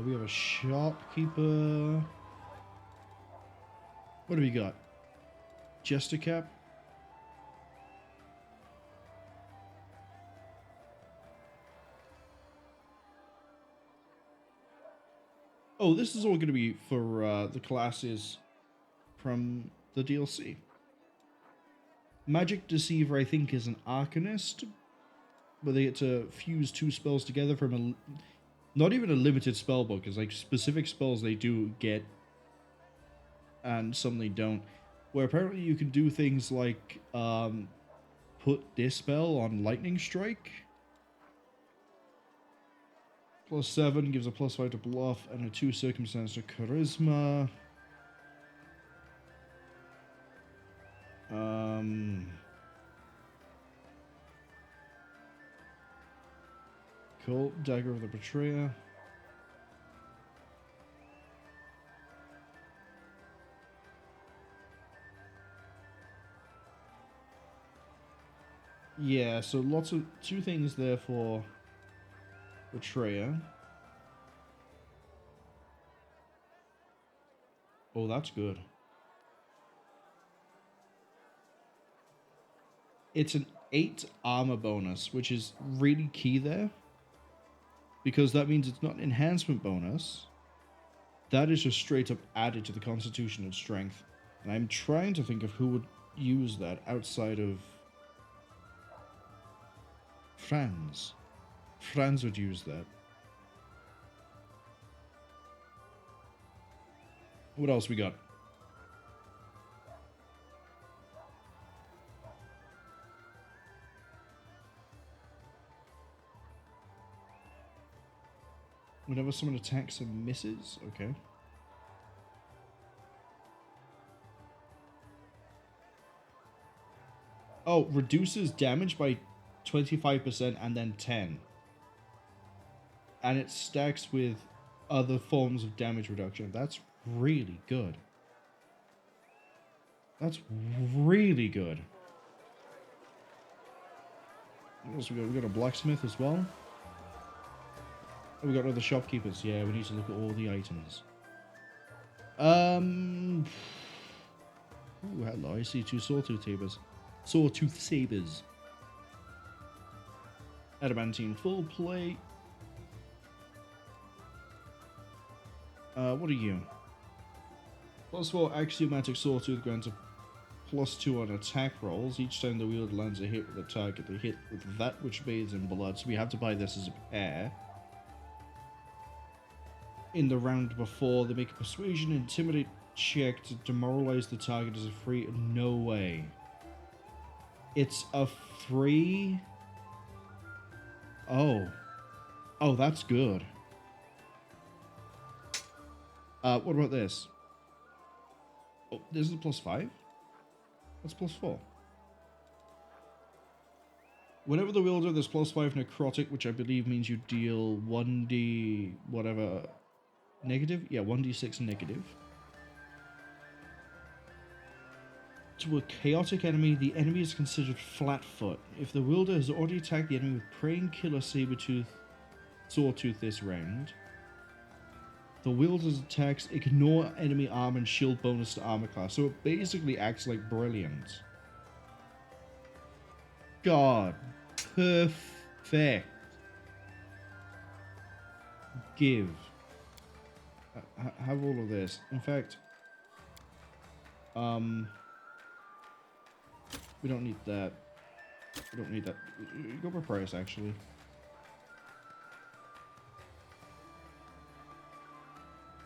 [SPEAKER 1] We have a shopkeeper. What have we got? Jester Cap. Oh, this is all going to be for the classes from the DLC. Magic Deceiver, I think, is an Arcanist, where they get to fuse 2 spells together from a... Not even a limited spell book, it's like specific spells they do get, and some they don't. Where apparently you can do things like, put Dispel on Lightning Strike. +7 gives a +5 to Bluff, and a 2 Circumstance to Charisma. Cool. Dagger of the Betrayer. Yeah, so lots of 2 things there for Betrayer. Oh, that's good. It's an 8 armor bonus, which is really key there. Because that means it's not an enhancement bonus. That is just straight up added to the Constitution and Strength. And I'm trying to think of who would use that outside of... Franz. Franz would use that. What else we got? Whenever someone attacks and misses, okay. Oh, reduces damage by 25% and then 10. And it stacks with other forms of damage reduction. That's really good. That's really good. What else we got? We got a blacksmith as well. Oh, we got other shopkeepers. Yeah, we need to look at all the items. Ooh, hello. I see 2 sawtooth sabers. Sawtooth sabers. Adamantine full plate. What are you? +4 axiomatic sawtooth grants a +2 on attack rolls. Each time the wielder lands a hit with a target, they hit with that which bathes in blood. So we have to buy this as a pair. In the round before, they make a persuasion intimidate check to demoralize the target as a free. No way. It's a free. Oh. Oh, that's good. What about this? Oh, this is a +5? That's +4. Whenever the wielder, there's +5 necrotic, which I believe means you deal 1d whatever negative? Yeah, 1d6 negative. To a chaotic enemy, the enemy is considered flat-foot. If the wielder has already attacked the enemy with Praying Killer Sawtooth this round, the wielder's attacks ignore enemy armor and shield bonus to armor class, so it basically acts like Brilliant. God. Perfect. Give. Have all of this. In fact, we don't need that. We don't need that. Go for price, actually.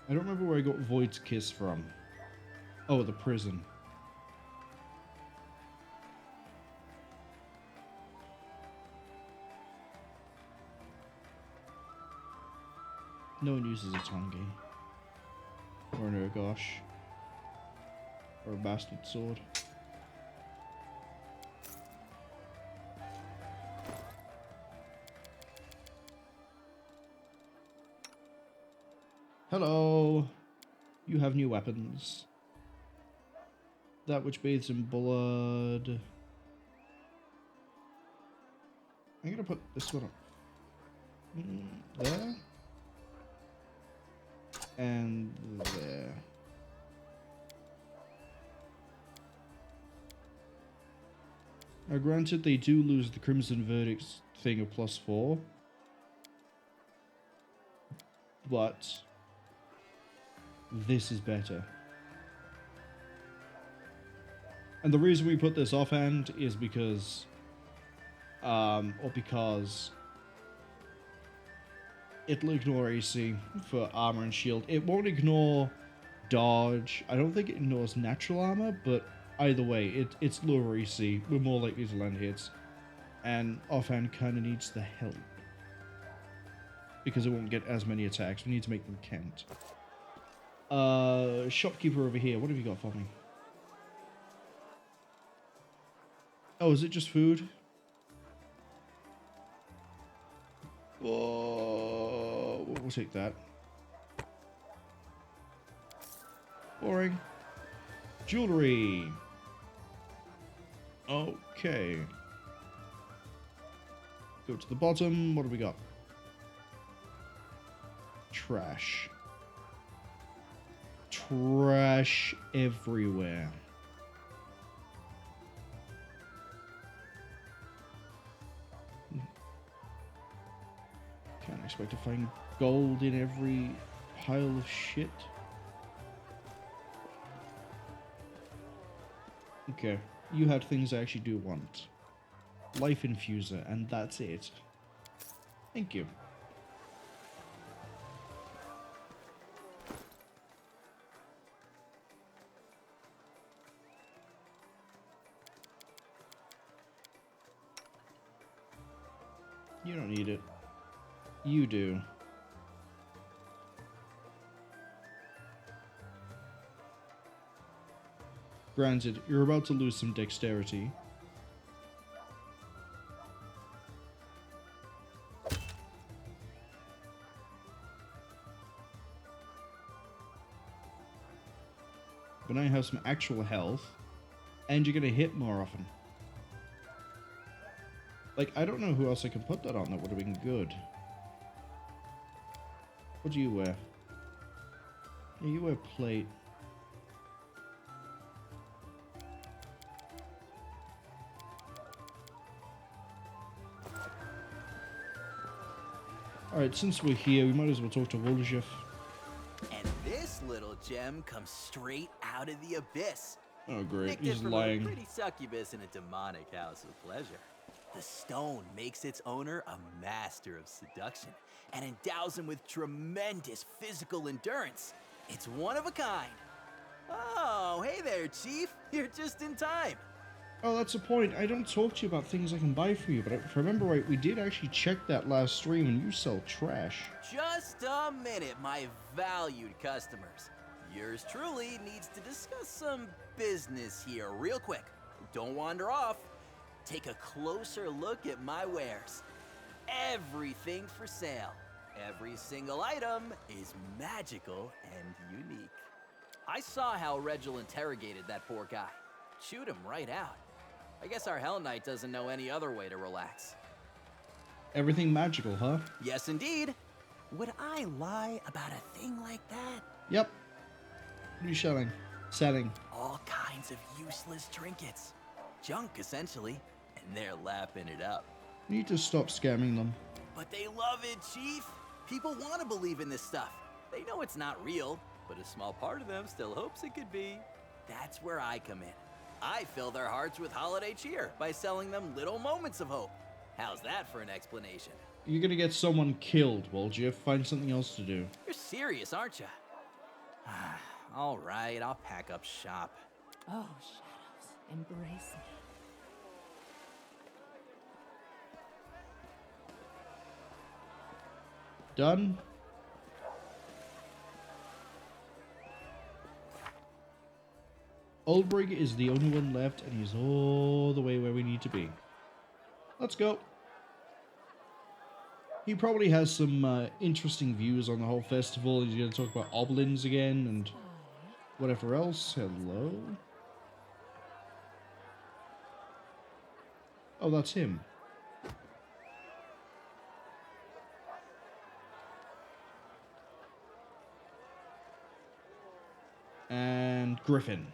[SPEAKER 1] I don't remember where I got Void's Kiss from. Oh, the prison. No one uses a Tongi. Or an Urgosh. Or a Bastard Sword. Hello. You have new weapons. that which bathes in blood. I'm gonna put this one up there and there. Now, granted, they do lose the Crimson Verdict thing of +4, but this is better. And the reason we put this offhand is because, because it'll ignore AC for armor and shield. It won't ignore dodge. I don't think it ignores natural armor, but either way, it's lower AC. We're more likely to land hits. And offhand kind of needs the help, because it won't get as many attacks. We need to make them count. Shopkeeper over here, what have you got for me? Oh, is it just food? Oh, we'll take that. Boring. Jewelry. Okay. Go to the bottom. What do we got? Trash. Trash everywhere. Can't expect to find gold in every pile of shit. Okay, you had things I actually do want. Life infuser, and that's it. Thank you. You don't need it. You do. Granted, you're about to lose some dexterity. But now you have some actual health, and you're gonna hit more often. Like, I don't know who else I can put that on that would have been good. What do you wear? Yeah, you wear plate. Alright, since we're here, we might as well talk to Woljif.
[SPEAKER 10] And this little gem comes straight out of the abyss.
[SPEAKER 1] Oh great,
[SPEAKER 10] Nicked
[SPEAKER 1] he's
[SPEAKER 10] it from
[SPEAKER 1] lying.
[SPEAKER 10] a pretty succubus in a demonic house of pleasure. The stone makes its owner a master of seduction and endows him with tremendous physical endurance. It's one of a kind. Oh, hey there, Chief. You're just in time.
[SPEAKER 1] Oh, that's the point. I don't talk to you about things I can buy for you, but if I remember right, we did actually check that last stream and you sell trash.
[SPEAKER 10] Just a minute, my valued customers. Yours truly needs to discuss some business here real quick. Don't wander off. Take a closer look at my wares. Everything for sale. Every single item is magical and unique. I saw how Regil interrogated that poor guy. Chewed him right out. I guess our Hell Knight doesn't know any other way to relax.
[SPEAKER 1] Everything magical, huh?
[SPEAKER 10] Yes, indeed. Would I lie about a thing like that?
[SPEAKER 1] Yep. What are you selling? Selling.
[SPEAKER 10] All kinds of useless trinkets. Junk, essentially. And they're lapping it up.
[SPEAKER 1] You need to stop scamming them.
[SPEAKER 10] But they love it, Chief. People want to believe in this stuff. They know it's not real, but a small part of them still hopes it could be. That's where I come in. I fill their hearts with holiday cheer by selling them little moments of hope. How's that for an explanation?
[SPEAKER 1] You're gonna get someone killed, Woljif. Find something else to do.
[SPEAKER 10] You're serious, aren't you? All right, I'll pack up shop.
[SPEAKER 6] Oh, shadows, embrace me.
[SPEAKER 1] Done? Oldbrig is the only one left, and he's all the way where we need to be. Let's go. He probably has some interesting views on the whole festival. He's going to talk about oblins again and whatever else. Hello. Oh, that's him. And Griffin.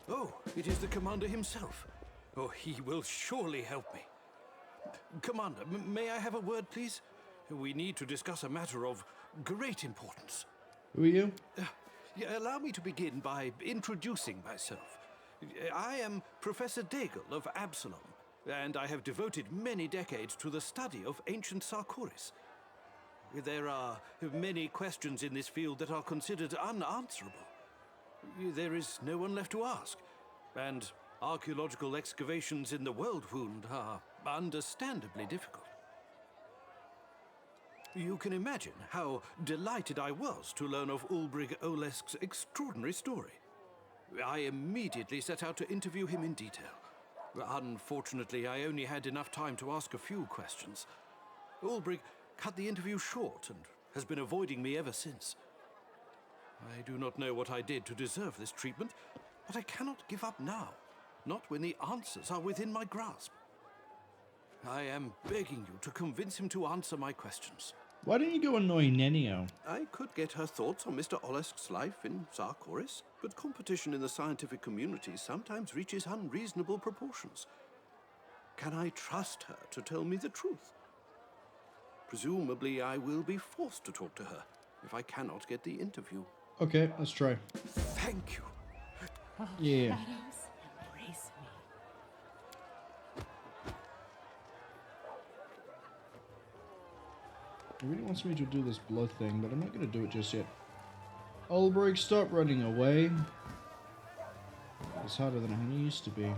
[SPEAKER 18] Oh, it is the commander himself. Oh, he will surely help me. Commander, may I have a word, please? We need to discuss a matter of great importance.
[SPEAKER 1] Who are you?
[SPEAKER 18] Yeah, allow me to begin by introducing myself. I am Professor Daigle of Absalom, and I have devoted many decades to the study of ancient Sarkoris. There are many questions in this field that are considered unanswerable. There is no one left to ask, and archaeological excavations in the World Wound are understandably difficult. You can imagine how delighted I was to learn of Ulbrich Olesk's extraordinary story. I immediately set out to interview him in detail. Unfortunately, I only had enough time to ask a few questions. Ulbrich cut the interview short and has been avoiding me ever since. I do not know what I did to deserve this treatment, but I cannot give up now, not when the answers are within my grasp. I am begging you to convince him to answer my questions.
[SPEAKER 1] Why don't you go annoy Nenio?
[SPEAKER 7] I could get her thoughts on Mr. Olesk's life in Sarkoris, but competition in the scientific community sometimes reaches unreasonable proportions. Can I trust her to tell me the truth? Presumably, I will be forced to talk to her if I cannot get the interview.
[SPEAKER 1] Okay, let's try.
[SPEAKER 7] Thank you.
[SPEAKER 6] Oh,
[SPEAKER 1] Yeah.
[SPEAKER 6] shadows, embrace me.
[SPEAKER 1] He really wants me to do this blood thing, but I'm not going to do it just yet. Ulbrich, stop running away. It's harder than it used to be.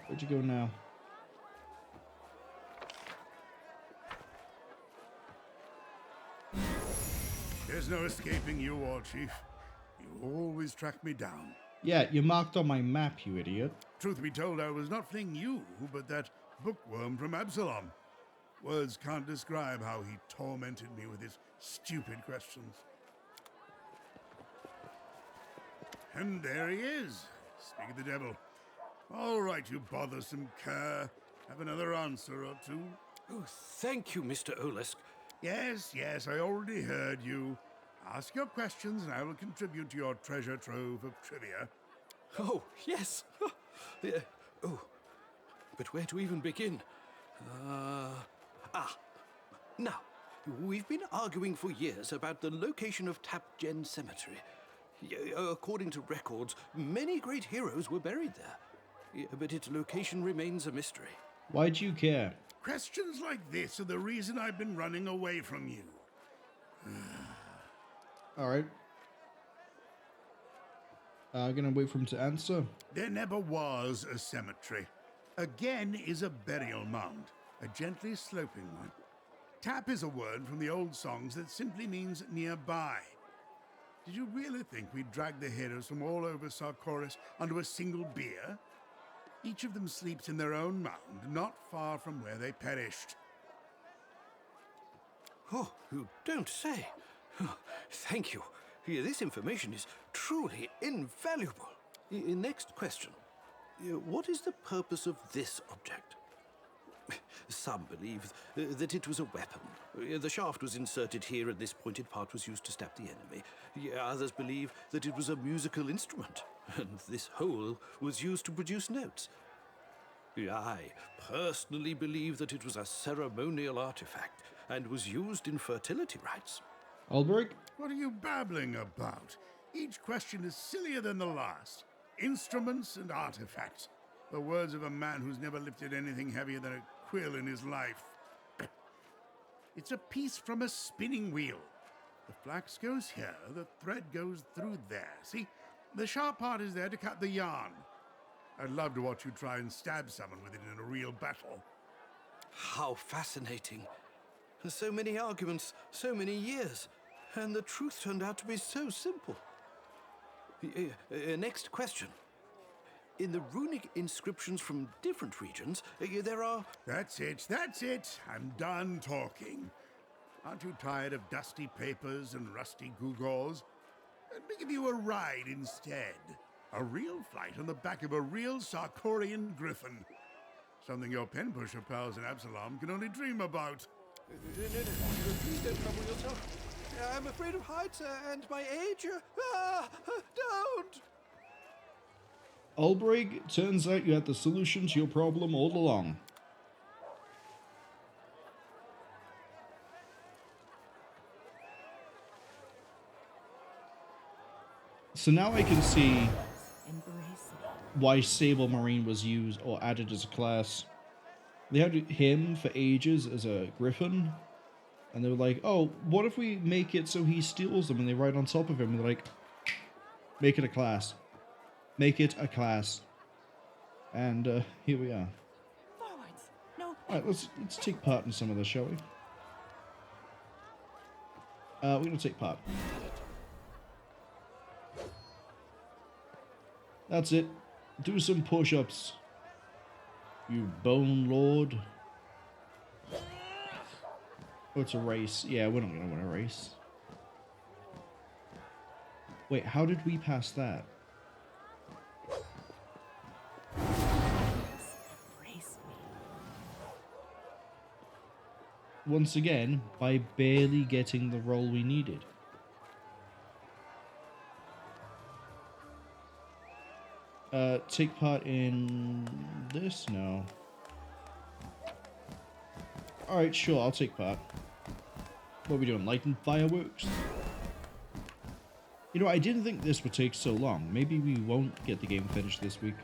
[SPEAKER 1] Where'd you go now?
[SPEAKER 9] There's no escaping you, War Chief. You always track me down.
[SPEAKER 1] Yeah, you marked on my map, you idiot.
[SPEAKER 9] Truth be told, I was not fleeing you, but that bookworm from Absalom. Words can't describe how he tormented me with his stupid questions. And there he is. Speak of the devil. All right, you bothersome cur. Have another answer or two?
[SPEAKER 18] Oh, thank you, Mr. Olesk.
[SPEAKER 9] Yes, I already heard you. Ask your questions and I will contribute to your treasure trove of trivia.
[SPEAKER 18] Oh, yes. Yeah. Oh, but where to even begin? Now, we've been arguing for years about the location of Tapgen Cemetery. According to records, many great heroes were buried there, but its location remains a mystery.
[SPEAKER 1] Why do you care?
[SPEAKER 9] Questions like this are the reason I've been running away from you.
[SPEAKER 1] Alright. Gonna wait for him to answer.
[SPEAKER 9] There never was a cemetery. Again is a burial mound, a gently sloping one. Tap is a word from the old songs that simply means nearby. Did you really think we'd drag the heroes from all over Sarkoris onto a single bier? Each of them sleeps in their own mound, not far from where they perished.
[SPEAKER 18] Oh, you don't say. Oh, thank you. This information is truly invaluable. Next question. What is the purpose of this object? Some believe that it was a weapon. The shaft was inserted here and this pointed part was used to stab the enemy. Others believe that it was a musical instrument, and this hole was used to produce notes. I personally believe that it was a ceremonial artifact and was used in fertility rites.
[SPEAKER 1] Ulbrich?
[SPEAKER 9] What are you babbling about? Each question is sillier than the last. Instruments and artifacts. The words of a man who's never lifted anything heavier than a quill in his life. It's a piece from a spinning wheel. The flax goes here, the thread goes through there. See, the sharp part is there to cut the yarn. I'd love to watch you try and stab someone with it in a real battle.
[SPEAKER 18] How fascinating.
[SPEAKER 5] So many arguments, so many years, and the truth turned out to be so simple. Next question. In the runic inscriptions from different regions, there are...
[SPEAKER 9] That's it. I'm done talking. Aren't you tired of dusty papers and rusty gewgaws? Let me give you a ride instead. A real flight on the back of a real Sarkorian griffin. Something your pen pusher pals in Absalom can only dream about.
[SPEAKER 5] No, please don't trouble yourself. I'm afraid of heights and my age. Don't!
[SPEAKER 1] Ulbrig, turns out you had the solution to your problem all along. So now I can see why Sable Marine was used or added as a class. They had him for ages as a griffin, and they were like, oh, what if we make it so he steals them and they ride on top of him? And they're like, make it a class. Make it a class. And here we are.
[SPEAKER 6] Forwards. No.
[SPEAKER 1] Alright, let's take part in some of this, shall we? We're gonna take part. That's it. Do some push-ups. You bone lord. Oh, it's a race. Yeah, we're not gonna win a race. Wait, how did we pass that? Once again, by barely getting the roll we needed. Take part in this? No. Alright, sure, I'll take part. What are we doing? Lighting fireworks? You know, I didn't think this would take so long. Maybe we won't get the game finished this week.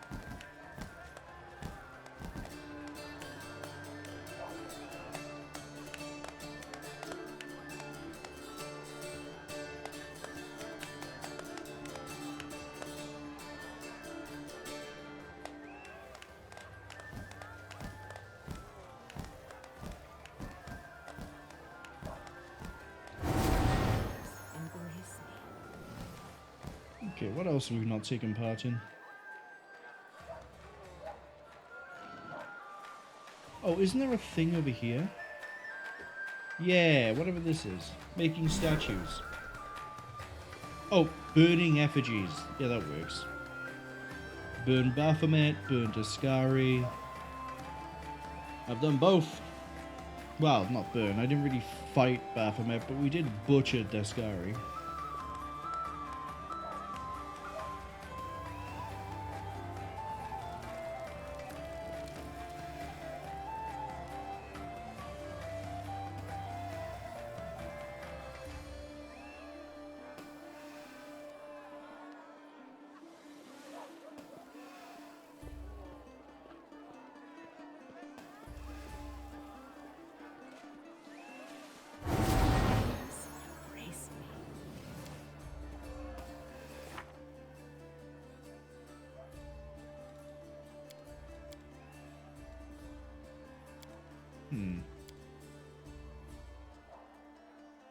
[SPEAKER 1] Okay, what else have we not taken part in? Oh, isn't there a thing over here? Yeah, whatever this is. Making statues. Oh, burning effigies. Yeah, that works. Burn Baphomet, burn Daskari. I've done both. Well, not burn. I didn't really fight Baphomet, but we did butcher Daskari.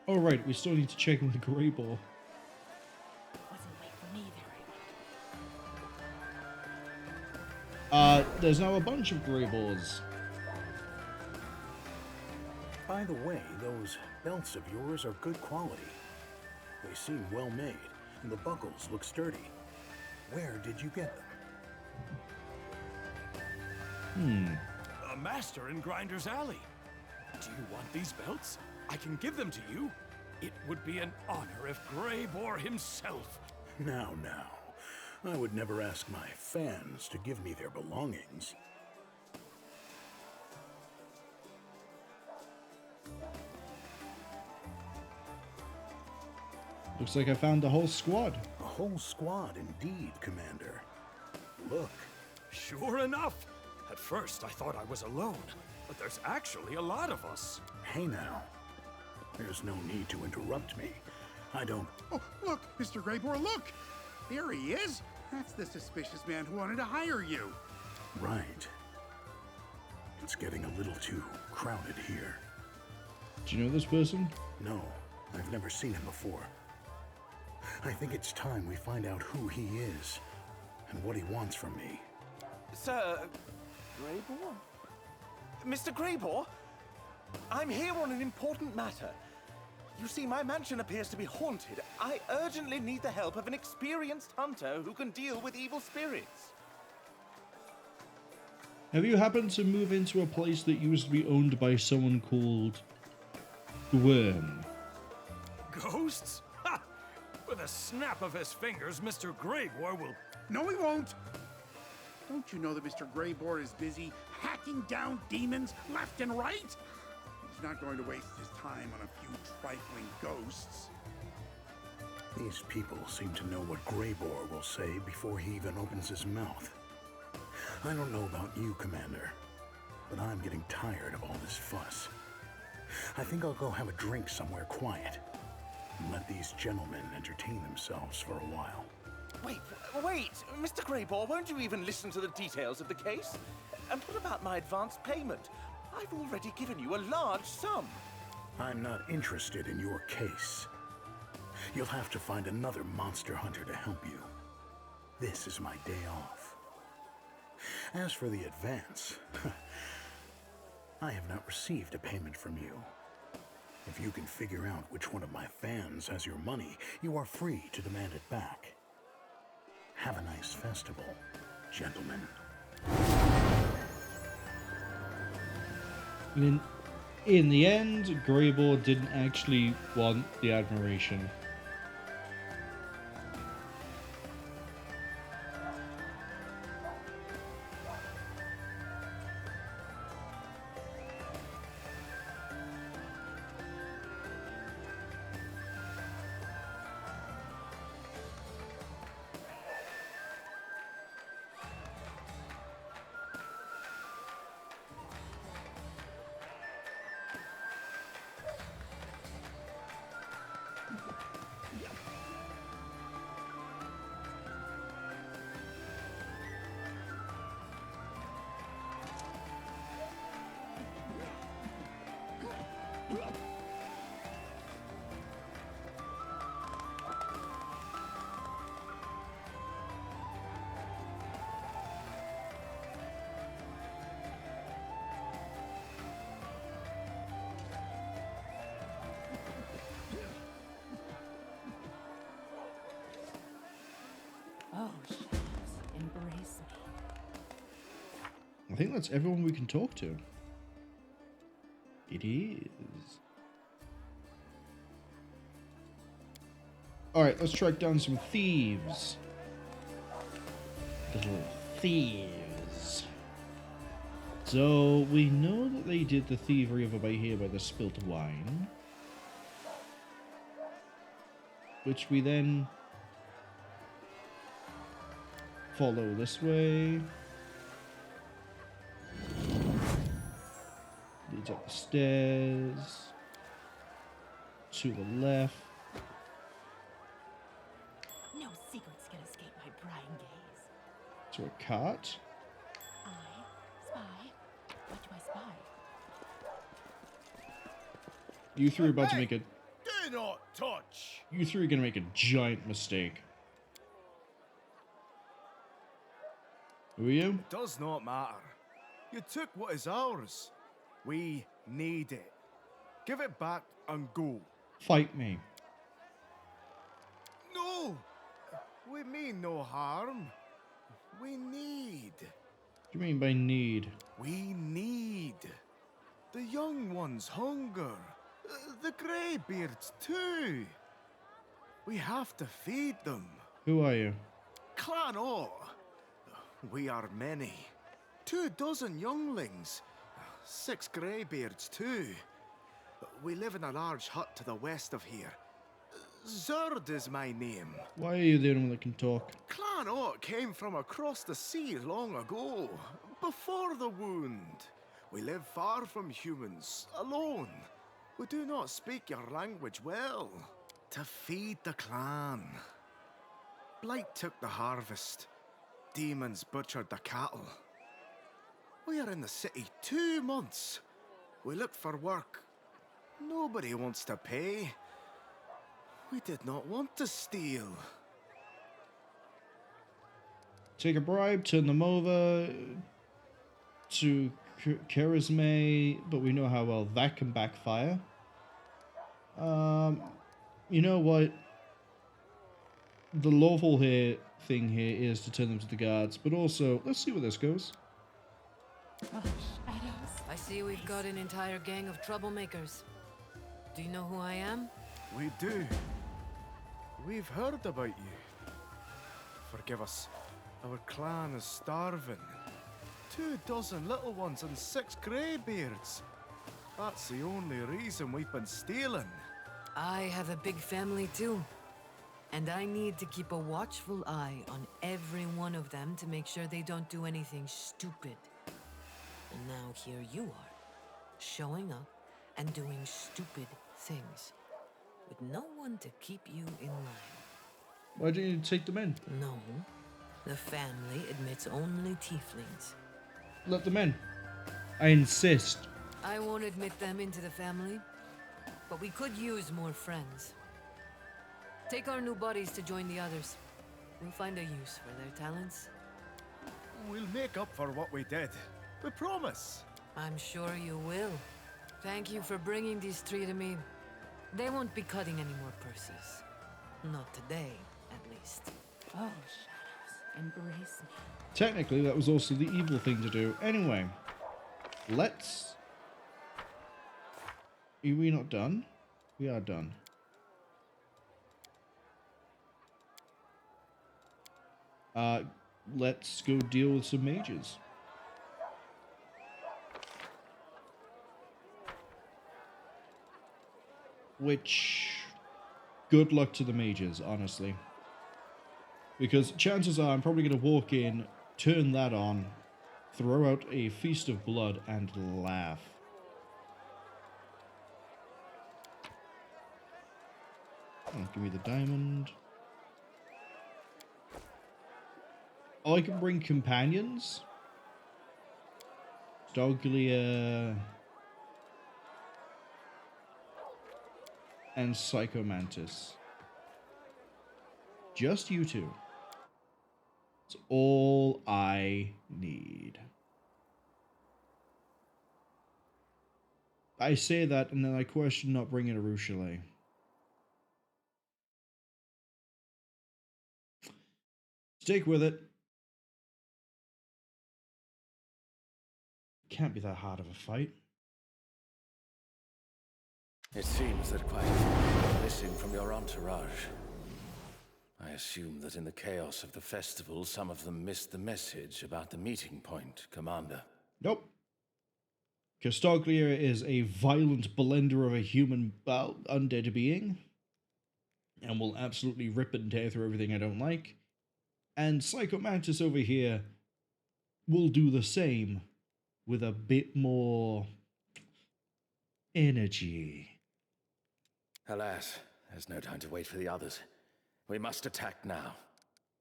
[SPEAKER 1] Oh right, we still need to check in the Grey Ball. There's now a bunch of Grey Balls.
[SPEAKER 3] By the way, those belts of yours are good quality. They seem well made, and the buckles look sturdy. Where did you get them?
[SPEAKER 18] A master in Grinder's Alley. Do you want these belts? I can give them to you. It would be an honor if Greybore himself...
[SPEAKER 3] Now. I would never ask my fans to give me their belongings.
[SPEAKER 1] Looks like I found a whole squad.
[SPEAKER 3] A whole squad indeed, Commander. Look.
[SPEAKER 18] Sure enough. At first, I thought I was alone, but there's actually a lot of us.
[SPEAKER 3] Hey now. There's no need to interrupt me. I don't...
[SPEAKER 9] Oh, look, Mr. Greybore, look! There he is! That's the suspicious man who wanted to hire you.
[SPEAKER 3] Right. It's getting a little too crowded here.
[SPEAKER 1] Do you know this person?
[SPEAKER 3] No, I've never seen him before. I think it's time we find out who he is and what he wants from me.
[SPEAKER 7] Sir... Greybore? Mr. Greybore? I'm here on an important matter. You see, my mansion appears to be haunted. I urgently need the help of an experienced hunter who can deal with evil spirits.
[SPEAKER 1] Have you happened to move into a place that used to be owned by someone called Worm?
[SPEAKER 18] Ghosts? Ha! With a snap of his fingers, Mr. Greybore will...
[SPEAKER 9] No, he won't! Don't you know that Mr. Greybore is busy hacking down demons left and right? He's not going to waste his time on a few trifling ghosts.
[SPEAKER 3] These people seem to know what Greybore will say before he even opens his mouth. I don't know about you, Commander, but I'm getting tired of all this fuss. I think I'll go have a drink somewhere quiet and let these gentlemen entertain themselves for a while.
[SPEAKER 7] Wait! Mr. Greybore, won't you even listen to the details of the case? And what about my advance payment? I've already given you a large sum.
[SPEAKER 3] I'm not interested in your case. You'll have to find another monster hunter to help you. This is my day off. As for the advance, I have not received a payment from you. If you can figure out which one of my fans has your money, you are free to demand it back. Have a nice festival, gentlemen.
[SPEAKER 1] In the end, Greybore didn't actually want the admiration.
[SPEAKER 6] Oh, shadows, embrace me.
[SPEAKER 1] I think that's everyone we can talk to. It is. Alright, let's track down some thieves. Little thieves. So, we know that they did the thievery over by here by the spilt wine. Which we then follow this way. Leads up the stairs. To the left.
[SPEAKER 6] No secrets can escape my prying gaze.
[SPEAKER 1] To a cart.
[SPEAKER 6] I spy. What do I spy?
[SPEAKER 1] You three are about to make a...
[SPEAKER 4] Do not touch!
[SPEAKER 1] You three are going to make a giant mistake. Who are you?
[SPEAKER 4] It does not matter. You took what is ours. We need it. Give it back and go.
[SPEAKER 1] Fight me.
[SPEAKER 4] No! We mean no harm. We need.
[SPEAKER 1] What do you mean by need?
[SPEAKER 4] We need. The young ones hunger. The greybeards too. We have to feed them.
[SPEAKER 1] Who are you?
[SPEAKER 4] Clan O. We are many. 24 younglings. 6 greybeards too. We live in a large hut to the west of here. Zerd is my name.
[SPEAKER 1] Why are you the only one that can talk?
[SPEAKER 4] Clan O came from across the sea long ago, before the wound. We live far from humans, alone. We do not speak your language well. To feed the clan. Blight took the harvest. Demons butchered the cattle. We are in the city 2 months. We looked for work. Nobody wants to pay. We did not want to steal.
[SPEAKER 1] Take a bribe, turn them over to Charisma, but we know how well that can backfire. You know what? The lawful thing here is to turn them to the guards, but also, let's see where this goes.
[SPEAKER 23] I see we've got an entire gang of troublemakers. Do you know who I am?
[SPEAKER 4] We do. We've heard about you. Forgive us. Our clan is starving. 24 little ones and 6 greybeards. That's the only reason we've been stealing.
[SPEAKER 23] I have a big family too. And I need to keep a watchful eye on every one of them to make sure they don't do anything stupid. And now here you are, showing up and doing stupid things, with no one to keep you in line.
[SPEAKER 1] Why didn't you take them in?
[SPEAKER 23] No, the family admits only tieflings.
[SPEAKER 1] Let them in. I insist.
[SPEAKER 23] I won't admit them into the family, but we could use more friends. Take our new buddies to join the others. We'll find a use for their talents.
[SPEAKER 4] We'll make up for what we did. We promise.
[SPEAKER 23] I'm sure you will. Thank you for bringing these 3 to me. They won't be cutting any more purses. Not today, at least.
[SPEAKER 6] Oh, shadows, embrace me.
[SPEAKER 1] Technically, that was also the evil thing to do. Anyway, let's... Are we not done? We are done. Let's go deal with some mages. Which, good luck to the mages, honestly. Because chances are I'm probably going to walk in, turn that on, throw out a feast of blood, and laugh. Oh, give me the diamond. Oh, I can bring companions. Doglia and Psychomantis. Just you two. It's all I need. I say that and then I question not bringing a Ruchelet. Stick with it. Can't be that hard of a fight.
[SPEAKER 15] It seems that quite a few people are missing from your entourage. I assume that in the chaos of the festival, some of them missed the message about the meeting point, Commander.
[SPEAKER 1] Nope. Castoglia is a violent blender of a human undead being, and will absolutely rip and tear through everything I don't like. And Psychomantis over here will do the same, with a bit more energy.
[SPEAKER 15] Alas, there's no time to wait for the others. We must attack now.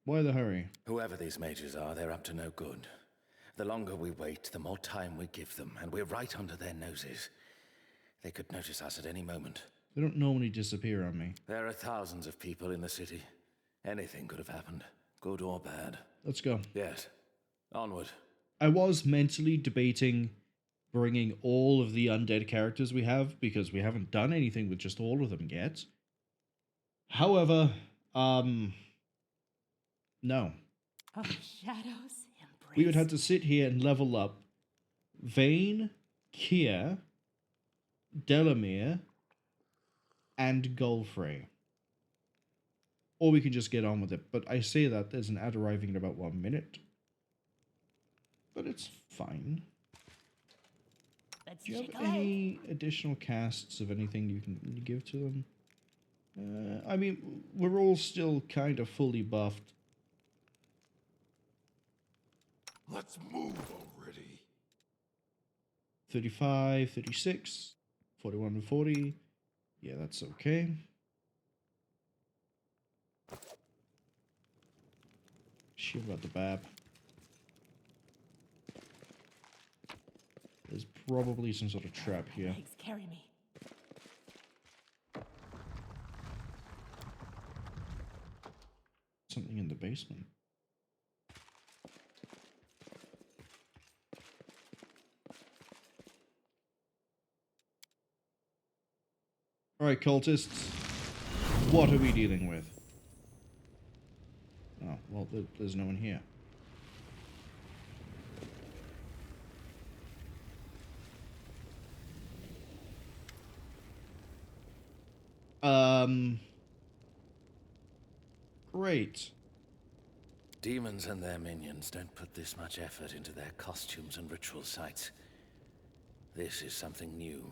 [SPEAKER 1] Why the hurry?
[SPEAKER 15] Whoever these mages are, they're up to no good. The longer we wait, the more time we give them, and we're right under their noses. They could notice us at any moment.
[SPEAKER 1] They don't normally disappear on me.
[SPEAKER 15] There are thousands of people in the city. Anything could have happened, good or bad.
[SPEAKER 1] Let's go.
[SPEAKER 15] Yes. Onward.
[SPEAKER 1] I was mentally debating bringing all of the undead characters we have, because we haven't done anything with just all of them yet. However, no.
[SPEAKER 6] Oh, shadows, embrace.
[SPEAKER 1] We would have to sit here and level up Vayne, Kier, Delamere, and Golfrey. Or we can just get on with it. But I say that there's an ad arriving in about 1 minute. But it's fine. Do you have any additional casts of anything you can give to them? I mean, we're all still kind of fully buffed.
[SPEAKER 5] Let's move already.
[SPEAKER 1] 35, 36, 41 and 40. Yeah, that's okay. Shiv about the bab. There's probably some sort of trap here.
[SPEAKER 6] Legs carry me.
[SPEAKER 1] basement. Alright, cultists. What are we dealing with? Oh, well, there's no one here. Great.
[SPEAKER 15] Demons and their minions don't put this much effort into their costumes and ritual sites. This is something new.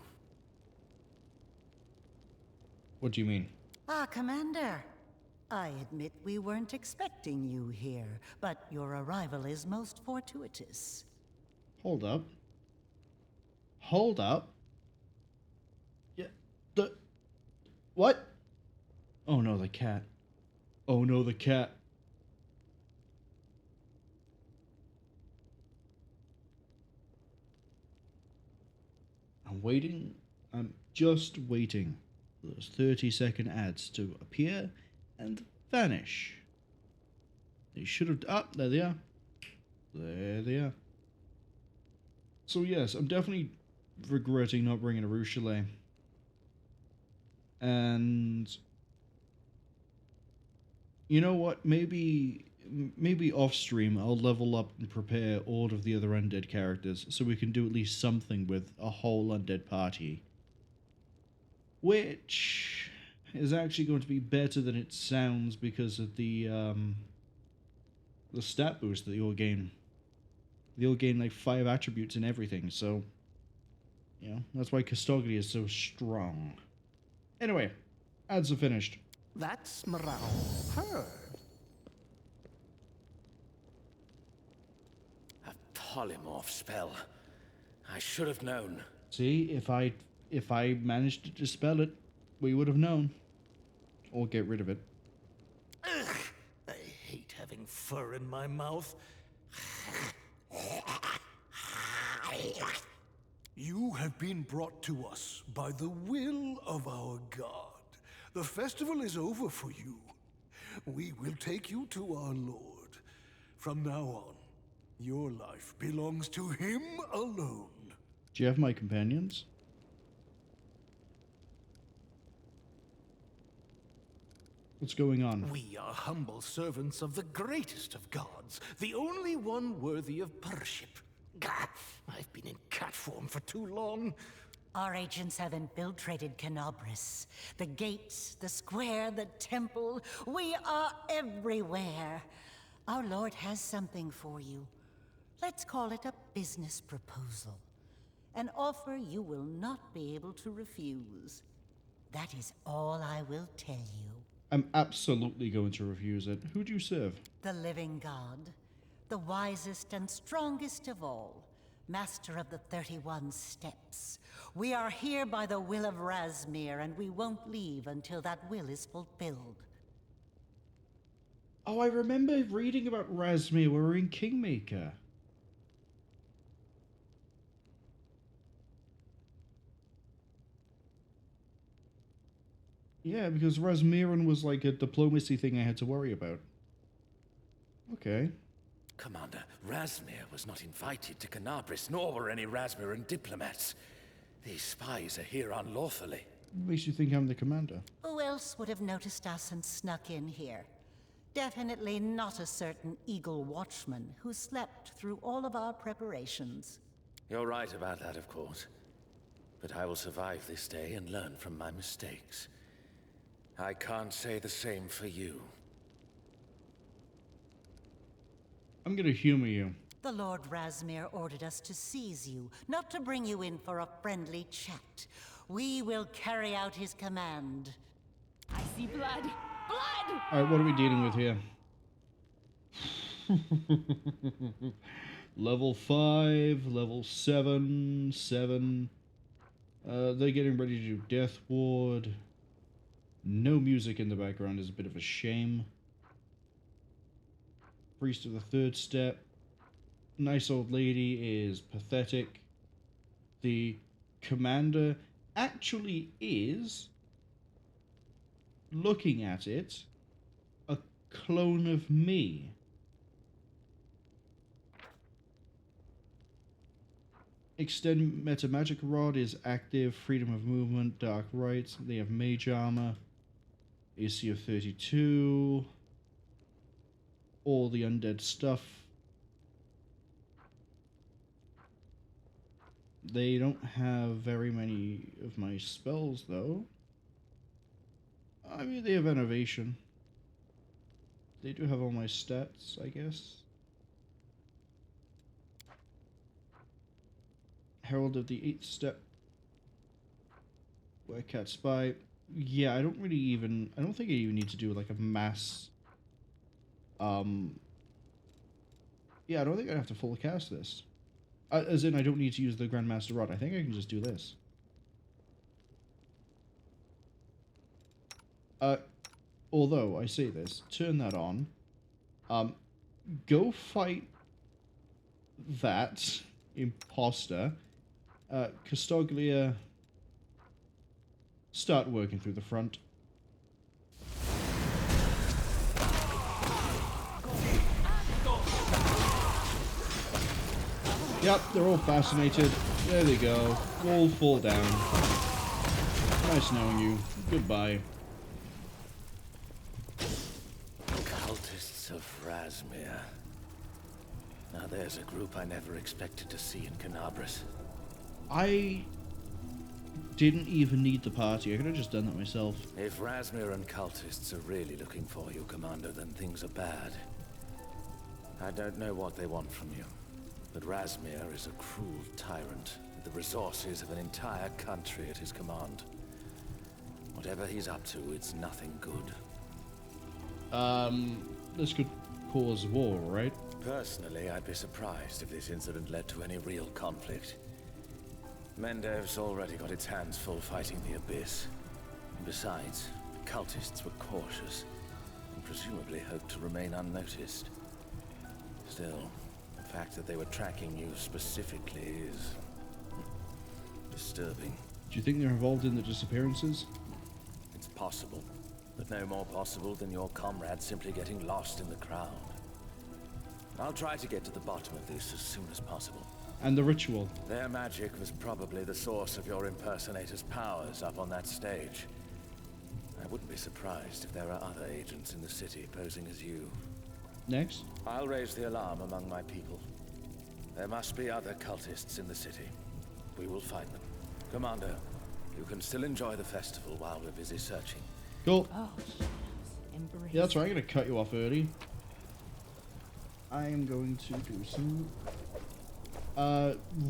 [SPEAKER 1] What do you mean?
[SPEAKER 14] Ah, Commander. I admit we weren't expecting you here, but your arrival is most fortuitous.
[SPEAKER 1] Hold up. Hold up. Yeah, what? Oh no, the cat. Oh no, the cat. I'm waiting. I'm just waiting for those 30-second ads to appear and vanish. They should have... Ah, there they are. There they are. So yes, I'm definitely regretting not bringing a Ruchelet. And... you know what? Maybe off stream I'll level up and prepare all of the other undead characters so we can do at least something with a whole undead party. Which is actually going to be better than it sounds because of the stat boost that you'll gain. You'll gain like 5 attributes and everything, so you know, that's why Custogny is so strong. Anyway, ads are finished.
[SPEAKER 19] That's Marwol. Her.
[SPEAKER 15] A polymorph spell. I should have known.
[SPEAKER 1] See, if I managed to dispel it, we would have known. Or get rid of it.
[SPEAKER 19] Ugh, I hate having fur in my mouth. You have been brought to us by the will of our god. The festival is over for you. We will take you to our lord. From now on, your life belongs to him alone.
[SPEAKER 1] Do you have my companions? What's going on?
[SPEAKER 19] We are humble servants of the greatest of gods, the only one worthy of worship. Gah, I've been in cat form for too long.
[SPEAKER 14] Our agents have infiltrated Kenabres. The gates, the square, the temple. We are everywhere. Our lord has something for you. Let's call it a business proposal. An offer you will not be able to refuse. That is all I will tell you.
[SPEAKER 1] I'm absolutely going to refuse it. Who do you serve?
[SPEAKER 14] The living god. The wisest and strongest of all. Master of the 31 steps. We are here by the will of Razmir, and we won't leave until that will is fulfilled.
[SPEAKER 1] Oh, I remember reading about Razmir. We were in Kingmaker. Yeah, because Razmiran was like a diplomacy thing I had to worry about. Okay.
[SPEAKER 15] Commander, Razmir was not invited to Kenabres, nor were any Razmiran diplomats. These spies are here unlawfully.
[SPEAKER 1] What makes you think I'm the commander?
[SPEAKER 14] Who else would have noticed us and snuck in here? Definitely not a certain Eagle Watchman who slept through all of our preparations.
[SPEAKER 15] You're right about that, of course. But I will survive this day and learn from my mistakes. I can't say the same for you.
[SPEAKER 1] I'm gonna humor you.
[SPEAKER 14] The Lord Razmir ordered us to seize you, not to bring you in for a friendly chat. We will carry out his command.
[SPEAKER 6] I see blood. Blood!
[SPEAKER 1] Alright, what are we dealing with here? Level 5, level 7. They're getting ready to do Death Ward. No music in the background is a bit of a shame. Priest of the Third Step. Nice old lady is pathetic. The commander actually is, looking at it, a clone of me. Extend Meta Magic Rod is active, freedom of movement, dark rights. They have mage armor, AC of 32, all the undead stuff. They don't have very many of my spells though. I mean, they have innovation. They do have all my stats, I guess. Herald of the 8th Step. Werecat Spy. Yeah, I don't think I even need to do like a mass. Yeah, I don't think I'd have to full cast this. As in, I don't need to use the Grandmaster Rod. I think I can just do this. Although, I say this, turn that on. Go fight that imposter. Castoglia, start working through the front. Yep, they're all fascinated. There they go. All fall down. Nice knowing you. Goodbye.
[SPEAKER 15] Cultists of Razmir. Now there's a group I never expected to see in Kenabres.
[SPEAKER 1] I didn't even need the party. I could have just done that myself.
[SPEAKER 15] If Razmir and cultists are really looking for you, Commander, then things are bad. I don't know what they want from you, but Razmir is a cruel tyrant with the resources of an entire country at his command. Whatever he's up to, it's nothing good.
[SPEAKER 1] This could cause war, right?
[SPEAKER 15] Personally, I'd be surprised if this incident led to any real conflict. Mendev's already got its hands full fighting the Abyss. And besides, the cultists were cautious, and presumably hoped to remain unnoticed. Still, the fact that they were tracking you specifically is disturbing.
[SPEAKER 1] Do you think they're involved in the disappearances?
[SPEAKER 15] It's possible, but no more possible than your comrade simply getting lost in the crowd. I'll try to get to the bottom of this as soon as possible.
[SPEAKER 1] And the ritual.
[SPEAKER 15] Their magic was probably the source of your impersonator's powers up on that stage. I wouldn't be surprised if there are other agents in the city posing as you.
[SPEAKER 1] Next.
[SPEAKER 15] I'll raise the alarm among my people. There must be other cultists in the city. We will find them. Commander, you can still enjoy the festival while we're busy searching.
[SPEAKER 1] Cool.
[SPEAKER 6] Oh, embrace.
[SPEAKER 1] Yeah, that's right. I'm going to cut you off early. I am going to do some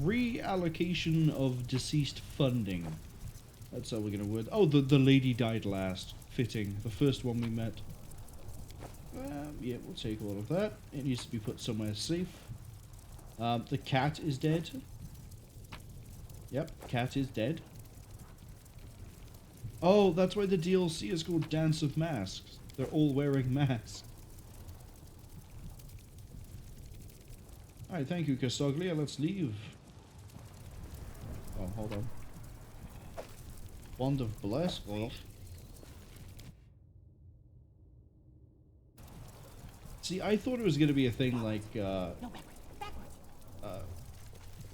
[SPEAKER 1] reallocation of deceased funding. That's how we're going to word. Oh, the lady died last. Fitting. The first one we met. Yeah, we'll take all of that. It needs to be put somewhere safe. The cat is dead. Yep, cat is dead. Oh, that's why the DLC is called Dance of Masks. They're all wearing masks. Alright, thank you, Castoglia. Let's leave. Oh, hold on. Wand of Bless? Well. See, I thought it was going to be a thing like,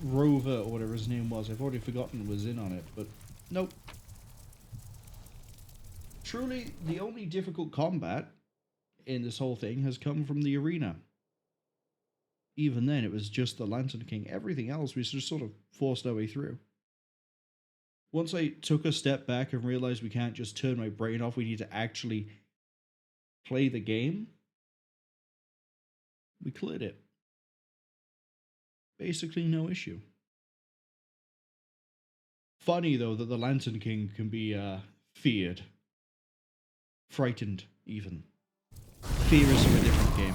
[SPEAKER 1] Rover, or whatever his name was. I've already forgotten was in on it, but nope. Truly, the only difficult combat in this whole thing has come from the arena. Even then, it was just the Lantern King. Everything else, we just sort of forced our way through. Once I took a step back and realized we can't just turn my brain off, we need to actually play the game, we cleared it. Basically no issue. Funny, though, that the Lantern King can be feared. Frightened, even. Fear is of a different game.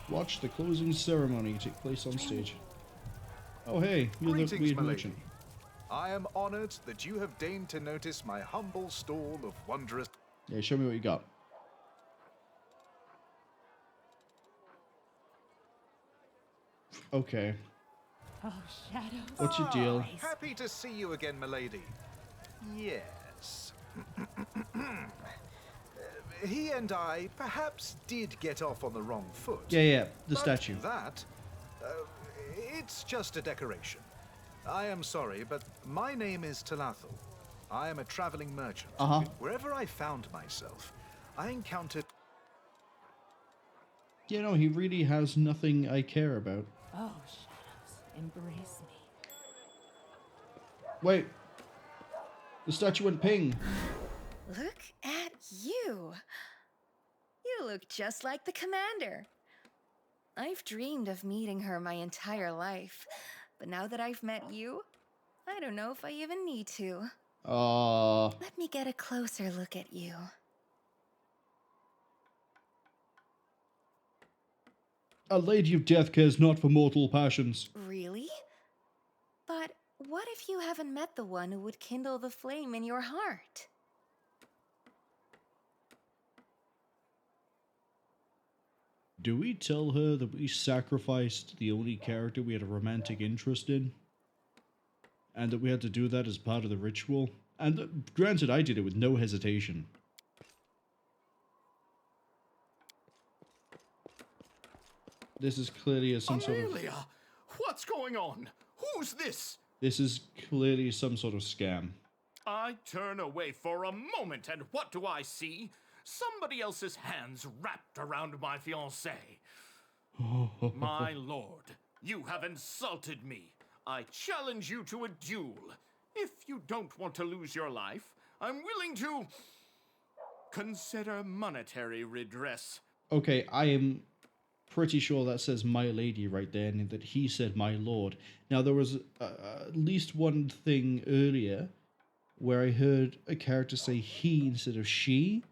[SPEAKER 1] Watch the closing ceremony take place on stage. Oh hey, you're the
[SPEAKER 8] Greetings,
[SPEAKER 1] weird
[SPEAKER 8] my lady.
[SPEAKER 1] merchant.
[SPEAKER 8] I am honored that you have deigned to notice my humble stall of wondrous...
[SPEAKER 1] Yeah, show me what you got. Okay.
[SPEAKER 6] Oh, shadows.
[SPEAKER 1] What's your deal?
[SPEAKER 8] Happy to see you again, my lady. Yes. he and I perhaps did get off on the wrong foot.
[SPEAKER 1] Yeah, the
[SPEAKER 8] But
[SPEAKER 1] statue.
[SPEAKER 8] That, it's just a decoration. I am sorry, but my name is Talathel. I am a traveling merchant. Wherever I found myself, I encountered...
[SPEAKER 1] You know, he really has nothing I care about.
[SPEAKER 6] Oh, shadows, embrace me.
[SPEAKER 1] Wait. The statue went ping.
[SPEAKER 2] Look at you. You look just like the commander. I've dreamed of meeting her my entire life, but now that I've met you, I don't know if I even need to. Let me get a closer look at you.
[SPEAKER 1] A lady of death cares not for mortal passions.
[SPEAKER 2] Really? But what if you haven't met the one who would kindle the flame in your heart?
[SPEAKER 1] Do we tell her that we sacrificed the only character we had a romantic interest in? And that we had to do that as part of the ritual? And granted, I did it with no hesitation. This is clearly some sort of...
[SPEAKER 11] Amelia! What's going on? Who's this?
[SPEAKER 1] This is clearly some sort of scam.
[SPEAKER 11] I turn away for a moment, and what do I see? Somebody else's hands wrapped around my fiancée. My lord, you have insulted me. I challenge you to a duel. If you don't want to lose your life, I'm willing to consider monetary redress.
[SPEAKER 1] Okay, I am pretty sure that says my lady right there, and that he said my lord. Now, there was at least one thing earlier where I heard a character say he instead of she.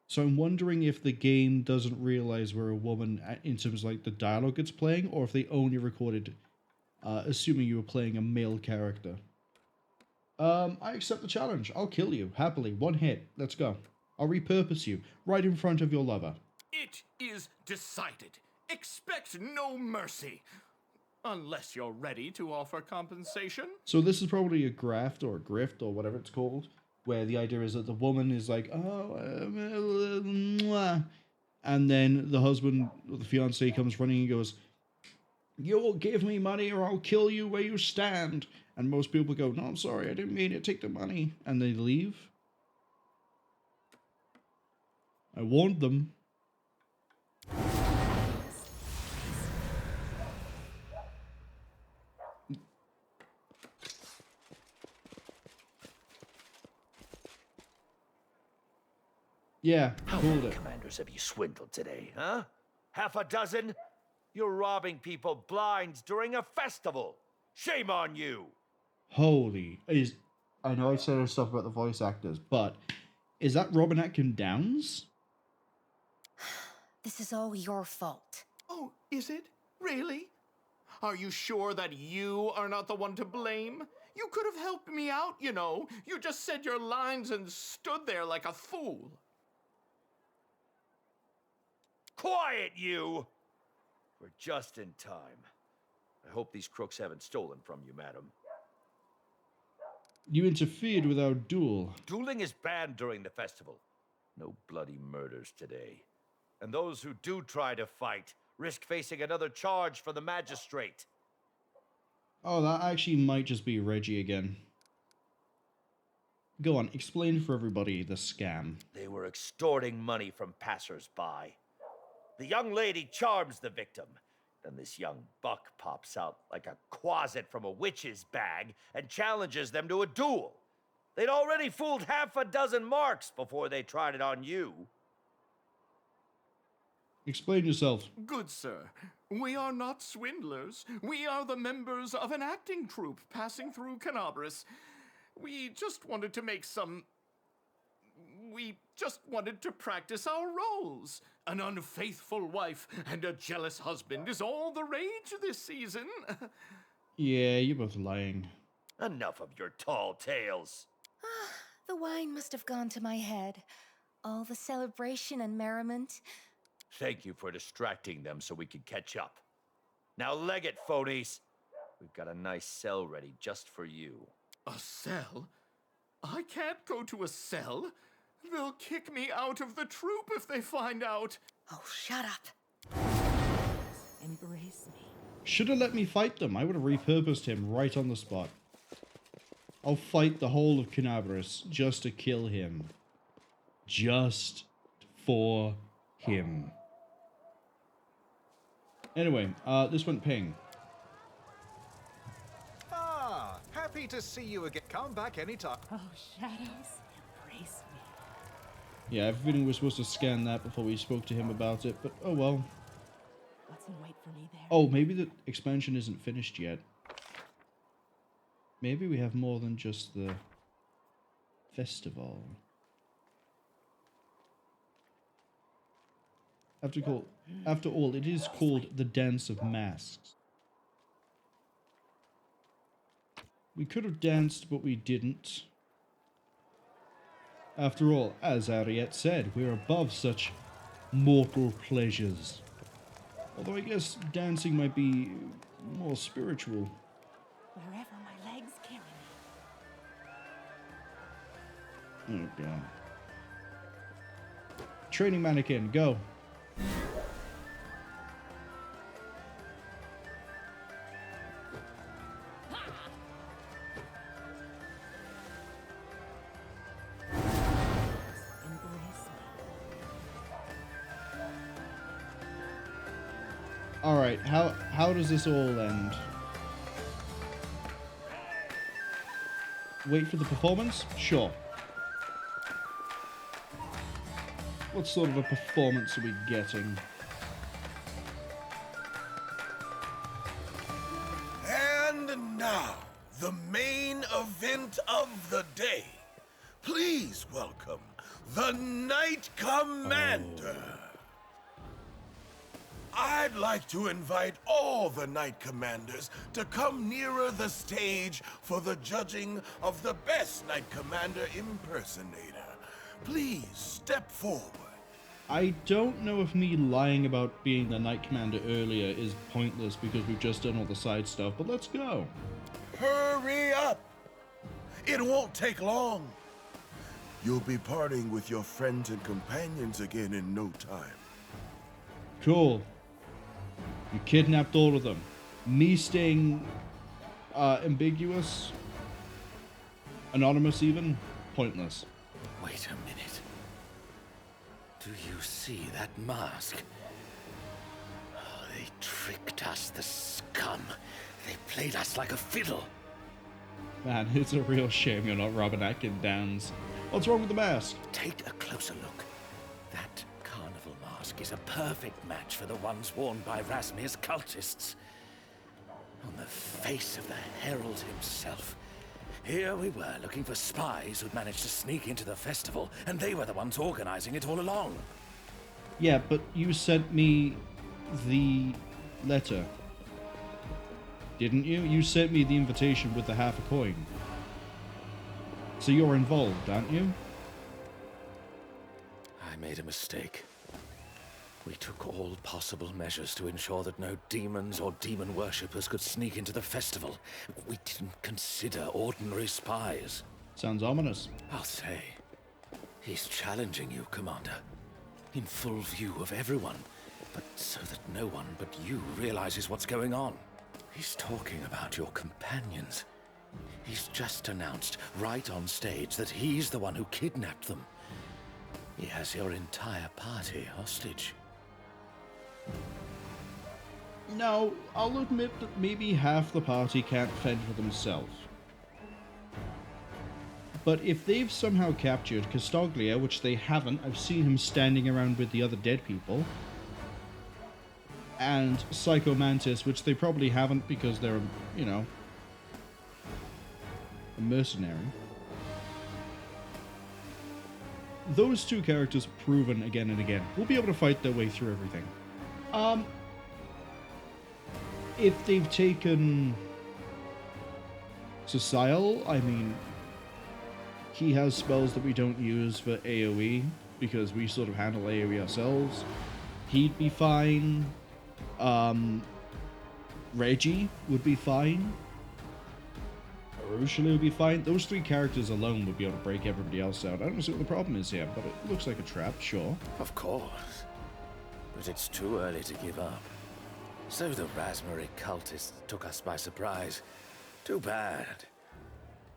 [SPEAKER 1] So I'm wondering if the game doesn't realize we're a woman in terms of like the dialogue it's playing, or if they only recorded, assuming you were playing a male character. I accept the challenge. I'll kill you, happily. One hit. Let's go. I'll repurpose you, right in front of your lover.
[SPEAKER 11] It is decided. Expect no mercy. Unless you're ready to offer compensation.
[SPEAKER 1] So this is probably a graft or a grift or whatever it's called, where the idea is that the woman is like, mwah. And then the husband or the fiancé comes running and goes, you will give me money or I'll kill you where you stand. And most people go, no, I'm sorry, I didn't mean it, take the money. And they leave. I warned them. Yeah,
[SPEAKER 12] how many commanders have you swindled today, huh? Half a dozen? You're robbing people blind during a festival. Shame on you.
[SPEAKER 1] Holy, I know I said stuff about the voice actors, but is that Robin Atkin Downs?
[SPEAKER 2] This is all your fault.
[SPEAKER 11] Oh, is it? Really? Are you sure that you are not the one to blame? You could have helped me out, you know. You just said your lines and stood there like a fool.
[SPEAKER 12] Quiet, you! We're just in time. I hope these crooks haven't stolen from you, madam.
[SPEAKER 1] You interfered with our duel.
[SPEAKER 12] Dueling is banned during the festival. No bloody murders today. And those who do try to fight risk facing another charge from the magistrate.
[SPEAKER 1] Oh, that actually might just be Reggie again. Go on, explain for everybody the scam.
[SPEAKER 12] They were extorting money from passers-by. The young lady charms the victim. Then this young buck pops out like a quasit from a witch's bag and challenges them to a duel. They'd already fooled half a dozen marks before they tried it on you.
[SPEAKER 1] Explain yourself.
[SPEAKER 11] Good sir, we are not swindlers. We are the members of an acting troupe passing through Kenabres. We just wanted to practice our roles. An unfaithful wife and a jealous husband is all the rage this season.
[SPEAKER 1] Yeah, you're both lying.
[SPEAKER 12] Enough of your tall tales.
[SPEAKER 2] The wine must have gone to my head. All the celebration and merriment.
[SPEAKER 12] Thank you for distracting them so we could catch up. Now leg it, phonies. We've got a nice cell ready just for you.
[SPEAKER 11] A cell? I can't go to a cell. They'll kick me out of the troop if they find out.
[SPEAKER 14] Oh, shut up.
[SPEAKER 6] Embrace me.
[SPEAKER 1] Should have let me fight them. I would have repurposed him right on the spot. I'll fight the whole of Kenabres just to kill him. Just for him. Anyway, this went ping.
[SPEAKER 8] Ah, happy to see you again. Come back anytime.
[SPEAKER 6] Oh, shadows, embrace me.
[SPEAKER 1] Yeah, I have a feeling we're supposed to scan that before we spoke to him about it, but oh well.
[SPEAKER 6] What's in wait for me there?
[SPEAKER 1] Oh, maybe the expansion isn't finished yet. Maybe we have more than just the festival. After all, it is called the Dance of Masks. We could have danced, but we didn't. After all, as Ariette said, we're above such mortal pleasures. Although I guess dancing might be more spiritual.
[SPEAKER 6] Wherever my legs carry me.
[SPEAKER 1] Oh god. Training mannequin, go. Alright, how does this all end? Wait for the performance? Sure. What sort of a performance are we getting?
[SPEAKER 13] And now, the main event of the day. Please welcome the Knight Commander. I'd like to invite all the Knight Commanders to come nearer the stage for the judging of the best Knight Commander impersonator. Please step forward.
[SPEAKER 1] I don't know if me lying about being the Knight Commander earlier is pointless because we've just done all the side stuff, but let's go.
[SPEAKER 13] Hurry up! It won't take long. You'll be parting with your friends and companions again in no time.
[SPEAKER 1] Cool. You kidnapped all of them. Me staying ambiguous, anonymous even, pointless.
[SPEAKER 15] Wait a minute. Do you see that mask? Oh, they tricked us, the scum. They played us like a fiddle.
[SPEAKER 1] Man, it's a real shame you're not Robin Atkin Downs. What's wrong with the mask?
[SPEAKER 15] Take a closer look. That carnival mask is a perfect match for the ones worn by Razmir's cultists. On the face of the Herald himself. Here we were looking for spies who'd managed to sneak into the festival, and they were the ones organizing it all along.
[SPEAKER 1] Yeah, but you sent me the letter. Didn't you? You sent me the invitation with the half a coin. So you're involved, aren't you?
[SPEAKER 15] I made a mistake. We took all possible measures to ensure that no demons or demon worshippers could sneak into the festival. We didn't consider ordinary spies.
[SPEAKER 1] Sounds ominous.
[SPEAKER 15] I'll say. He's challenging you, Commander. In full view of everyone. But so that no one but you realizes what's going on. He's talking about your companions. He's just announced right on stage that he's the one who kidnapped them. He has your entire party hostage.
[SPEAKER 1] Now, I'll admit that maybe half the party can't fend for themselves. But if they've somehow captured Castoglia, which they haven't, I've seen him standing around with the other dead people, and Psycho Mantis, which they probably haven't because they're, you know, a mercenary. Those two characters proven again and again will be able to fight their way through everything. If they've taken Social, I mean, he has spells that we don't use for AoE because we sort of handle AoE ourselves. He'd be fine. Reggie would be fine. crucially it'll be fine. Those 3 characters alone would be able to break everybody else out. I don't see what the problem is here, but it looks like a trap, sure.
[SPEAKER 15] Of course. But it's too early to give up. So the Razmir cultists took us by surprise. Too bad.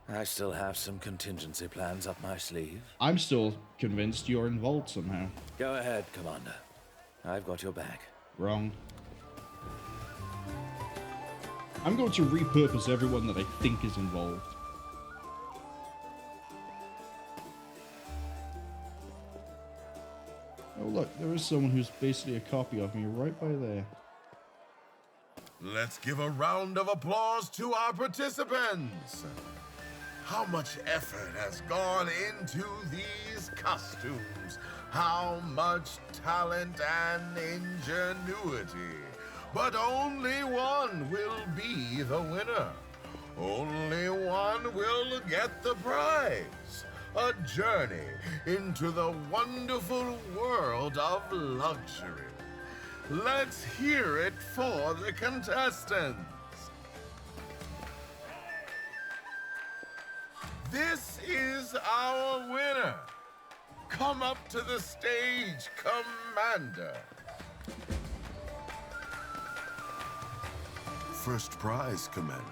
[SPEAKER 15] I still have some contingency plans up my sleeve.
[SPEAKER 1] I'm still convinced you're involved somehow.
[SPEAKER 15] Go ahead, Commander. I've got your back.
[SPEAKER 1] Wrong. I'm going to repurpose everyone that I think is involved. Oh look, there is someone who's basically a copy of me right by there.
[SPEAKER 13] Let's give a round of applause to our participants. How much effort has gone into these costumes? How much talent and ingenuity? But only one will be the winner. Only one will get the prize. A journey into the wonderful world of luxury. Let's hear it for the contestants. This is our winner. Come up to the stage, Commander. First prize, Commander.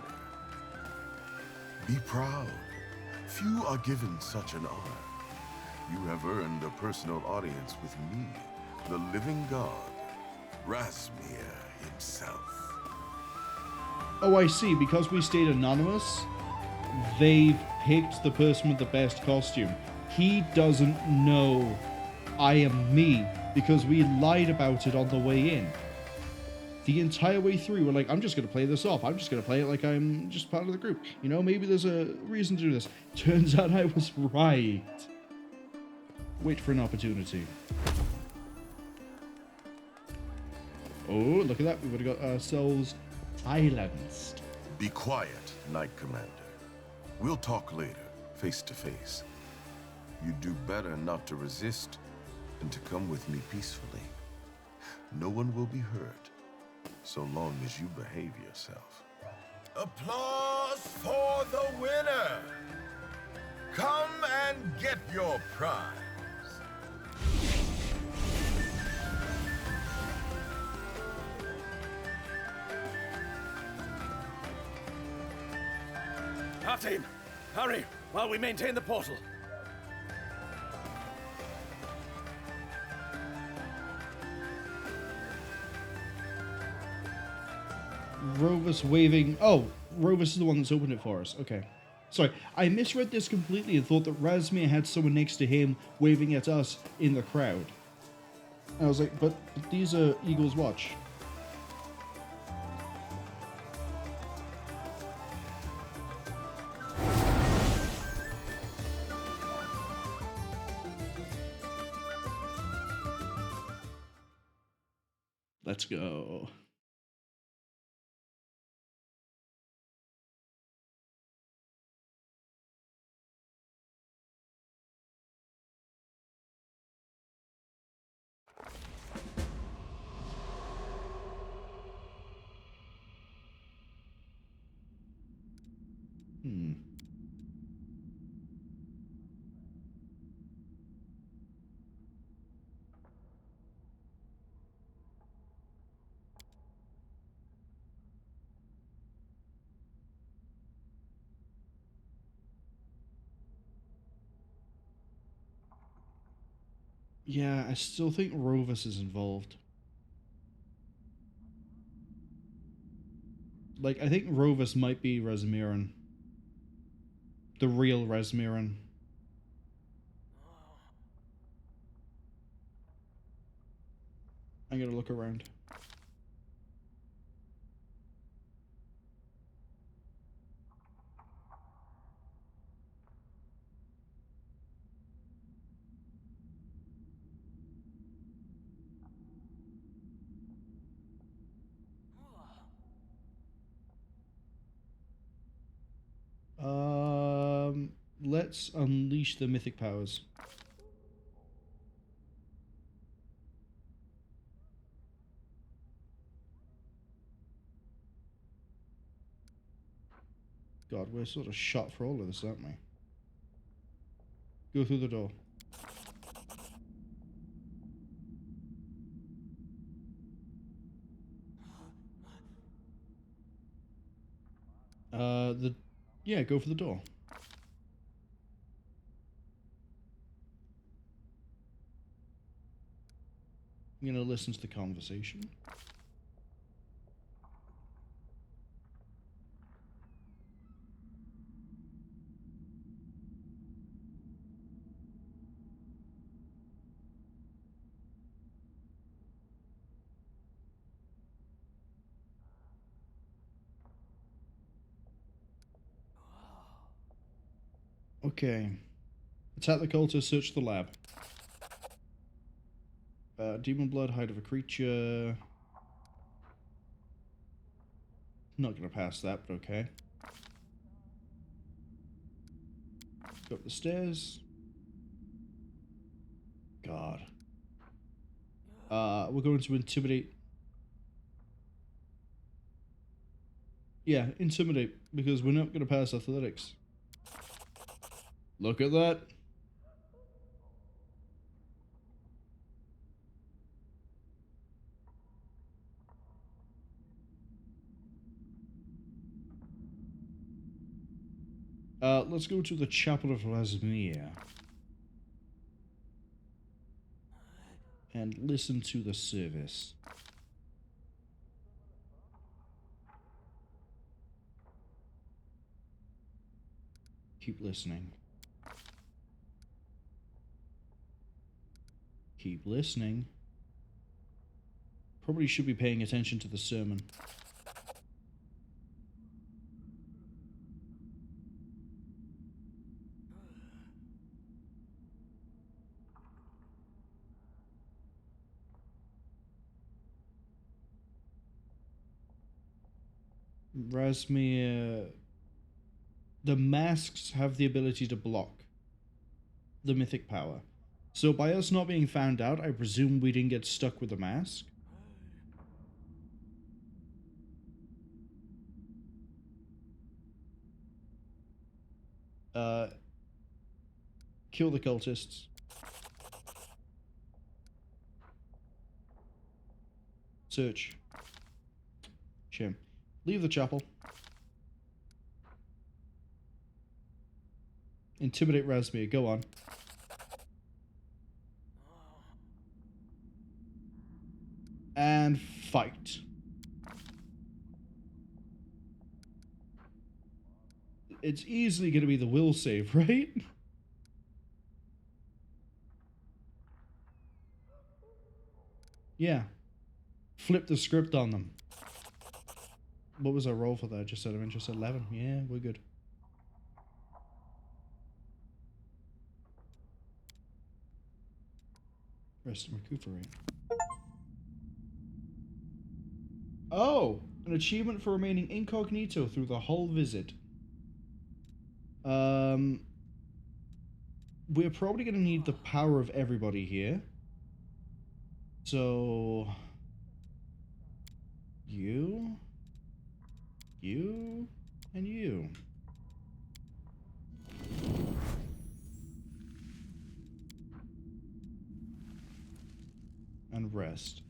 [SPEAKER 13] Be proud. Few are given such an honor. You have earned a personal audience with me, the living god, Razmir himself.
[SPEAKER 1] Oh, I see. Because we stayed anonymous, they've picked the person with the best costume. He doesn't know I am me because we lied about it on the way in. The entire way through, we're like, I'm just going to play this off. I'm just going to play it like I'm just part of the group. You know, maybe there's a reason to do this. Turns out I was right. Wait for an opportunity. Oh, look at that. We would have got ourselves silenced.
[SPEAKER 13] Be quiet, Knight Commander. We'll talk later, face to face. You do better not to resist and to come with me peacefully. No one will be hurt, so long as you behave yourself. Applause for the winner! Come and get your prize.
[SPEAKER 15] Our team, hurry, while we maintain the portal.
[SPEAKER 1] Rovus waving. Oh, Rovus is the one that's opened it for us. Okay. Sorry, I misread this completely and thought that Razmir had someone next to him waving at us in the crowd. And I was like, but these are Eagle's Watch. Let's go. Yeah, I still think Rovus is involved. Like, I think Rovus might be Razmiran. The real Razmiran. I'm gonna look around. Let's unleash the mythic powers. God, we're sort of shot for all of this, aren't we? Go through the door. Yeah, go for the door. I'm gonna listen to the conversation. Okay. Attack the cultists, search the lab. Demon blood, height of a creature. Not gonna pass that, but okay. Go up the stairs. God. We're going to intimidate. Yeah, intimidate, because we're not gonna pass athletics. Look at that. Let's go to the Chapel of Razmir. And listen to the service. Keep listening. Keep listening. Probably should be paying attention to the sermon. Razmir... The masks have the ability to block the mythic power. So by us not being found out, I presume we didn't get stuck with the mask. Kill the cultists. Search. Shame. Leave the chapel. Intimidate Razmir. Go on. And fight. It's easily going to be the will save, right? Yeah. Flip the script on them. What was our roll for that? Just out of interest, 11. Yeah, we're good. Rest and recuperate. Oh! An achievement for remaining incognito through the whole visit. We're probably going to need the power of everybody here. So... You... and you. And rest.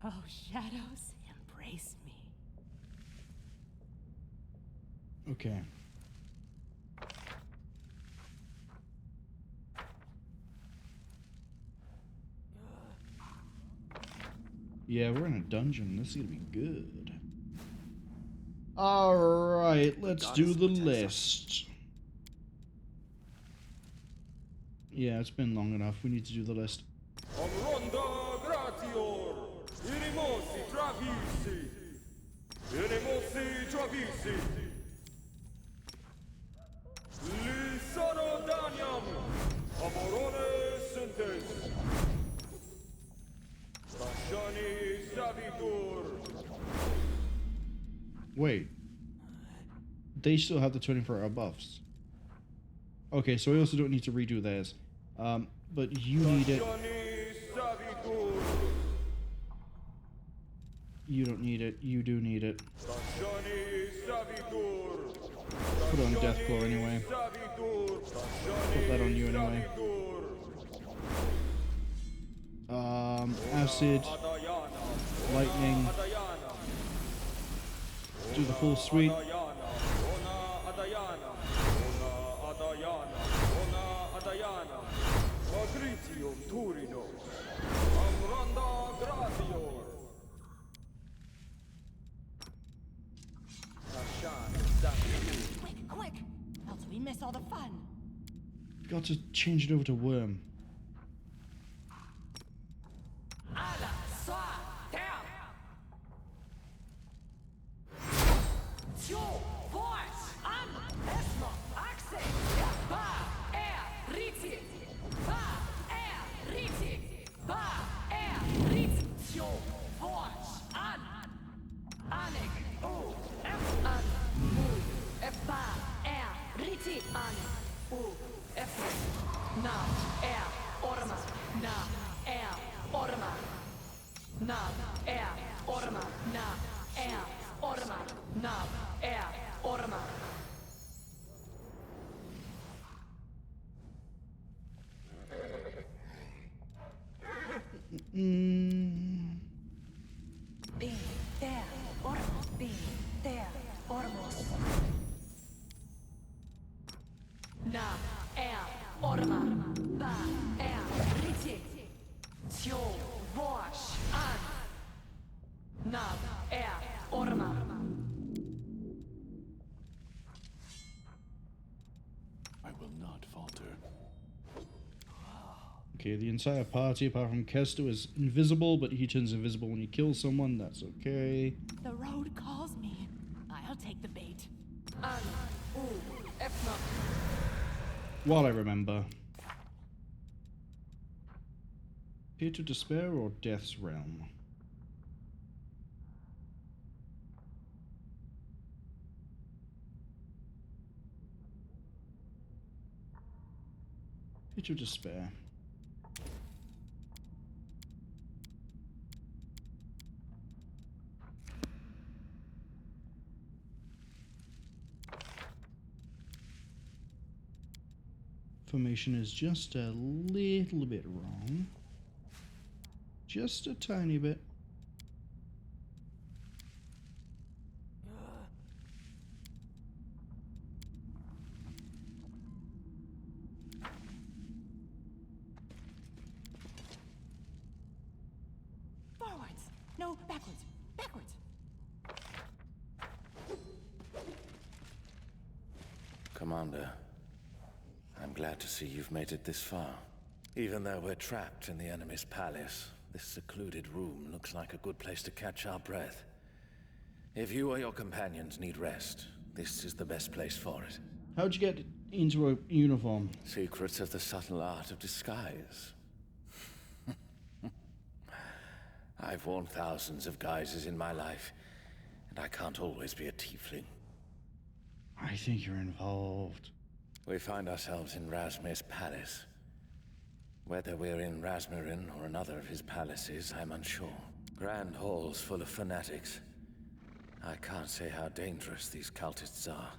[SPEAKER 6] Oh, shadows, embrace me.
[SPEAKER 1] Okay. Yeah, we're in a dungeon. This is gonna be good. Alright, let's do the list. Yeah, it's been long enough. We need to do the list. Wait. They still have the 24-hour buffs. Okay, so I also don't need to redo theirs. But you need it. You don't need it. You do need it. Put on Deathclaw anyway. Put that on you anyway. Acid. Lightning. Do the full suite.
[SPEAKER 6] Quick! Else we miss all the fun.
[SPEAKER 1] Got to change it over to Worm.
[SPEAKER 6] Be there, Ormos. Be there, Ormos. Na, Orma. Ba, Riti. Tio, Vosh, An. Na, Orma.
[SPEAKER 15] I will not falter.
[SPEAKER 1] Okay, the entire party, apart from Kester, is invisible, but he turns invisible when you kill someone. That's okay.
[SPEAKER 6] The road calls me. I'll take the bait.
[SPEAKER 1] While I remember. Pit of Despair or Death's Realm? Pit of Despair. Formation is just a little bit wrong. Just a tiny bit.
[SPEAKER 6] Forwards. No, backwards. Backwards.
[SPEAKER 15] Commander, I'm glad to see you've made it this far. Even though we're trapped in the enemy's palace, this secluded room looks like a good place to catch our breath. If you or your companions need rest, this is the best place for it.
[SPEAKER 1] How'd you get into a uniform?
[SPEAKER 15] Secrets of the subtle art of disguise. I've worn thousands of guises in my life, and I can't always be a tiefling.
[SPEAKER 1] I think you're involved.
[SPEAKER 15] We find ourselves in Razmir's palace. Whether we're in Razmirin or another of his palaces, I'm unsure. Grand halls full of fanatics. I can't say how dangerous these cultists are,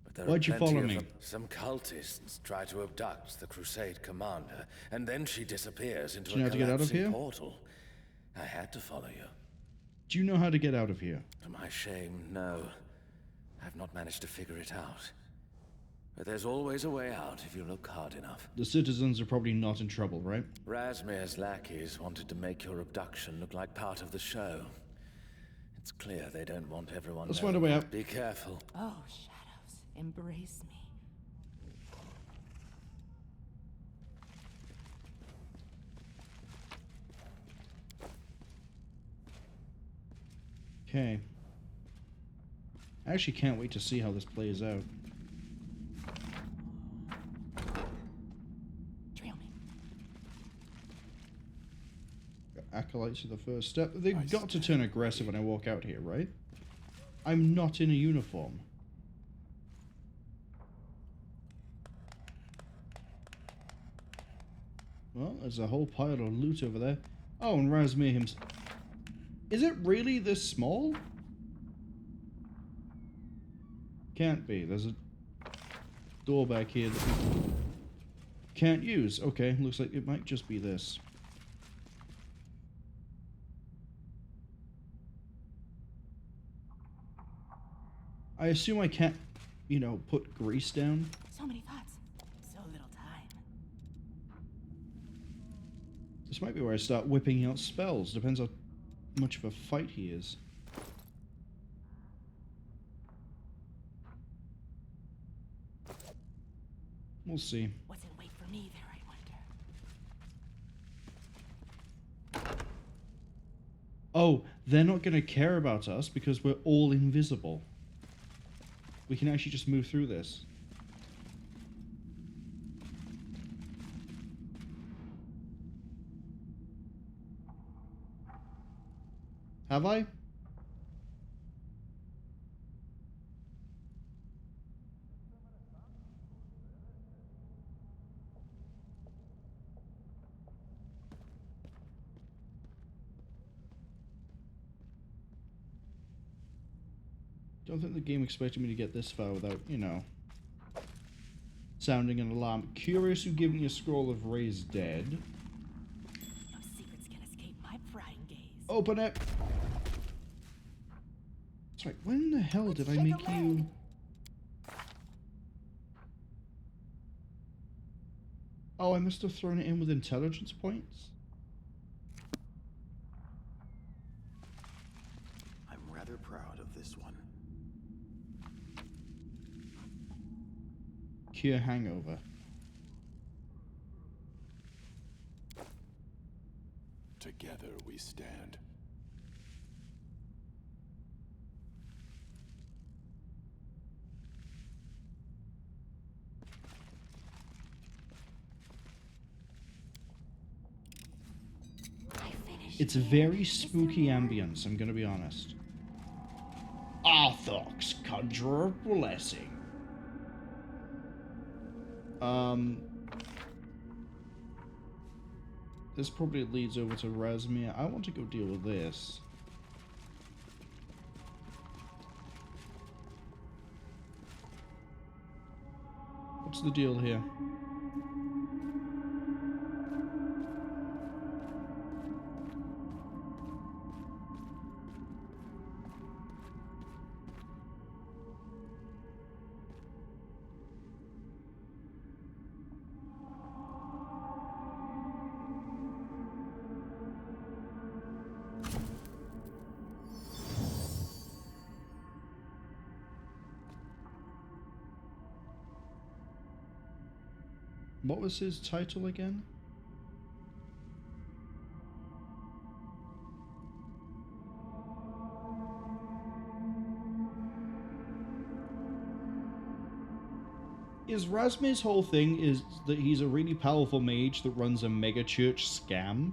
[SPEAKER 15] but there
[SPEAKER 1] Why'd
[SPEAKER 15] are
[SPEAKER 1] you
[SPEAKER 15] plenty
[SPEAKER 1] follow
[SPEAKER 15] of
[SPEAKER 1] me?
[SPEAKER 15] them. Some cultists try to abduct the Crusade commander, and then she disappears into
[SPEAKER 1] Do you know
[SPEAKER 15] a
[SPEAKER 1] how to get out of
[SPEAKER 15] collapsing
[SPEAKER 1] here?
[SPEAKER 15] portal. I had to follow you.
[SPEAKER 1] Do you know how to get out of here?
[SPEAKER 15] To my shame, no. I've not managed to figure it out. But there's always a way out if you look hard enough.
[SPEAKER 1] The citizens are probably not in trouble, right?
[SPEAKER 15] Razmir's lackeys wanted to make your abduction look like part of the show. It's clear they don't want everyone
[SPEAKER 1] Let's
[SPEAKER 15] knowing.
[SPEAKER 1] find a way out.
[SPEAKER 15] Be careful.
[SPEAKER 6] Oh, shadows, embrace me.
[SPEAKER 1] Okay. I actually can't wait to see how this plays out.
[SPEAKER 6] Trail me.
[SPEAKER 1] Acolytes are the first step. They've got to turn aggressive when I walk out here, right? I'm not in a uniform. Well, there's a whole pile of loot over there. Oh, and Razmir himself. Is it really this small? Can't be. There's a door back here that we can't use. Okay, looks like it might just be this. I assume I can't, you know, put grease down.
[SPEAKER 6] So many thoughts, so little time.
[SPEAKER 1] This might be where I start whipping out spells. Depends how much of a fight he is. We'll see.
[SPEAKER 6] What's in wait for me there, I wonder?
[SPEAKER 1] Oh, they're not going to care about us because we're all invisible. We can actually just move through this. Have I? Don't think the game expected me to get this far without, you know, sounding an alarm. Curious who gave me a scroll of Raised Dead.
[SPEAKER 6] No secrets can escape my prying gaze.
[SPEAKER 1] Open it! Sorry, when the hell did I make you... Oh, I must have thrown it in with intelligence points?
[SPEAKER 24] I'm rather proud of this one.
[SPEAKER 1] Cure hangover.
[SPEAKER 16] Together we stand.
[SPEAKER 1] It's a very spooky ambience, I'm gonna be honest. Arthox, Conjurer of Blessing. This probably leads over to Razmir. I want to go deal with this. What's the deal here? What was his title again? Is Razmir's whole thing is that he's a really powerful mage that runs a mega church scam?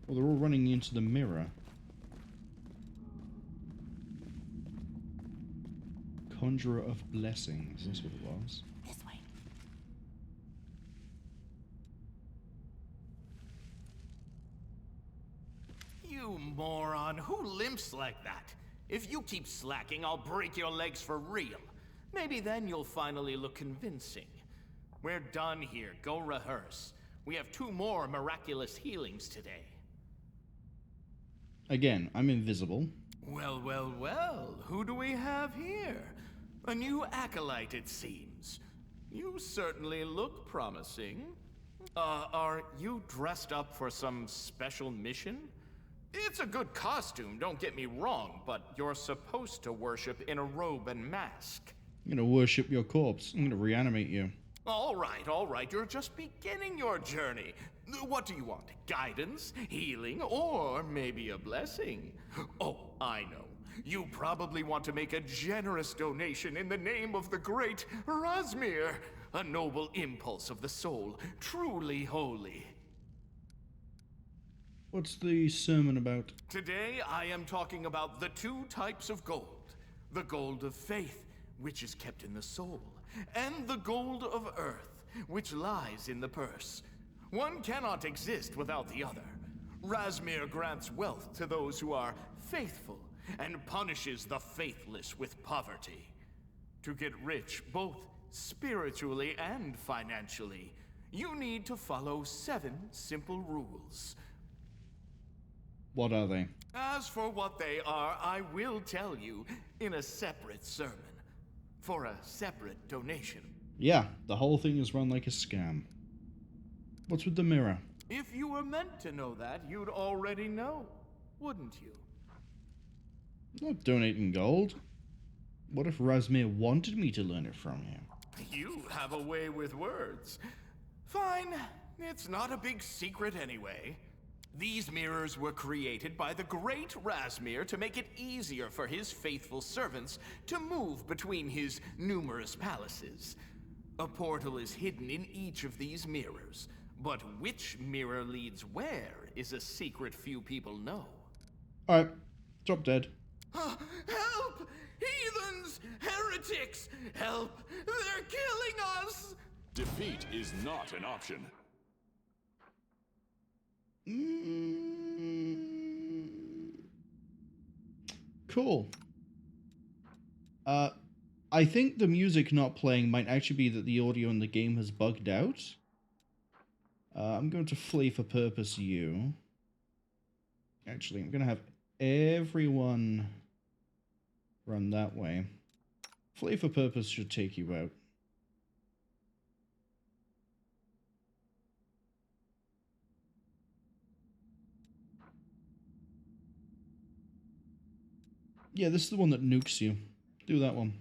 [SPEAKER 1] Well, they're all running into the mirror. Conjurer of Blessings, that's what it was.
[SPEAKER 6] This way.
[SPEAKER 11] You moron, who limps like that? If you keep slacking, I'll break your legs for real. Maybe then you'll finally look convincing. We're done here, go rehearse. We have 2 more miraculous healings today.
[SPEAKER 1] Again, I'm invisible.
[SPEAKER 11] Well, well, well, who do we have here? A new acolyte, it seems. You certainly look promising. Are you dressed up for some special mission? It's a good costume, don't get me wrong, but you're supposed to worship in a robe and mask.
[SPEAKER 1] I'm gonna worship your corpse. I'm gonna reanimate you.
[SPEAKER 11] All right, you're just beginning your journey. What do you want? Guidance, healing, or maybe a blessing? Oh, I know. You probably want to make a generous donation in the name of the great Razmir, a noble impulse of the soul, truly holy.
[SPEAKER 1] What's the sermon about?
[SPEAKER 11] Today I am talking about the 2 types of gold. The gold of faith, which is kept in the soul, and the gold of earth, which lies in the purse. One cannot exist without the other. Razmir grants wealth to those who are faithful and punishes the faithless with poverty. To get rich, both spiritually and financially, you need to follow 7 simple rules.
[SPEAKER 1] What are they?
[SPEAKER 11] As for what they are, I will tell you in a separate sermon, for a separate donation.
[SPEAKER 1] Yeah, the whole thing is run like a scam. What's with the mirror?
[SPEAKER 11] If you were meant to know that, you'd already know, wouldn't you?
[SPEAKER 1] Not donating gold. What if Razmir wanted me to learn it from him?
[SPEAKER 11] You have a way with words. Fine, it's not a big secret anyway. These mirrors were created by the great Razmir to make it easier for his faithful servants to move between his numerous palaces. A portal is hidden in each of these mirrors, but which mirror leads where is a secret few people know.
[SPEAKER 1] Alright, drop dead.
[SPEAKER 11] Help! Heathens! Heretics! Help! They're killing us!
[SPEAKER 16] Defeat is not an option.
[SPEAKER 1] Cool. I think the music not playing might actually be that the audio in the game has bugged out. I'm going to flee for purpose you. Actually, I'm going to have everyone run that way. Flee for purpose should take you out. Yeah, this is the one that nukes you. Do that one.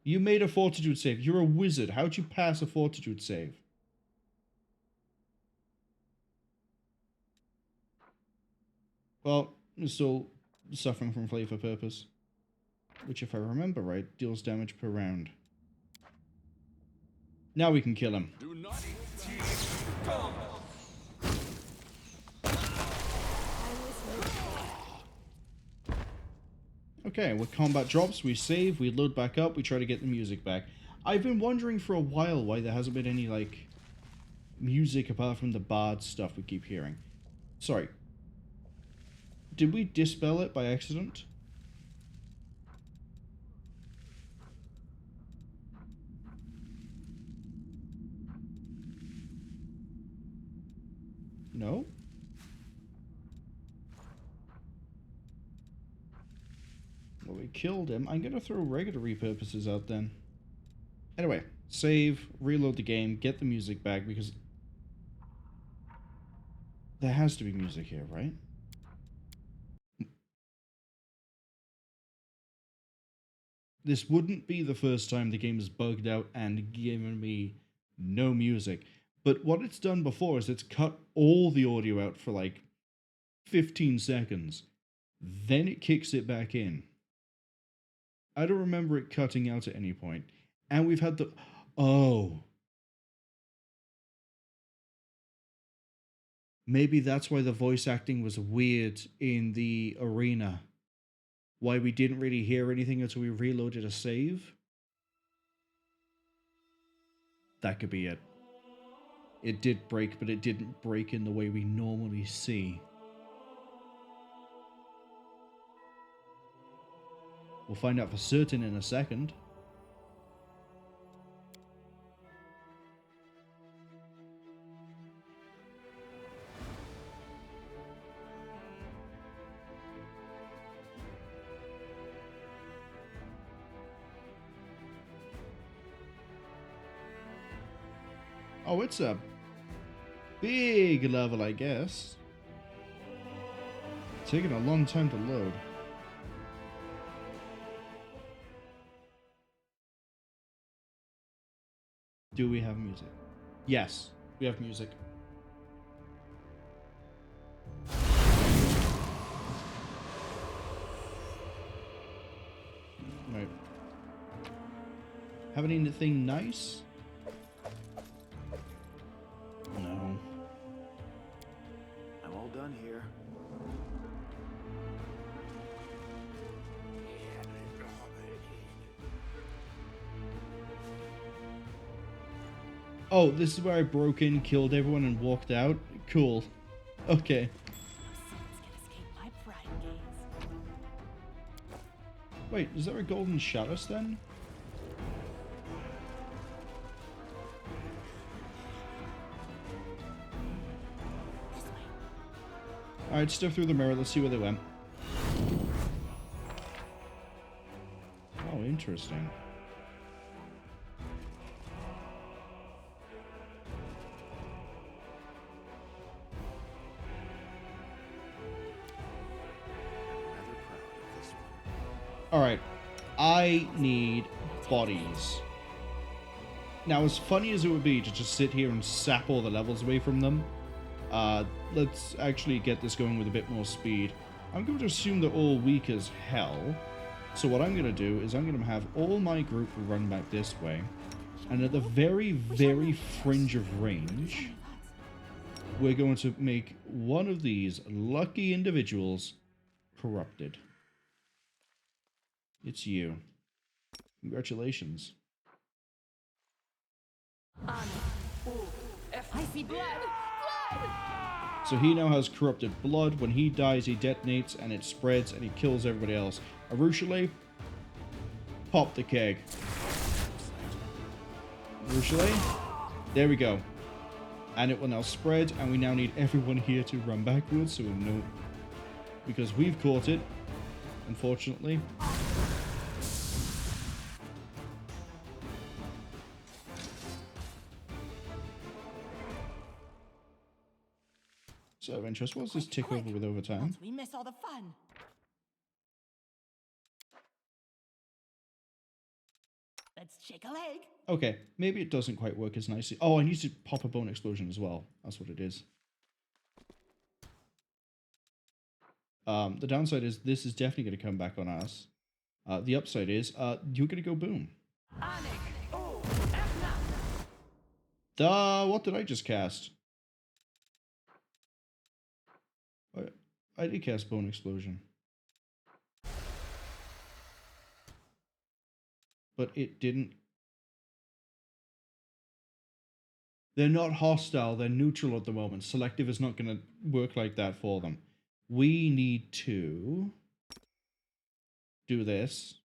[SPEAKER 1] You made a fortitude save. You're a wizard. How'd you pass a fortitude save? Well, you're still suffering from flee for purpose. Which, if I remember right, deals damage per round. Now we can kill him.
[SPEAKER 16] Do not
[SPEAKER 1] Okay, with combat drops, we save, we load back up, we try to get the music back. I've been wondering for a while why there hasn't been any, like, music apart from the bard stuff we keep hearing. Sorry. Did we dispel it by accident? No? Well, we killed him. I'm gonna throw regular repurposes out then. Anyway, save, reload the game, get the music back, because there has to be music here, right? This wouldn't be the first time the game is bugged out and given me no music. But what it's done before is it's cut all the audio out for like 15 seconds. Then it kicks it back in. I don't remember it cutting out at any point. And we've had the... Oh. Maybe that's why the voice acting was weird in the arena. Why we didn't really hear anything until we reloaded a save. That could be it. It did break, but it didn't break in the way we normally see. We'll find out for certain in a second. Oh, it's a big level, I guess. Taking a long time to load. Do we have music? Yes, we have music. Right. Have anything nice? No.
[SPEAKER 24] I'm all done here.
[SPEAKER 1] Oh, this is where I broke in, killed everyone, and walked out? Cool. Okay. Wait, is there a golden shadows then? Alright, step through the mirror, let's see where they went. Oh, interesting. Alright, I need bodies. Now, as funny as it would be to just sit here and sap all the levels away from them, let's actually get this going with a bit more speed. I'm going to assume they're all weak as hell. So what I'm going to do is I'm going to have all my group run back this way. And at the very, very fringe of range, we're going to make one of these lucky individuals corrupted. It's you. Congratulations.
[SPEAKER 6] I see blood! Blood!
[SPEAKER 1] So he now has corrupted blood. When he dies, he detonates and it spreads and he kills everybody else. Arushale, pop the keg. Arushale, there we go. And it will now spread, and we now need everyone here to run backwards, so we know, because we've caught it, unfortunately. So of interest, what's this tick over with over time?
[SPEAKER 6] We miss all the fun. Let's shake a leg.
[SPEAKER 1] Okay, maybe it doesn't quite work as nicely. Oh, I need to pop a bone explosion as well. That's what it is. The downside is this is definitely going to come back on us. The upside is you're going to go boom. What did I just cast? I did cast bone explosion. But it didn't. They're not hostile, they're neutral at the moment. Selective is not going to work like that for them. We need to do this.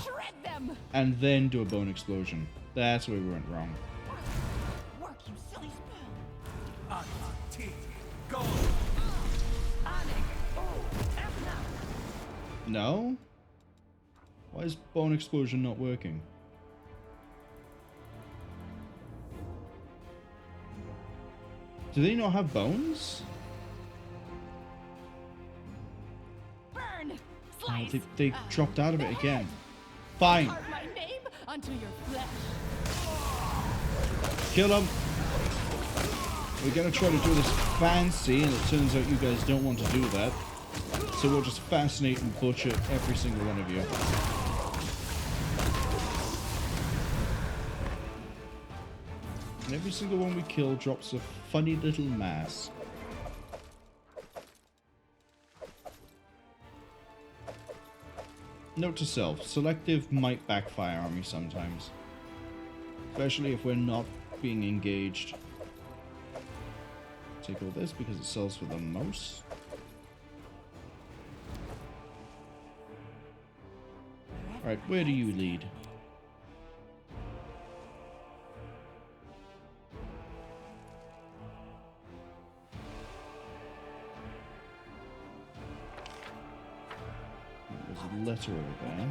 [SPEAKER 6] Shred them.
[SPEAKER 1] And then do a bone explosion. That's where we went wrong.
[SPEAKER 6] Work, you silly spoon.
[SPEAKER 18] Go.
[SPEAKER 1] No? Why is bone explosion not working? Do they not have bones?
[SPEAKER 6] Burn.
[SPEAKER 1] Oh, they dropped out of it again. Fine.
[SPEAKER 6] Carve my name onto your flesh.
[SPEAKER 1] Kill him. We're gonna try to do this fancy, and it turns out you guys don't want to do that. So we'll just fascinate and butcher every single one of you. And every single one we kill drops a funny little mask. Note to self, selective might backfire on me sometimes. Especially if we're not being engaged. Take all this because it sells for the most. Alright, where do you lead? There's a letter over there.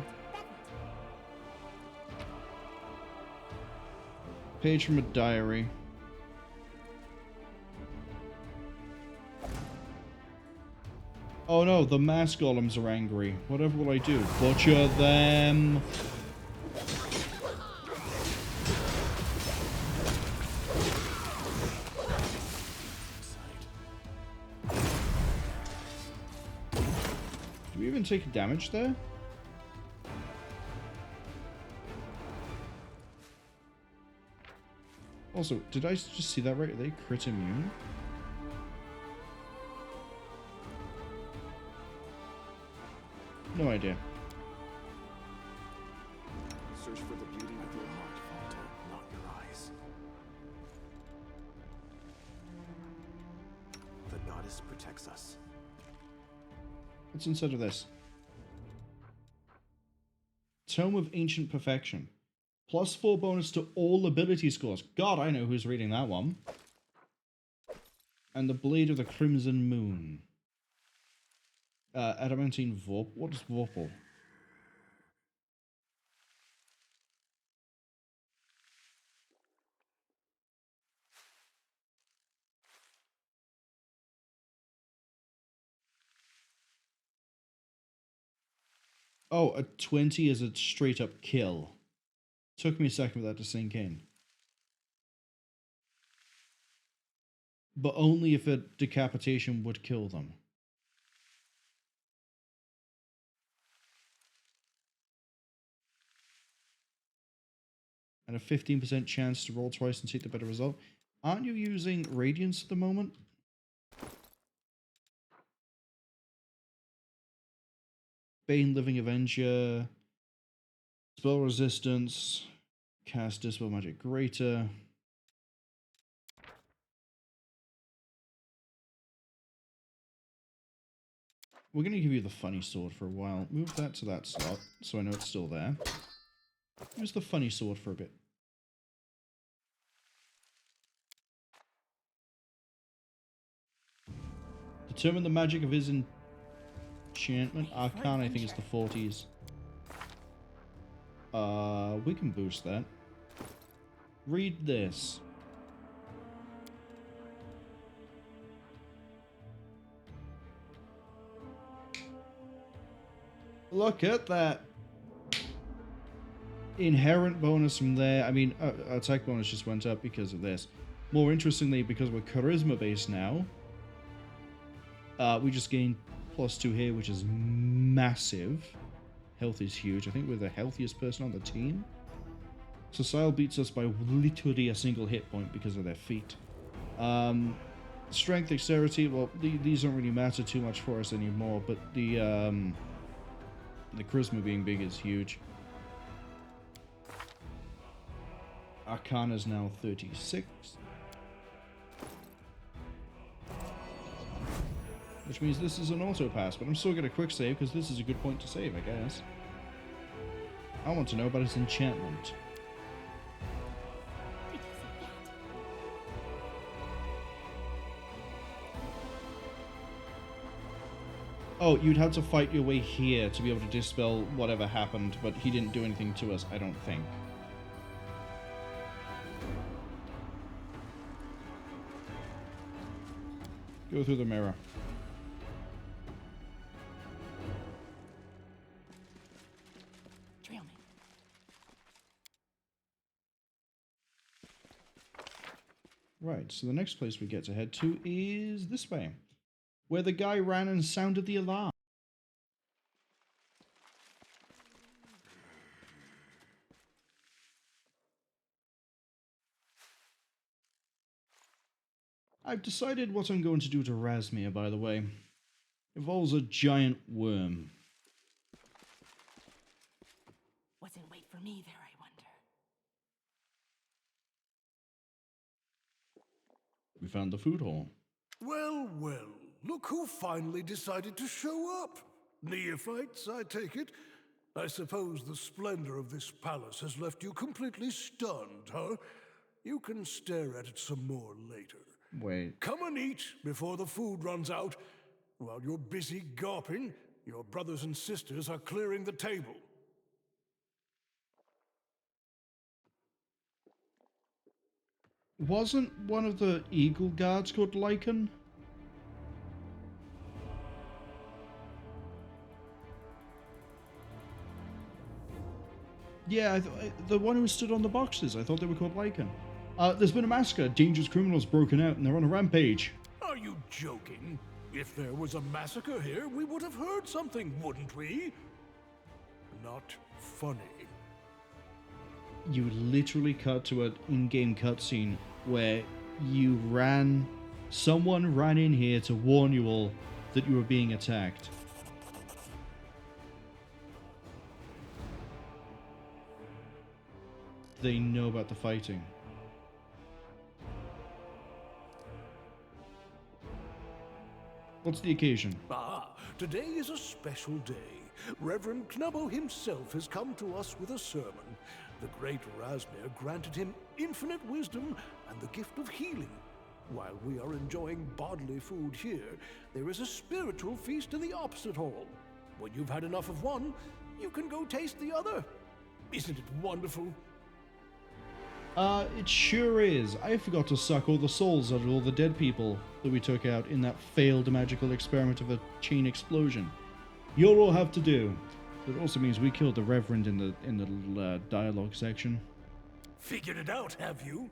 [SPEAKER 1] Page from a diary. Oh no, the mass golems are angry. Whatever will I do? Butcher them! Do we even take damage there? Also, did I just see that right? Are they crit immune? No idea.
[SPEAKER 3] Search for the beauty with your heart.
[SPEAKER 1] What's inside of this? Tome of Ancient Perfection. +4 bonus to all ability scores. God, I know who's reading that one. And the Blade of the Crimson Moon. Adamantine Vorpal. What is Vorpal? Oh, a 20 is a straight up kill. Took me a second for that to sink in. But only if a decapitation would kill them. And a 15% chance to roll twice and take the better result. Aren't you using Radiance at the moment? Bane, Living Avenger, Spell Resistance, cast Dispel Magic Greater. We're going to give you the funny sword for a while. Move that to that slot, so I know it's still there. Use the funny sword for a bit. Determine the magic of his enchantment. Arcana, I think it's the 40s. We can boost that. Read this. Look at that. Inherent bonus from there. I mean, attack bonus just went up because of this. More interestingly, because we're charisma based now, we just gained +2 here, which is massive. Health is huge. I think we're the healthiest person on the team. So Sile beats us by literally a single hit point because of their feet. Strength, dexterity, well, these don't really matter too much for us anymore, but the charisma being big is huge. Arcana is now 36. Which means this is an auto pass, but I'm still going to quick save because this is a good point to save, I guess. I want to know about his enchantment. Oh, you'd have to fight your way here to be able to dispel whatever happened, but he didn't do anything to us, I don't think. Go through the mirror.
[SPEAKER 6] Trail me.
[SPEAKER 1] Right, so the next place we get to head to is this way, where the guy ran and sounded the alarm. I've decided what I'm going to do to Razmir, by the way. Involves a giant worm.
[SPEAKER 6] What's in wait for me there, I wonder?
[SPEAKER 1] We found the food hall.
[SPEAKER 19] Well, well, look who finally decided to show up. Neophytes, I take it. I suppose the splendor of this palace has left you completely stunned, huh? You can stare at it some more later.
[SPEAKER 1] Wait.
[SPEAKER 19] Come and eat before the food runs out. While you're busy gawping, your brothers and sisters are clearing the table.
[SPEAKER 1] Wasn't one of the Eagle Guards called Lycan? Yeah, the one who stood on the boxes. I thought they were called Lycan. There's been a massacre. Dangerous criminals broken out and they're on a rampage.
[SPEAKER 19] Are you joking? If there was a massacre here, we would have heard something, wouldn't we? Not funny.
[SPEAKER 1] You literally cut to an in-game cutscene where someone ran in here to warn you all that you were being attacked. They know about the fighting. What's the occasion?
[SPEAKER 19] Ah, Today is a special day. Reverend Knubbo himself has come to us with a sermon. The great Razmir granted him infinite wisdom and the gift of healing. While we are enjoying bodily food here, there is a spiritual feast in the opposite hall. When you've had enough of one, you can go taste the other. Isn't it wonderful?
[SPEAKER 1] It sure is. I forgot to suck all the souls out of all the dead people that we took out in that failed magical experiment of a chain explosion. You'll all have to do. It also means we killed the Reverend in the little dialogue section.
[SPEAKER 19] Figured it out, have you?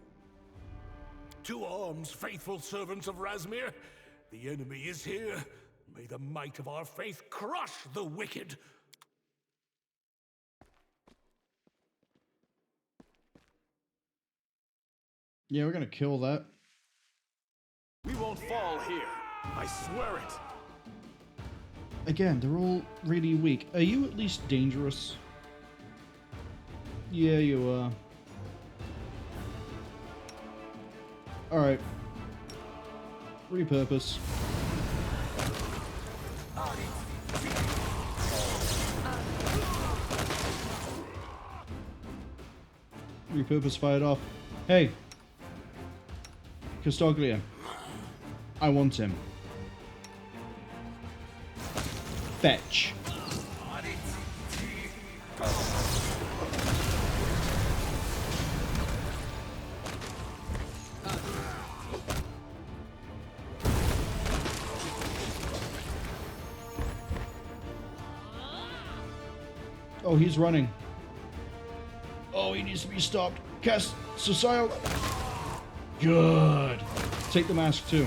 [SPEAKER 19] To arms, faithful servants of Razmir. The enemy is here. May the might of our faith crush the wicked.
[SPEAKER 1] Yeah, we're gonna kill that.
[SPEAKER 9] We won't fall here. I swear it.
[SPEAKER 1] Again, they're all really weak. Are you at least dangerous? Yeah, you are. Alright. Repurpose. Repurpose fired off. Hey! Custoglia. I want him. Fetch. Oh, he's running. Oh, he needs to be stopped. Cast Social. Good. Take the mask too.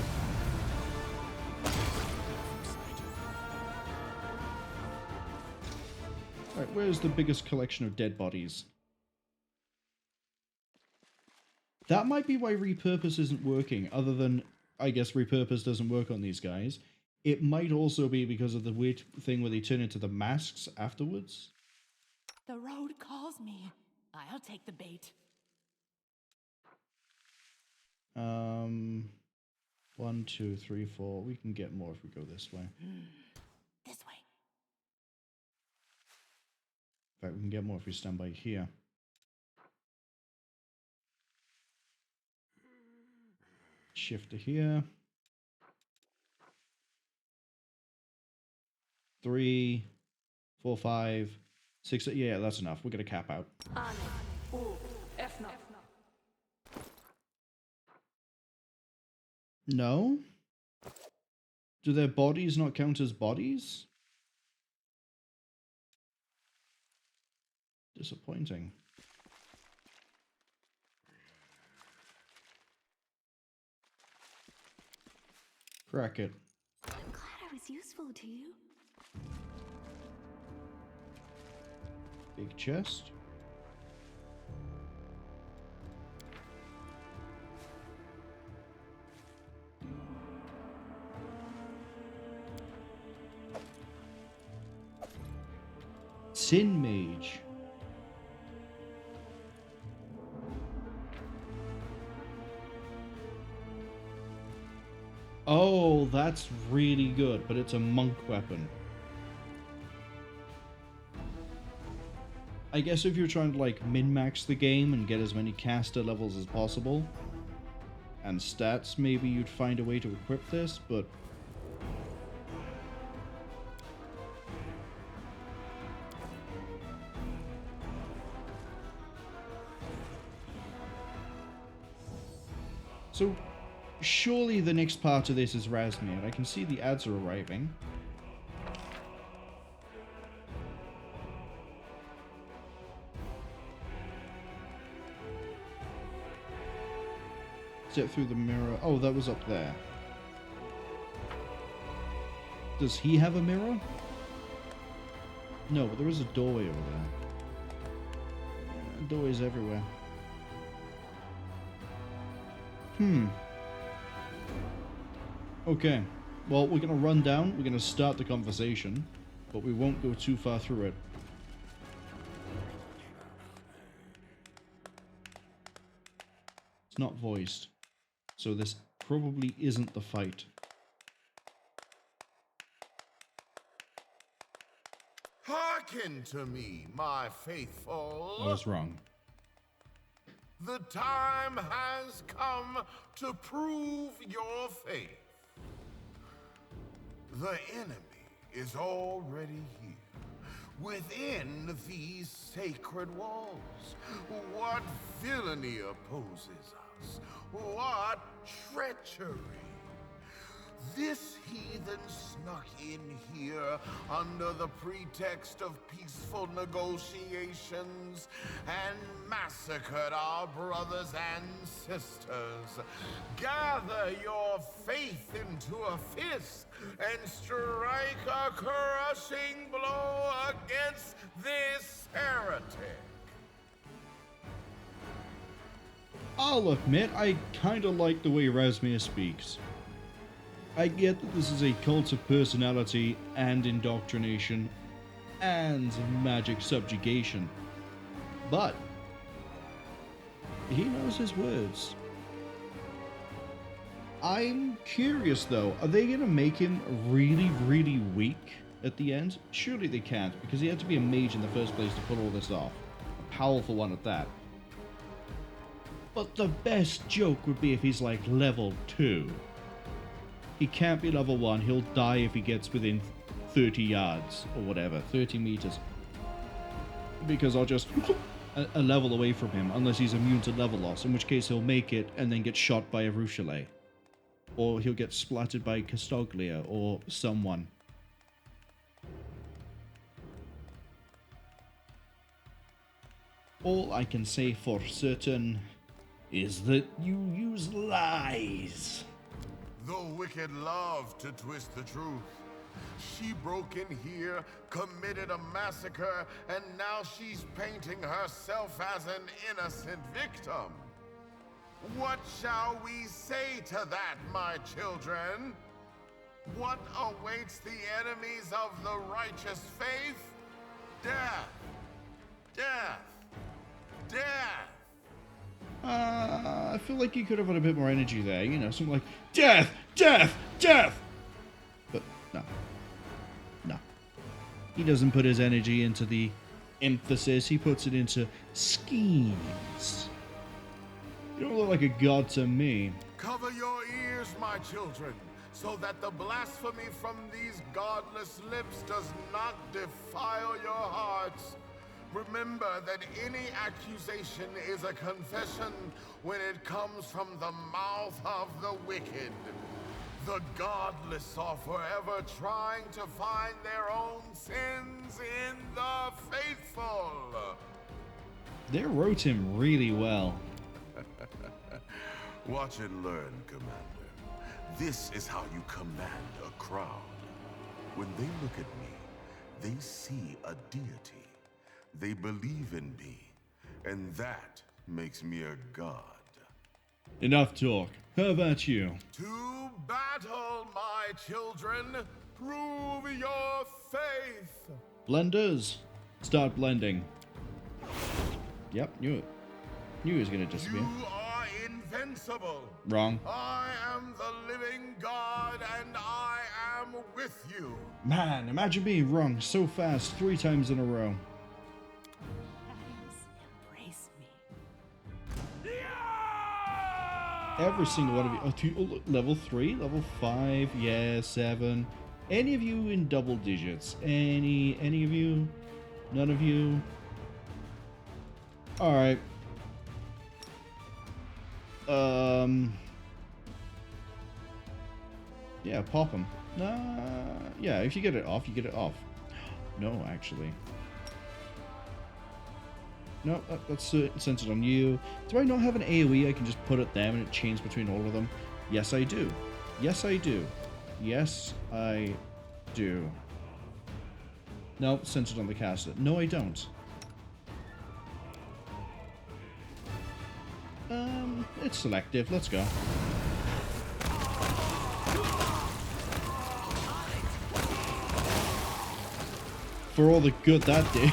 [SPEAKER 1] Alright, where's the biggest collection of dead bodies? That might be why repurpose isn't working, other than, I guess repurpose doesn't work on these guys. It might also be because of the weird thing where they turn into the masks afterwards.
[SPEAKER 6] The road calls me. I'll take the bait.
[SPEAKER 1] 1, 2, 3, 4. We can get more if we go this way.
[SPEAKER 6] This way.
[SPEAKER 1] In fact, we can get more if we stand by here. Shift to here. 3, 4, 5, 6. Yeah, that's enough. We're gonna cap out. No? Do their bodies not count as bodies? Disappointing. Crack it.
[SPEAKER 2] I'm glad I was useful to you.
[SPEAKER 1] Big chest. Sin Mage. Oh, that's really good, but it's a monk weapon. I guess if you're trying to like min-max the game and get as many caster levels as possible, and stats, maybe you'd find a way to equip this, but so, surely the next part of this is Razmir. I can see the ads are arriving. Step through the mirror. Oh, that was up there. Does he have a mirror? No, but there is a doorway over there. Yeah, doorways everywhere. Okay. Well, we're going to run down. We're going to start the conversation, but we won't go too far through it. It's not voiced. So this probably isn't the fight.
[SPEAKER 13] Hearken to me, my faithful.
[SPEAKER 1] I was wrong.
[SPEAKER 13] The time has come to prove your faith. The enemy is already here, within these sacred walls. What villainy opposes us? What treachery? This heathen snuck in here under the pretext of peaceful negotiations and massacred our brothers and sisters. Gather your faith into a fist and strike a crushing blow against this heretic.
[SPEAKER 1] I'll admit, I kinda like the way Razmir speaks. I get that this is a cult of personality and indoctrination and magic subjugation, but he knows his words. I'm curious though, are they gonna make him really, really weak at the end? Surely they can't, because he had to be a mage in the first place to pull all this off. A powerful one at that. But the best joke would be if he's like level 2. He can't be level 1, he'll die if he gets within 30 yards or whatever, 30 meters. Because I'll just a level away from him, unless he's immune to level loss, in which case he'll make it and then get shot by a Ruchelet. Or he'll get splattered by Castoglia or someone. All I can say for certain is that you use lies.
[SPEAKER 13] The wicked love to twist the truth. She broke in here, committed a massacre, and now she's painting herself as an innocent victim. What shall we say to that, my children? What awaits the enemies of the righteous faith? Death! Death! Death!
[SPEAKER 1] I feel like you could have had a bit more energy there, you know, something like, death! Death! Death! But, no. No. He doesn't put his energy into the emphasis, he puts it into schemes. You don't look like a god to me.
[SPEAKER 13] Cover your ears, my children, so that the blasphemy from these godless lips does not defile your hearts. Remember that any accusation is a confession when it comes from the mouth of the wicked. The godless are forever trying to find their own sins in the faithful.
[SPEAKER 1] They wrote him really well.
[SPEAKER 13] Watch and learn, Commander. This is how you command a crowd. When they look at me, they see a deity. They believe in me, and that makes me a god.
[SPEAKER 1] Enough talk. How about you?
[SPEAKER 13] To battle, my children! Prove your faith!
[SPEAKER 1] Blenders, start blending. Yep, knew it. Knew he was gonna disappear.
[SPEAKER 13] You are invincible.
[SPEAKER 1] Wrong.
[SPEAKER 13] I am the living god, and I am with you.
[SPEAKER 1] Man, imagine being wrong so fast 3 times in a row. Every single one of you. Oh, level 3, level 5, yeah, 7. Any of you in double digits? Any of you? None of you? All right. Yeah, pop them. Yeah, if you get it off, you get it off. No, actually. No, that's centered on you. Do I not have an AoE I can just put at them and it changes between all of them? Yes, I do. Yes, I do. Yes, I do. No, centered on the caster. No, I don't. It's selective. Let's go. For all the good that did.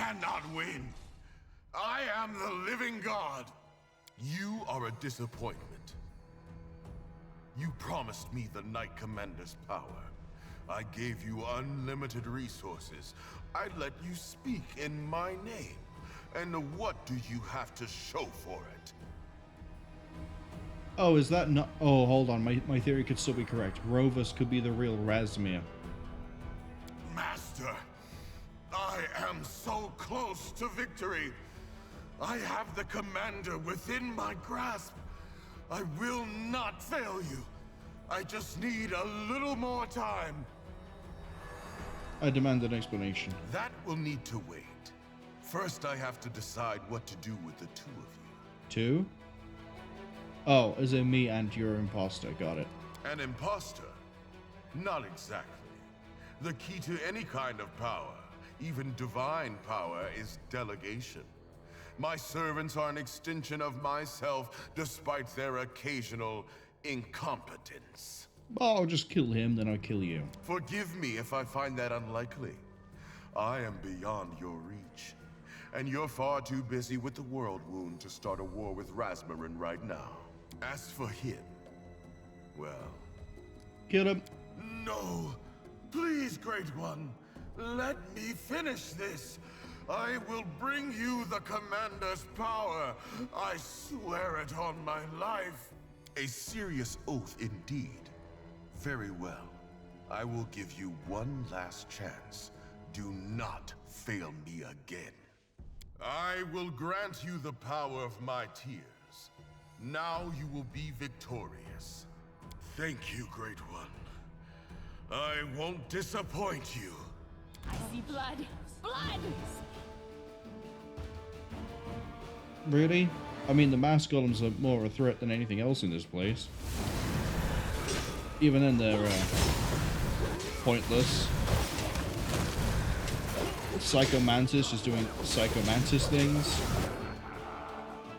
[SPEAKER 13] cannot win. I am the living god. You are a disappointment. You promised me the Knight Commander's power. I gave you unlimited resources. I let you speak in my name. And what do you have to show for it?
[SPEAKER 1] Oh, is that not... Oh, hold on. My theory could still be correct. Rovus could be the real Razmir.
[SPEAKER 13] Master, I am so close to victory. I have the commander within my grasp. I will not fail you. I just need a little more time.
[SPEAKER 1] I demand an explanation.
[SPEAKER 13] That will need to wait. First, I have to decide what to do with the two of you.
[SPEAKER 1] Two? Oh, as in me and your imposter. Got it.
[SPEAKER 13] An imposter? Not exactly. The key to any kind of power, even divine power, is delegation. My servants are an extension of myself, despite their occasional incompetence.
[SPEAKER 1] Well, I'll just kill him, then I'll kill you.
[SPEAKER 13] Forgive me if I find that unlikely. I am beyond your reach. And you're far too busy with the world wound to start a war with Razmir right now. As for him, well...
[SPEAKER 1] Kill him.
[SPEAKER 13] No! Please, Great One, let me finish this. I will bring you the Commander's power. I swear it on my life. A serious oath indeed. Very well. I will give you one last chance. Do not fail me again. I will grant you the power of my tears. Now you will be victorious. Thank you, Great One. I won't disappoint you.
[SPEAKER 6] I see blood. Blood!
[SPEAKER 1] Really? I mean, the mass golems are more a threat than anything else in this place. Even then, they're pointless. Psycho Mantis just doing Psycho Mantis things.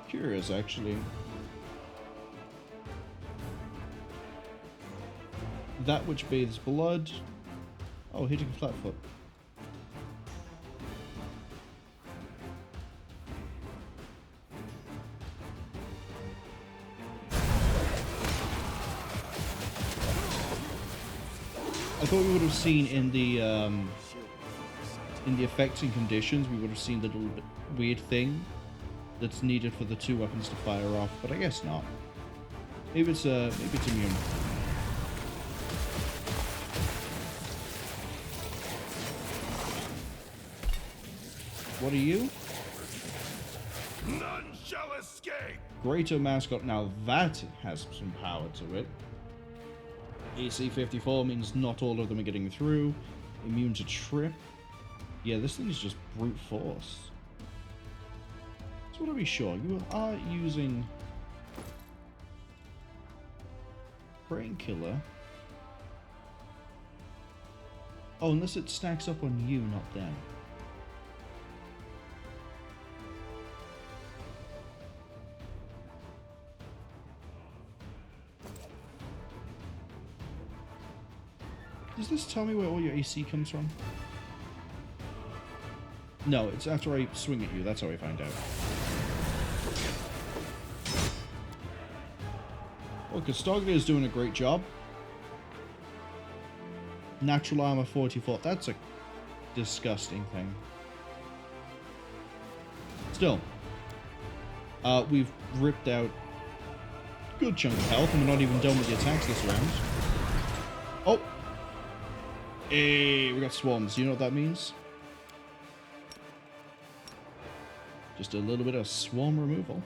[SPEAKER 1] Curious, actually. That which bathes blood. Oh, hitting Flatfoot. I thought we would have seen in the effects and conditions, we would have seen the little bit weird thing that's needed for the two weapons to fire off, but I guess not. Maybe it's immune. What are you?
[SPEAKER 13] None shall escape.
[SPEAKER 1] Greater Mascot. Now that has some power to it. AC 54 means not all of them are getting through. Immune to trip. Yeah, this thing is just brute force. Just want to be sure. You are using Brain Killer. Oh, unless it stacks up on you, not them. Does this tell me where all your AC comes from? No, it's after I swing at you. That's how I find out. Well, Custoglia is doing a great job. Natural armor 44. That's a disgusting thing. Still, we've ripped out a good chunk of health, and we're not even done with the attacks this round. Oh! Hey, we got swarms. You know what that means? Just a little bit of swarm removal.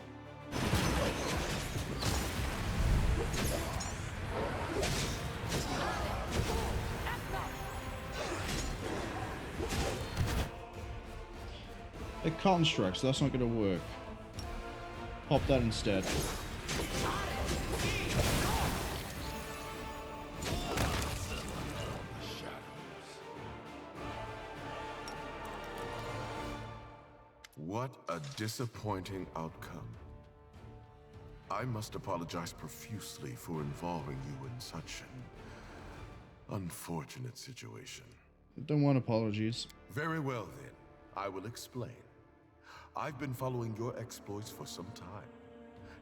[SPEAKER 1] A construct, so that's not going to work. Pop that instead.
[SPEAKER 13] What a disappointing outcome. I must apologize profusely for involving you in such an unfortunate situation.
[SPEAKER 1] Don't want apologies.
[SPEAKER 13] Very well then. I will explain. I've been following your exploits for some time,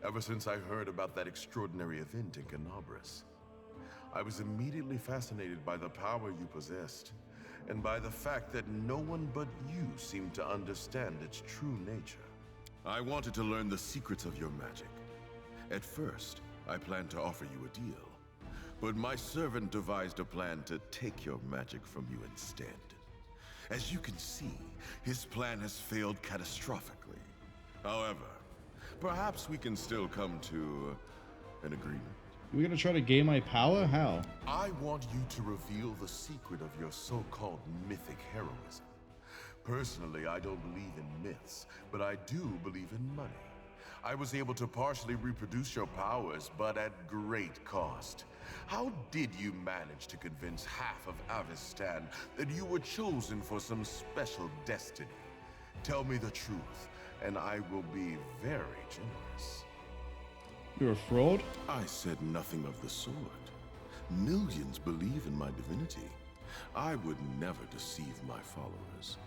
[SPEAKER 13] ever since I heard about that extraordinary event in Kenabres. I was immediately fascinated by the power you possessed, and by the fact that no one but you seemed to understand its true nature. I wanted to learn the secrets of your magic. At first, I planned to offer you a deal, but my servant devised a plan to take your magic from you instead. As you can see, his plan has failed catastrophically. However, perhaps we can still come to an agreement.
[SPEAKER 1] We're gonna try to gain my power? How?
[SPEAKER 13] I want you to reveal the secret of your so-called mythic heroism. Personally, I don't believe in myths, but I do believe in money. I was able to partially reproduce your powers, but at great cost. How did you manage to convince half of Avestan that you were chosen for some special destiny? Tell me the truth, and I will be very generous.
[SPEAKER 1] You're a fraud?
[SPEAKER 13] I said nothing of the sort. Millions believe in my divinity. I would never deceive my followers.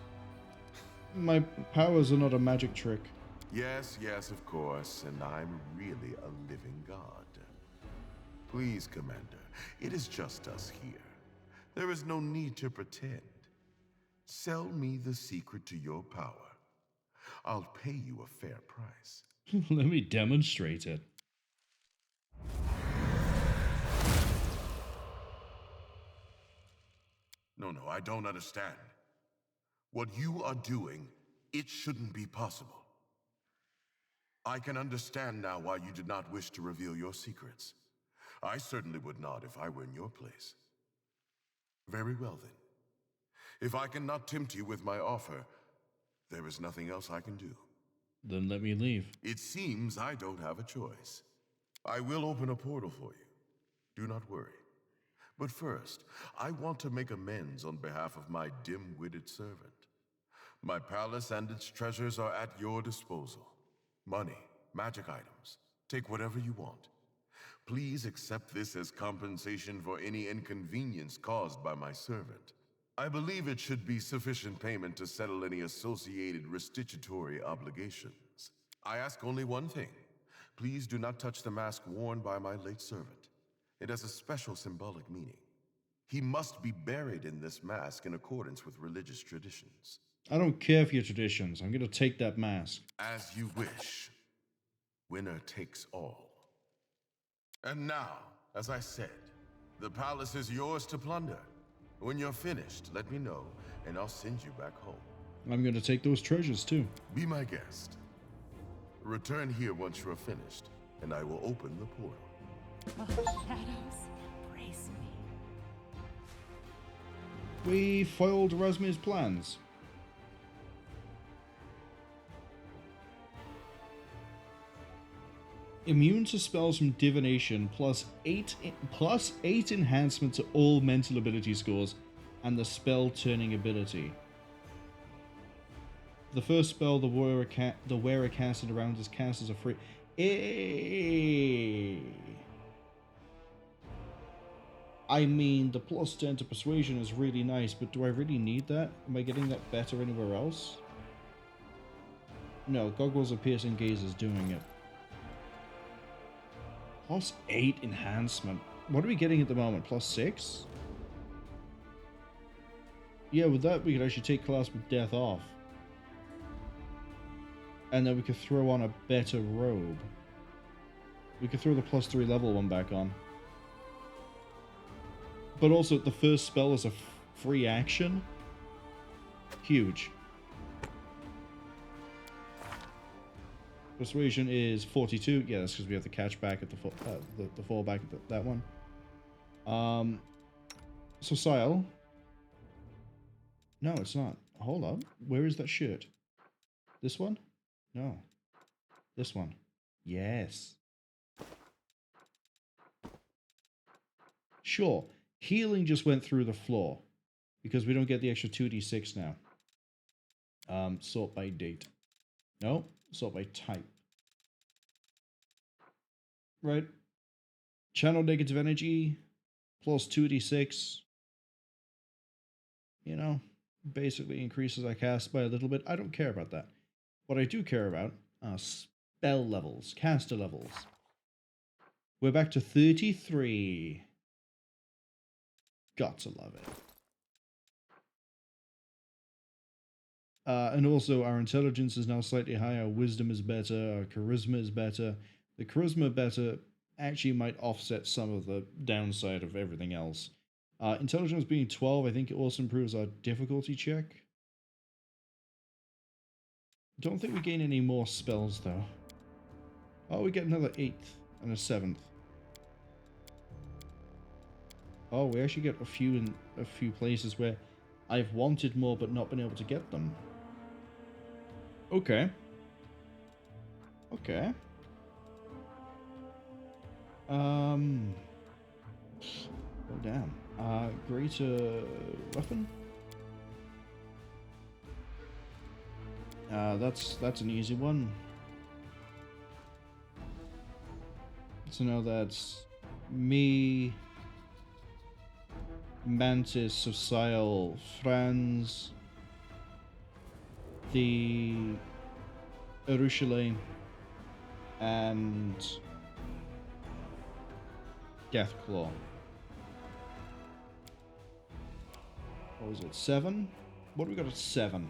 [SPEAKER 1] My powers are not a magic trick.
[SPEAKER 13] Yes, yes, of course, and I'm really a living god. Please, Commander, it is just us here. There is no need to pretend. Sell me the secret to your power. I'll pay you a fair price.
[SPEAKER 1] Let me demonstrate it.
[SPEAKER 13] No, I don't understand. What you are doing, it shouldn't be possible. I can understand now why you did not wish to reveal your secrets. I certainly would not if I were in your place. Very well then. If I cannot tempt you with my offer, there is nothing else I can do.
[SPEAKER 1] Then let me leave.
[SPEAKER 13] It seems I don't have a choice. I will open a portal for you. Do not worry. But first, I want to make amends on behalf of my dim-witted servant. My palace and its treasures are at your disposal. Money, magic items, take whatever you want. Please accept this as compensation for any inconvenience caused by my servant. I believe it should be sufficient payment to settle any associated restitutory obligations. I ask only one thing. Please do not touch the mask worn by my late servant. It has a special symbolic meaning. He must be buried in this mask in accordance with religious traditions.
[SPEAKER 1] I don't care for your traditions. I'm gonna take that mask.
[SPEAKER 13] As you wish. Winner takes all. And now, as I said, the palace is yours to plunder. When you're finished, let me know, and I'll send you back home.
[SPEAKER 1] I'm gonna take those treasures too.
[SPEAKER 13] Be my guest. Return here once you're finished, and I will open the portal.
[SPEAKER 6] Oh, shadows, brace me.
[SPEAKER 1] We foiled Razmir's plans. Immune to spells from divination, plus 8 enhancement to all mental ability scores, and the spell turning ability. The first spell the wearer casted around is cast as a free. I mean, the plus 10 to persuasion is really nice, but do I really need that? Am I getting that better anywhere else? No, goggles of piercing gaze is doing it. Plus 8 enhancement. What are we getting at the moment? Plus 6? Yeah, with that we could actually take Clasp of Death off. And then we could throw on a better robe. We could throw the plus 3 level one back on. But also, the first spell is a free action. Huge. Persuasion is 42. Yeah, that's because we have the catch back at the fall back at that one. So Sile. No, it's not. Hold up. Where is that shirt? This one? No. This one. Yes. Sure. Healing just went through the floor because we don't get the extra 2d6 now. Sort by date. No, sort by type. Right. Channel negative energy plus 2d6. You know, basically increases our cast by a little bit. I don't care about that. What I do care about are spell levels, caster levels. We're back to 33. Got to love it. And also our intelligence is now slightly higher, our wisdom is better, our charisma is better. The charisma better actually might offset some of the downside of everything else. Intelligence being 12, I think it also improves our difficulty check. Don't think we gain any more spells though. Oh, we get another 8th and a 7th. Oh, we actually get a few in a few places where I've wanted more but not been able to get them. Okay. Okay. Oh damn. Greater weapon? That's an easy one. So now that's me, Mantis, Sociale, Franz, the Urushale, and Deathclaw. What was it? 7? What do we got at 7?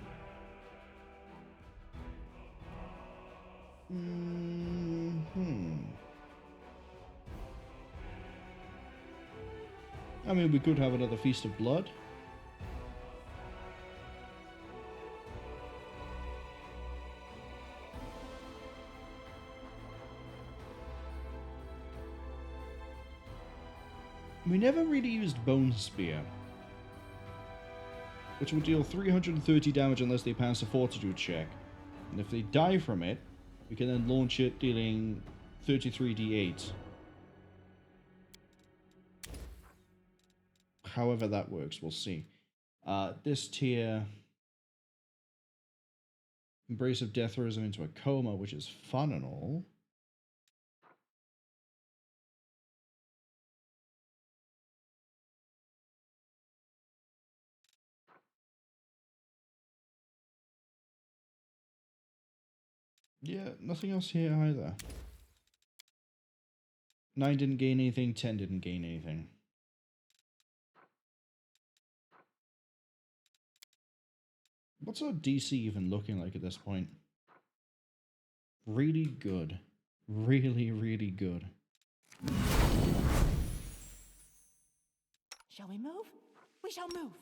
[SPEAKER 1] I mean, we could have another Feast of Blood. We never really used Bone Spear, which will deal 330 damage unless they pass a Fortitude check. And if they die from it, we can then launch it, dealing 33d8. However that works, we'll see. This tier, Embrace of Death throws him into a coma, which is fun and all. Yeah, nothing else here either. 9 didn't gain anything, 10 didn't gain anything. What's our DC even looking like at this point? Really good. Really, really good.
[SPEAKER 6] Shall we move? We shall move.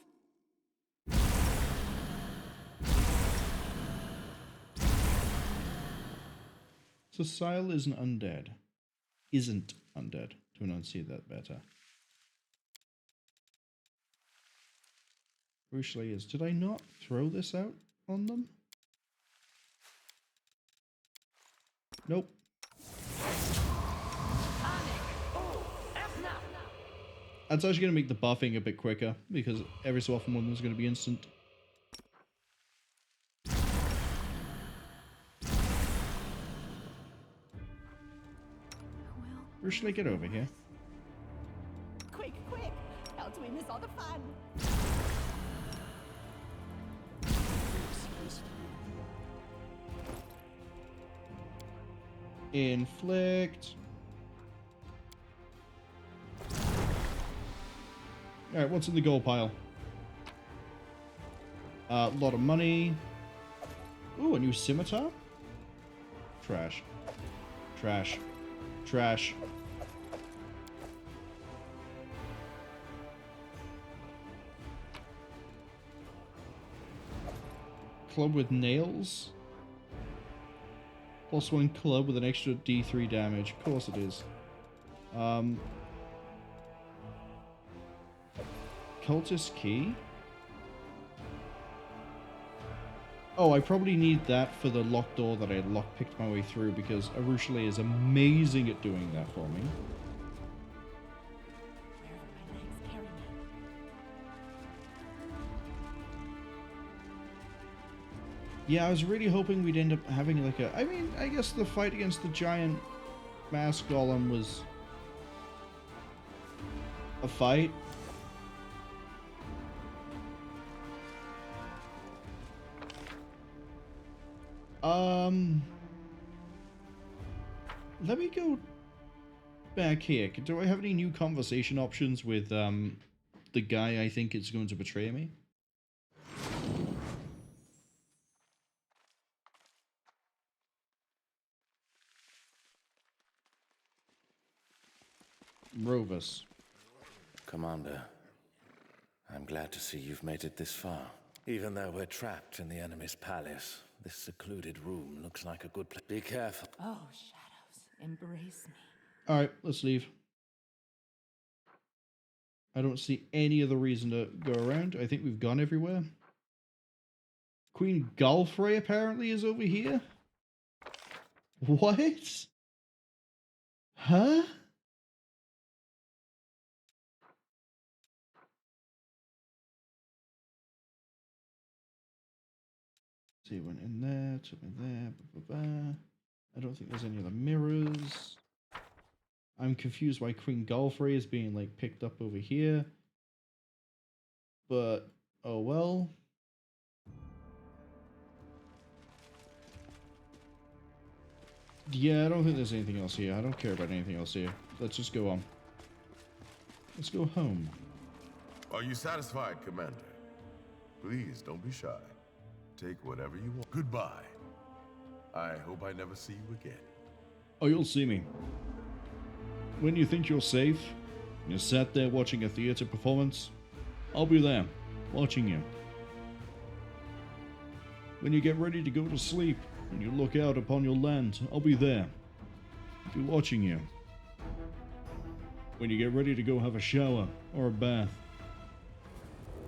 [SPEAKER 1] Sociale isn't undead. Isn't undead, to enunciate that better. Crucially is, did I not throw this out on them? Nope. That's actually going to make the buffing a bit quicker, because every so often one of them is going to be instant. Where should I get over here?
[SPEAKER 6] Quick, quick! Else we miss all the fun.
[SPEAKER 1] Inflict. Alright, what's in the gold pile? A lot of money. Ooh, a new scimitar? Trash. Trash. Trash. Club with nails? +1 club with an extra D3 damage. Of course it is. Cultist key? Oh, I probably need that for the locked door that I lockpicked my way through, because Arushale is amazing at doing that for me. Yeah, I was really hoping we'd end up having like a... I mean, I guess the fight against the giant mass golem was a fight. Let me go back here. Do I have any new conversation options with the guy I think is going to betray me? Rovers.
[SPEAKER 15] Commander, I'm glad to see you've made it this far. Even though we're trapped in the enemy's palace, this secluded room looks like a good place. Be careful.
[SPEAKER 6] Oh, shadows, embrace me.
[SPEAKER 1] Alright, let's leave. I don't see any other reason to go around. I think we've gone everywhere. Queen Galfrey apparently is over here. What? Huh? See, went in there, took me there, blah, blah, blah. I don't think there's any other mirrors. I'm confused why Queen Galfrey is being, like, picked up over here. But, oh well. Yeah, I don't think there's anything else here. I don't care about anything else here. Let's just go on. Let's go home.
[SPEAKER 13] Are you satisfied, Commander? Please, don't be shy. Take whatever you want. Goodbye. I hope I never see you again.
[SPEAKER 1] Oh, you'll see me. When you think you're safe, you're sat there watching a theater performance, I'll be there, watching you. When you get ready to go to sleep, and you look out upon your land, I'll be there. I'll be watching you. When you get ready to go have a shower or a bath,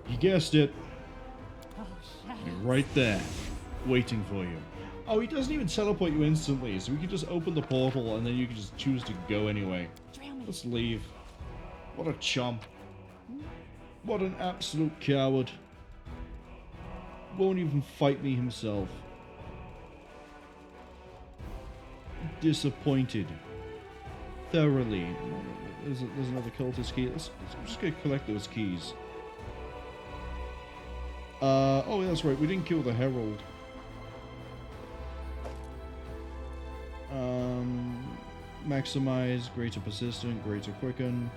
[SPEAKER 1] you guessed it. You're right there, waiting for you. Oh, he doesn't even teleport you instantly, so we can just open the portal and then you can just choose to go anyway. Let's leave. What a chump. What an absolute coward. Won't even fight me himself. Disappointed. Thoroughly. There's another cultist key. I'm just gonna collect those keys. Oh, that's right. We didn't kill the Herald. Maximize, greater persistent, greater quicken.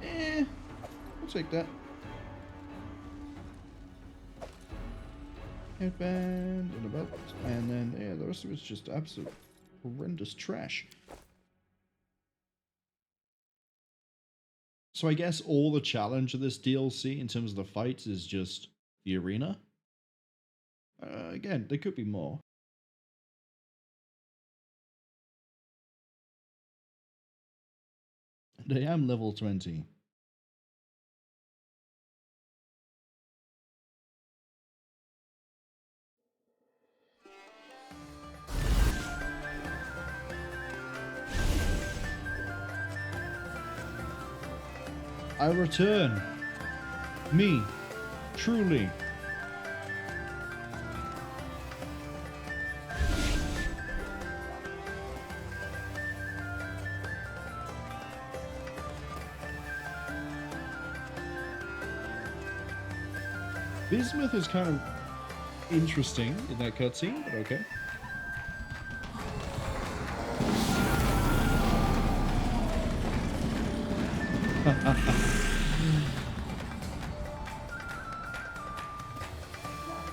[SPEAKER 1] I'll take that. Headband and a belt, and then yeah, the rest of it's just absolute horrendous trash. So I guess all the challenge of this DLC in terms of the fights is just the arena. Again, there could be more. And I am level 20. I return. Me. Truly. Bismuth is kind of interesting in that cutscene, but okay.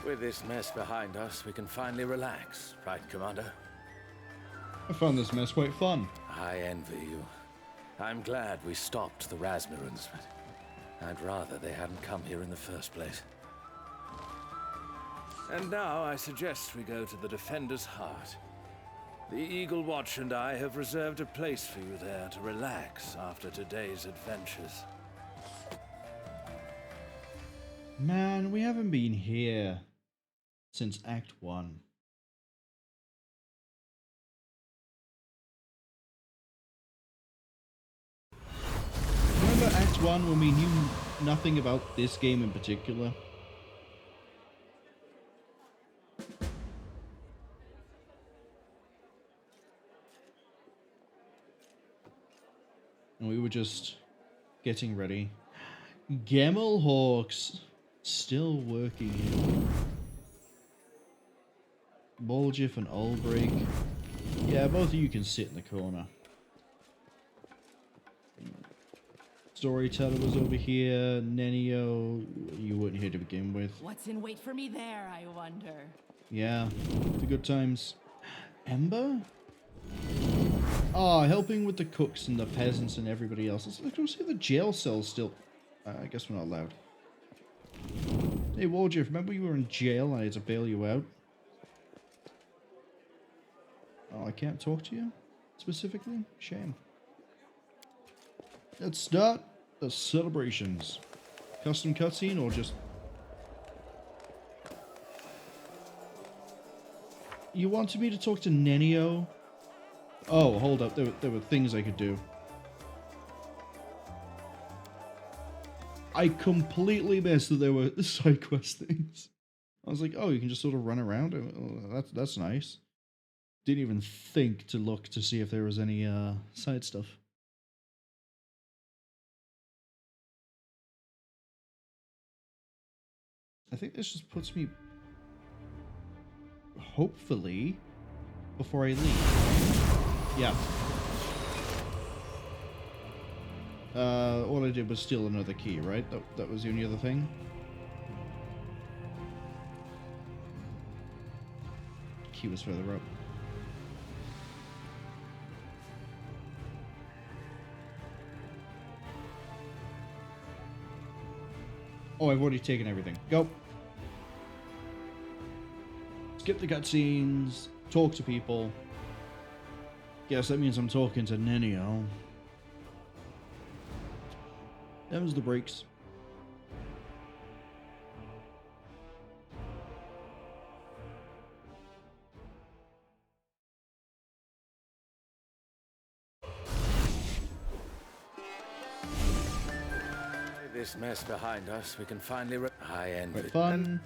[SPEAKER 15] With this mess behind us, we can finally relax, right, Commander?
[SPEAKER 1] I found this mess quite fun.
[SPEAKER 15] I envy you. I'm glad we stopped the Razmirans, but I'd rather they hadn't come here in the first place. And now I suggest we go to the Defender's Heart. The Eagle Watch and I have reserved a place for you there to relax after today's adventures.
[SPEAKER 1] Man, we haven't been here since Act 1. Remember Act 1 when we knew nothing about this game in particular? And we were just getting ready. Gamel Hawks still working here. Boljif and Ulbrich. Yeah, both of you can sit in the corner. Storyteller was over here. Nenio, you weren't here to begin with.
[SPEAKER 6] What's in wait for me there, I wonder?
[SPEAKER 1] Yeah, the good times. Ember? Oh, helping with the cooks and the peasants and everybody else. Let's go see the jail cells still. I guess we're not allowed. Hey, Warjeff, remember you were in jail and I had to bail you out? Oh, I can't talk to you specifically? Shame. Let's start the celebrations. Custom cutscene or just... You wanted me to talk to Nenio? Oh, hold up. There were things I could do. I completely missed that there were side quest things. I was like, oh, you can just sort of run around. Oh, that's nice. Didn't even think to look to see if there was any side stuff. I think this just puts me, hopefully, before I leave. Yeah. All I did was steal another key, right? That was the only other thing? Key was further up. Oh, I've already taken everything. Go. Skip the cutscenes. Talk to people. Guess that means I'm talking to Nenio. Them's the breaks.
[SPEAKER 15] This mess behind us, we can finally I envy
[SPEAKER 1] Quite fun.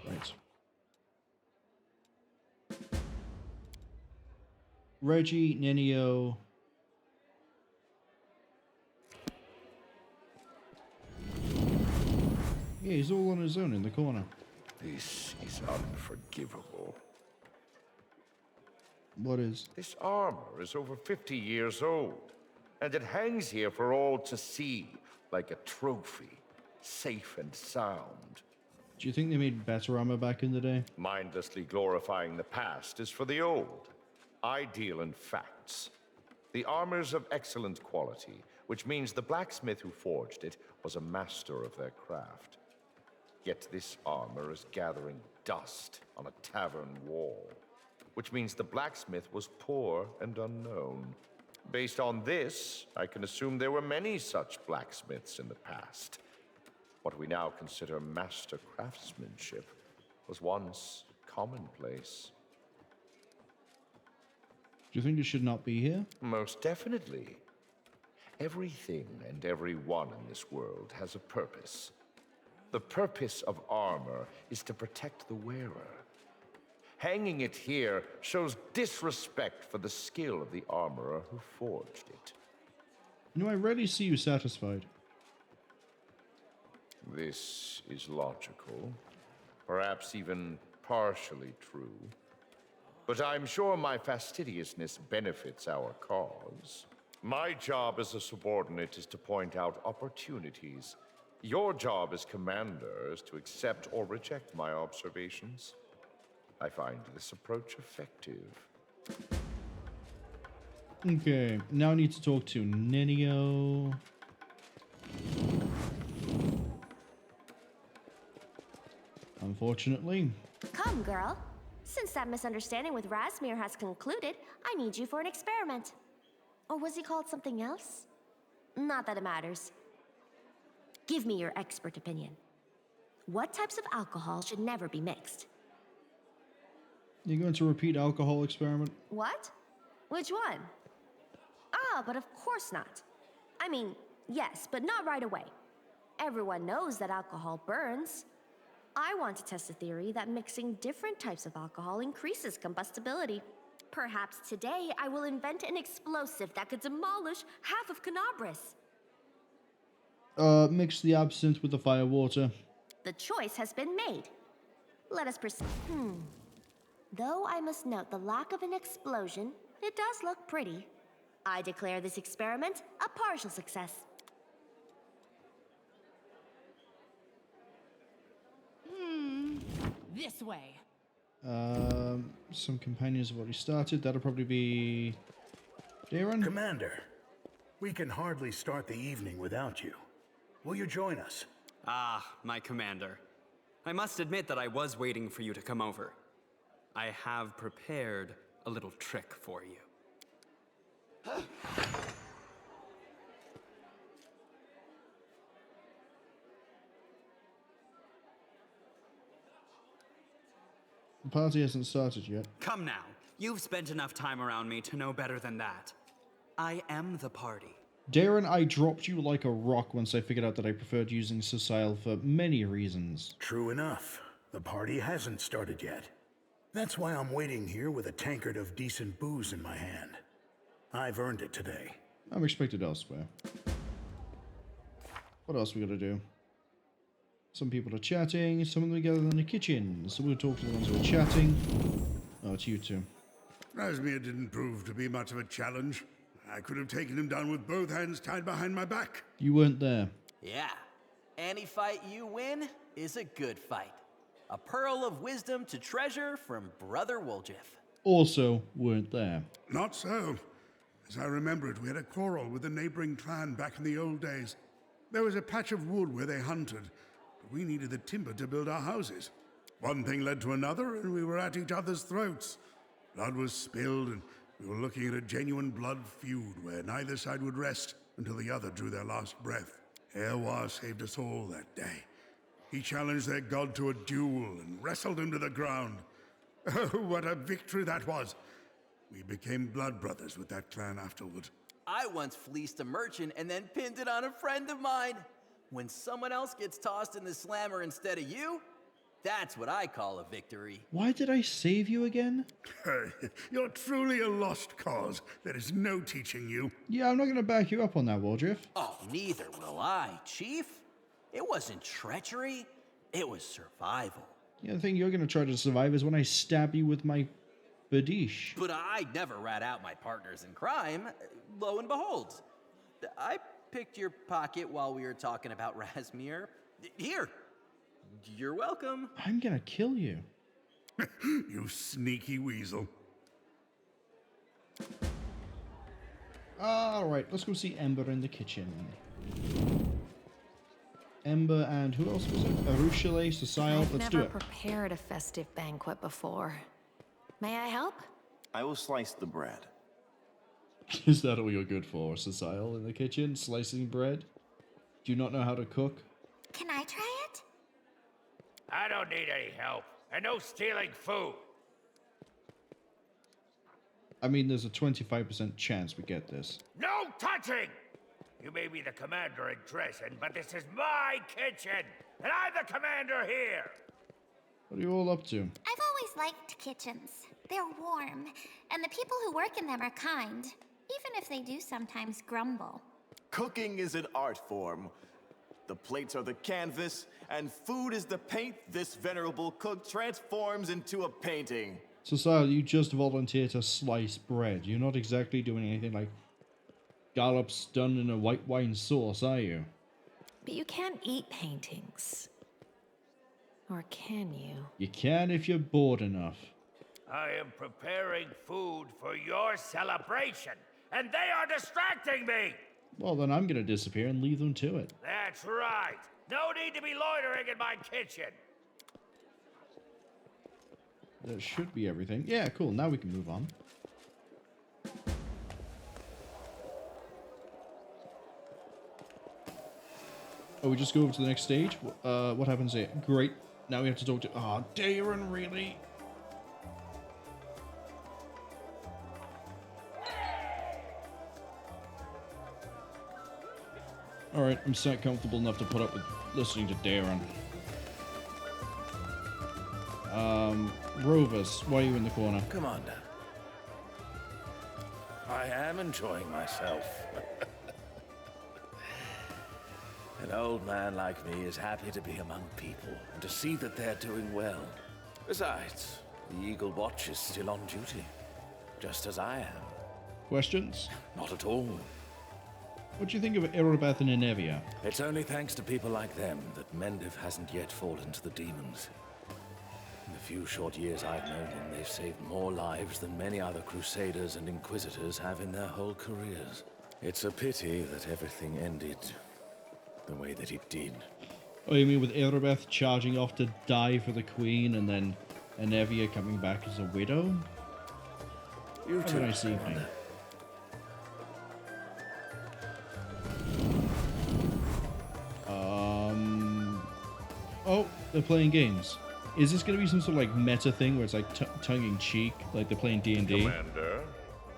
[SPEAKER 1] Right. Reggie, Nenio. Yeah, he's all on his own in the corner.
[SPEAKER 17] This is unforgivable.
[SPEAKER 1] What is?
[SPEAKER 12] This armor is over 50 years old, and it hangs here for all to see, like a trophy, safe and sound.
[SPEAKER 1] Do you think they made better armor back in the day?
[SPEAKER 12] Mindlessly glorifying the past is for the old. I deal in facts. The armor's of excellent quality, which means the blacksmith who forged it was a master of their craft. Yet this armor is gathering dust on a tavern wall, which means the blacksmith was poor and unknown. Based on this, I can assume there were many such blacksmiths in the past. What we now consider master craftsmanship was once commonplace.
[SPEAKER 1] Do you think it should not be here?
[SPEAKER 12] Most definitely. Everything and everyone in this world has a purpose. The purpose of armor is to protect the wearer. Hanging it here shows disrespect for the skill of the armorer who forged it.
[SPEAKER 1] No, I rarely see you satisfied.
[SPEAKER 12] This is logical, perhaps even partially true. But I'm sure my fastidiousness benefits our cause. My job as a subordinate is to point out opportunities. Your job as commander is to accept or reject my observations. I find this approach effective.
[SPEAKER 1] Okay, now I need to talk to Nenio. Unfortunately.
[SPEAKER 20] Come, girl. Since that misunderstanding with Razmir has concluded, I need you for an experiment. Or was he called something else? Not that it matters. Give me your expert opinion. What types of alcohol should never be mixed?
[SPEAKER 1] You're going to repeat alcohol experiment?
[SPEAKER 20] What? Which one? Ah, but of course not. I mean, yes, but not right away. Everyone knows that alcohol burns. I want to test a theory that mixing different types of alcohol increases combustibility. Perhaps today I will invent an explosive that could demolish half of Kenabres.
[SPEAKER 1] Mix the absinthe with the fire water.
[SPEAKER 20] The choice has been made. Let us proceed. Though I must note the lack of an explosion, it does look pretty. I declare this experiment a partial success.
[SPEAKER 6] This way.
[SPEAKER 1] Some companions have already started. That'll probably be Darren.
[SPEAKER 3] Commander, we can hardly start the evening without you. Will you join us?
[SPEAKER 7] Ah, my commander. I must admit that I was waiting for you to come over. I have prepared a little trick for you.
[SPEAKER 1] The party hasn't started yet.
[SPEAKER 7] Come now. You've spent enough time around me to know better than that. I am the party.
[SPEAKER 1] Darren, I dropped you like a rock once I figured out that I preferred using Cecile for many reasons.
[SPEAKER 3] True enough. The party hasn't started yet. That's why I'm waiting here with a tankard of decent booze in my hand. I've earned it today.
[SPEAKER 1] I'm expected elsewhere. What else we gotta do? Some people are chatting, some of them are gathered in the kitchen. So we'll talk to the ones who are chatting. Oh, it's you two.
[SPEAKER 9] Razmir didn't prove to be much of a challenge. I could have taken him down with both hands tied behind my back.
[SPEAKER 1] You weren't there.
[SPEAKER 10] Yeah. Any fight you win is a good fight. A pearl of wisdom to treasure from Brother Woljif.
[SPEAKER 1] Also weren't there.
[SPEAKER 9] Not so. As I remember it, we had a quarrel with a neighboring clan back in the old days. There was a patch of wood where they hunted, but we needed the timber to build our houses. One thing led to another, and we were at each other's throats. Blood was spilled, and we were looking at a genuine blood feud where neither side would rest until the other drew their last breath. Erwa saved us all that day. He challenged their god to a duel and wrestled him to the ground. Oh, what a victory that was! We became blood brothers with that clan afterward.
[SPEAKER 10] I once fleeced a merchant and then pinned it on a friend of mine. When someone else gets tossed in the slammer instead of you, that's what I call a victory.
[SPEAKER 1] Why did I save you again?
[SPEAKER 9] You're truly a lost cause. There is no teaching you.
[SPEAKER 1] Yeah, I'm not going to back you up on that, Woljif.
[SPEAKER 10] Oh, neither will I, Chief. It wasn't treachery. It was survival.
[SPEAKER 1] Yeah, the thing you're going to try to survive is when I stab you with my badish.
[SPEAKER 10] But I never rat out my partners in crime. Lo and behold, I picked your pocket while we were talking about Razmir. Here. You're welcome.
[SPEAKER 1] I'm going to kill you.
[SPEAKER 9] You sneaky weasel.
[SPEAKER 1] Alright, let's go see Ember in the kitchen. Ember and who else was it? Arushale, Cecile, let's do it.
[SPEAKER 2] I've never prepared a festive banquet before. May I help?
[SPEAKER 24] I will slice the bread.
[SPEAKER 1] Is that all you're good for, Cecile, in the kitchen? Slicing bread? Do you not know how to cook?
[SPEAKER 6] Can I try it?
[SPEAKER 12] I don't need any help, and no stealing food.
[SPEAKER 1] I mean, there's a 25% chance we get this.
[SPEAKER 12] No touching! You may be the commander in Drezen, but this is my kitchen, and I'm the commander here!
[SPEAKER 1] What are you all up to?
[SPEAKER 6] I've always liked kitchens. They're warm, and the people who work in them are kind, even if they do sometimes grumble.
[SPEAKER 24] Cooking is an art form. The plates are the canvas, and food is the paint this venerable cook transforms into a painting.
[SPEAKER 1] Cecile, you just volunteered to slice bread. You're not exactly doing anything like scallops done in a white wine sauce, are you?
[SPEAKER 2] But you can't eat paintings. Or can you?
[SPEAKER 1] You can if you're bored enough.
[SPEAKER 12] I am preparing food for your celebration, and they are distracting me!
[SPEAKER 1] Well, then I'm gonna disappear and leave them to it.
[SPEAKER 12] That's right. No need to be loitering in my kitchen.
[SPEAKER 1] That should be everything. Yeah, cool. Now we can move on. Oh, we just go over to the next stage? What happens here? Great. Now we have to talk to... Ah, Darren, really? Alright, I'm so comfortable enough to put up with listening to Darren. Rovers, why are you in the corner?
[SPEAKER 15] Commander, I am enjoying myself. An old man like me is happy to be among people and to see that they're doing well. Besides, the Eagle Watch is still on duty, just as I am.
[SPEAKER 1] Questions?
[SPEAKER 15] Not at all.
[SPEAKER 1] What do you think of Erebeth and Inevia?
[SPEAKER 15] It's only thanks to people like them that Mendiv hasn't yet fallen to the demons. In the few short years I've known them, they've saved more lives than many other Crusaders and Inquisitors have in their whole careers. It's a pity that everything ended the way that it did.
[SPEAKER 1] Oh, you mean with Erebeth charging off to die for the Queen and then Inevia coming back as a widow?
[SPEAKER 15] You
[SPEAKER 1] Have a nice evening. Oh, they're playing games. Is this going to be some sort of like meta thing where it's like tongue-in-cheek, like they're playing D&D?
[SPEAKER 17] Commander,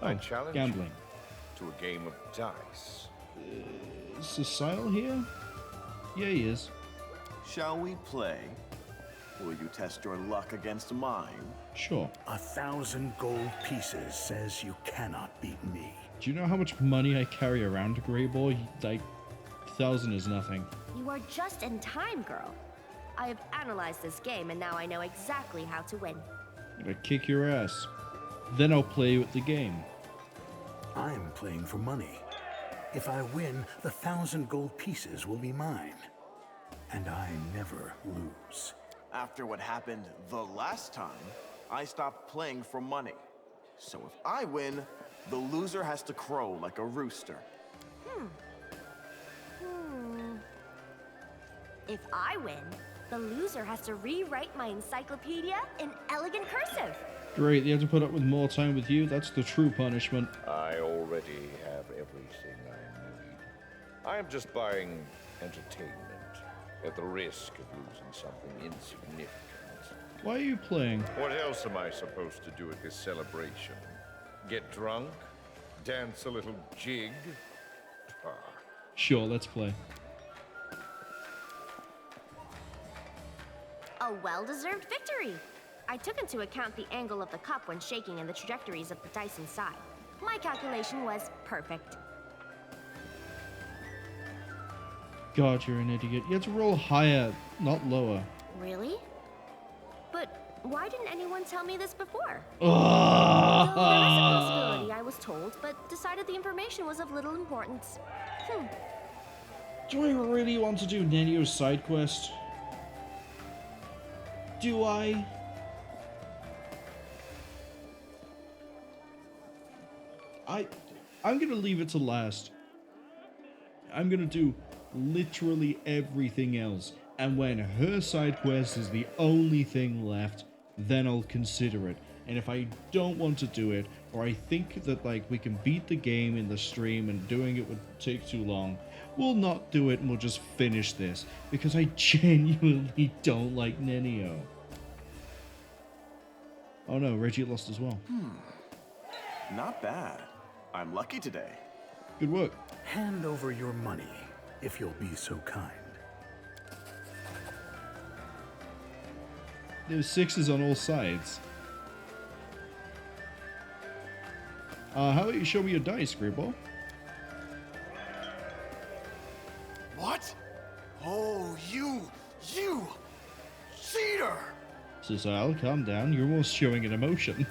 [SPEAKER 17] I challenge
[SPEAKER 1] gambling.
[SPEAKER 17] you to a game of dice.
[SPEAKER 1] Is Cecile here? Yeah, he is.
[SPEAKER 24] Shall we play? Will you test your luck against mine?
[SPEAKER 1] Sure.
[SPEAKER 3] 1,000 gold pieces says you cannot beat me.
[SPEAKER 1] Do you know how much money I carry around, Grey Boy? Like, 1,000 is nothing.
[SPEAKER 20] You are just in time, girl. I have analyzed this game, and now I know exactly how to win.
[SPEAKER 1] I'm gonna kick your ass. Then I'll play with the game.
[SPEAKER 3] I'm playing for money. If I win, the 1,000 gold pieces will be mine. And I never lose.
[SPEAKER 24] After what happened the last time, I stopped playing for money. So if I win, the loser has to crow like a rooster.
[SPEAKER 20] If I win, the loser has to rewrite my encyclopedia in elegant cursive.
[SPEAKER 1] Great, they have to put up with more time with you. That's the true punishment.
[SPEAKER 17] I already have everything I need. I am just buying entertainment at the risk of losing something insignificant.
[SPEAKER 1] Why are you playing?
[SPEAKER 17] What else am I supposed to do at this celebration? Get drunk? Dance a little jig?
[SPEAKER 1] Sure, let's play.
[SPEAKER 20] A well-deserved victory. I took into account the angle of the cup when shaking and the trajectories of the dice inside. My calculation was perfect.
[SPEAKER 1] God, you're an idiot. You have to roll higher, not lower.
[SPEAKER 20] Really? But why didn't anyone tell me this before?
[SPEAKER 1] Ugh.
[SPEAKER 20] Though there is a possibility, I was told, but decided the information was of little importance.
[SPEAKER 1] Do I really want to do Nenio's side quest? Do I? I'm gonna leave it to last. I'm gonna do literally everything else, and when her side quest is the only thing left, then I'll consider it. And if I don't want to do it, or I think that like we can beat the game in the stream and doing it would take too long, we'll not do it and we'll just finish this, because I genuinely don't like Nenio. Oh no, Reggie lost as well.
[SPEAKER 24] Not bad. I'm lucky today.
[SPEAKER 1] Good work.
[SPEAKER 3] Hand over your money, if you'll be so kind.
[SPEAKER 1] There's sixes on all sides. How about you show me your dice, Greyball?
[SPEAKER 13] What? Oh, you cheater!
[SPEAKER 1] Cecile, calm down. You're almost showing an emotion.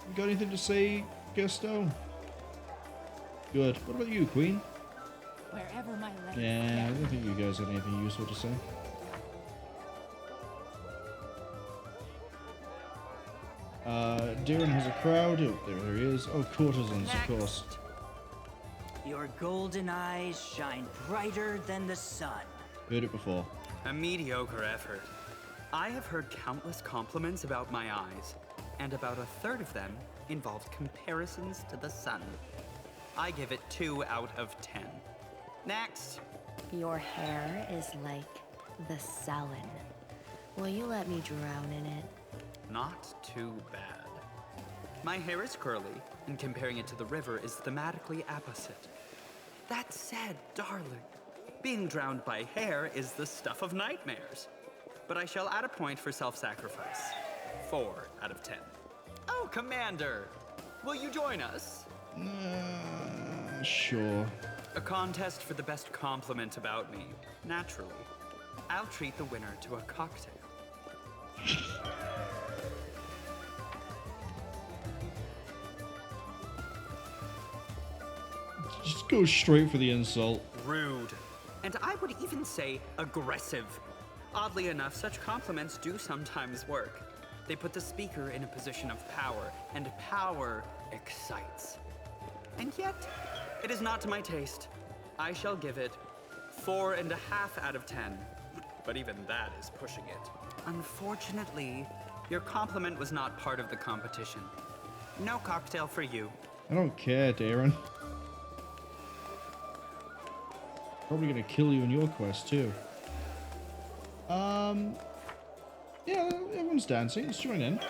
[SPEAKER 1] You got anything to say, Gusto? Good. What about you, Queen?
[SPEAKER 4] Wherever my legs
[SPEAKER 1] Yeah, I don't think you guys have anything useful to say. Darren has a crowd. Oh, there he is. Oh, courtesans, of course.
[SPEAKER 21] Your golden eyes shine brighter than the sun.
[SPEAKER 1] Heard it before.
[SPEAKER 7] A mediocre effort. I have heard countless compliments about my eyes, and about a third of them involved comparisons to the sun. I give it 2 out of 10. Next.
[SPEAKER 20] Your hair is like the Selin. Will you let me drown in it?
[SPEAKER 7] Not too bad. My hair is curly, and comparing it to the river is thematically opposite. That said, darling, being drowned by hair is the stuff of nightmares. But I shall add a point for self-sacrifice. 4 out of 10. Oh, Commander! Will you join us?
[SPEAKER 1] Sure.
[SPEAKER 7] A contest for the best compliment about me. Naturally. I'll treat the winner to a cocktail.
[SPEAKER 1] Just go straight for the insult.
[SPEAKER 7] Rude. And I would even say aggressive. Oddly enough, such compliments do sometimes work. They put the speaker in a position of power, and power excites. And yet, it is not to my taste. I shall give it 4.5 out of 10. But even that is pushing it. Unfortunately, your compliment was not part of the competition. No cocktail for you.
[SPEAKER 1] I don't care, Darren. Probably gonna kill you in your quest too. Yeah, everyone's dancing. Let's join in.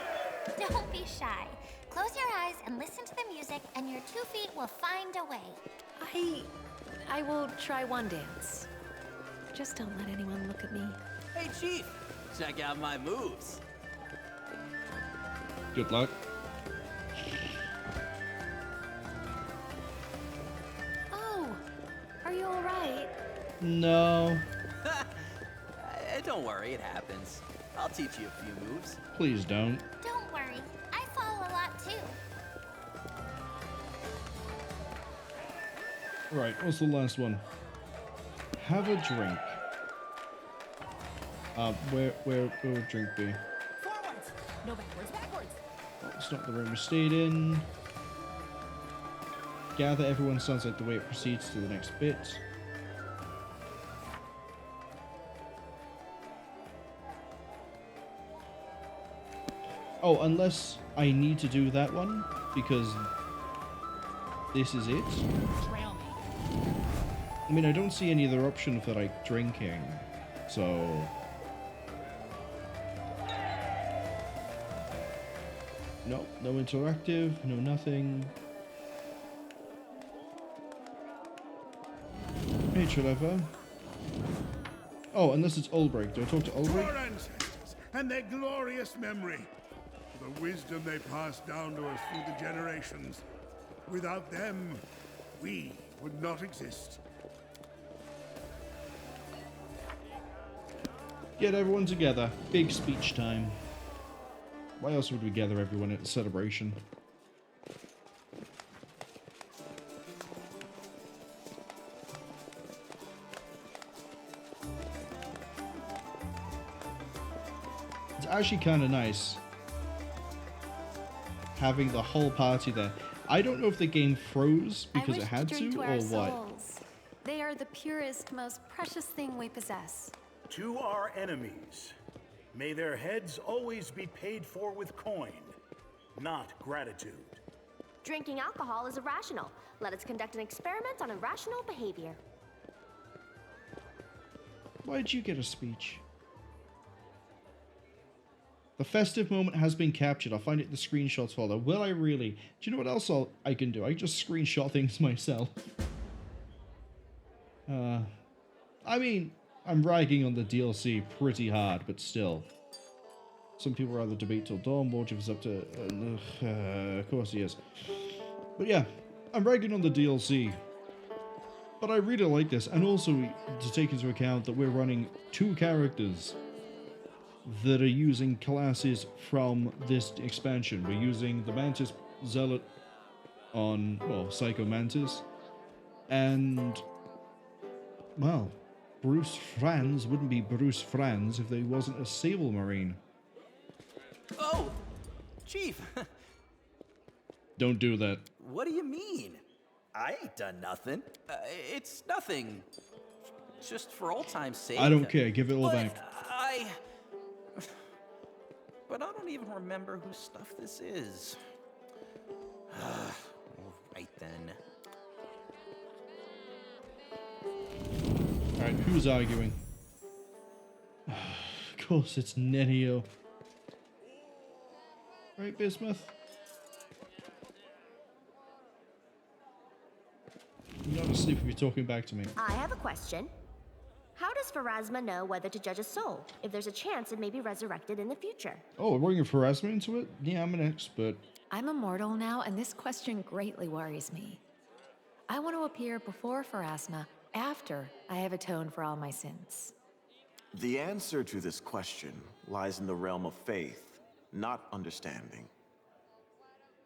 [SPEAKER 6] Don't be shy. Close your eyes and listen to the music, and your 2 feet will find a way.
[SPEAKER 5] I will try one dance. Just don't let anyone look at me.
[SPEAKER 10] Hey, Chief! Check out my moves.
[SPEAKER 1] Good luck.
[SPEAKER 5] Oh, are you all right?
[SPEAKER 1] No.
[SPEAKER 10] Don't worry, it happens. I'll teach you a few moves.
[SPEAKER 1] Please don't.
[SPEAKER 6] Don't worry. I fall a lot too.
[SPEAKER 1] Right, what's the last one? Have a drink. Where would drink be?
[SPEAKER 4] Forwards! No backwards, backwards!
[SPEAKER 1] It's not the room we stayed in. Gather everyone sounds like the way it proceeds to the next bit. Oh, unless I need to do that one, because this is it. I mean, I don't see any other option for, like, drinking, so... Nope, no interactive, no nothing. Hey, Trevor. Oh, unless it's Ulbrich. Do I talk to Ulbrich?
[SPEAKER 9] Our ancestors and their glorious memory. The wisdom they passed down to us through the generations. Without them, we would not exist.
[SPEAKER 1] Get everyone together. Big speech time. Why else would we gather everyone at a celebration? It's actually kind of nice having the whole party there. I don't know if the game froze because it had to, or what.
[SPEAKER 5] Souls. They are the purest, most precious thing we possess.
[SPEAKER 14] To our enemies, may their heads always be paid for with coin, not gratitude.
[SPEAKER 20] Drinking alcohol is irrational. Let us conduct an experiment on irrational behavior.
[SPEAKER 1] Why'd you get a speech? The festive moment has been captured. I'll find it in the screenshots folder. Will I really? Do you know what else I can do? I can just screenshot things myself. I mean, I'm ragging on the DLC pretty hard, but still. Some people rather debate till dawn. Warjiv is up to... of course he is. But yeah, I'm ragging on the DLC. But I really like this. And also, to take into account that we're running 2 characters that are using classes from this expansion. We're using the Mantis Zealot on, well, Psycho Mantis. And, well, Bruce Franz wouldn't be Bruce Franz if he wasn't a Sable Marine.
[SPEAKER 10] Oh, Chief.
[SPEAKER 1] Don't do that.
[SPEAKER 10] What do you mean? I ain't done nothing. It's nothing. Just for old time's sake.
[SPEAKER 1] I don't care. Give it all back.
[SPEAKER 10] But I don't even remember whose stuff this is. Right then.
[SPEAKER 1] Alright, who's arguing? Of course, it's Nenio. Right, Bismuth? You're not asleep if you're talking back to me.
[SPEAKER 20] I have a question. How does Pharasma know whether to judge a soul, if there's a chance it may be resurrected in the future?
[SPEAKER 1] Oh, we're bringing Razmir into it? Yeah, I'm an expert.
[SPEAKER 5] I'm immortal now, and this question greatly worries me. I want to appear before Pharasma after I have atoned for all my sins.
[SPEAKER 24] The answer to this question lies in the realm of faith, not understanding.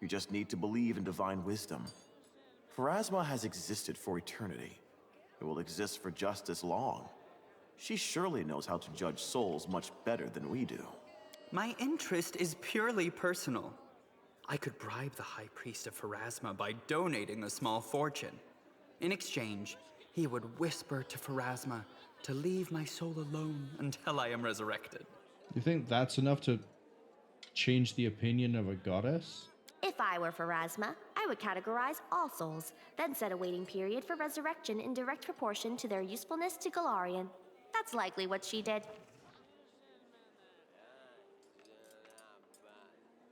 [SPEAKER 24] You just need to believe in divine wisdom. Pharasma has existed for eternity. It will exist for just as long. She surely knows how to judge souls much better than we do.
[SPEAKER 7] My interest is purely personal. I could bribe the High Priest of Pharasma by donating a small fortune. In exchange, he would whisper to Pharasma to leave my soul alone until I am resurrected.
[SPEAKER 1] You think that's enough to change the opinion of a goddess?
[SPEAKER 20] If I were Pharasma, I would categorize all souls, then set a waiting period for resurrection in direct proportion to their usefulness to Golarion. That's likely what she did.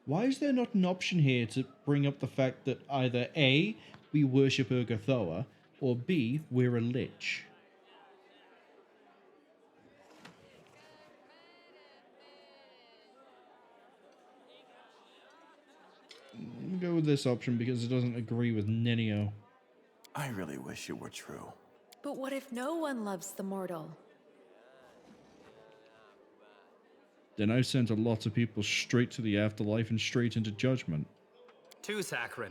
[SPEAKER 1] Why is there not an option here to bring up the fact that either A, we worship Urgathoa, or B, we're a lich? Go with this option because it doesn't agree with Nenio.
[SPEAKER 24] I really wish it were true.
[SPEAKER 5] But what if no one loves the mortal?
[SPEAKER 1] Then I sent a lot of people straight to the afterlife and straight into judgment.
[SPEAKER 7] To Sakharin,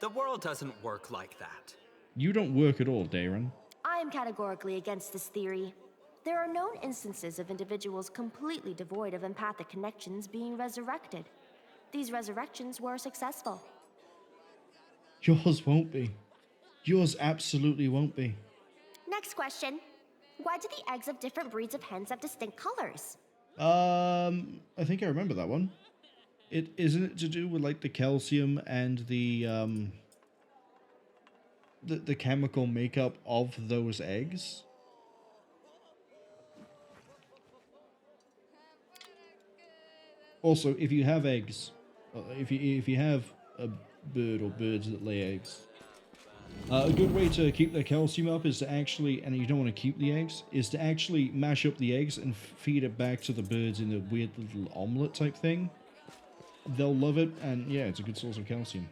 [SPEAKER 7] the world doesn't work like that.
[SPEAKER 1] You don't work at all, Darren.
[SPEAKER 20] I am categorically against this theory. There are known instances of individuals completely devoid of empathic connections being resurrected. These resurrections were successful.
[SPEAKER 1] Yours won't be. Yours absolutely won't be.
[SPEAKER 20] Next question. Why do the eggs of different breeds of hens have distinct colors?
[SPEAKER 1] I think I remember that one. Isn't it to do with like the calcium and the chemical makeup of those eggs? Also, if you have eggs, if you have a bird or birds that lay eggs, a good way to keep the calcium up is to actually, and you don't want to keep the eggs, is to actually mash up the eggs and feed it back to the birds in a weird little omelette type thing. They'll love it, and yeah, it's a good source of calcium.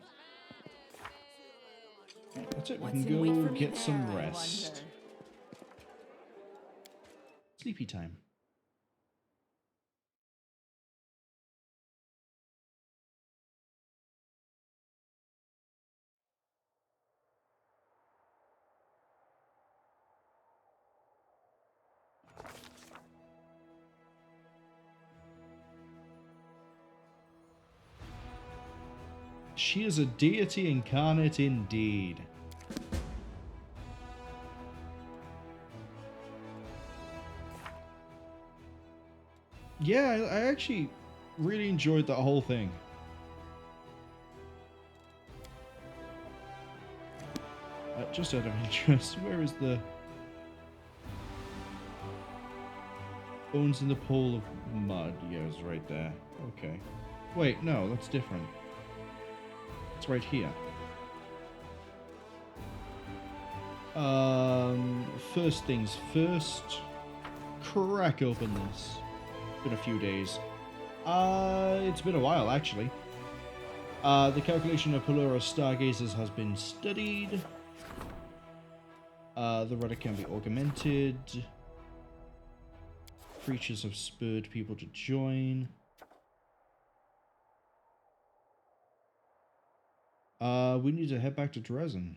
[SPEAKER 1] That's it, we can go get some rest. Sleepy time. She is a deity incarnate indeed. Yeah, I actually really enjoyed that whole thing. Just out of interest, where is the bones in the pool of mud? Yeah, it's right there. Okay. Wait, no, that's different. It's right here. First things first. Crack open this. Been a few days. It's been a while, actually. The calculation of Pelura stargazers has been studied. The rudder can be augmented. Creatures have spurred people to join. We need to head back to Drezen.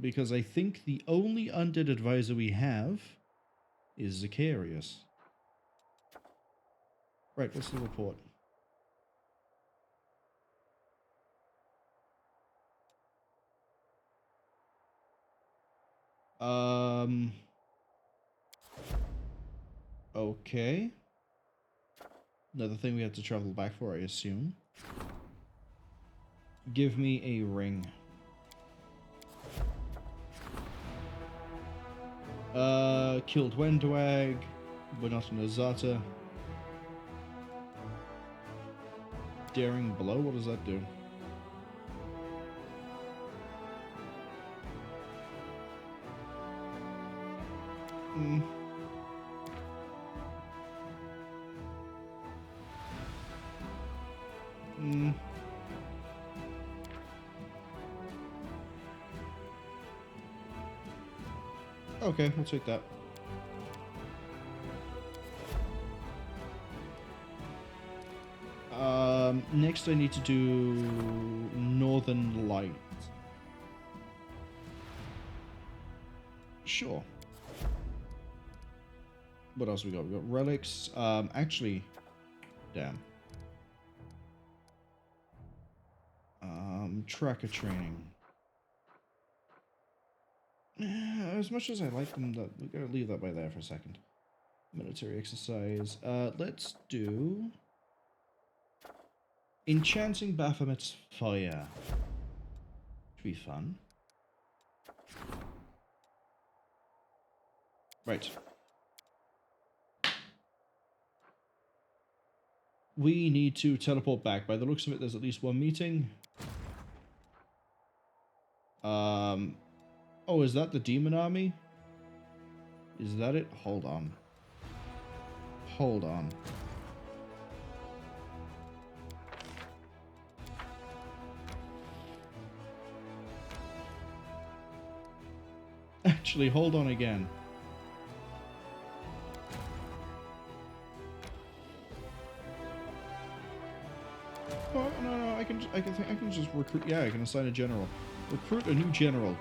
[SPEAKER 1] Because I think the only undead advisor we have is Zacharias. Right, what's the report? Okay. Another thing we have to travel back for, I assume. Give me a ring. Killed Wendwag, but not an Azata. Daring Blow? What does that do? Okay, we'll take that. Next I need to do Northern Light. Sure. What else we got? We got relics. Actually, damn. Tracker training. As much as I like them, we gotta leave that by there for a second. Military exercise. Let's do Enchanting Baphomet's Fire. Should be fun. Right. We need to teleport back. By the looks of it, there's at least one meeting. Oh, is that the demon army? Is that it? Hold on. Hold on. Actually, hold on again. Oh, no, I can just recruit. Yeah, I can assign a general. Recruit a new general.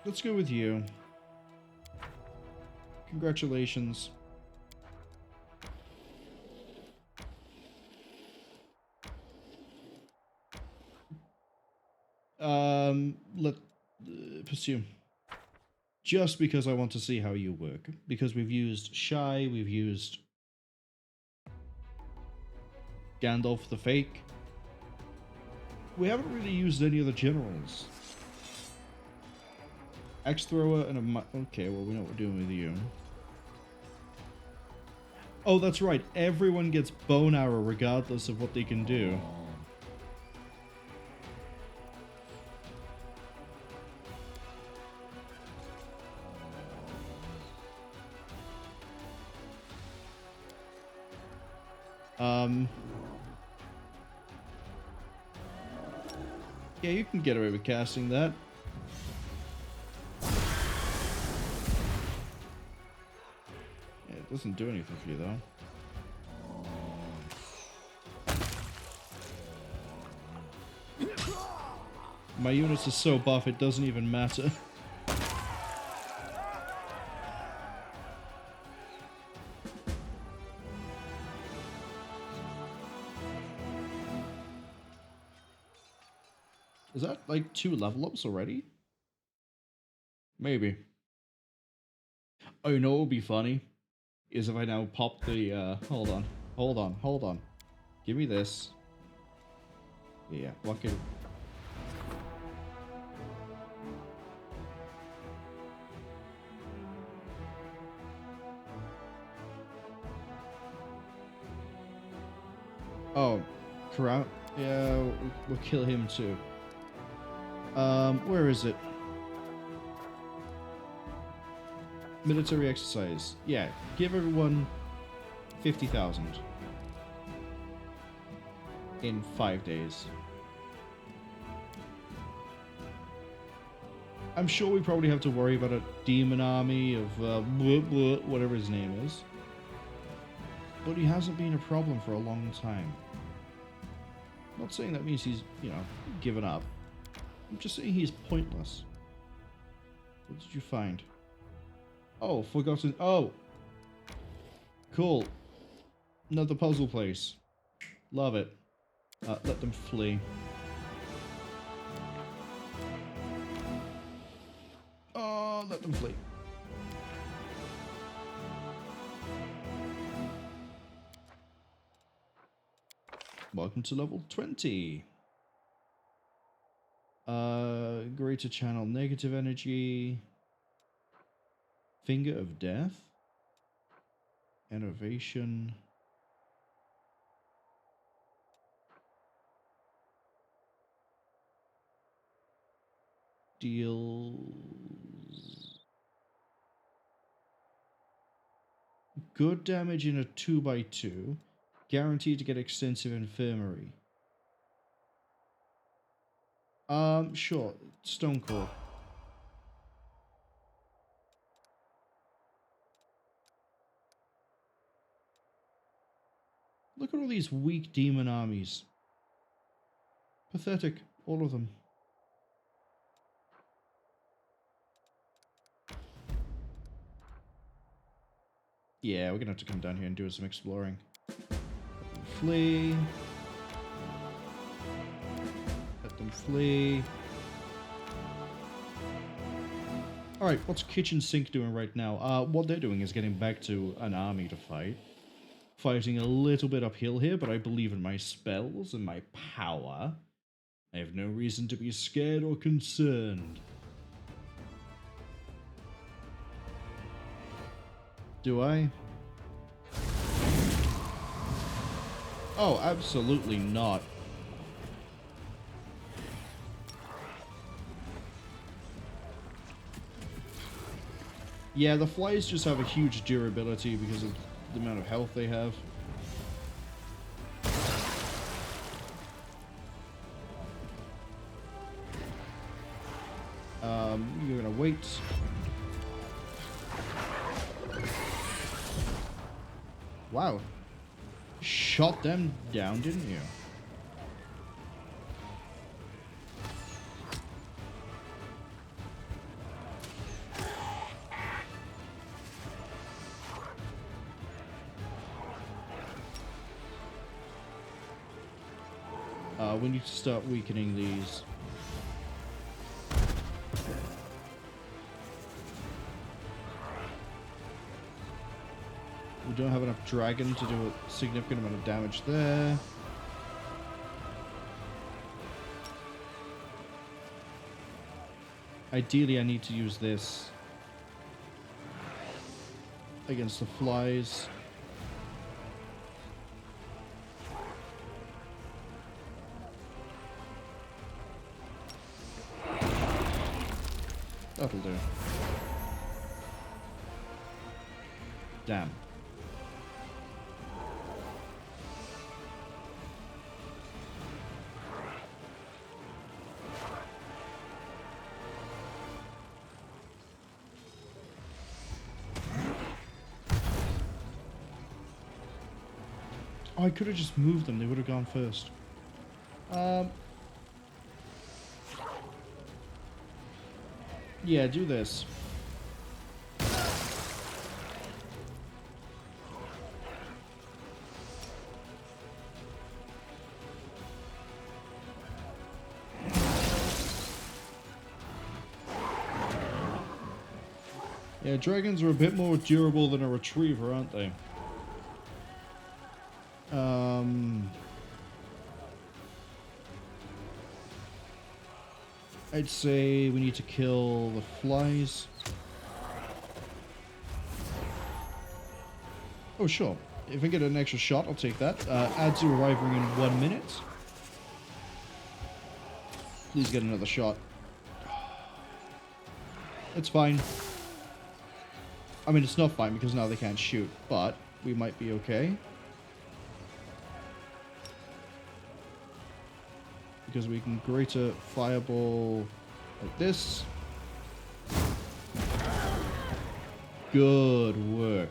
[SPEAKER 1] Let's go with you. Congratulations. Pursue. Just because I want to see how you work. Because we've used Shy, we've used Gandalf the Fake. We haven't really used any of the generals. Axe Thrower and a... Okay, well, we know what we're doing with you. Oh, that's right. Everyone gets Bone Arrow regardless of what they can do. Yeah, you can get away with casting that. Yeah, it doesn't do anything for you, though. My units are so buff, it doesn't even matter. Is that like 2 level ups already? Maybe. Oh, you know what would be funny? Is if I now pop the, hold on. Give me this. Yeah, block it. Oh, crap. Yeah, we'll kill him too. Where is it? Military exercise. Yeah, give everyone 50,000 in 5 days. I'm sure we probably have to worry about a demon army of whatever his name is. But he hasn't been a problem for a long time. I'm not saying that means he's, you know, given up. I'm just saying he's pointless. What did you find? Oh, forgotten. Oh! Cool. Another puzzle place. Love it. Let them flee. let them flee. Welcome to level 20. Greater channel negative energy. Finger of Death. Innovation. Deals good damage in a 2x2. Guaranteed to get extensive infirmary. Sure. Stonecore. Look at all these weak demon armies. Pathetic, all of them. Yeah, we're gonna have to come down here and do some exploring. Flee. Let them flee. Alright, what's Kitchen Sink doing right now? What they're doing is getting back to an army to fight. Fighting a little bit uphill here, but I believe in my spells and my power. I have no reason to be scared or concerned. Do I? Oh, absolutely not. Yeah, the flies just have a huge durability because of the amount of health they have. You're gonna wait. Wow. Shot them down, didn't you? We need to start weakening these. We don't have enough dragon to do a significant amount of damage there. Ideally, I need to use this against the flies. That'll do. Damn. Oh, I could have just moved them. They would have gone first. Yeah, do this. Yeah, dragons are a bit more durable than a retriever, aren't they? I'd say we need to kill the flies. Oh, sure. If I get an extra shot, I'll take that. Adds you arriving in 1 minute. Please get another shot. It's fine. I mean, it's not fine because now they can't shoot, but we might be okay. Because we can greater fireball like this. Good work.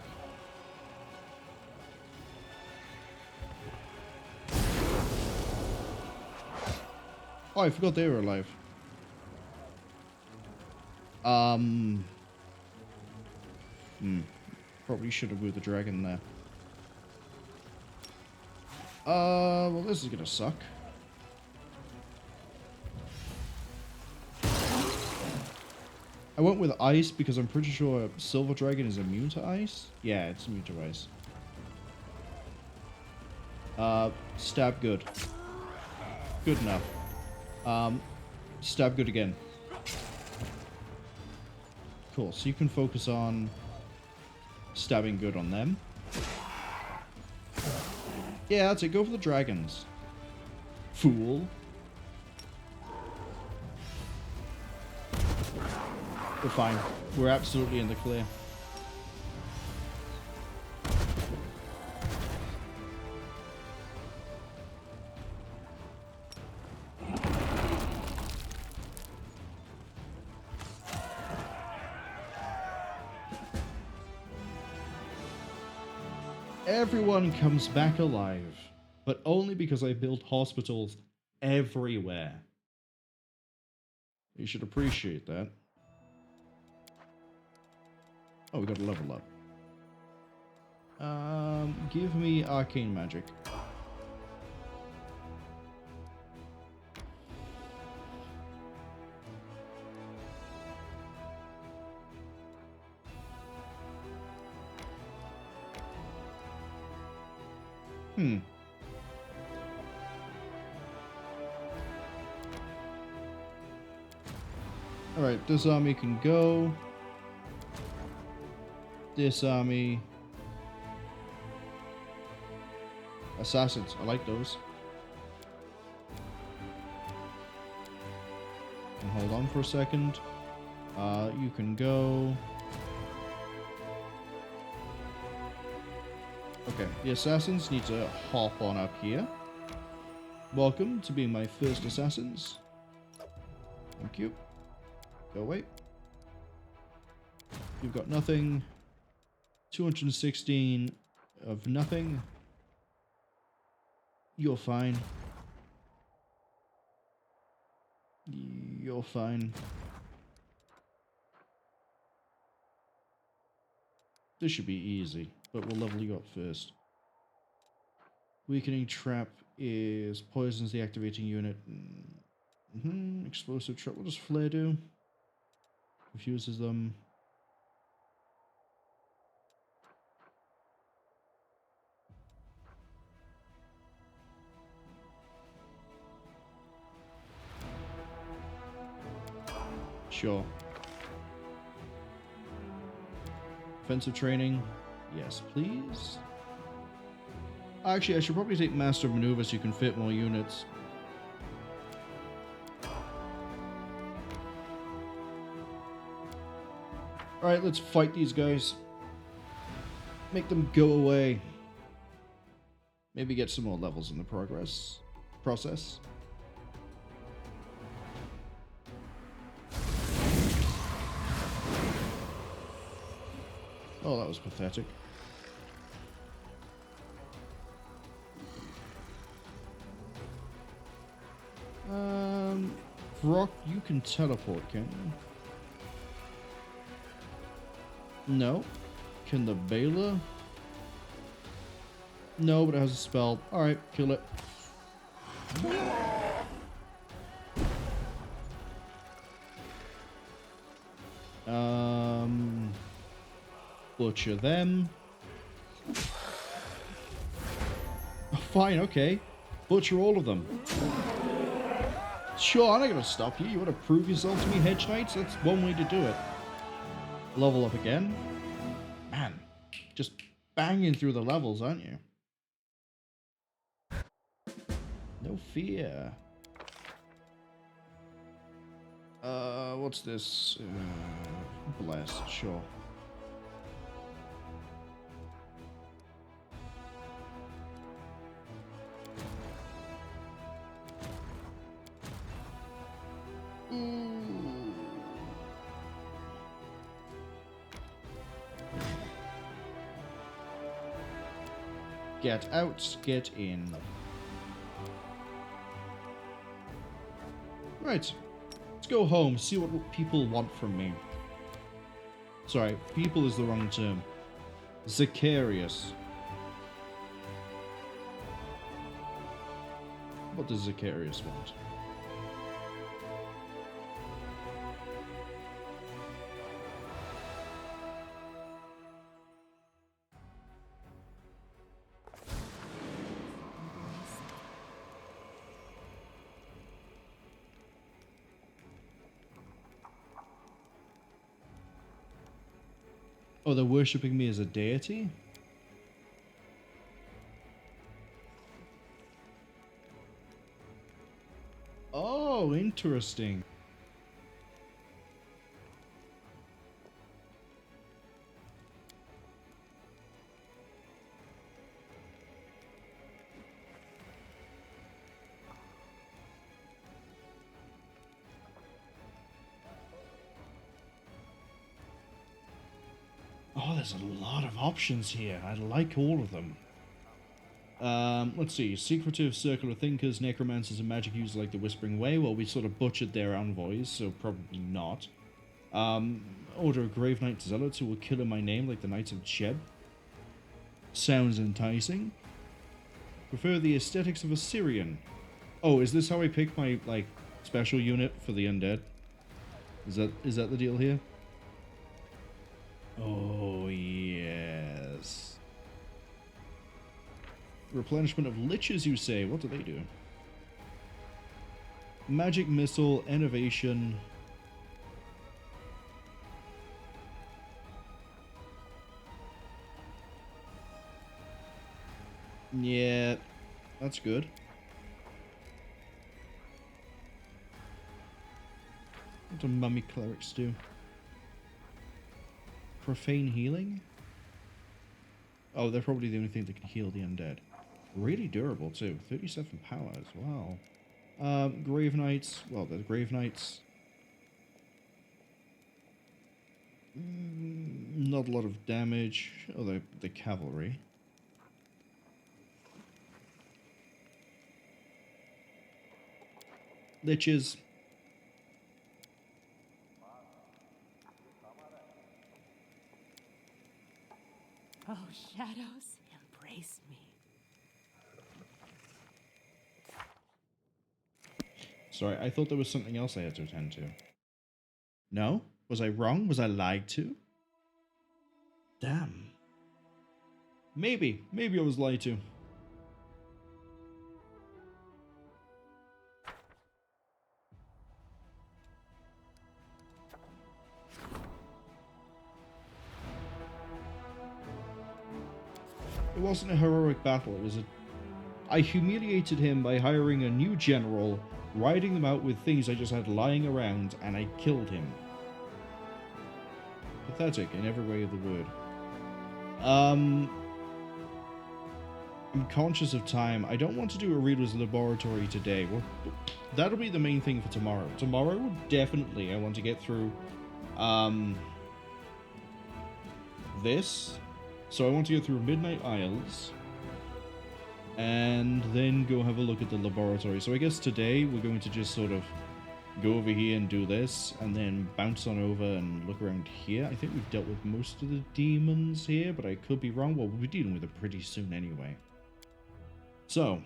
[SPEAKER 1] Oh, I forgot they were alive. Probably should have moved the dragon there. Well, this is gonna suck. I went with ice because I'm pretty sure Silver Dragon is immune to ice. Yeah, it's immune to ice. Stab good. Good enough. Stab good again. Cool, so you can focus on stabbing good on them. Yeah, that's it. Go for the dragons. Fool. We're fine. We're absolutely in the clear. Everyone comes back alive, but only because I built hospitals everywhere. You should appreciate that. Oh, we got a level up. Give me arcane magic. Alright, this army can go. This army. Assassins, I like those. And hold on for a second. You can go. Okay, the assassins need to hop on up here. Welcome to being my first assassins. Thank you. Go away. You've got nothing. 216 of nothing. You're fine. You're fine. This should be easy, but we'll level you up first. Weakening trap is poisons the activating unit. Explosive trap. What does flare do? Confuses them. Sure. Offensive training. Yes, please. Actually, I should probably take Master of Maneuver so you can fit more units. Alright, let's fight these guys. Make them go away. Maybe get some more levels in the process. Oh, that was pathetic. Brock, you can teleport, can't you? No. Can the Baylor? No, but it has a spell. Alright, kill it. Butcher them. Fine, okay. Butcher all of them. Sure, I'm not gonna stop you. You want to prove yourself to me, Hedge Knights? That's one way to do it. Level up again. Man, just banging through the levels, aren't you? No fear. What's this? Blast, sure. Get out, get in. Right. Let's go home, see what people want from me. Sorry, people is the wrong term. Zacharias. What does Zacharias want? Oh, they're worshipping me as a deity? Oh, interesting. Oh, there's a lot of options here. I like all of them. Let's see. Secretive Circle of Thinkers, Necromancers, and Magic users like the Whispering Way. Well, we sort of butchered their envoys, so probably not. Order of Grave Knight Zealots who will kill in my name like the Knights of Cheb. Sounds enticing. Prefer the aesthetics of Assyrian. Oh, is this how I pick my, like, special unit for the undead? Is that the deal here? Oh, yes. Replenishment of liches, you say? What do they do? Magic Missile, Innovation. Yeah, that's good. What do mummy clerics do? Profane healing? Oh, they're probably the only thing that can heal the undead. Really durable too. 37 power as well. Grave Knights. Well, they're Grave Knights. Not a lot of damage. Oh, the cavalry. Liches.
[SPEAKER 4] Oh, shadows, embrace me.
[SPEAKER 1] Sorry, I thought there was something else I had to attend to. No? Was I wrong? Was I lied to? Damn. Maybe I was lied to. It wasn't a heroic battle, it was a... I humiliated him by hiring a new general, riding them out with things I just had lying around, and I killed him. Pathetic in every way of the word. I'm conscious of time. I don't want to do a Reader's Laboratory today. Well, that'll be the main thing for tomorrow. Tomorrow, definitely, I want to get through this. So I want to go through Midnight Isles and then go have a look at the laboratory. So I guess today we're going to just sort of go over here and do this and then bounce on over and look around here. I think we've dealt with most of the demons here, but I could be wrong. Well, we'll be dealing with it pretty soon anyway. So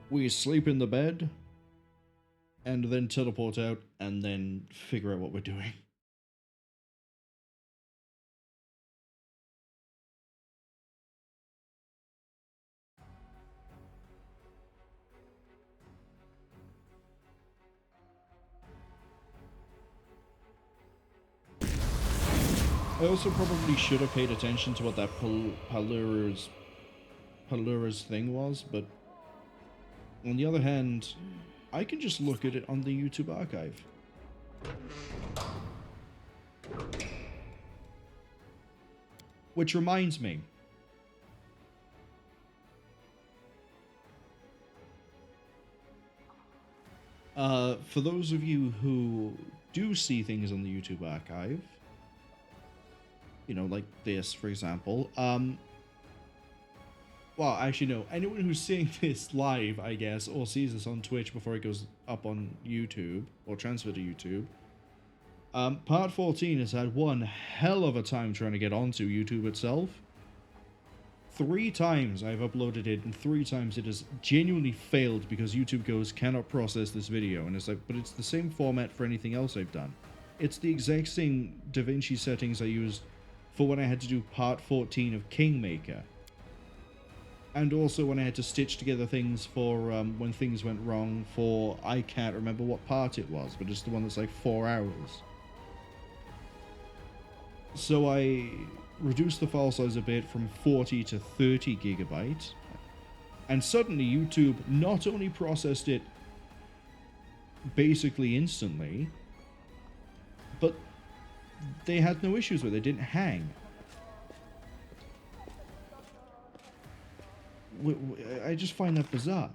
[SPEAKER 1] we sleep in the bed and then teleport out and then figure out what we're doing. I also probably should have paid attention to what that Palura's thing was, but on the other hand, I can just look at it on the YouTube archive. Which reminds me, for those of you who do see things on the YouTube archive, you know, like this, for example. Well, actually, no. Anyone who's seeing this live, I guess, or sees this on Twitch before it goes up on YouTube, or transferred to YouTube, Part 14 has had one hell of a time trying to get onto YouTube itself. 3 times I've uploaded it, and 3 times it has genuinely failed because YouTube goes, cannot process this video. And it's like, but it's the same format for anything else I've done. It's the exact same DaVinci settings I used for when I had to do part 14 of Kingmaker. And also when I had to stitch together things for when things went wrong for, I can't remember what part it was, but it's the one that's like 4 hours. So I reduced the file size a bit from 40 to 30 gigabytes. And suddenly YouTube not only processed it basically instantly, but they had no issues with it. It didn't hang. I just find that bizarre.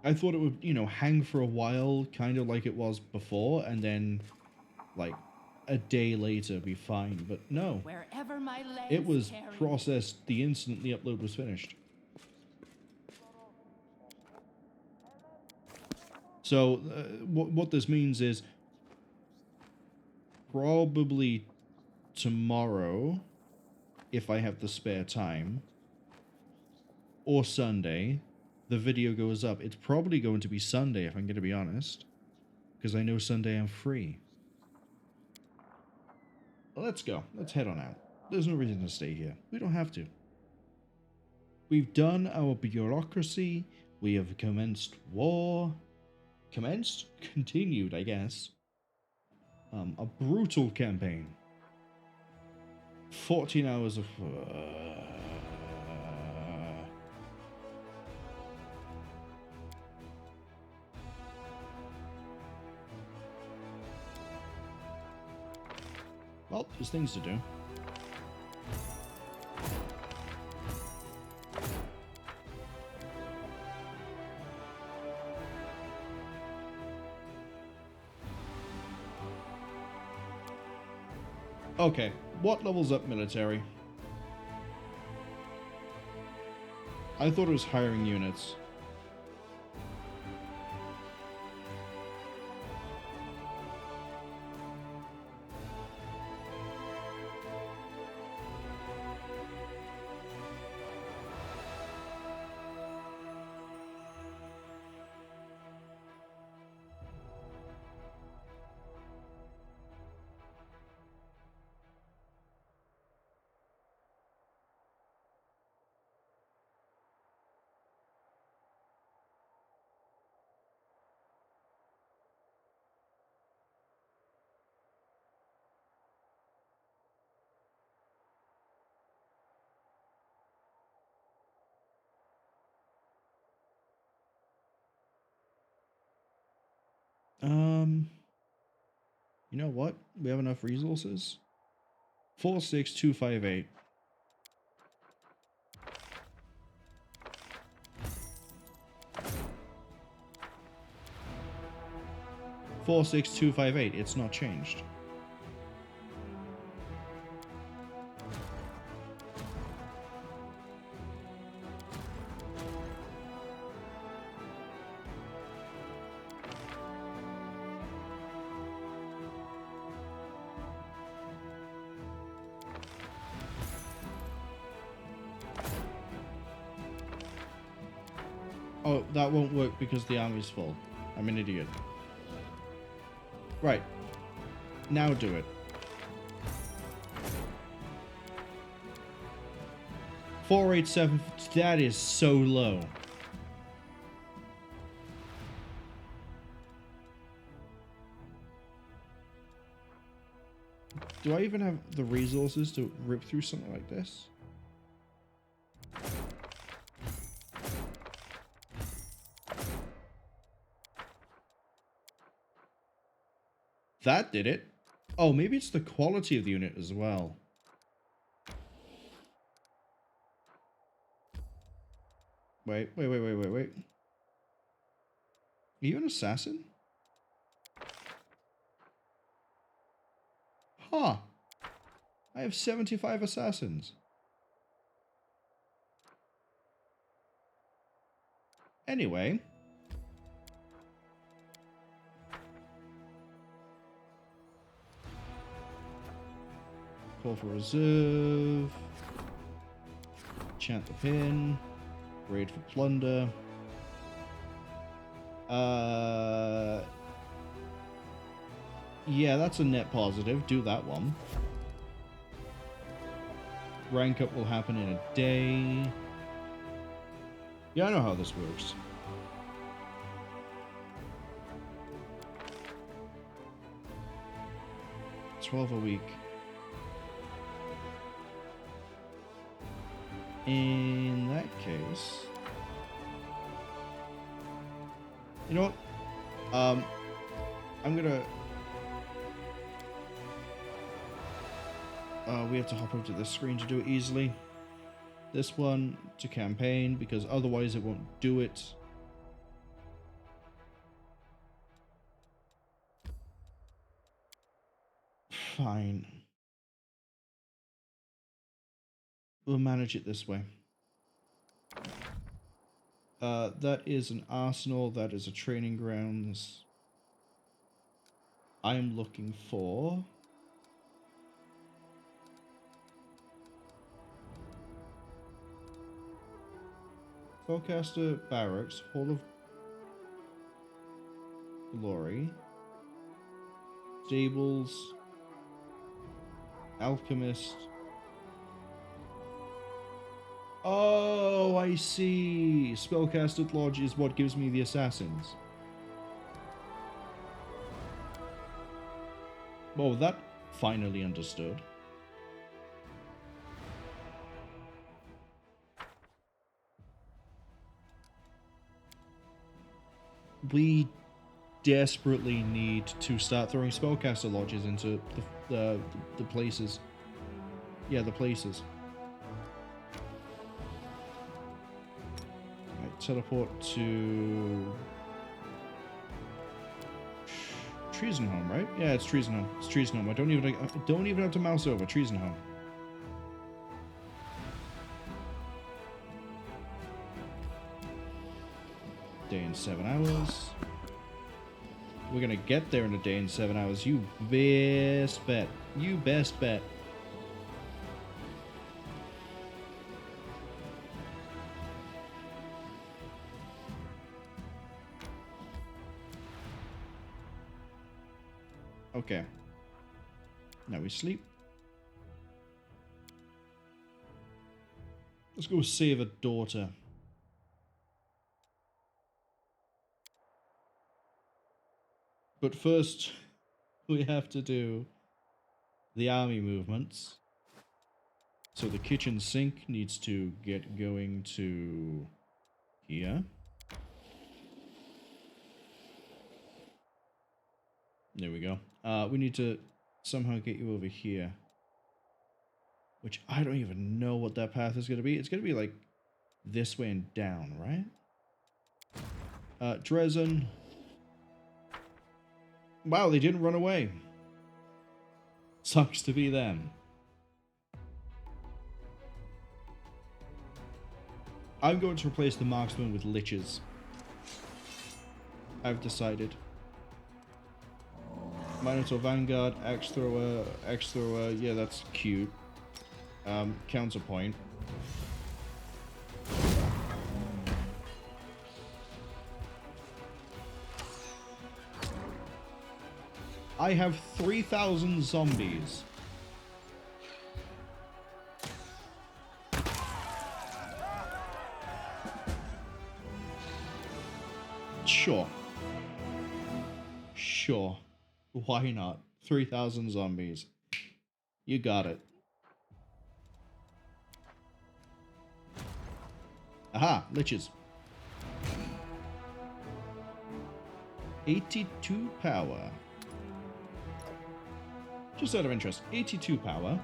[SPEAKER 1] I thought it would, you know, hang for a while, kind of like it was before, and then, like, a day later be fine. But no.
[SPEAKER 4] Wherever my legs
[SPEAKER 1] It was
[SPEAKER 4] carry
[SPEAKER 1] processed the instant the upload was finished. So, what this means is probably tomorrow, if I have the spare time, or Sunday, the video goes up. It's probably going to be Sunday, if I'm going to be honest, because I know Sunday I'm free. Let's go. Let's head on out. There's no reason to stay here. We don't have to. We've done our bureaucracy. We have commenced war. Commenced? Continued, I guess. A brutal campaign. 14 hours of... Well, there's things to do. Okay, what levels up military? I thought it was hiring units. You know what? We have enough resources. 46258. It's not changed. Oh, that won't work because the army's full. I'm an idiot. Right. Now do it. 487. That is so low. Do I even have the resources to rip through something like this? That did it. Oh, maybe it's the quality of the unit as well. Wait. Are you an assassin? Huh. I have 75 assassins. Anyway. Call for reserve. Chant the pin. Raid for plunder. Yeah, that's a net positive. Do that one. Rank up will happen in a day. Yeah, I know how this works. 12 a week. In that case, you know what? I'm gonna. We have to hop over to this screen to do it easily. This one to campaign because otherwise it won't do it. Fine. We'll manage it this way. That is an arsenal. That is a training grounds. I'm looking for... Spellcaster Barracks, Hall of Glory, Stables, Alchemist. Oh, I see. Spellcaster Lodge is what gives me the assassins. Well, that finally understood. We desperately need to start throwing spellcaster lodges into the places. Yeah, the places. Right, teleport to Trezenholm, right? Yeah, it's Trezenholm. It's Trezenholm. I don't even have to mouse over Trezenholm. Day in 7 hours. We're gonna get there in a day in 7 hours. You best bet. You best bet. Okay. Now we sleep. Let's go save a daughter. But first, we have to do the army movements. So the kitchen sink needs to get going to here. There we go. We need to somehow get you over here. Which I don't even know what that path is going to be. It's going to be like this way and down, right? Drezen. Wow, they didn't run away. Sucks to be them. I'm going to replace the marksman with liches. I've decided. Minotaur Vanguard, Axe Thrower, yeah, that's cute. Counterpoint. I have 3,000 zombies. Sure. Sure. Why not? 3,000 zombies. You got it. Aha, liches. 82 power. Just out of interest, 82 power.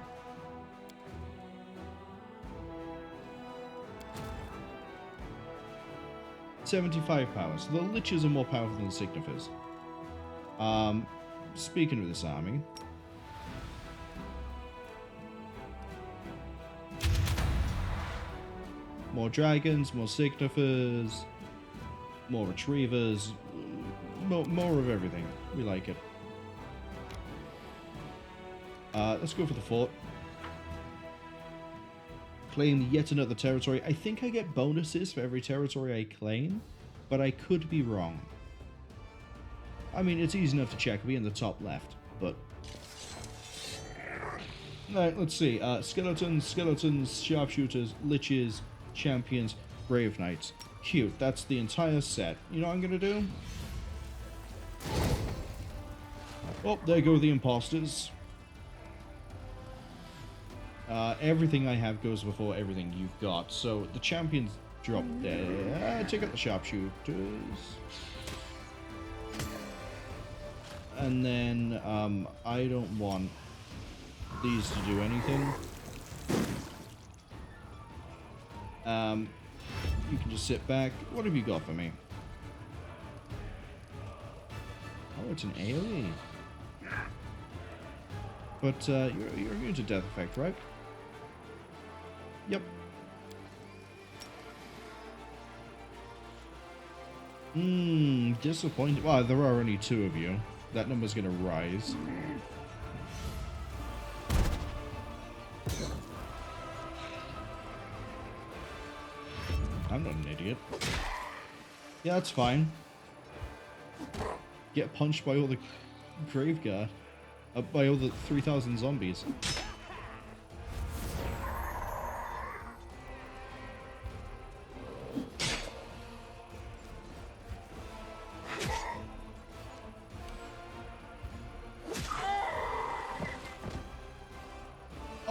[SPEAKER 1] $75 power. So the liches are more powerful than the signifiers. Speaking of this army, more dragons, more signifiers, more retrievers, more of everything. We like it. Let's go for the fort. Claim yet another territory. I think I get bonuses for every territory I claim, but I could be wrong. I mean, it's easy enough to check. It'll be in the top left, but... Alright, let's see. Skeletons, sharpshooters, liches, champions, brave knights. Cute. That's the entire set. You know what I'm gonna do? Oh, there go the imposters. Everything I have goes before everything you've got. So the champions drop there. Take out the sharpshooters. And then I don't want these to do anything. You can just sit back. What have you got for me? Oh, it's an AoE. But you're immune to death effect, right? Yep. Disappointed. Well, there are only 2 of you. That number's gonna rise. I'm not an idiot. Yeah, that's fine. Get punched by all the Graveguard. By all the 3,000 zombies.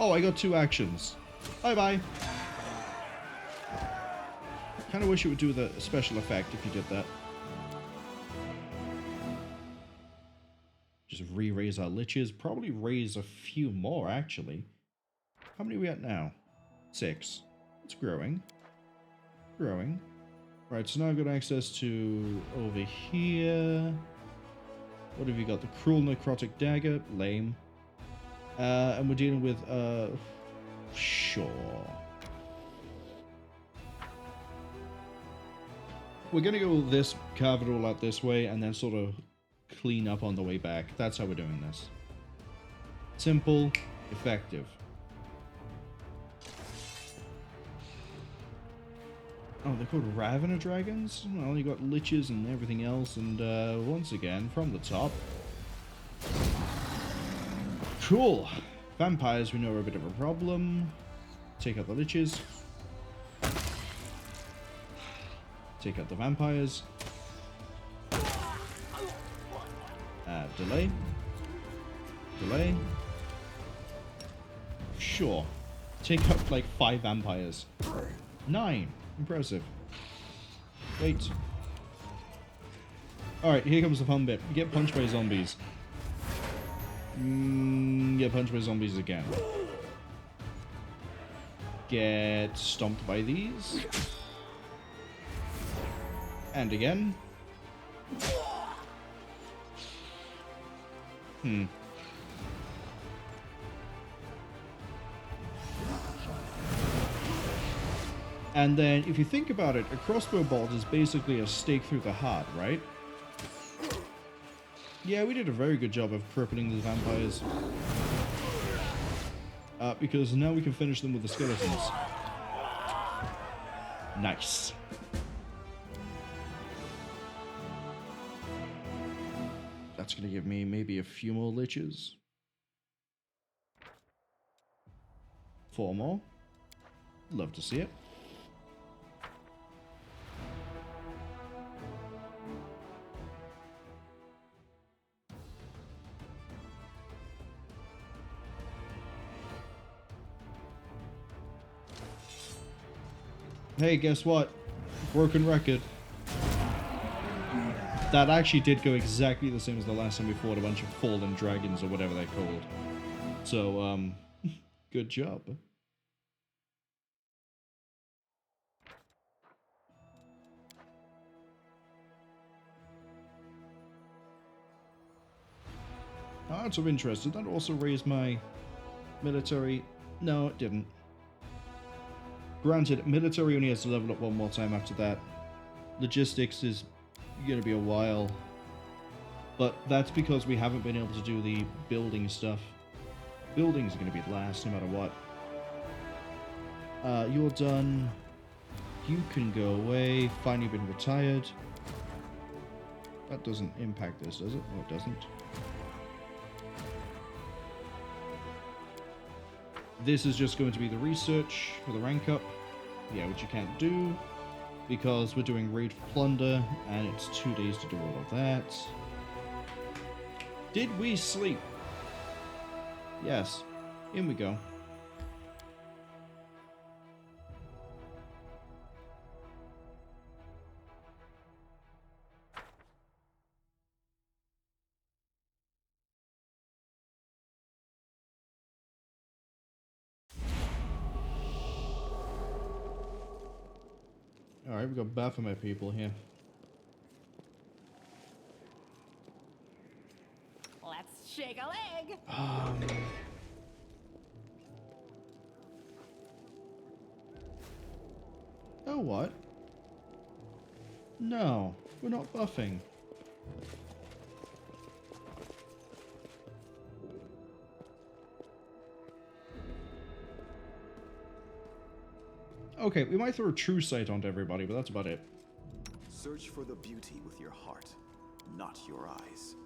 [SPEAKER 1] Oh, I got 2 actions. Bye-bye. Kind of wish it would do the special effect if you did that. Just re-raise our liches. Probably raise a few more, actually. How many are we at now? 6. It's growing. Growing. Right, so now I've got access to over here. What have you got? The Cruel Necrotic Dagger. Lame. And we're dealing with, sure. We're gonna go this, carve it all out this way, and then sort of clean up on the way back. That's how we're doing this. Simple, effective. Oh, they're called Ravener Dragons? Well, you got liches and everything else, and once again, from the top. Cool. Vampires, we know, are a bit of a problem. Take out the liches. Take out the vampires. Delay. Delay. Sure. Take out like 5 vampires. 9. Impressive. Wait. Alright, here comes the fun bit. Get punched by zombies. Get punched by zombies again. Get stomped by these. And again. And then, if you think about it, a crossbow bolt is basically a stake through the heart, right? Yeah, we did a very good job of crippling the vampires. Because now we can finish them with the skeletons. Nice. That's going to give me maybe a few more liches. 4 more. Love to see it. Hey, guess what? Broken record. That actually did go exactly the same as the last time we fought a bunch of fallen dragons or whatever they're called. So, good job. Out of interest, did that also raise my military? No, it didn't. Granted, military only has to level up 1 more time after that. Logistics is going to be a while. But that's because we haven't been able to do the building stuff. Buildings are going to be last no matter what. You're done. You can go away. Finally been retired. That doesn't impact this, does it? No, it doesn't. This is just going to be the research for the rank up. Yeah, which you can't do because we're doing raid for plunder and it's 2 days to do all of that. Did we sleep? Yes. In we go. Alright, we've got Baphomet people here.
[SPEAKER 4] Let's shake a leg.
[SPEAKER 1] Oh, what? No, we're not buffing. Okay, we might throw a true sight onto everybody, but that's about it.
[SPEAKER 24] Search for the beauty with your heart, not your eyes.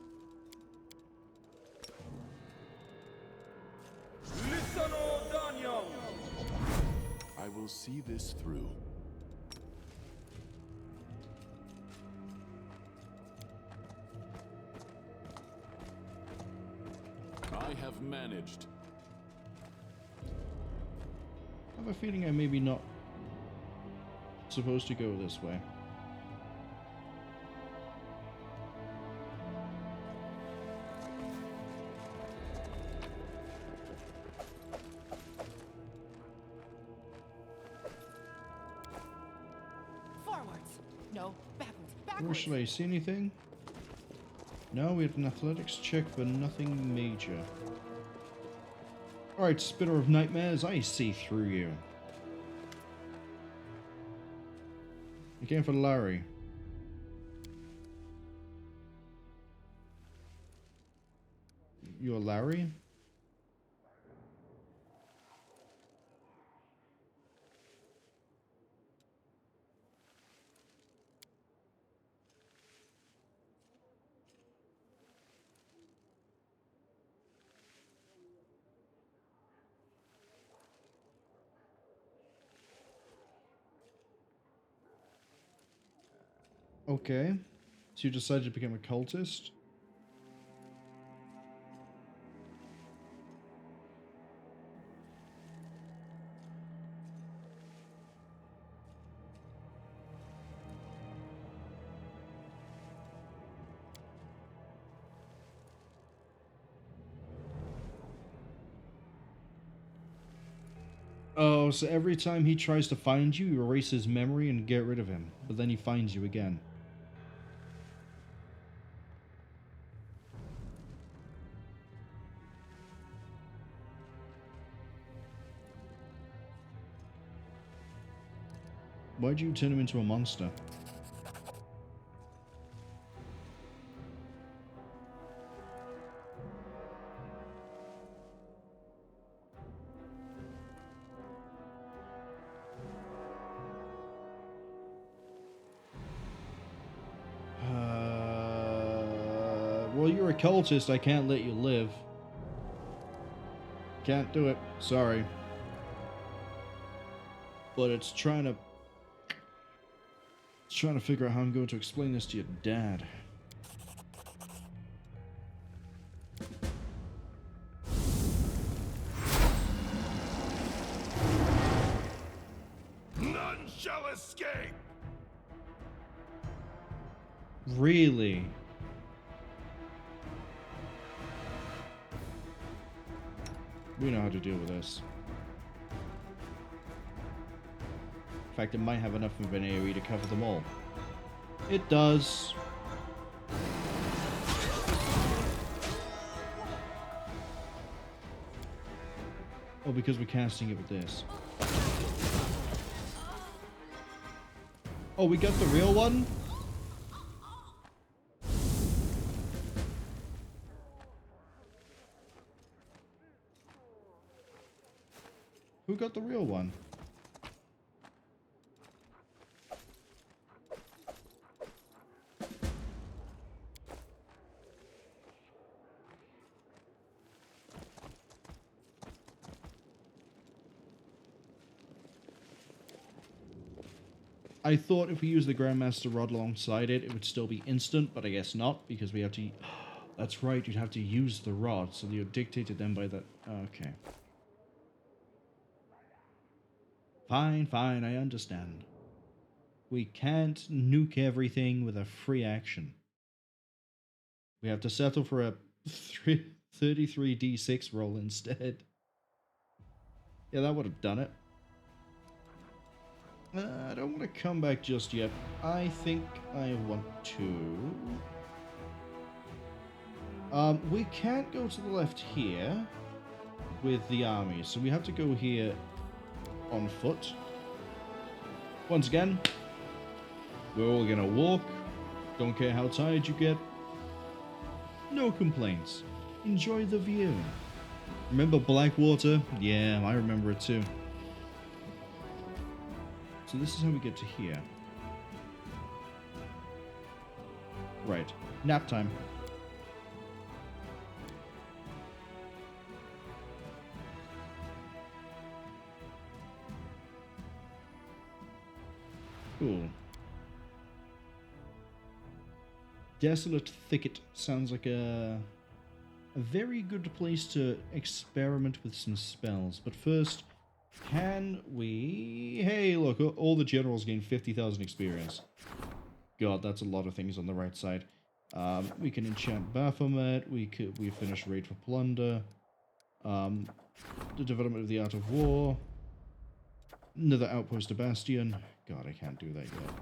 [SPEAKER 16] I will see this through. I have managed.
[SPEAKER 1] I have a feeling I'm maybe not supposed to go this way.
[SPEAKER 4] Forwards. No, backwards.
[SPEAKER 1] Where
[SPEAKER 4] Backwards.
[SPEAKER 1] should I see anything? No, we had an athletics check, but nothing major. Alright, Spitter of Nightmares, I see through you. You came for Larry. You're Larry? Okay. So you decided to become a cultist? Oh, so every time he tries to find you, you erase his memory and get rid of him, but then he finds you again. Why'd you turn him into a monster? Well, you're a cultist, I can't let you live. Can't do it, sorry. But it's trying to figure out how I'm going to explain this to your dad.
[SPEAKER 13] None shall escape!
[SPEAKER 1] Really? We know how to deal with this. In fact, it might have enough of an AoE to cover them all. It does. Oh, because we're casting it with this. Oh, we got the real one? Who got the real one? I thought if we use the Grandmaster Rod alongside it, it would still be instant, but I guess not, because we have to... That's right, you'd have to use the rod, so you're dictated then by the... Okay. Fine, fine, I understand. We can't nuke everything with a free action. We have to settle for a 33d6 roll instead. Yeah, that would have done it. I don't want to come back just yet. I think I want to... we can't go to the left here with the army, so we have to go here on foot. Once again, we're all gonna walk. Don't care how tired you get. No complaints. Enjoy the view. Remember Blackwater? Yeah, I remember it too. So this is how we get to here. Right. Nap time. Cool. Desolate Thicket sounds like a very good place to experiment with some spells. But first, can we... Hey, look, all the generals gain 50,000 experience. God, that's a lot of things on the right side. We can enchant Baphomet. We finish Raid for Plunder. The development of the Art of War. Another outpost to Bastion. God, I can't do that yet.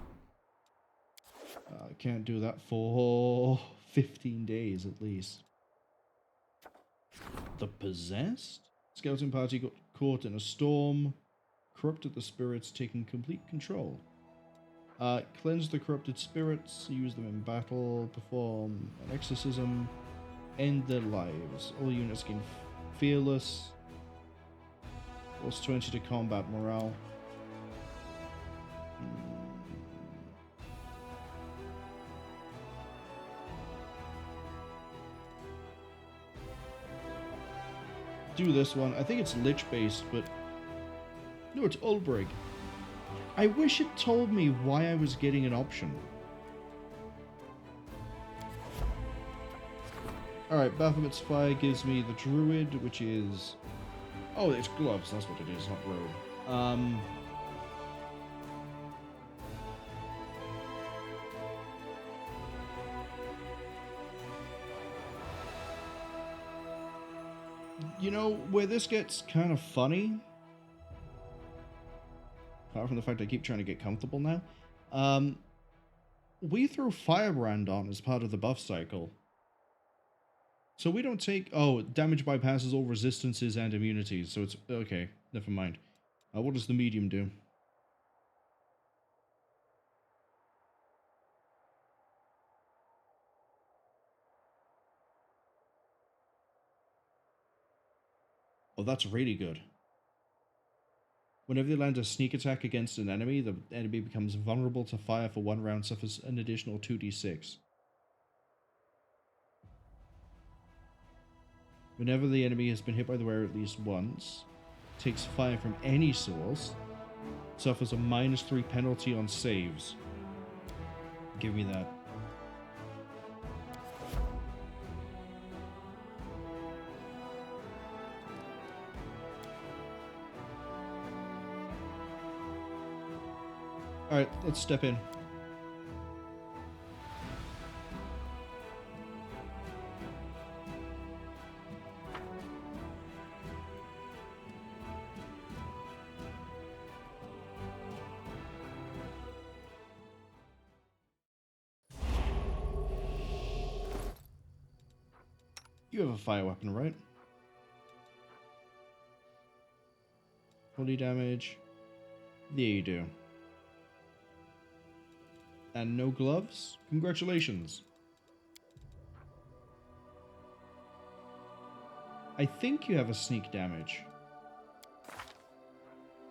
[SPEAKER 1] I can't do that for 15 days at least. The Possessed? Skeleton party got caught in a storm. Corrupted the spirits, taking complete control. Cleanse the corrupted spirits, use them in battle, perform an exorcism, end their lives. All units gain fearless. Plus 20 to combat morale. Do this one. I think it's Lich based, but no, it's Ulbrich. I wish it told me why I was getting an option. Alright, Baphomet's Fire gives me the Druid, which is... Oh, it's gloves, that's what it is, not robe. You know, where this gets kind of funny, apart from the fact I keep trying to get comfortable now, we throw Firebrand on as part of the buff cycle. So we don't take... Oh, damage bypasses all resistances and immunities, so it's... Okay, never mind. What does the medium do? Oh, that's really good. Whenever they land a sneak attack against an enemy, the enemy becomes vulnerable to fire for 1 round, suffers an additional 2d6. Whenever the enemy has been hit by the wearer at least once, takes fire from any source, suffers a -3 penalty on saves. Give me that. Alright, let's step in. You have a fire weapon, right? 40 damage. There you do. And no gloves? Congratulations. I think you have a sneak damage.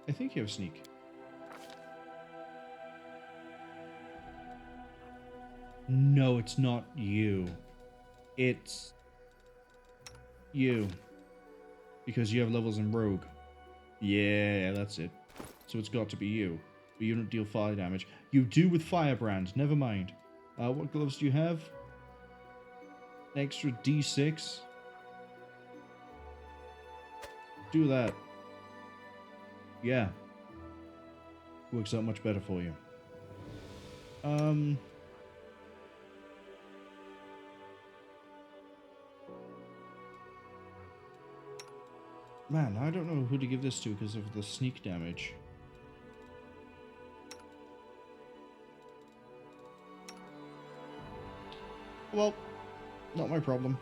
[SPEAKER 1] I think you have sneak. No, it's not you. It's you. Because you have levels in Rogue. Yeah, that's it. So it's got to be you. But you don't deal fire damage. You do with Firebrand. Never mind. What gloves do you have? An extra D6. Do that. Yeah. Works out much better for you. Man, I don't know who to give this to because of the sneak damage. Well, not my problem.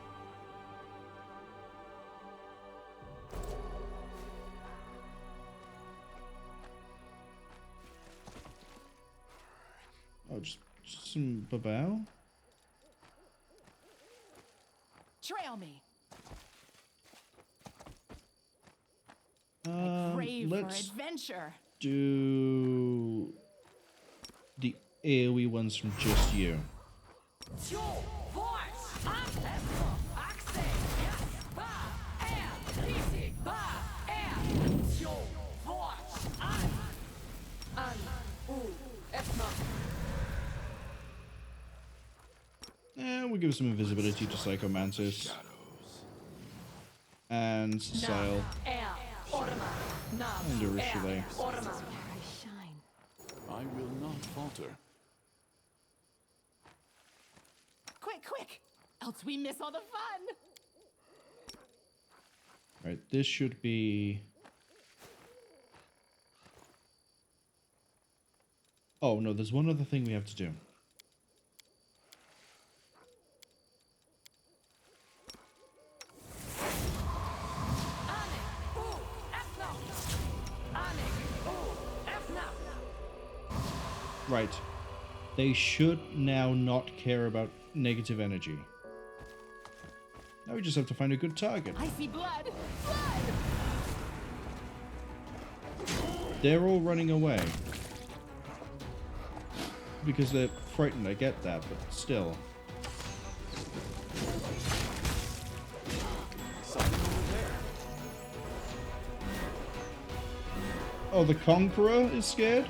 [SPEAKER 1] Oh, just some babao.
[SPEAKER 4] Trail me. I crave for
[SPEAKER 1] Let's
[SPEAKER 4] adventure.
[SPEAKER 1] do the AoE ones from just you. We'll give some invisibility to Psychomantis. And Sail. And Urushiele.
[SPEAKER 16] I will not falter.
[SPEAKER 4] Quick, quick! Else we miss all the fun!
[SPEAKER 1] Right, this should be... Oh, no, there's one other thing we have to do. Right. They should now not care about negative energy. Now we just have to find a good target.
[SPEAKER 4] I see blood! Blood!
[SPEAKER 1] They're all running away. Because they're frightened, I get that, but still. Oh, the Conqueror is scared?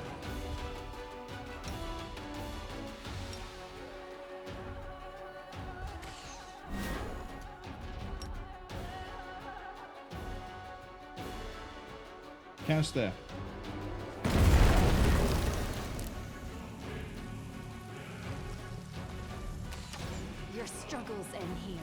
[SPEAKER 1] Cast there.
[SPEAKER 2] Your struggles end here.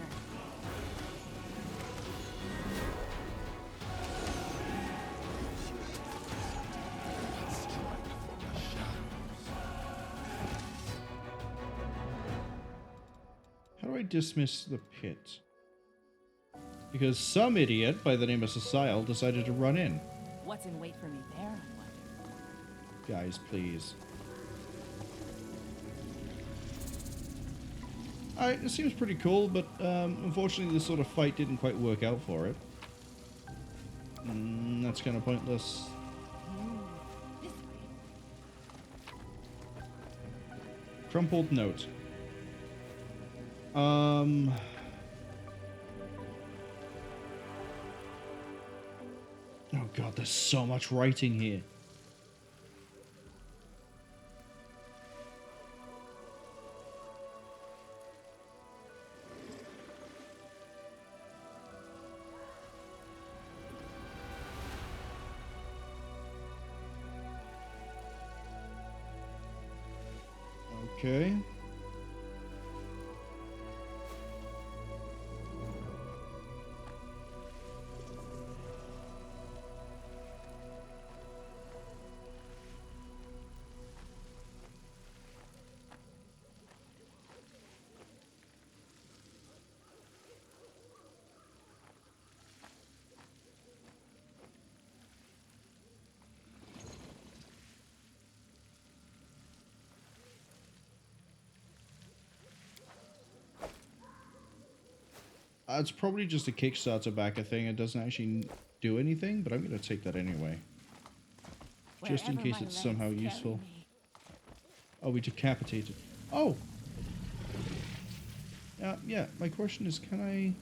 [SPEAKER 1] How do I dismiss the pit? Because some idiot by the name of Sociel decided to run in.
[SPEAKER 4] What's in wait for me there, I wonder?
[SPEAKER 1] Guys, please. Alright, it seems pretty cool, but unfortunately this sort of fight didn't quite work out for it. That's kind of pointless. Crumpled note. Oh god, there's so much writing here. Okay. It's probably just a Kickstarter backer thing. It doesn't actually do anything, but I'm going to take that anyway. Just in case it's somehow useful. Oh, we decapitated. Oh! Yeah, my question is, can I...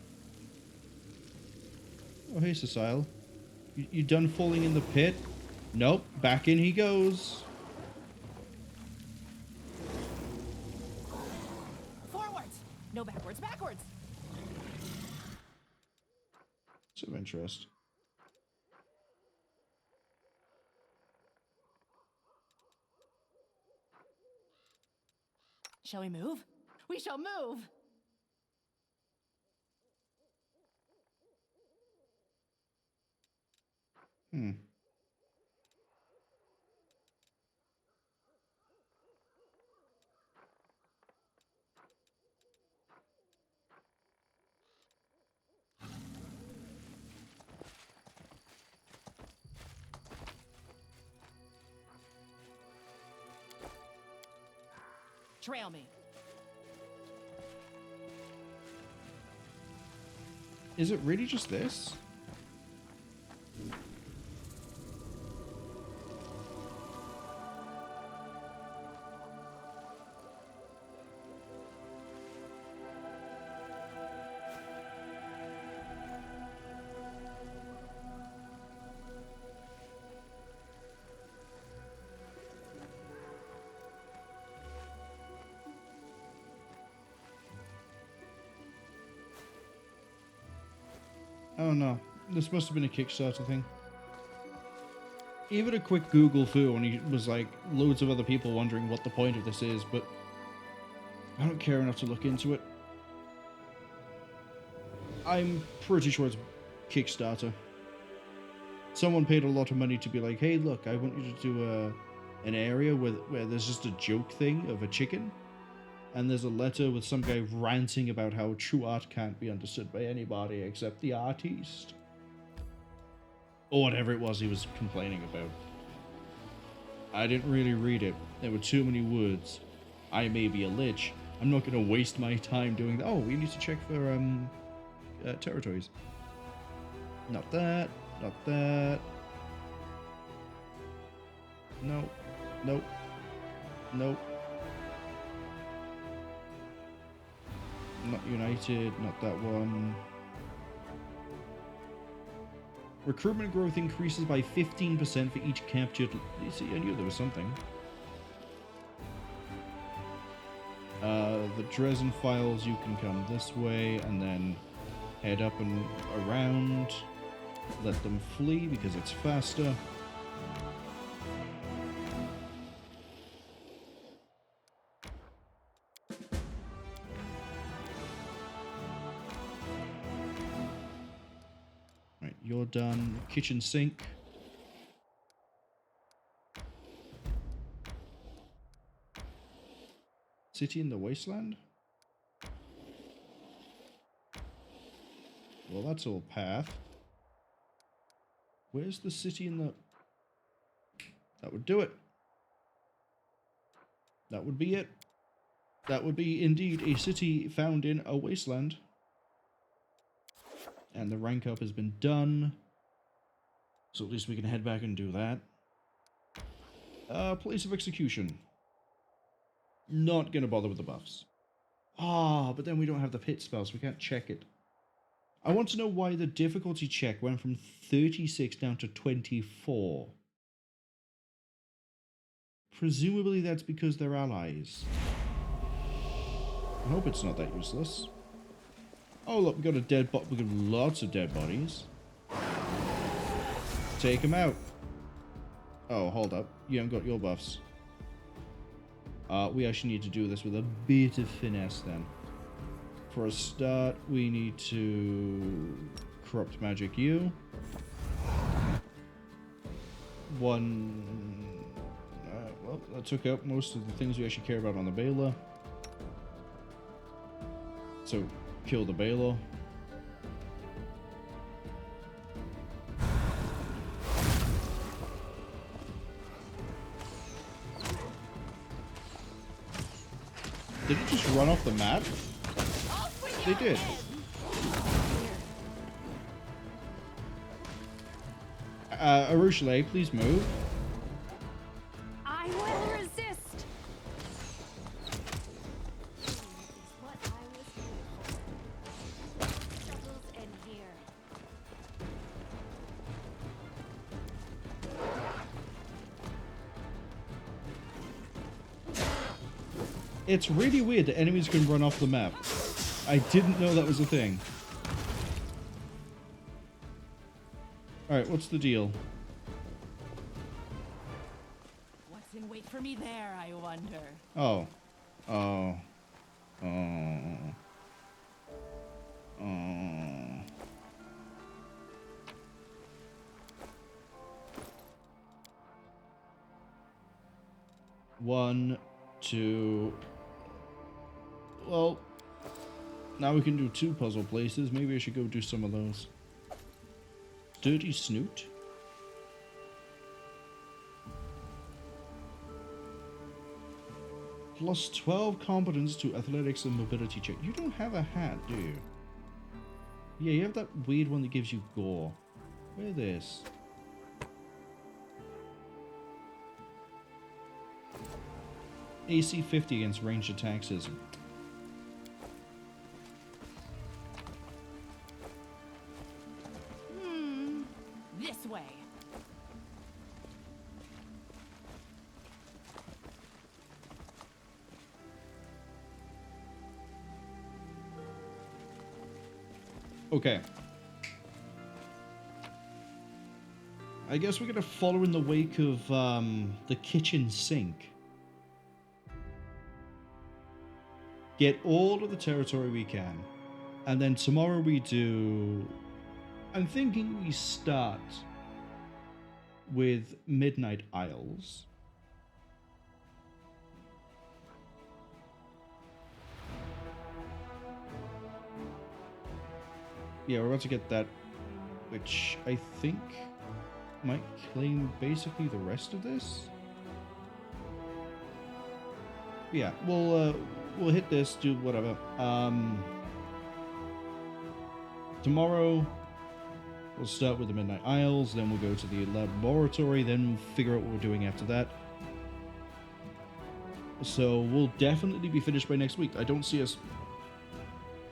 [SPEAKER 1] Oh, hey, Sociel. You done falling in the pit? Nope, back in he goes.
[SPEAKER 4] Forwards! No backwards, backwards!
[SPEAKER 1] It's of interest.
[SPEAKER 4] Shall we move? We shall move! Trail me.
[SPEAKER 1] Is it really just this? Oh no, this must have been a Kickstarter thing. Even a quick Google foo and he was like loads of other people wondering what the point of this is, but I don't care enough to look into it. I'm pretty sure it's Kickstarter. Someone paid a lot of money to be like, hey look, I want you to do an area where there's just a joke thing of a chicken. And there's a letter with some guy ranting about how true art can't be understood by anybody except the artist. Or whatever it was he was complaining about. I didn't really read it. There were too many words. I may be a lich. I'm not going to waste my time doing that. Oh, we need to check for territories. Not that. Not that. No. Nope. Nope. Not united, not that one. Recruitment growth increases by 15% for each captured... You see, I knew there was something. The Drezen files, you can come this way and then head up and around. Let them flee because it's faster. You're done. Kitchen sink. City in the Wasteland? Well, that's all path. Where's the city in the... That would do it. That would be it. That would be indeed a city found in a wasteland. And the rank up has been done. So at least we can head back and do that. Place of execution. Not gonna bother with the buffs. Ah, but then we don't have the pit spell, so we can't check it. I want to know why the difficulty check went from 36 down to 24. Presumably that's because they're allies. I hope it's not that useless. Oh look, we got a dead body. We got lots of dead bodies. Take them out. Oh, hold up. You haven't got your buffs. We actually need to do this with a bit of finesse then. For a start, we need to corrupt magic you. One... well, that took out most of the things we actually care about on the Baylor. So, kill the Baylor. Did it just run off the map? They did. Arushale, please move.
[SPEAKER 4] I will resist.
[SPEAKER 1] It's really weird that enemies can run off the map. I didn't know that was a thing. Alright, what's the deal?
[SPEAKER 4] What's in wait for me there, I wonder?
[SPEAKER 1] Oh. Oh. Oh. Oh. One, two... Well... Now we can do 2 puzzle places. Maybe I should go do some of those. Dirty Snoot? Plus 12 competence to athletics and mobility check. You don't have a hat, do you? Yeah, you have that weird one that gives you gore. Wear this. AC 50 against ranged attacks is...
[SPEAKER 4] This way.
[SPEAKER 1] Okay. I guess we're gonna follow in the wake of the kitchen sink. Get all of the territory we can. And then tomorrow we do... I'm thinking we start with Midnight Isles. Yeah, we're about to get that, which I think might claim basically the rest of this. Yeah, we'll hit this, do whatever. Tomorrow we'll start with the Midnight Isles, then we'll go to the laboratory, then we'll figure out what we're doing after that. So we'll definitely be finished by next week. I don't see us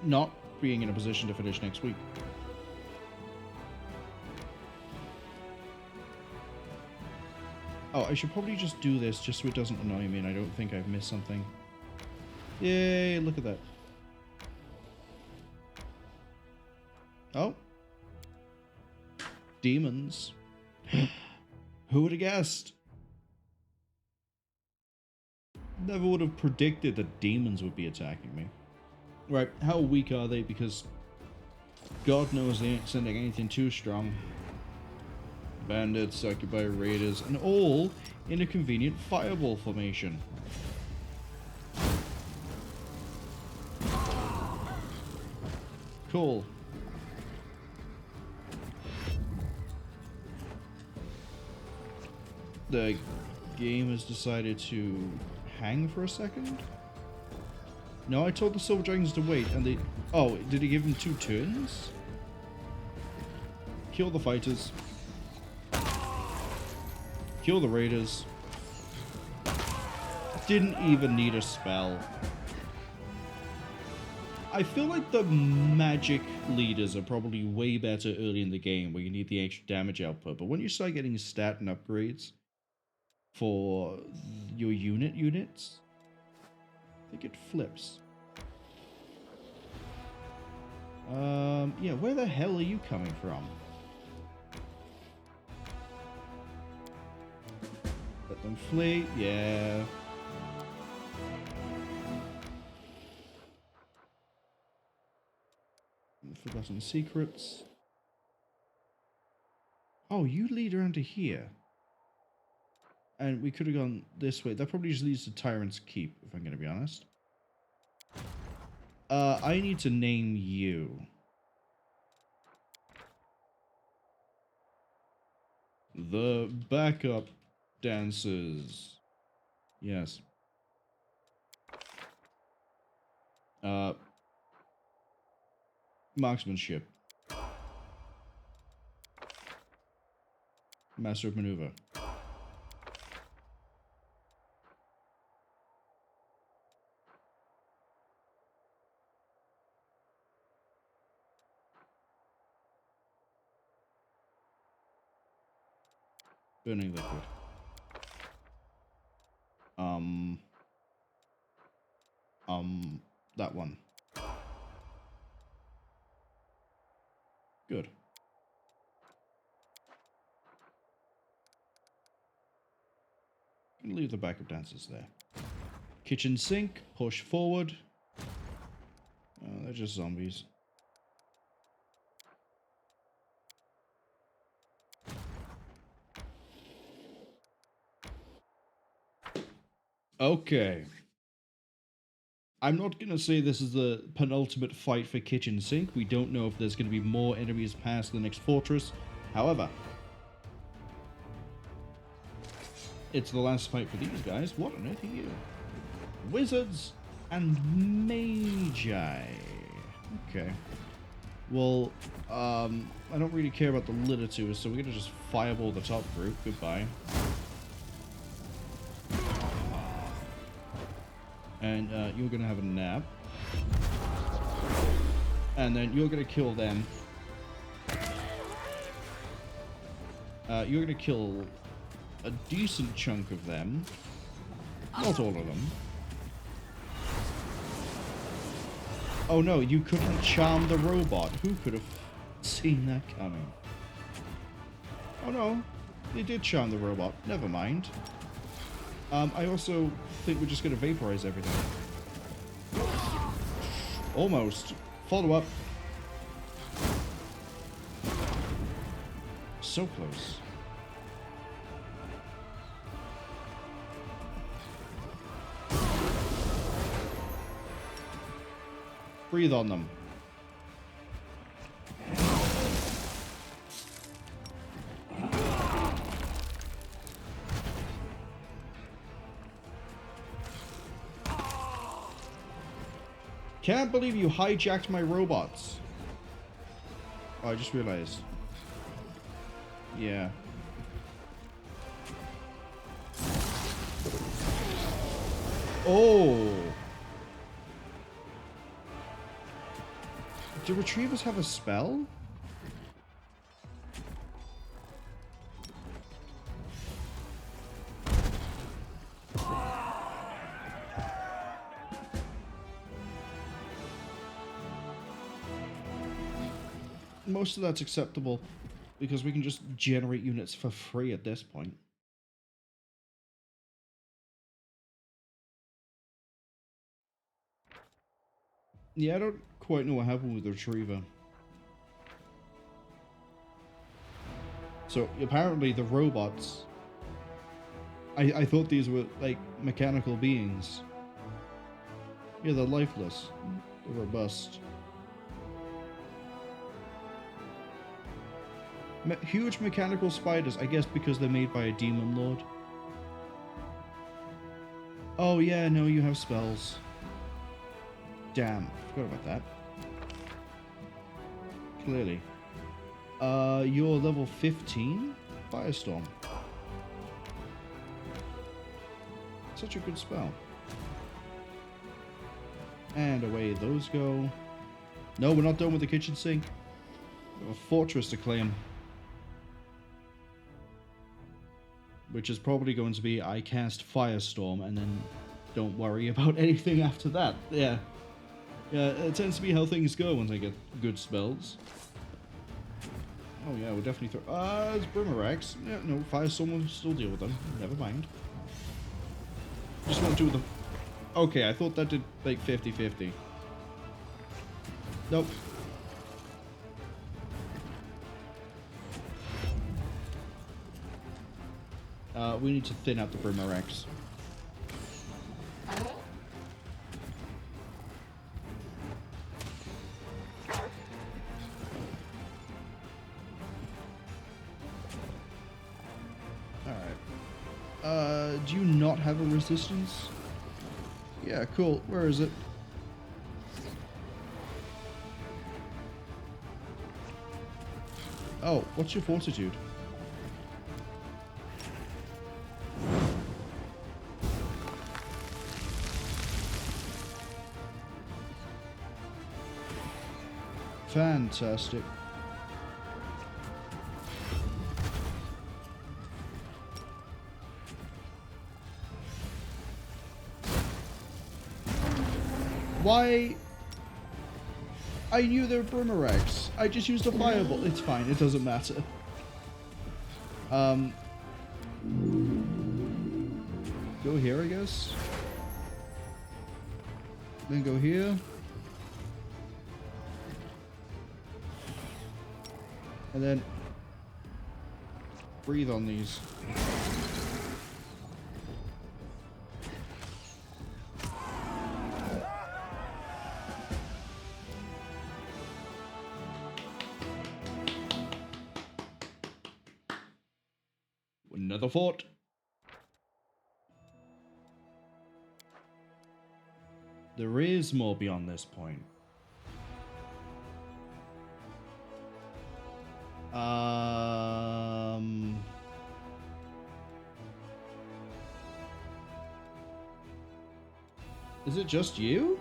[SPEAKER 1] not being in a position to finish next week. Oh, I should probably just do this just so it doesn't annoy me and I don't think I've missed something. Yay, look at that. Oh. Demons. Who would have guessed? Never would have predicted that demons would be attacking me. Right, how weak are they? Because God knows they ain't sending anything too strong. Bandits, Succubi, Raiders, and all in a convenient fireball formation. Cool. The game has decided to hang for a second. No, I told the Silver Dragons to wait, and they... Oh, did he give them 2 turns? Kill the fighters. Kill the raiders. Didn't even need a spell. I feel like the magic leaders are probably way better early in the game where you need the extra damage output, but when you start getting stat and upgrades for your units, I think it flips. Yeah, where the hell are you coming from? Let them flee, yeah. Forgotten secrets. Oh, you lead around to here. And we could have gone this way. That probably just leads to Tyrant's Keep, if I'm going to be honest. I need to name you. The backup dancers. Yes. Marksmanship. Master of Maneuver. Burning Liquid. That one. Good. Leave the backup dancers there. Kitchen sink, push forward. They're just zombies. Okay. I'm not going to say this is the penultimate fight for Kitchen Sink. We don't know if there's going to be more enemies past the next fortress. However, it's the last fight for these guys. What on earth are you? wizards and magi. Okay. Well, I don't really care about the litter tours, so we're gonna just fireball the top group. Goodbye. And you're gonna have a nap. And then you're gonna kill them. You're gonna kill a decent chunk of them. Not all of them. Oh no, you couldn't charm the robot. Who could have seen that coming? Oh no, they did charm the robot. Never mind. I also think we're just gonna vaporize everything. Almost. Follow up. So close. Breathe on them. Can't believe you hijacked my robots. Oh, I just realized. Yeah. Oh. Do retrievers have a spell? Most of that's acceptable because we can just generate units for free at this point. Yeah, I don't quite know what happened with the retriever. So apparently the robots, I thought these were like mechanical beings. Yeah, they're lifeless. They're robust. Huge mechanical spiders, I guess because they're made by a demon lord. Oh yeah, no, you have spells. Damn, forgot about that. Clearly. You're level 15? Firestorm. Such a good spell. And away those go. No, we're not done with the kitchen sink. We have a fortress to claim. Which is probably going to be I cast Firestorm and then don't worry about anything after that. Yeah. Yeah, it tends to be how things go once I get good spells. Oh yeah, we'll definitely throw... it's Boomerangs. Yeah, no, Firestorm will still deal with them. Never mind. Just want to do them. Okay, I thought that did like 50-50. Nope. We need to thin out the Boomerangs. Alright. Do you not have a resistance? Yeah, cool. Where is it? Oh, what's your fortitude? Fantastic. Why? I knew they were Boomerangs. I just used a fireball. It's fine. It doesn't matter. Go here, I guess. Then go here. And then breathe on these. Another fort. There is more beyond this point. Is it just you?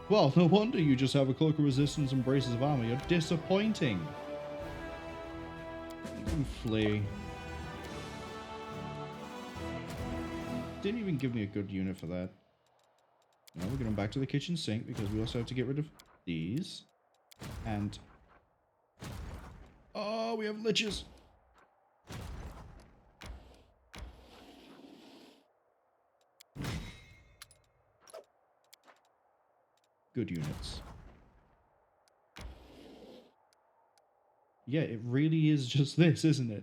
[SPEAKER 1] Well, no wonder you just have a cloak of resistance and braces of armor. You're disappointing. You can flee. Didn't even give me a good unit for that. Now we're going back to the kitchen sink because we also have to get rid of these. And... oh, we have liches. Good units. Yeah, it really is just this, isn't it?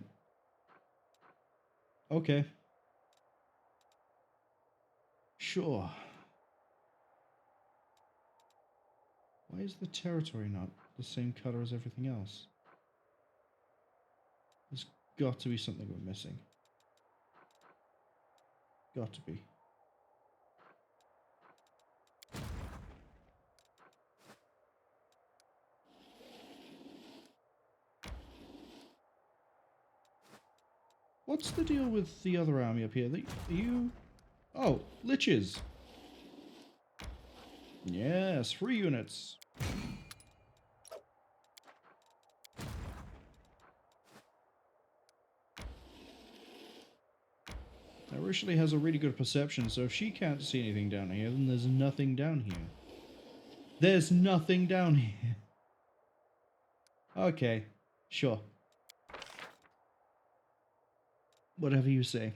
[SPEAKER 1] Okay. Sure. Why is the territory not the same color as everything else? There's got to be something we're missing. Got to be. What's the deal with the other army up here? Are you... oh, liches. Yes, 3 units. Now, Rishley has a really good perception, so if she can't see anything down here, then there's nothing down here. There's nothing down here. Okay, sure. Whatever you say.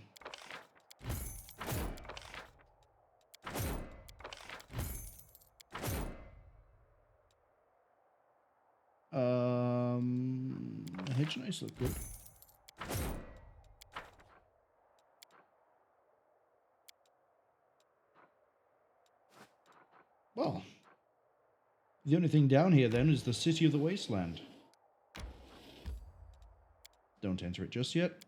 [SPEAKER 1] Hedge knights look good. Well, the only thing down here then is the city of the Wasteland. Don't enter it just yet.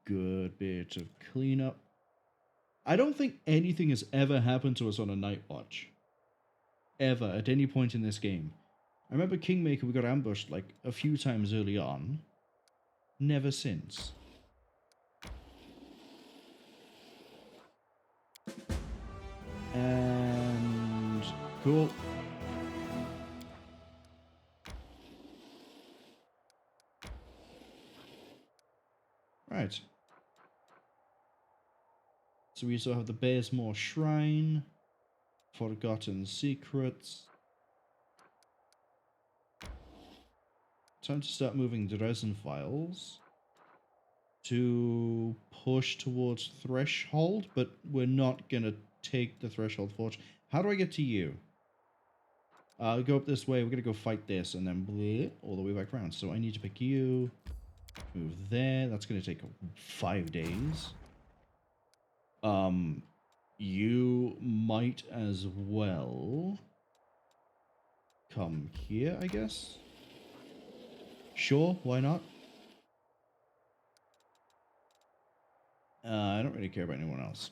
[SPEAKER 1] Good bit of cleanup. I don't think anything has ever happened to us on a night watch. Ever, at any point in this game. I remember Kingmaker, we got ambushed like a few times early on. Never since. And... cool. Right. So we also have the Bearsmore Shrine, Forgotten Secrets. Time to start moving Drezen files to push towards Threshold, but we're not going to take the Threshold Forge. How do I get to you? Go up this way, we're going to go fight this, and then bleh, all the way back around. So I need to pick you, move there, that's going to take 5 days. You might as well come here, I guess. Sure, why not? I don't really care about anyone else.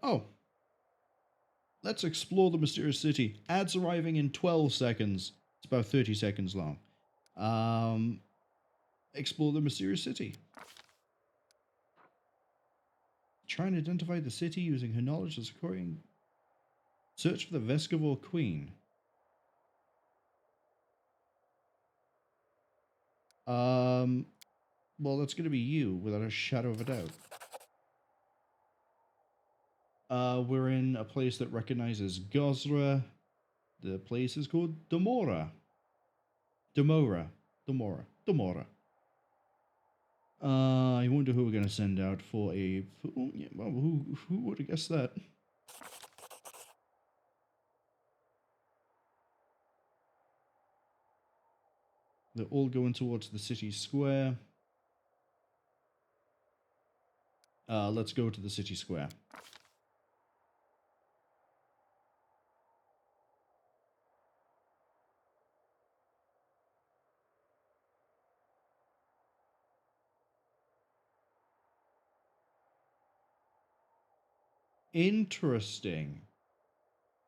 [SPEAKER 1] Oh. Let's explore the mysterious city. Ads arriving in 12 seconds. It's about 30 seconds long. Explore the mysterious city. Try and identify the city using her knowledge of securing. Search for the Vescovor Queen. Well, that's going to be you, without a shadow of a doubt. We're in a place that recognizes Gosra. The place is called Demora. I wonder who we're going to send out for a... yeah, well, who would have guessed that? They're all going towards the city square. Let's go to the city square. Interesting.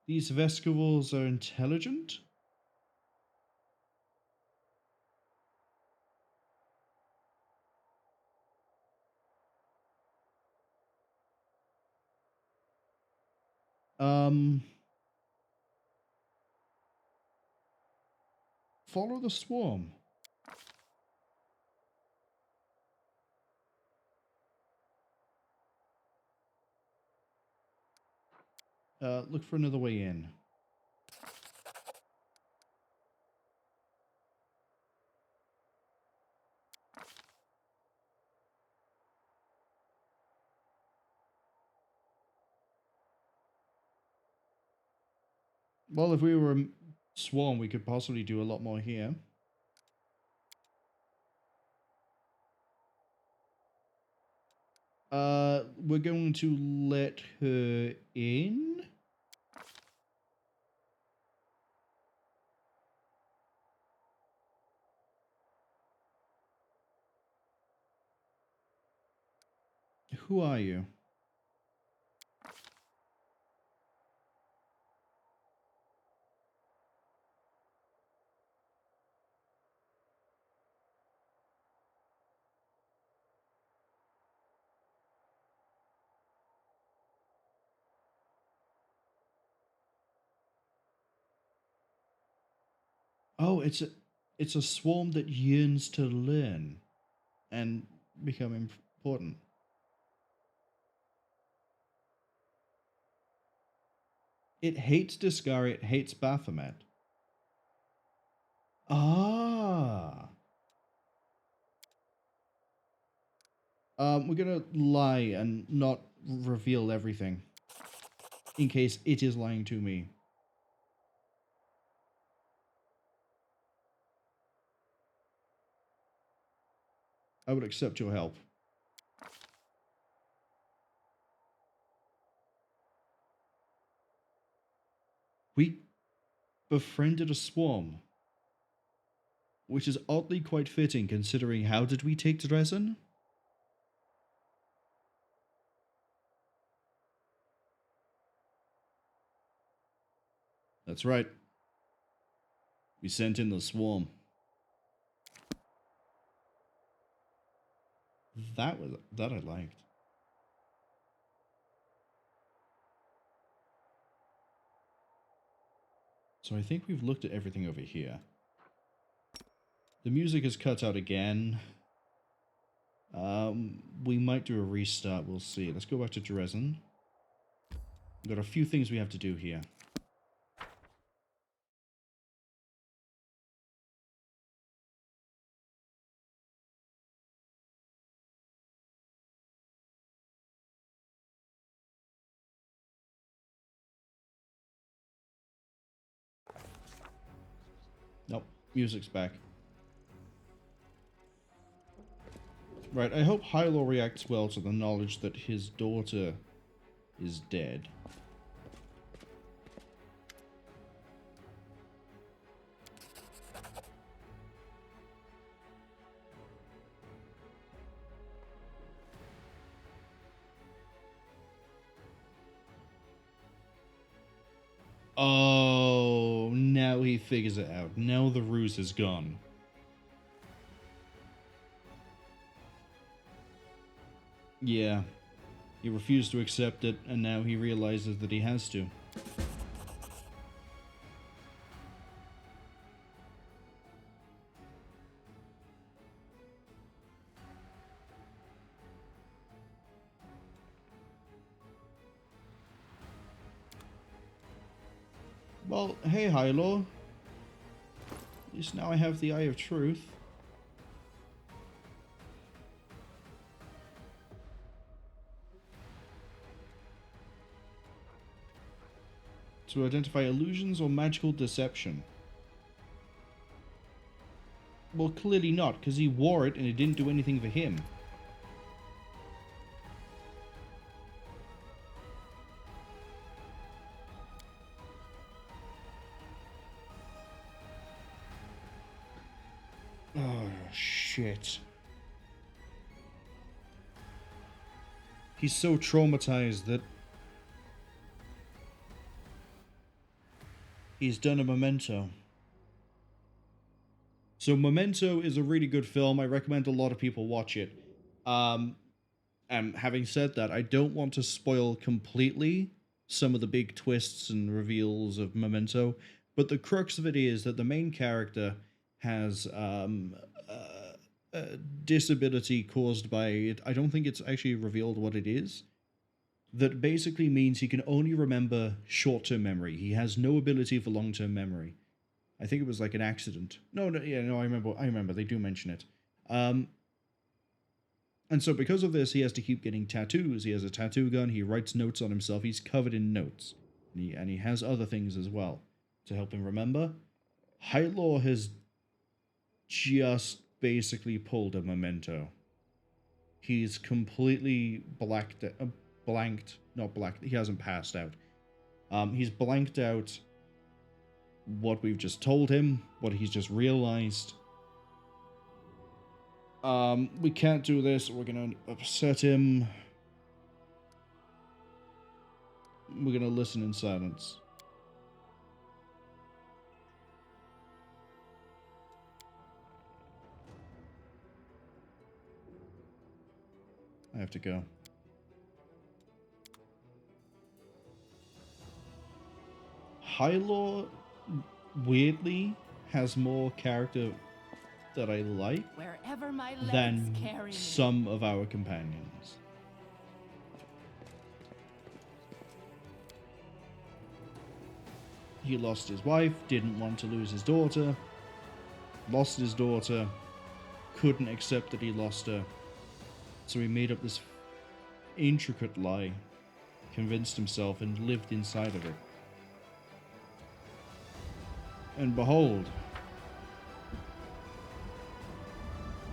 [SPEAKER 1] These Vescivals are intelligent? Follow the swarm. Look for another way in. Well, if we were a swarm, we could possibly do a lot more here. We're going to let her in. Who are you? Oh, it's a swarm that yearns to learn and become important. It hates Discari, it hates Baphomet. Ah. We're gonna lie and not reveal everything. In case it is lying to me. I would accept your help. We befriended a swarm. Which is oddly quite fitting considering how did we take Drezen? That's right. We sent in the swarm. That I liked. So I think we've looked at everything over here. The music is cut out again. We might do a restart, we'll see. Let's go back to Drezen. We've got a few things we have to do here. Nope, music's back. Right, I hope Hylo reacts well to the knowledge that his daughter is dead. Oh, now he figures it out. Now the ruse is gone. Yeah. He refused to accept it, and now he realizes that he has to. Well, hey, Hylo. At least now I have the Eye of Truth. To identify illusions or magical deception. Well, clearly not, because he wore it and it didn't do anything for him. Oh, shit. He's so traumatized that He's done a Memento. So Memento is a really good film. I recommend a lot of people watch it. And having said that, I don't want to spoil completely some of the big twists and reveals of Memento, but the crux of it is that the main character has a disability caused by it. I don't think it's actually revealed what it is. That basically means he can only remember short-term memory. He has no ability for long-term memory. I think it was like an accident. No, I remember. They do mention it. And so because of this, he has to keep getting tattoos. He has a tattoo gun. He writes notes on himself. He's covered in notes. And he has other things as well to help him remember. Highlaw has just basically pulled a Memento. He's completely blanked. He hasn't passed out. He's blanked out what we've just told him, what he's just realized. We can't do this. We're gonna upset him. We're gonna listen in silence. I have to go. Highlaw, weirdly, has more character that I like
[SPEAKER 4] Wherever my legs
[SPEAKER 1] than
[SPEAKER 4] carry me.
[SPEAKER 1] some of our companions. He lost his wife, didn't want to lose his daughter, lost his daughter, couldn't accept that he lost her, so he made up this intricate lie, convinced himself, and lived inside of it. And behold,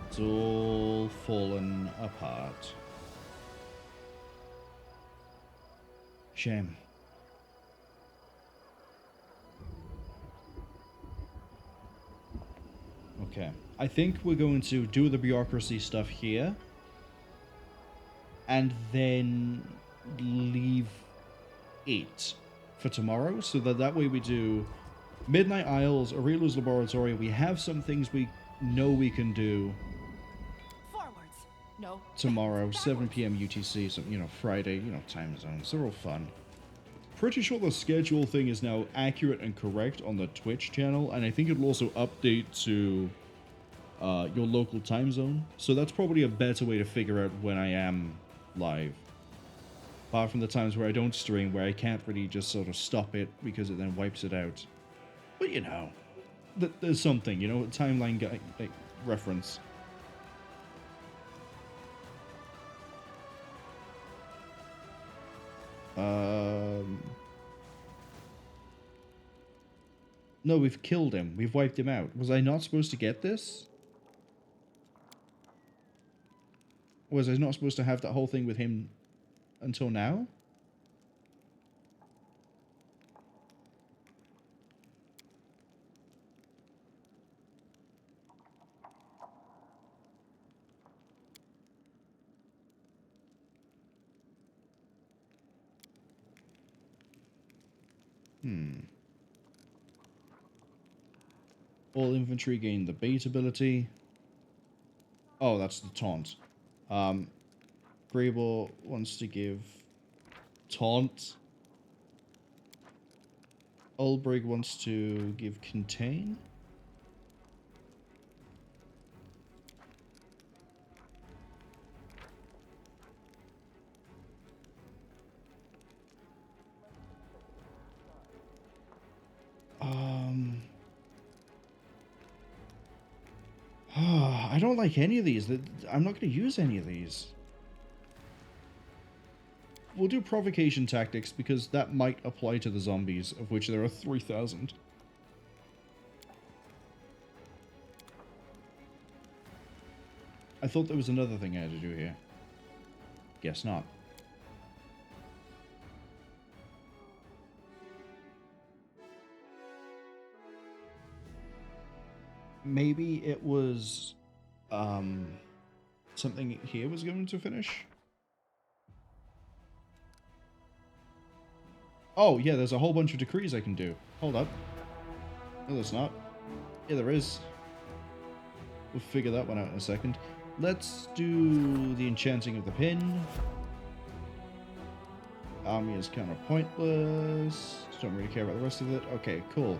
[SPEAKER 1] it's all fallen apart. Shame. Okay, I think we're going to do the bureaucracy stuff here, and then leave it for tomorrow, so that way we do Midnight Isles, Aurelia's Laboratory. We have some things we know we can do
[SPEAKER 4] Forwards. No.
[SPEAKER 1] tomorrow, 7 p.m. UTC, so, Friday, time zones. They're all fun. Pretty sure the schedule thing is now accurate and correct on the Twitch channel, and I think it'll also update to your local time zone. So that's probably a better way to figure out when I am live. Apart from the times where I don't stream, where I can't really just sort of stop it because it then wipes it out. But there's something, a timeline reference. No, we've killed him. We've wiped him out. Was I not supposed to get this? Was I not supposed to have that whole thing with him until now? All infantry gain the bait ability. Oh, that's the taunt. Preamble wants to give taunt. Ulbrig wants to give contain. I don't like any of these. I'm not going to use any of these. We'll do provocation tactics because that might apply to the zombies, of which there are 3,000. I thought there was another thing I had to do here. Guess not. Maybe it was something here was going to finish. Oh yeah, there's a whole bunch of decrees I can do. Hold up. No, there's not. Yeah, there is. We'll figure that one out in a second. Let's do the enchanting of the pin. Army is kind of pointless. Don't really care about the rest of it. Okay, cool.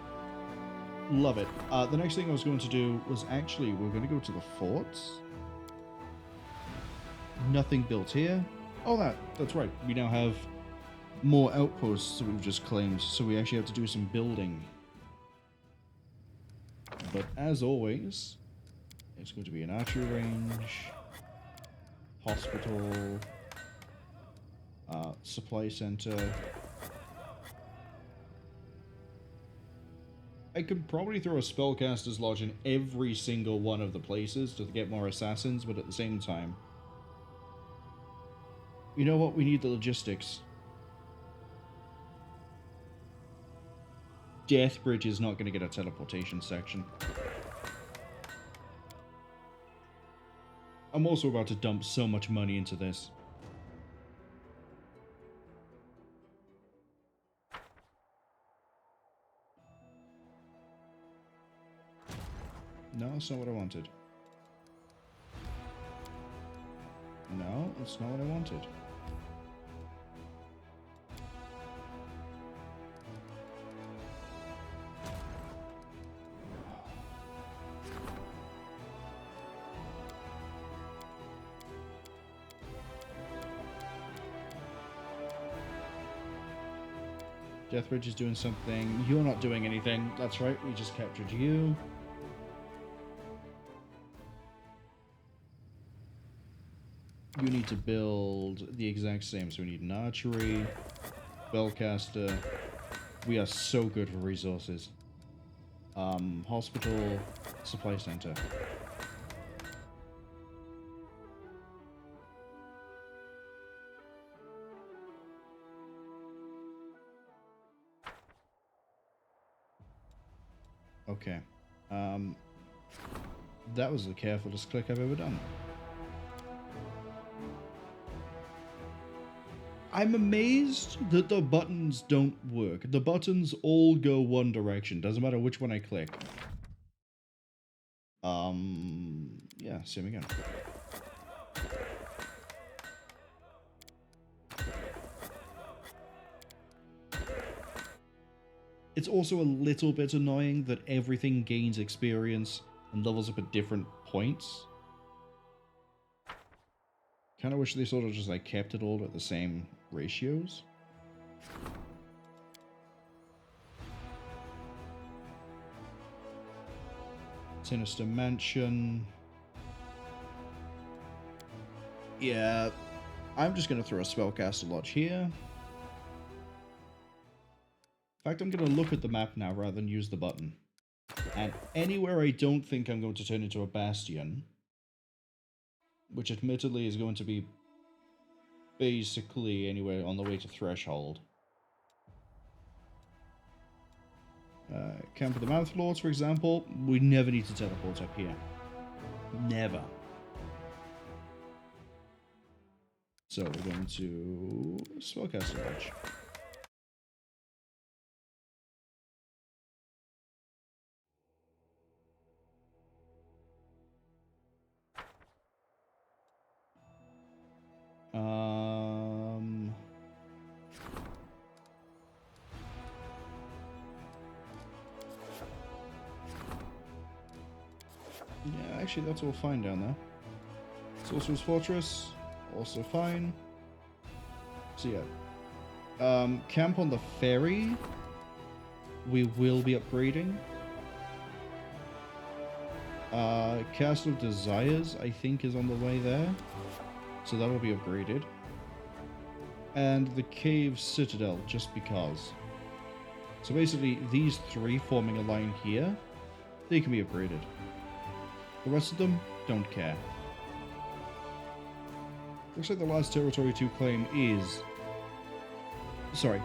[SPEAKER 1] Love it. The next thing I was going to do was actually, we're going to go to the forts. Nothing built here. Oh, that's right. We now have more outposts that we've just claimed, so we actually have to do some building. But as always, it's going to be an archery range, hospital, supply center. I could probably throw a spellcaster's lodge in every single one of the places to get more assassins, but at the same time, you know what? We need the logistics. Deathbridge is not going to get a teleportation section. I'm also about to dump so much money into this. No, that's not what I wanted. No, that's not what I wanted. Deathbridge is doing something. You're not doing anything. That's right, we just captured you. You need to build the exact same. So we need an archery, spellcaster. We are so good for resources. Hospital, supply center. Okay. That was the carefulest click I've ever done. I'm amazed that the buttons don't work. The buttons all go one direction. Doesn't matter which one I click. Yeah, same again. It's also a little bit annoying that everything gains experience and levels up at different points. Kind of wish they sort of just like kept it all at the same ratios. Sinister Mansion. Yeah, I'm just going to throw a spellcaster lodge here. In fact, I'm going to look at the map now rather than use the button. And anywhere I don't think I'm going to turn into a bastion, which admittedly is going to be basically anywhere on the way to Threshold. Camp of the Mouth Lords, for example, we never need to teleport up here. Never. So we're going to Spellcaster Lodge. Yeah, actually that's all fine down there. Sorcerer's Fortress, also fine. So yeah. Camp on the ferry, we will be upgrading. Castle of Desires, I think, is on the way there. So that'll be upgraded. And the Cave Citadel, just because. So basically, these three forming a line here, they can be upgraded. The rest of them, don't care. Looks like the last territory to claim is... Sorry.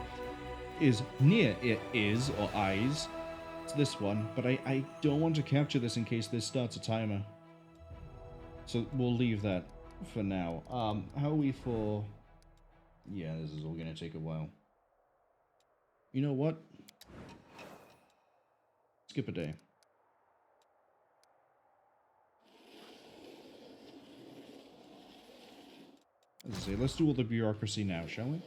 [SPEAKER 1] Is near it is, or eyes. It's this one, but I don't want to capture this in case this starts a timer. So we'll leave that for now. How are we for... Yeah, this is all going to take a while. You know what? Let's Skip a day. As I say, let's do all the bureaucracy now, shall we?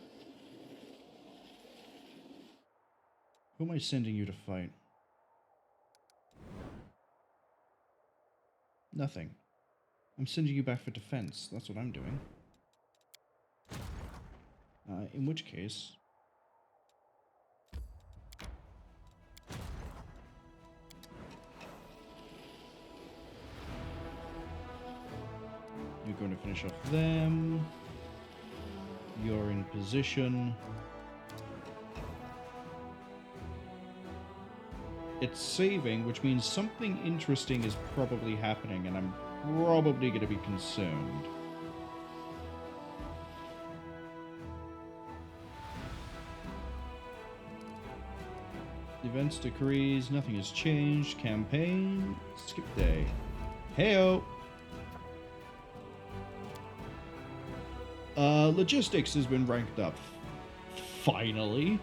[SPEAKER 1] Who am I sending you to fight? Nothing. I'm sending you back for defense. That's what I'm doing. In which case... You're going to finish off them. You're in position. It's saving, which means something interesting is probably happening, and I'm probably going to be concerned. Events decrees, nothing has changed. Campaign, skip day. Heyo! Logistics has been ranked up. Finally.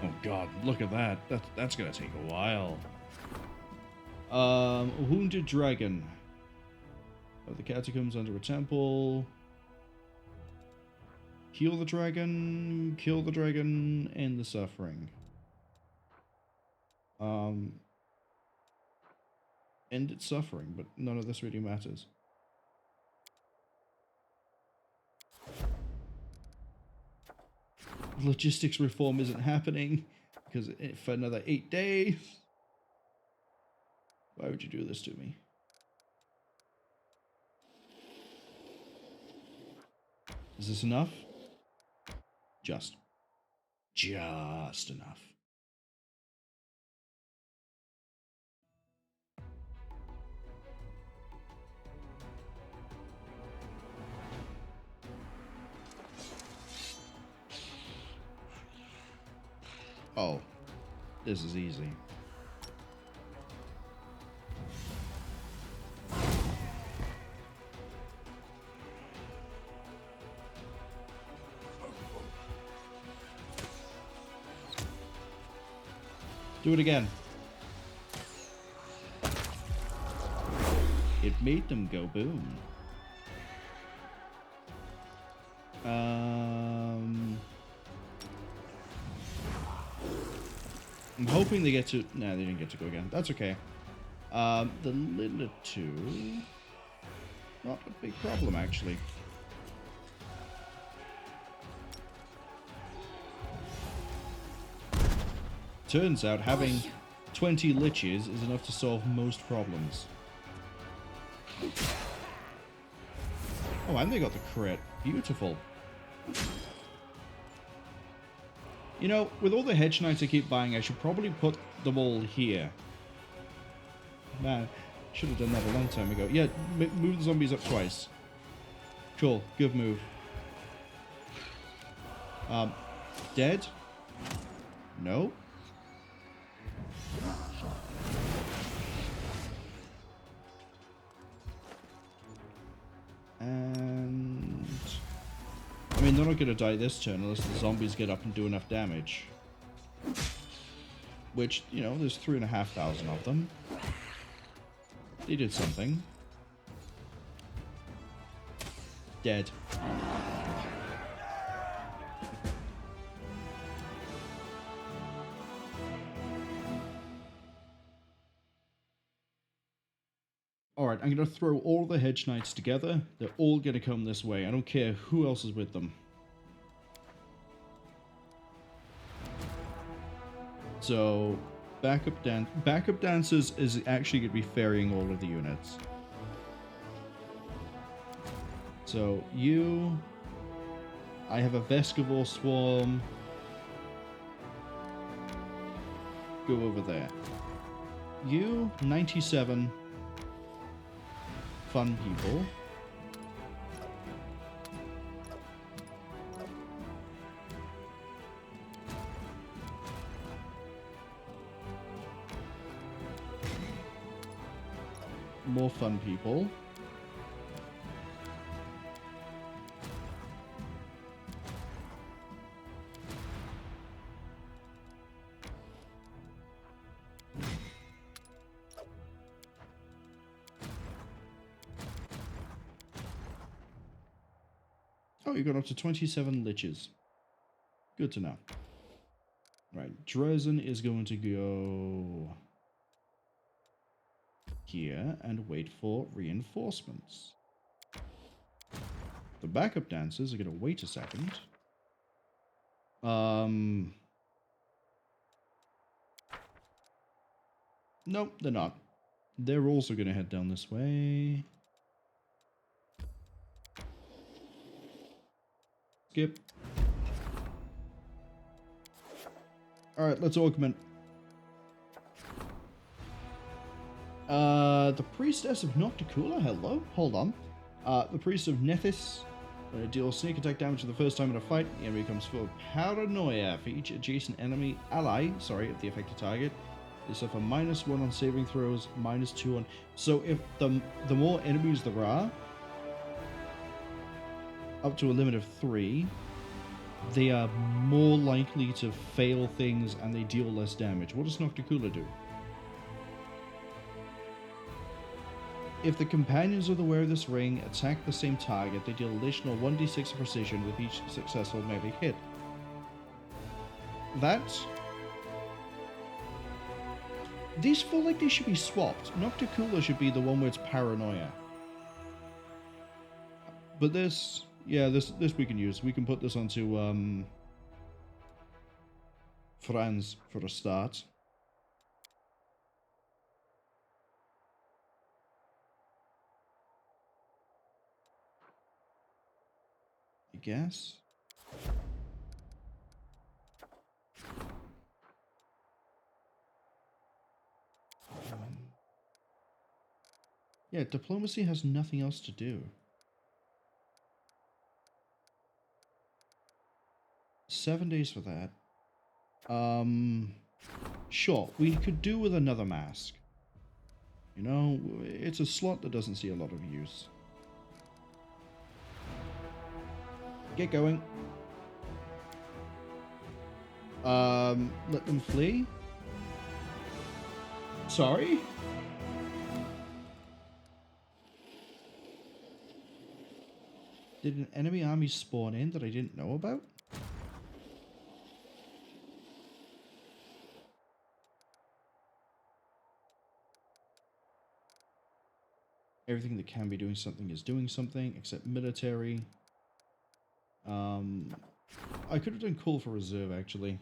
[SPEAKER 1] Oh god, look at that. That's gonna take a while. Wounded Dragon. The catacombs under a temple. Heal the dragon, kill the dragon, end the suffering. End its suffering, but none of this really matters. Logistics reform isn't happening because for another 8 days. Why would you do this to me? Is this enough? Just enough. Oh, this is easy. Do it again. It made them go boom. I'm hoping they get to... Nah, they didn't get to go again. That's okay. The Linda 2... Not a big problem, actually. Turns out having 20 liches is enough to solve most problems. Oh, and they got the crit. Beautiful. You know, with all the hedge knights I keep buying, I should probably put them all here. Man, should have done that a long time ago. Yeah, move the zombies up twice. Cool, good move. Dead? No? And... I mean, they're not going to die this turn unless the zombies get up and do enough damage. Which, you know, there's 3,500 of them. They did something. Dead. Alright, I'm going to throw all the hedge knights together. They're all going to come this way. I don't care who else is with them. So, backup dancers is actually going to be ferrying all of the units. So, you... I have a Vescivore Swarm. Go over there. You, 97... fun people. More fun people. Oh, you got up to 27 liches. Good to know. Right, Drezen is going to go here and wait for reinforcements. The backup dancers are going to wait a second. Nope, they're not. They're also going to head down this way. Skip. Alright, let's augment. The Priestess of Nocticula, hello? Hold on. The Priest of Nethys. When it deals sneak attack damage for the first time in a fight, the enemy becomes full of paranoia for each adjacent enemy ally, of the affected target. They suffer -1 on saving throws, -2 on... So if the more enemies there are, up to a limit of 3, they are more likely to fail things and they deal less damage. What does Nocticula do? If the companions of the wearer of this ring attack the same target, they deal additional 1d6 of precision with each successful melee hit. These feel like they should be swapped. Nocticula should be the one where it's paranoia. But this... Yeah, this we can use. We can put this onto Franz for a start. I guess. Yeah, diplomacy has nothing else to do. 7 days for that. Sure, we could do with another mask. You know, it's a slot that doesn't see a lot of use. Get going. Let them flee? Sorry? Did an enemy army spawn in that I didn't know about? Everything that can be doing something is doing something, except military. I could have done call for reserve, actually.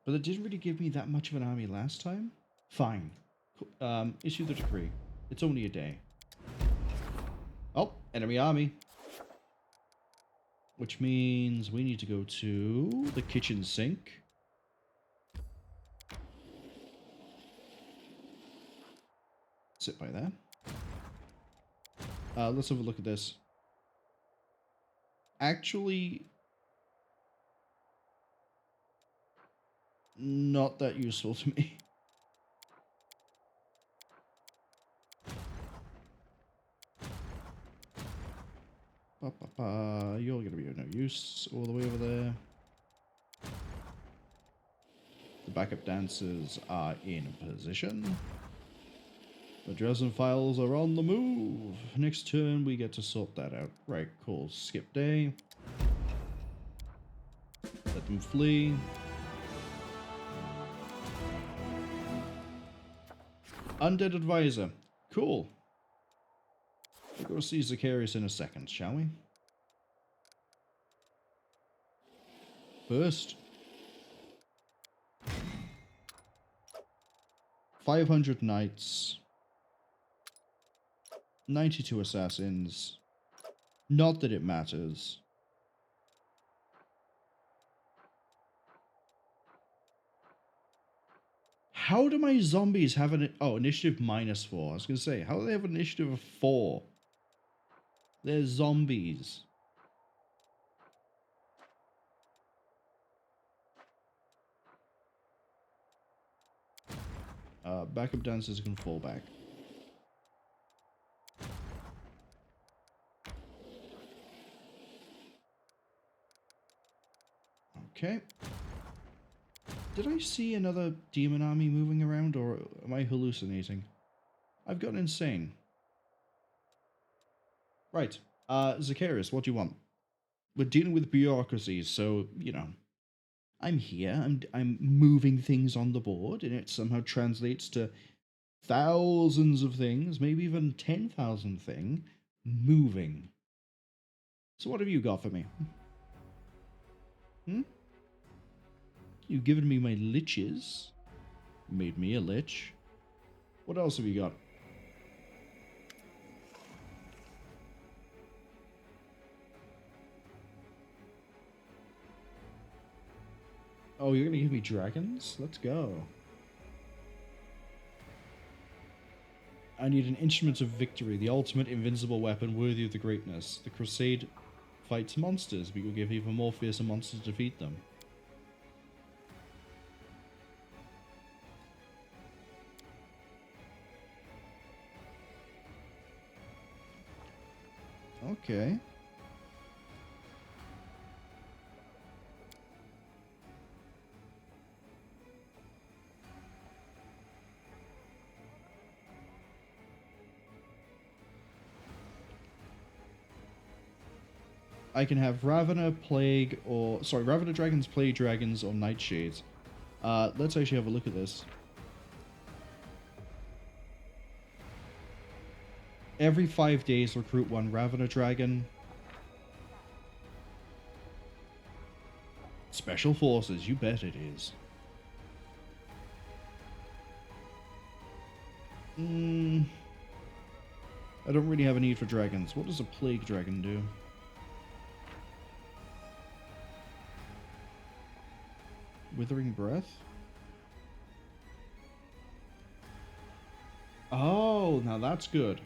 [SPEAKER 1] But it didn't really give me that much of an army last time. Fine. Issue the decree. It's only a day. Oh, enemy army. Which means we need to go to the kitchen sink. Sit by there. Let's have a look at this. Actually, not that useful to me. You're going to be of no use all the way over there. The backup dancers are in position. The Drezen files are on the move. Next turn, we get to sort that out. Right, cool. Skip day. Let them flee. Undead Advisor. Cool. We'll go see Zacharias in a second, shall we? First, 500 knights. 92 assassins. Not that it matters. How do my zombies have an... Oh, initiative -4. I was going to say, how do they have an initiative of 4? They're zombies. Backup dancers can fall back. Okay. Did I see another demon army moving around, or am I hallucinating? I've gone insane. Right. Zacharias, what do you want? we're dealing with bureaucracies, so, you know, I'm here, I'm moving things on the board, and it somehow translates to thousands of things, maybe even 10,000 thing moving. So what have you got for me? Hmm? You've given me my liches. Made me a lich. What else have you got? Oh, you're gonna give me dragons? Let's go. I need an instrument of victory, the ultimate invincible weapon worthy of the greatness. The Crusade fights monsters, but you'll give even more fearsome monsters to defeat them. Okay. I can have Ravener, Plague, or... Sorry, Ravener Dragons, Plague Dragons, or Nightshades. Let's actually have a look at this. Every 5 days, recruit one Ravener Dragon. Special Forces, you bet it is. I don't really have a need for dragons. What does a Plague Dragon do? Withering Breath? Oh, now that's good.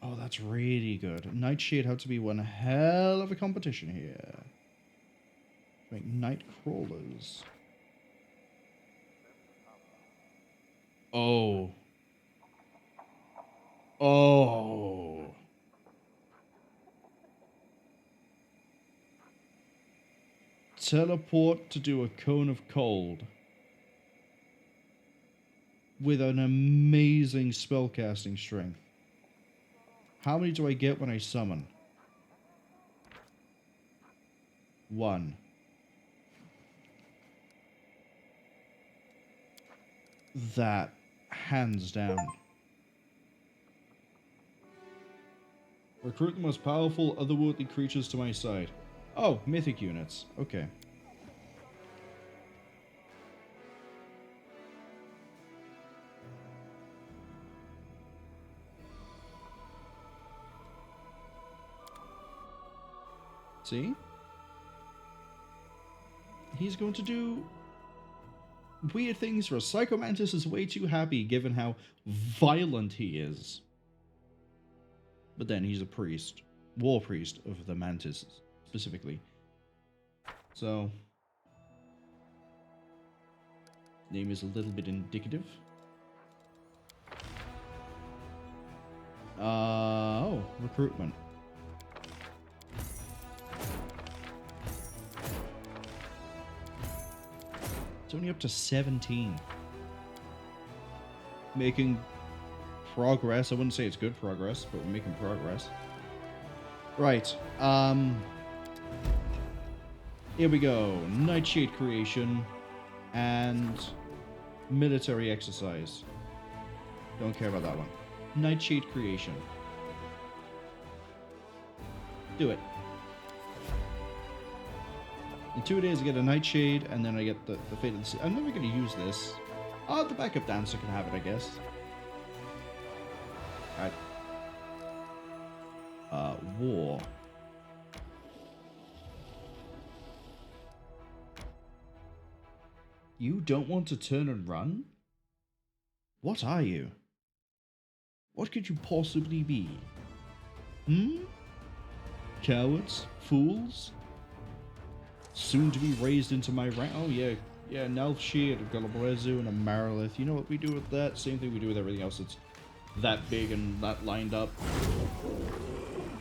[SPEAKER 1] Oh, that's really good. Nightshade had to be one hell of a competition here. Make night crawlers. Oh. Oh. Teleport to do a cone of cold. With an amazing spellcasting strength. How many do I get when I summon? 1. That, hands down. Recruit the most powerful otherworldly creatures to my side. Oh, mythic units. Okay. See? He's going to do weird things for us. Psychomantis is way too happy given how violent he is. But then he's a priest. War priest of the Mantis, specifically. So, name is a little bit indicative. Oh, recruitment. It's only up to 17. Making progress. I wouldn't say it's good progress, but we're making progress. Right. Here we go. Nightshade creation and military exercise. Don't care about that one. Nightshade creation. Do it. In 2 days I get a Nightshade, and then I get the Fate of the Sea. I'm never going to use this. Oh, the backup dancer can have it, I guess. Alright. War. You don't want to turn and run? What are you? What could you possibly be? Cowards? Fools? Soon to be raised into my rank. Oh yeah, an Elfsheet, a Galabrezu, and a Marilith. You know what we do with that? Same thing we do with everything else that's that big and that lined up.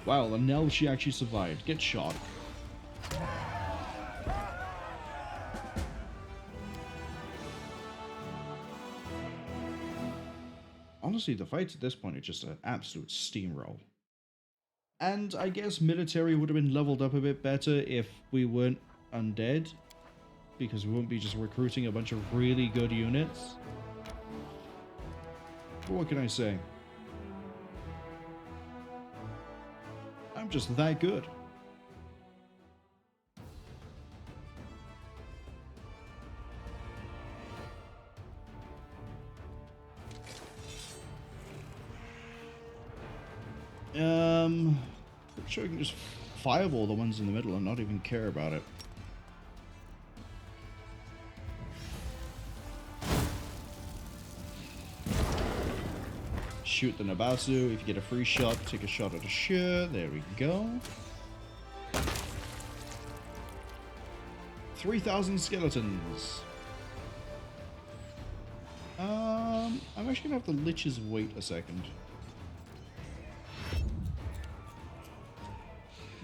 [SPEAKER 1] Wow, the Elfsheet actually survived. Get shot. honestly, the fights at this point are just an absolute steamroll. And I guess military would have been leveled up a bit better if we weren't undead, because we wouldn't be just recruiting a bunch of really good units. But what can I say? I'm just that good. Pretty sure I can just fireball the ones in the middle and not even care about it. Shoot the Nabasu. If you get a free shot, take a shot at a shirt. There we go. 3,000 skeletons. I'm actually gonna have the liches wait a second.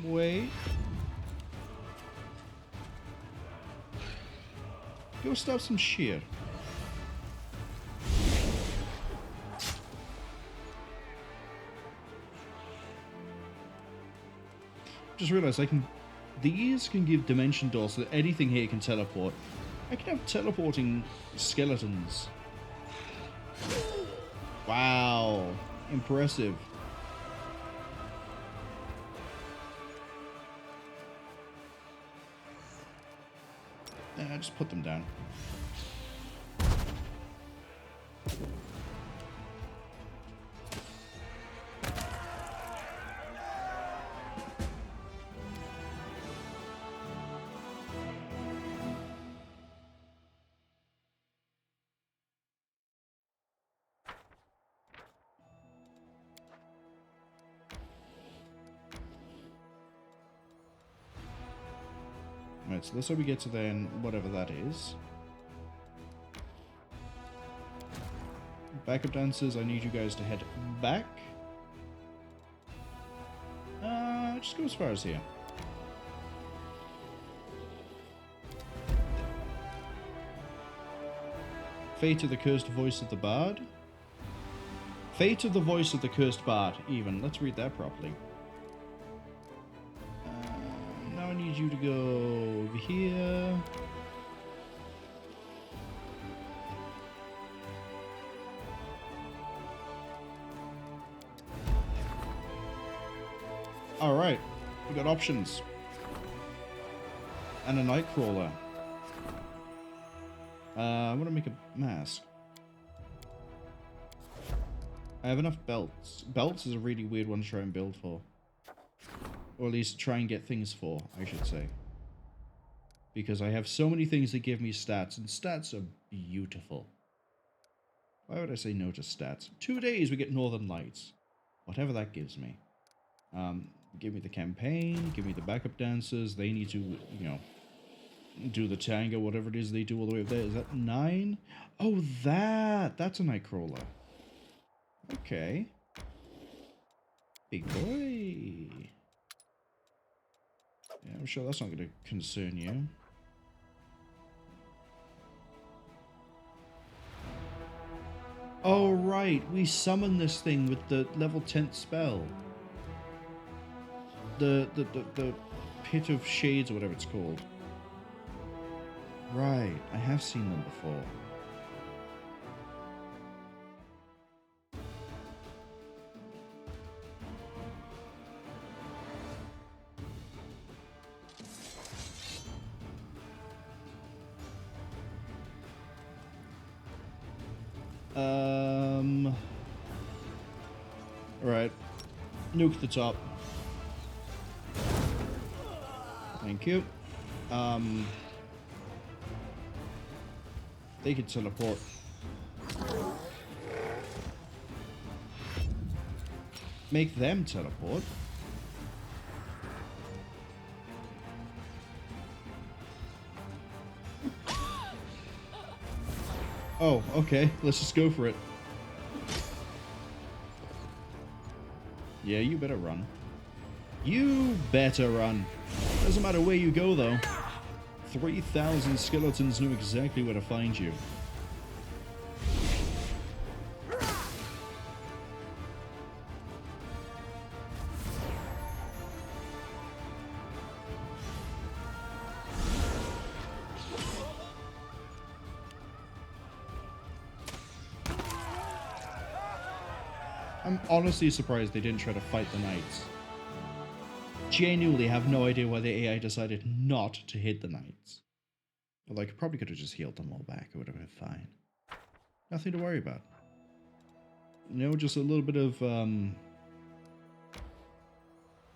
[SPEAKER 1] Wait. Go stop some shit. Just realized these can give dimension doors so that anything here can teleport. I can have teleporting skeletons. Wow. Impressive. Just put them down. Right, so that's how we get to then whatever that is. Backup dancers, I need you guys to head back. Just go as far as here. Fate of the Cursed Voice of the Bard. Fate of the Voice of the Cursed Bard, even. Let's read that properly. Now I need you to go over here. Alright, we got options. And a Nightcrawler. I'm gonna make a mask. I have enough belts. Belts is a really weird one to try and build for. Or at least try and get things for, I should say. Because I have so many things that give me stats, and stats are beautiful. Why would I say no to stats? 2 days we get Northern Lights. Whatever that gives me. Give me the campaign, give me the backup dancers. They need to, you know, do the tango, whatever it is they do all the way up there. Is that 9? Oh, that's a Nightcrawler. Okay. Big boy. Yeah, I'm sure that's not going to concern you. Oh, right. We summon this thing with the level 10th spell. The Pit of Shades or whatever it's called. Right. I have seen them before. Alright. Nuke the top. Thank you. They can teleport. Make them teleport. Oh, okay. Let's just go for it. Yeah, you better run. You better run. Doesn't matter where you go, though. 3,000 skeletons knew exactly where to find you. I'm honestly surprised they didn't try to fight the knights. Genuinely have no idea why the AI decided not to hit the knights. Although I probably could have just healed them all back. It would have been fine. Nothing to worry about. You know, just a little bit of,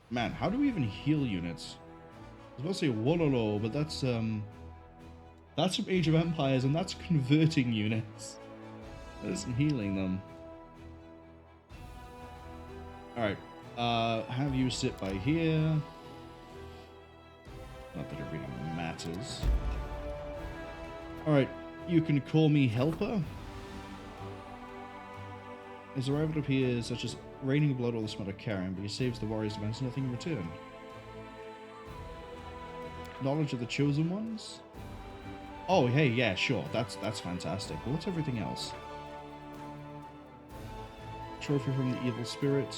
[SPEAKER 1] Man, how do we even heal units? I was about to say Wololo, but that's from Age of Empires, and that's converting units. That isn't healing them. Alright, have you sit by here. Not that it really matters. Alright, you can call me Helper. His arrival appears such as raining blood or the smell of carrion, but he saves the warriors demands nothing in return. Knowledge of the chosen ones? Oh, hey, yeah, sure. That's fantastic. But what's everything else? Trophy from the evil spirit?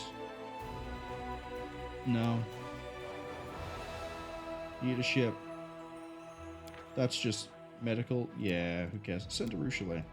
[SPEAKER 1] No. Leadership. That's just medical. Yeah, who cares? Send to Ruchelet.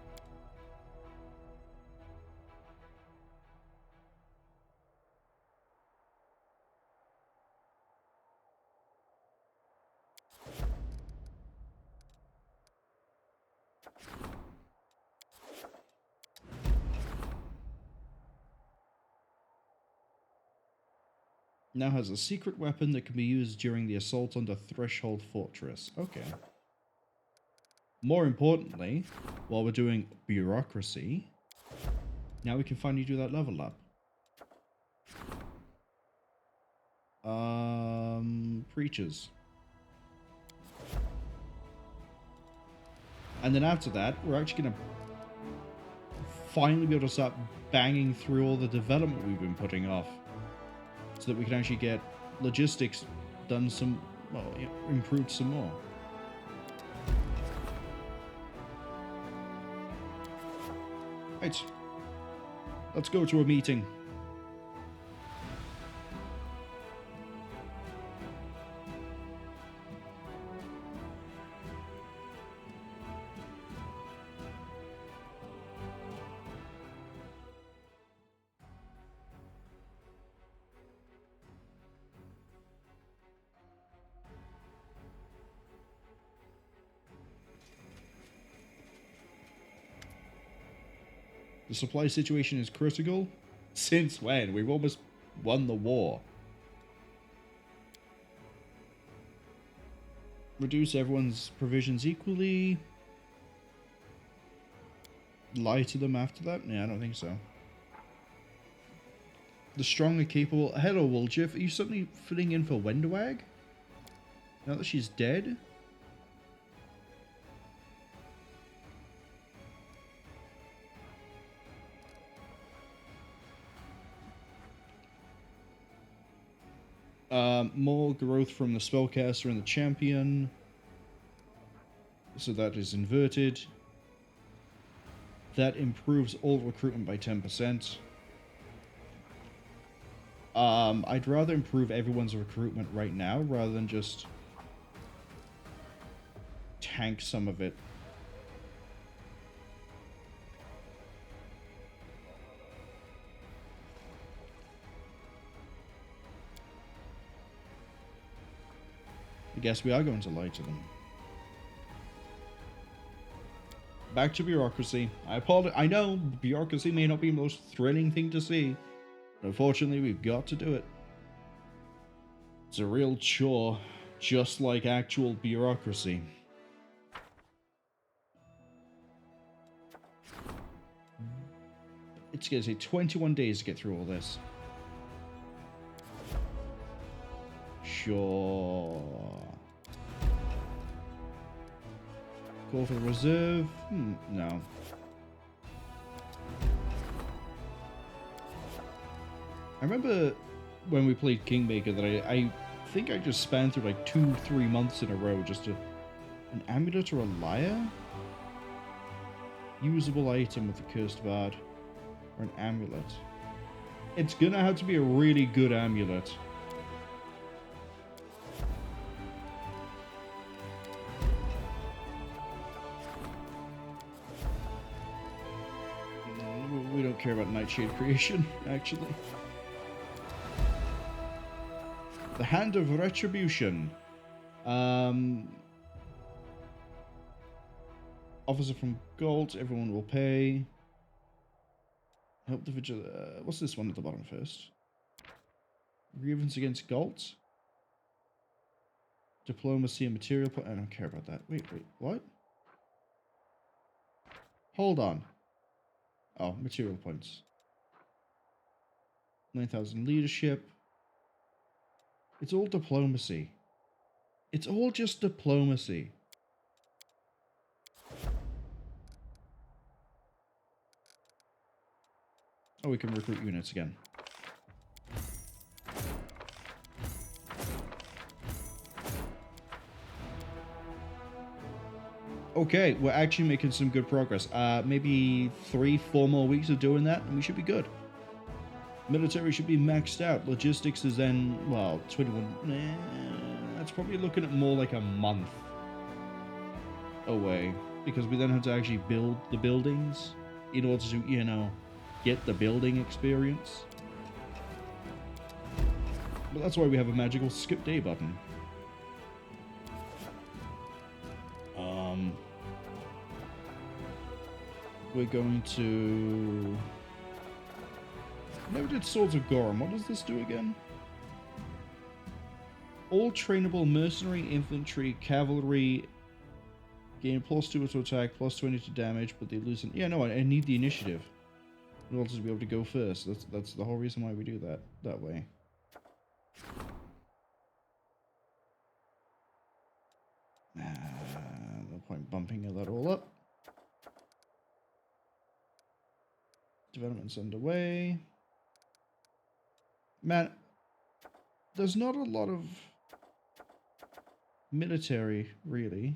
[SPEAKER 1] Now has a secret weapon that can be used during the assault on the Threshold Fortress. Okay. More importantly, while we're doing bureaucracy, now we can finally do that level up. Preachers. And then after that, we're actually going to finally be able to start banging through all the development we've been putting off. So that we can actually get logistics done some, well, yeah, improved some more. Right. Let's go to a meeting. The supply situation is critical. Since when? We've almost won the war. Reduce everyone's provisions equally. Lie to them after that? Yeah, I don't think so. The strong and capable. Hello, Woljif. Are you suddenly filling in for Wendawag? Now that she's dead? More growth from the spellcaster and the champion. So that is inverted. That improves all recruitment by 10%. I'd rather improve everyone's recruitment right now rather than just tank some of it. I guess we are going to lie to them. Back to bureaucracy. I apologize. I know bureaucracy may not be the most thrilling thing to see, but unfortunately we've got to do it. It's a real chore, just like actual bureaucracy. It's going to take 21 days to get through all this. Sure. Call for the reserve? No. I remember when we played Kingmaker that I think I just spanned through like 2-3 months in a row just to... An amulet or a lyre? Usable item with the cursed bard. Or an amulet. It's gonna have to be a really good amulet. We don't care about Nightshade creation, actually. The Hand of Retribution. Officer from Gold, everyone will pay. Help the vigil. What's this one at the bottom first? Grievance against Gold. Diplomacy and material. I don't care about that. Wait, what? Hold on. Oh, material points. 9,000 leadership. It's all diplomacy. It's all just diplomacy. Oh, we can recruit units again. Okay, we're actually making some good progress. Maybe 3-4 more weeks of doing that, and we should be good. Military should be maxed out. Logistics is then, well, 21. That's probably looking at more like a month away, because we then have to actually build the buildings in order to, you know, get the building experience. But that's why we have a magical skip day button. We're going to... Never did Swords of Gorum. What does this do again? All trainable mercenary, infantry, cavalry gain +2 to attack, +20 to damage, but they lose... Yeah, no, I need the initiative in order to be able to go first. That's the whole reason why we do that way. No point bumping that all up. Development's underway. Man, there's not a lot of military, really.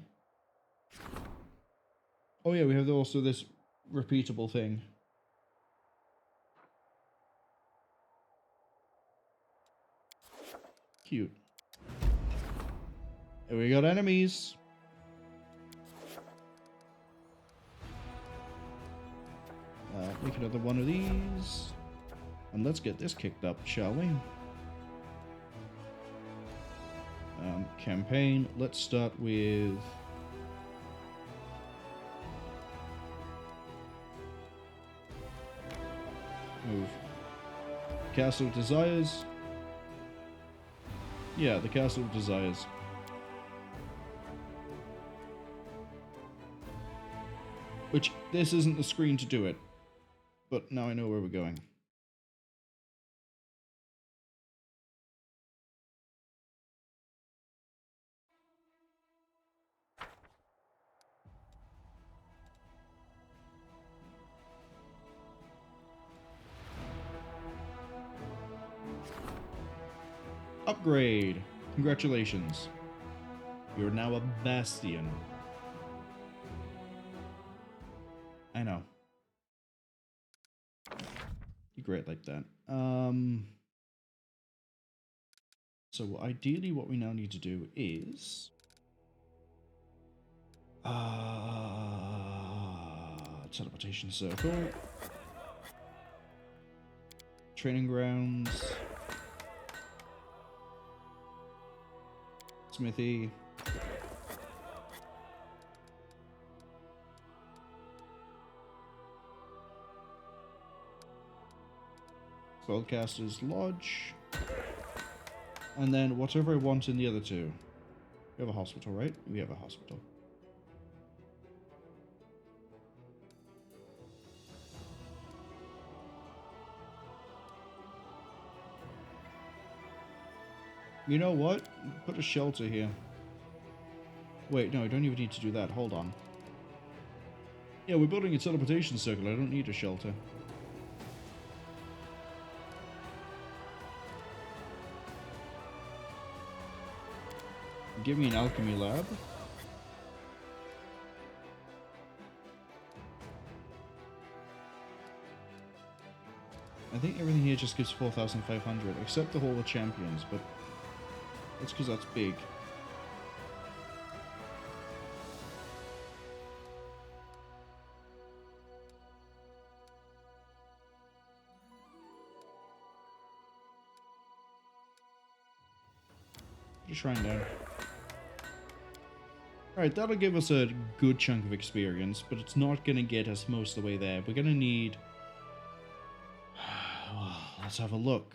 [SPEAKER 1] Oh yeah, we have also this repeatable thing. Cute. And we got enemies. Make another one of these. And let's get this kicked up, shall we? Campaign. Let's start with... Move. Castle of Desires. Yeah, the Castle of Desires. Which, this isn't the screen to do it. But now I know where we're going. Upgrade! Congratulations. You're now a bastion. I know. You're great like that. So ideally what we now need to do is... teleportation circle. Training grounds. Smithy. Spellcaster's Lodge. And then whatever I want in the other two. We have a hospital, right? We have a hospital. You know what? Put a shelter here. Wait, no, I don't even need to do that. Hold on. Yeah, we're building a teleportation circle. I don't need a shelter. Give me an alchemy lab. I think everything here just gives 4,500, except the Hall of Champions, but that's because that's big. Put a shrine down. Alright, that'll give us a good chunk of experience, but it's not going to get us most of the way there. We're going to need... Let's have a look.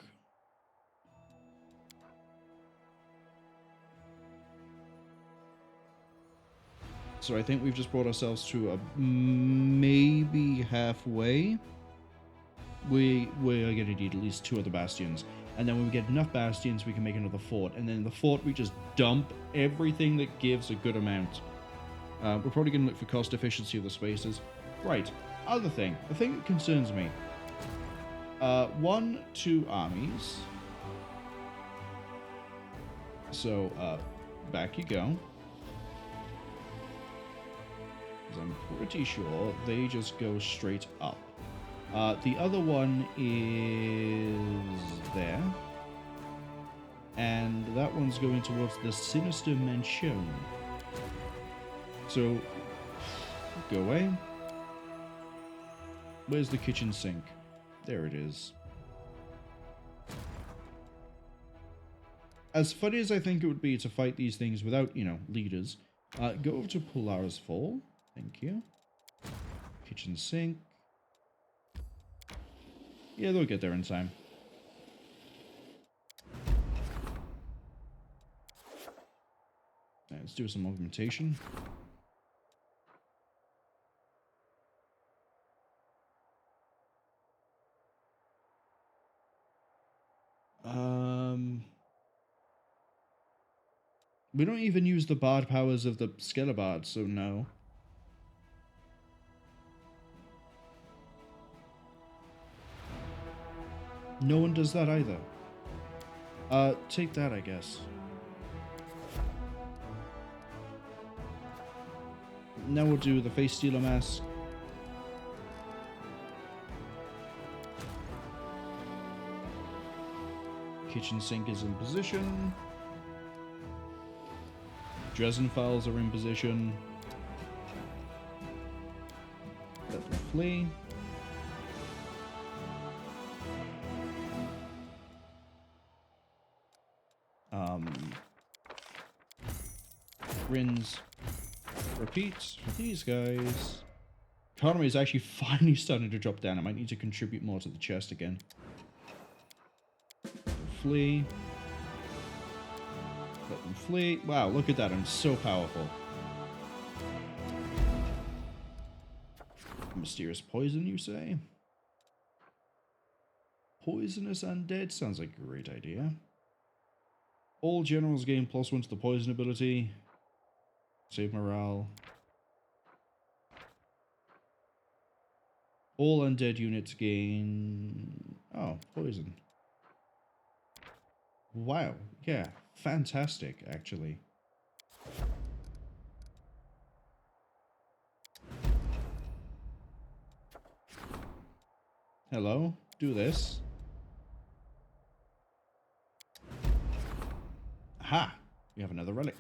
[SPEAKER 1] So I think we've just brought ourselves to a maybe halfway. We're going to need at least 2 other bastions. And then when we get enough bastions, we can make another fort. And then in the fort, we just dump everything that gives a good amount. We're probably going to look for cost efficiency of the spaces. Right, other thing. The thing that concerns me. 1, 2 armies. So, back you go. Because I'm pretty sure they just go straight up. The other one is there. And that one's going towards the Sinister Mansion. So, go away. Where's the kitchen sink? There it is. As funny as I think it would be to fight these things without, you know, leaders, go over to Polaris Fall. Thank you. Kitchen sink. Yeah, they'll get there in time. Let's do some augmentation. We don't even use the bard powers of the Skelebard, so no. No one does that either. Take that, I guess. Now we'll do the Face Stealer Mask. Kitchen sink is in position. Drezen files are in position. Let them flee. Rinse. Repeat for these guys. Economy is actually finally starting to drop down. I might need to contribute more to the chest again. Flee. Let them flee. Wow, look at that. I'm so powerful. Mysterious poison, you say? Poisonous undead sounds like a great idea. All generals gain +1 to the poison ability. Save morale. All undead units gain... Oh, poison. Wow. Yeah. Fantastic, actually. Hello? Do this. Aha! We have another relic.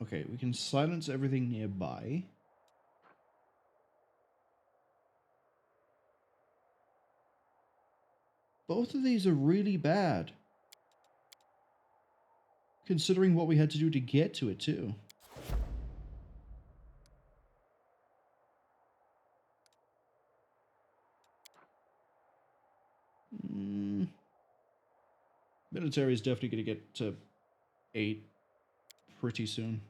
[SPEAKER 1] Okay, we can silence everything nearby. Both of these are really bad. Considering what we had to do to get to it, too. Military is definitely going to get to 8 pretty soon.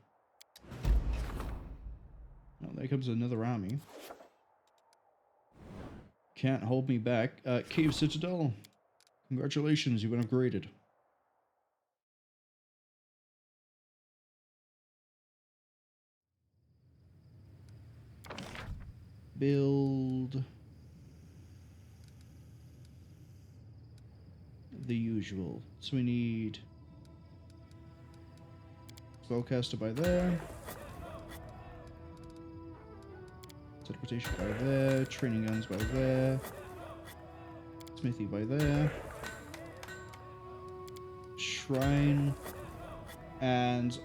[SPEAKER 1] Oh, there comes another army. Can't hold me back. Cave Citadel. Congratulations, you've been upgraded. Build the usual. So we need spellcaster by there, teleportation by there, training guns by there, smithy by there, shrine, and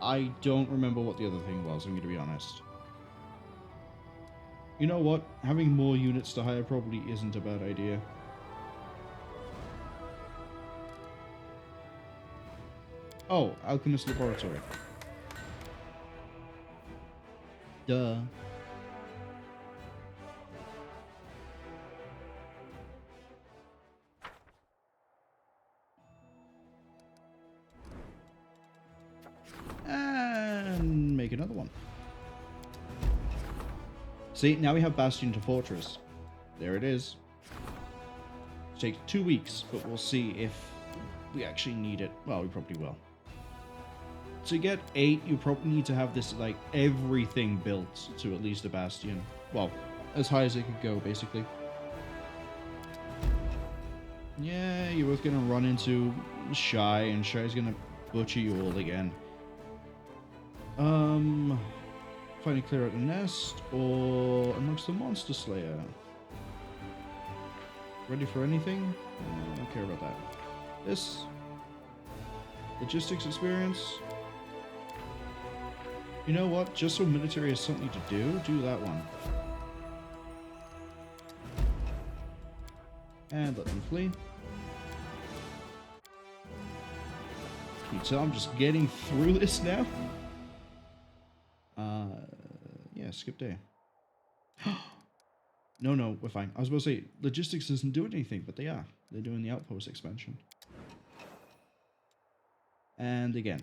[SPEAKER 1] I don't remember what the other thing was, I'm going to be honest. You know what? Having more units to hire probably isn't a bad idea. Oh, Alchemist Laboratory. Duh. And make another one. See, now we have Bastion to Fortress. There it is. It takes 2 weeks, but we'll see if we actually need it. Well, we probably will. To get 8, you probably need to have this, like, everything built to at least a Bastion. Well, as high as it could go, basically. Yeah, you're both gonna run into Shy, and Shy's gonna butcher you all again. Finally clear out the nest, or amongst the Monster Slayer. Ready for anything? I don't care about that. This. Logistics experience. You know what? Just so military has something to do that one. And let them flee. Can you tell I'm just getting through this now? Yeah, skip day. No, we're fine. I was about to say, logistics doesn't do anything, but they are. They're doing the outpost expansion. And again.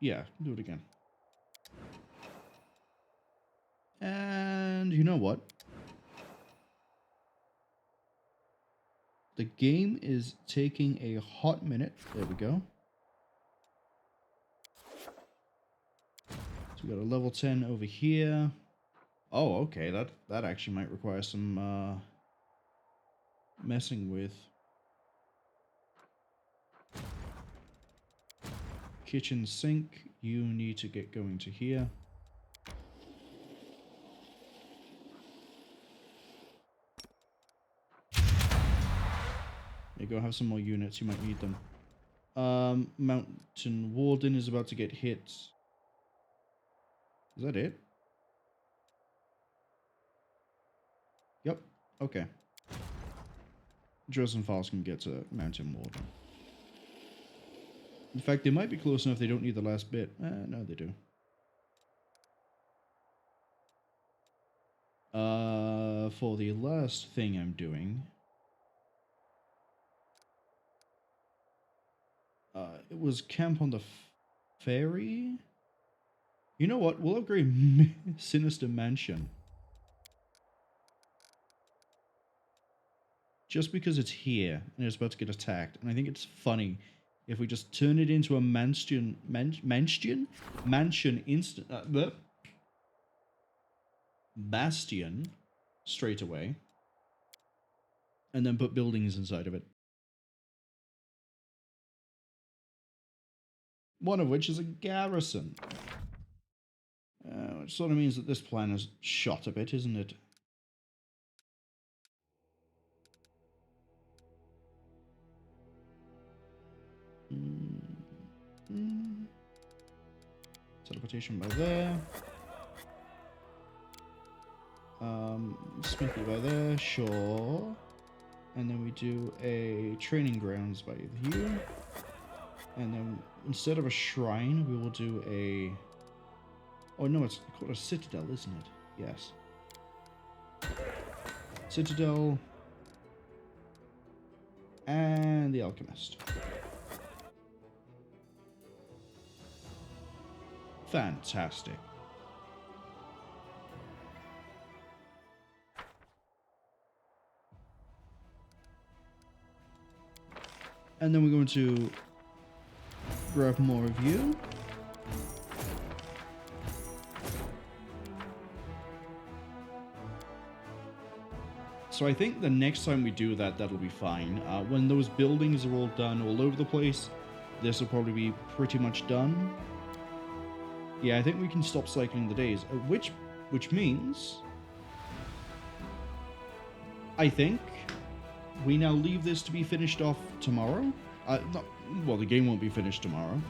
[SPEAKER 1] Yeah, do it again. And you know what? The game is taking a hot minute. There we go. So we got a level 10 over here. Oh, okay. That actually might require some messing with. Kitchen sink. You need to get going to here. There you go, have some more units, you might need them. Mountain Warden is about to get hit. Is that it? Yep, okay. Drezen Falls can get to Mountain Warden. In fact, they might be close enough they don't need the last bit. No, they do. For the last thing I'm doing... it was camp on the ferry. You know what? We'll upgrade Sinister Mansion. Just because it's here and it's about to get attacked. And I think it's funny if we just turn it into a mansion instant... Bastion straight away. And then put buildings inside of it. One of which is a garrison. Which sort of means that this plan is shot a bit, isn't it? Teleportation by there. Smithy by there, sure. And then we do a training grounds by here. And then instead of a shrine, we will do a... Oh no, it's called a citadel, isn't it? Yes. Citadel. And the alchemist. Fantastic. And then we're going to grab more of you. So I think the next time we do that, that'll be fine. When those buildings are all done all over the place, this will probably be pretty much done. Yeah, I think we can stop cycling the days. Which which means I think we now leave this to be finished off tomorrow. Well, the game won't be finished tomorrow.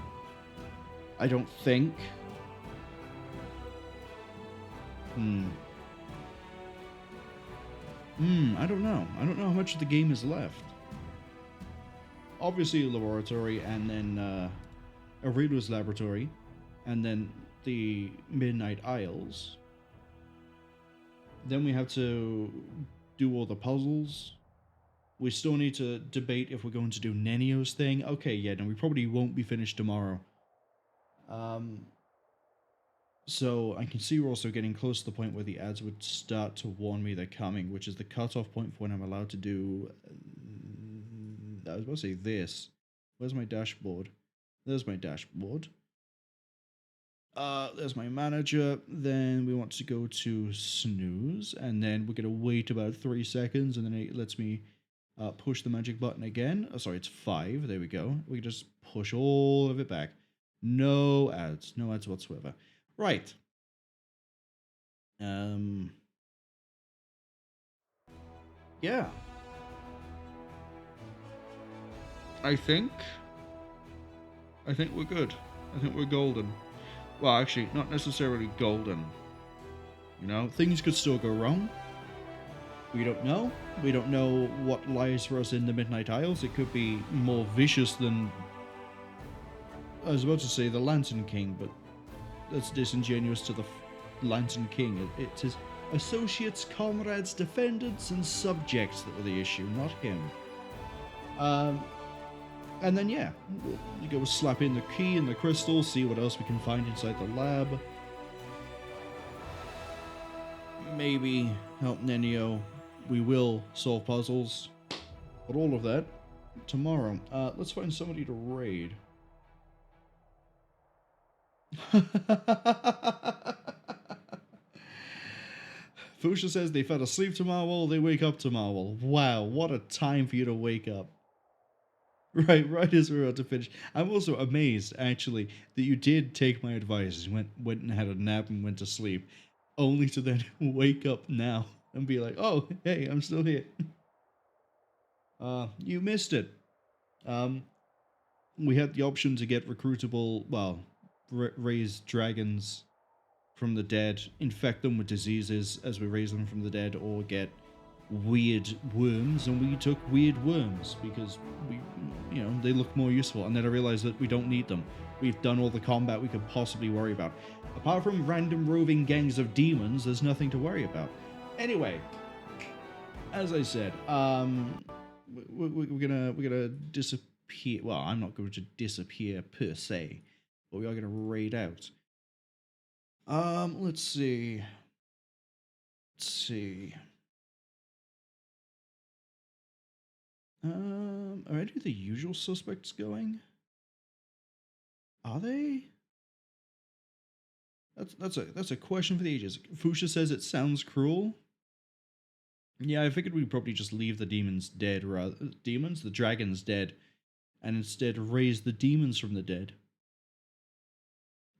[SPEAKER 1] I don't think. I don't know. I don't know how much of the game is left. Obviously, a laboratory, and then a Reader's laboratory, and then the Midnight Isles. Then we have to do all the puzzles. We still need to debate if we're going to do Nenio's thing. Okay, yeah, no, we probably won't be finished tomorrow. So I can see we're also getting close to the point where the ads would start to warn me they're coming, which is the cutoff point for when I'm allowed to do... I was about to say this. Where's my dashboard? There's my dashboard. There's my manager. Then we want to go to snooze, and then we're going to wait about 3 seconds, and then it lets me push the magic button again. Oh, sorry, it's 5. There we go. We can just push all of it back. No ads. No ads whatsoever. Right. Yeah. I think we're good. I think we're golden. Well, actually, not necessarily golden. You know, things could still go wrong. We don't know. We don't know what lies for us in the Midnight Isles. It could be more vicious than... I was about to say the Lantern King, but that's disingenuous to the Lantern King. It's his associates, comrades, defendants, and subjects that were the issue, not him. And then, yeah, you go slap in the key and the crystal, see what else we can find inside the lab. Maybe help Nenio. We will solve puzzles. But all of that tomorrow. Let's find somebody to raid. Fusha says they fell asleep to Marwol, they wake up to Marwol. Wow, what a time for you to wake up. Right as we're about to finish. I'm also amazed, actually, that you did take my advice. You went and had a nap and went to sleep, only to then wake up now and be like, oh, hey, I'm still here. You missed it. We had the option to get recruitable, well, raise dragons from the dead, infect them with diseases as we raise them from the dead, or get weird worms, and we took weird worms because we, you know, they look more useful. And then I realized that we don't need them. We've done all the combat we could possibly worry about. Apart from random roving gangs of demons, there's nothing to worry about. Anyway, as I said, we're gonna disappear. Well, I'm not going to disappear per se, but we are gonna raid out. Let's see. Are any of the usual suspects going? Are they? That's a question for the ages. Fusha says it sounds cruel. Yeah, I figured we'd probably just leave the demons dead, the dragons dead, and instead raise the demons from the dead.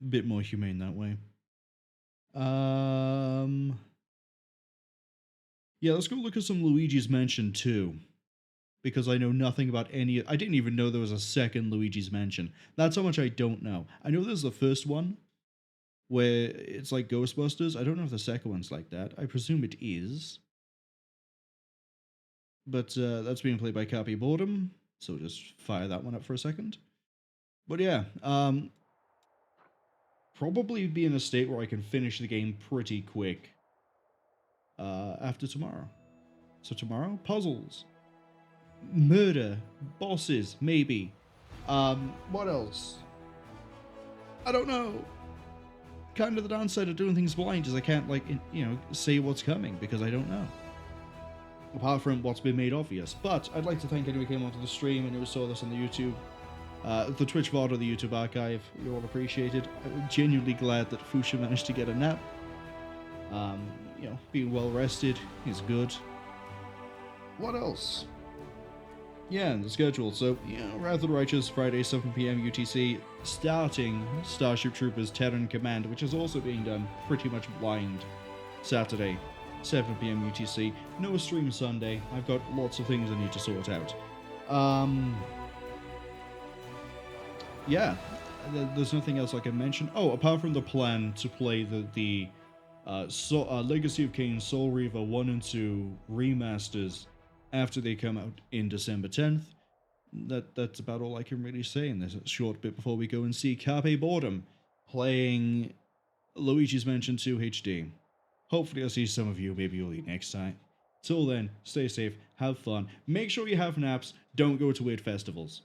[SPEAKER 1] A bit more humane that way. Yeah, let's go look at some Luigi's Mansion 2. Because I know nothing about any... I didn't even know there was a second Luigi's Mansion. That's how much I don't know. I know there's the first one, where it's like Ghostbusters. I don't know if the second one's like that. I presume it is. But that's being played by Cappy Boredom, so just fire that one up for a second. But yeah, probably be in a state where I can finish the game pretty quick after tomorrow. So tomorrow, puzzles. Murder, bosses, maybe. What else? I don't know. Kind of the downside of doing things blind is I can't, like, say what's coming because I don't know. Apart from what's been made obvious. But I'd like to thank anyone who came onto the stream and who saw this on the YouTube, the Twitch VOD or the YouTube archive. You're all appreciated. I'm genuinely glad that Fusha managed to get a nap. Being well rested is good. What else? Yeah, the schedule. So, Wrath of the Righteous, Friday, 7 PM UTC, starting Starship Troopers Terran Command, which is also being done pretty much blind. Saturday, 7 p.m. UTC. No stream Sunday. I've got lots of things I need to sort out. Yeah, there's nothing else I can mention. Oh, apart from the plan to play the Legacy of Kain Soul Reaver 1 and 2 remasters after they come out in December 10th. That's about all I can really say in this short bit before we go and see Carpe Boredom playing Luigi's Mansion 2 HD. Hopefully I'll see some of you maybe early next time. Till then, stay safe, have fun, make sure you have naps, don't go to weird festivals.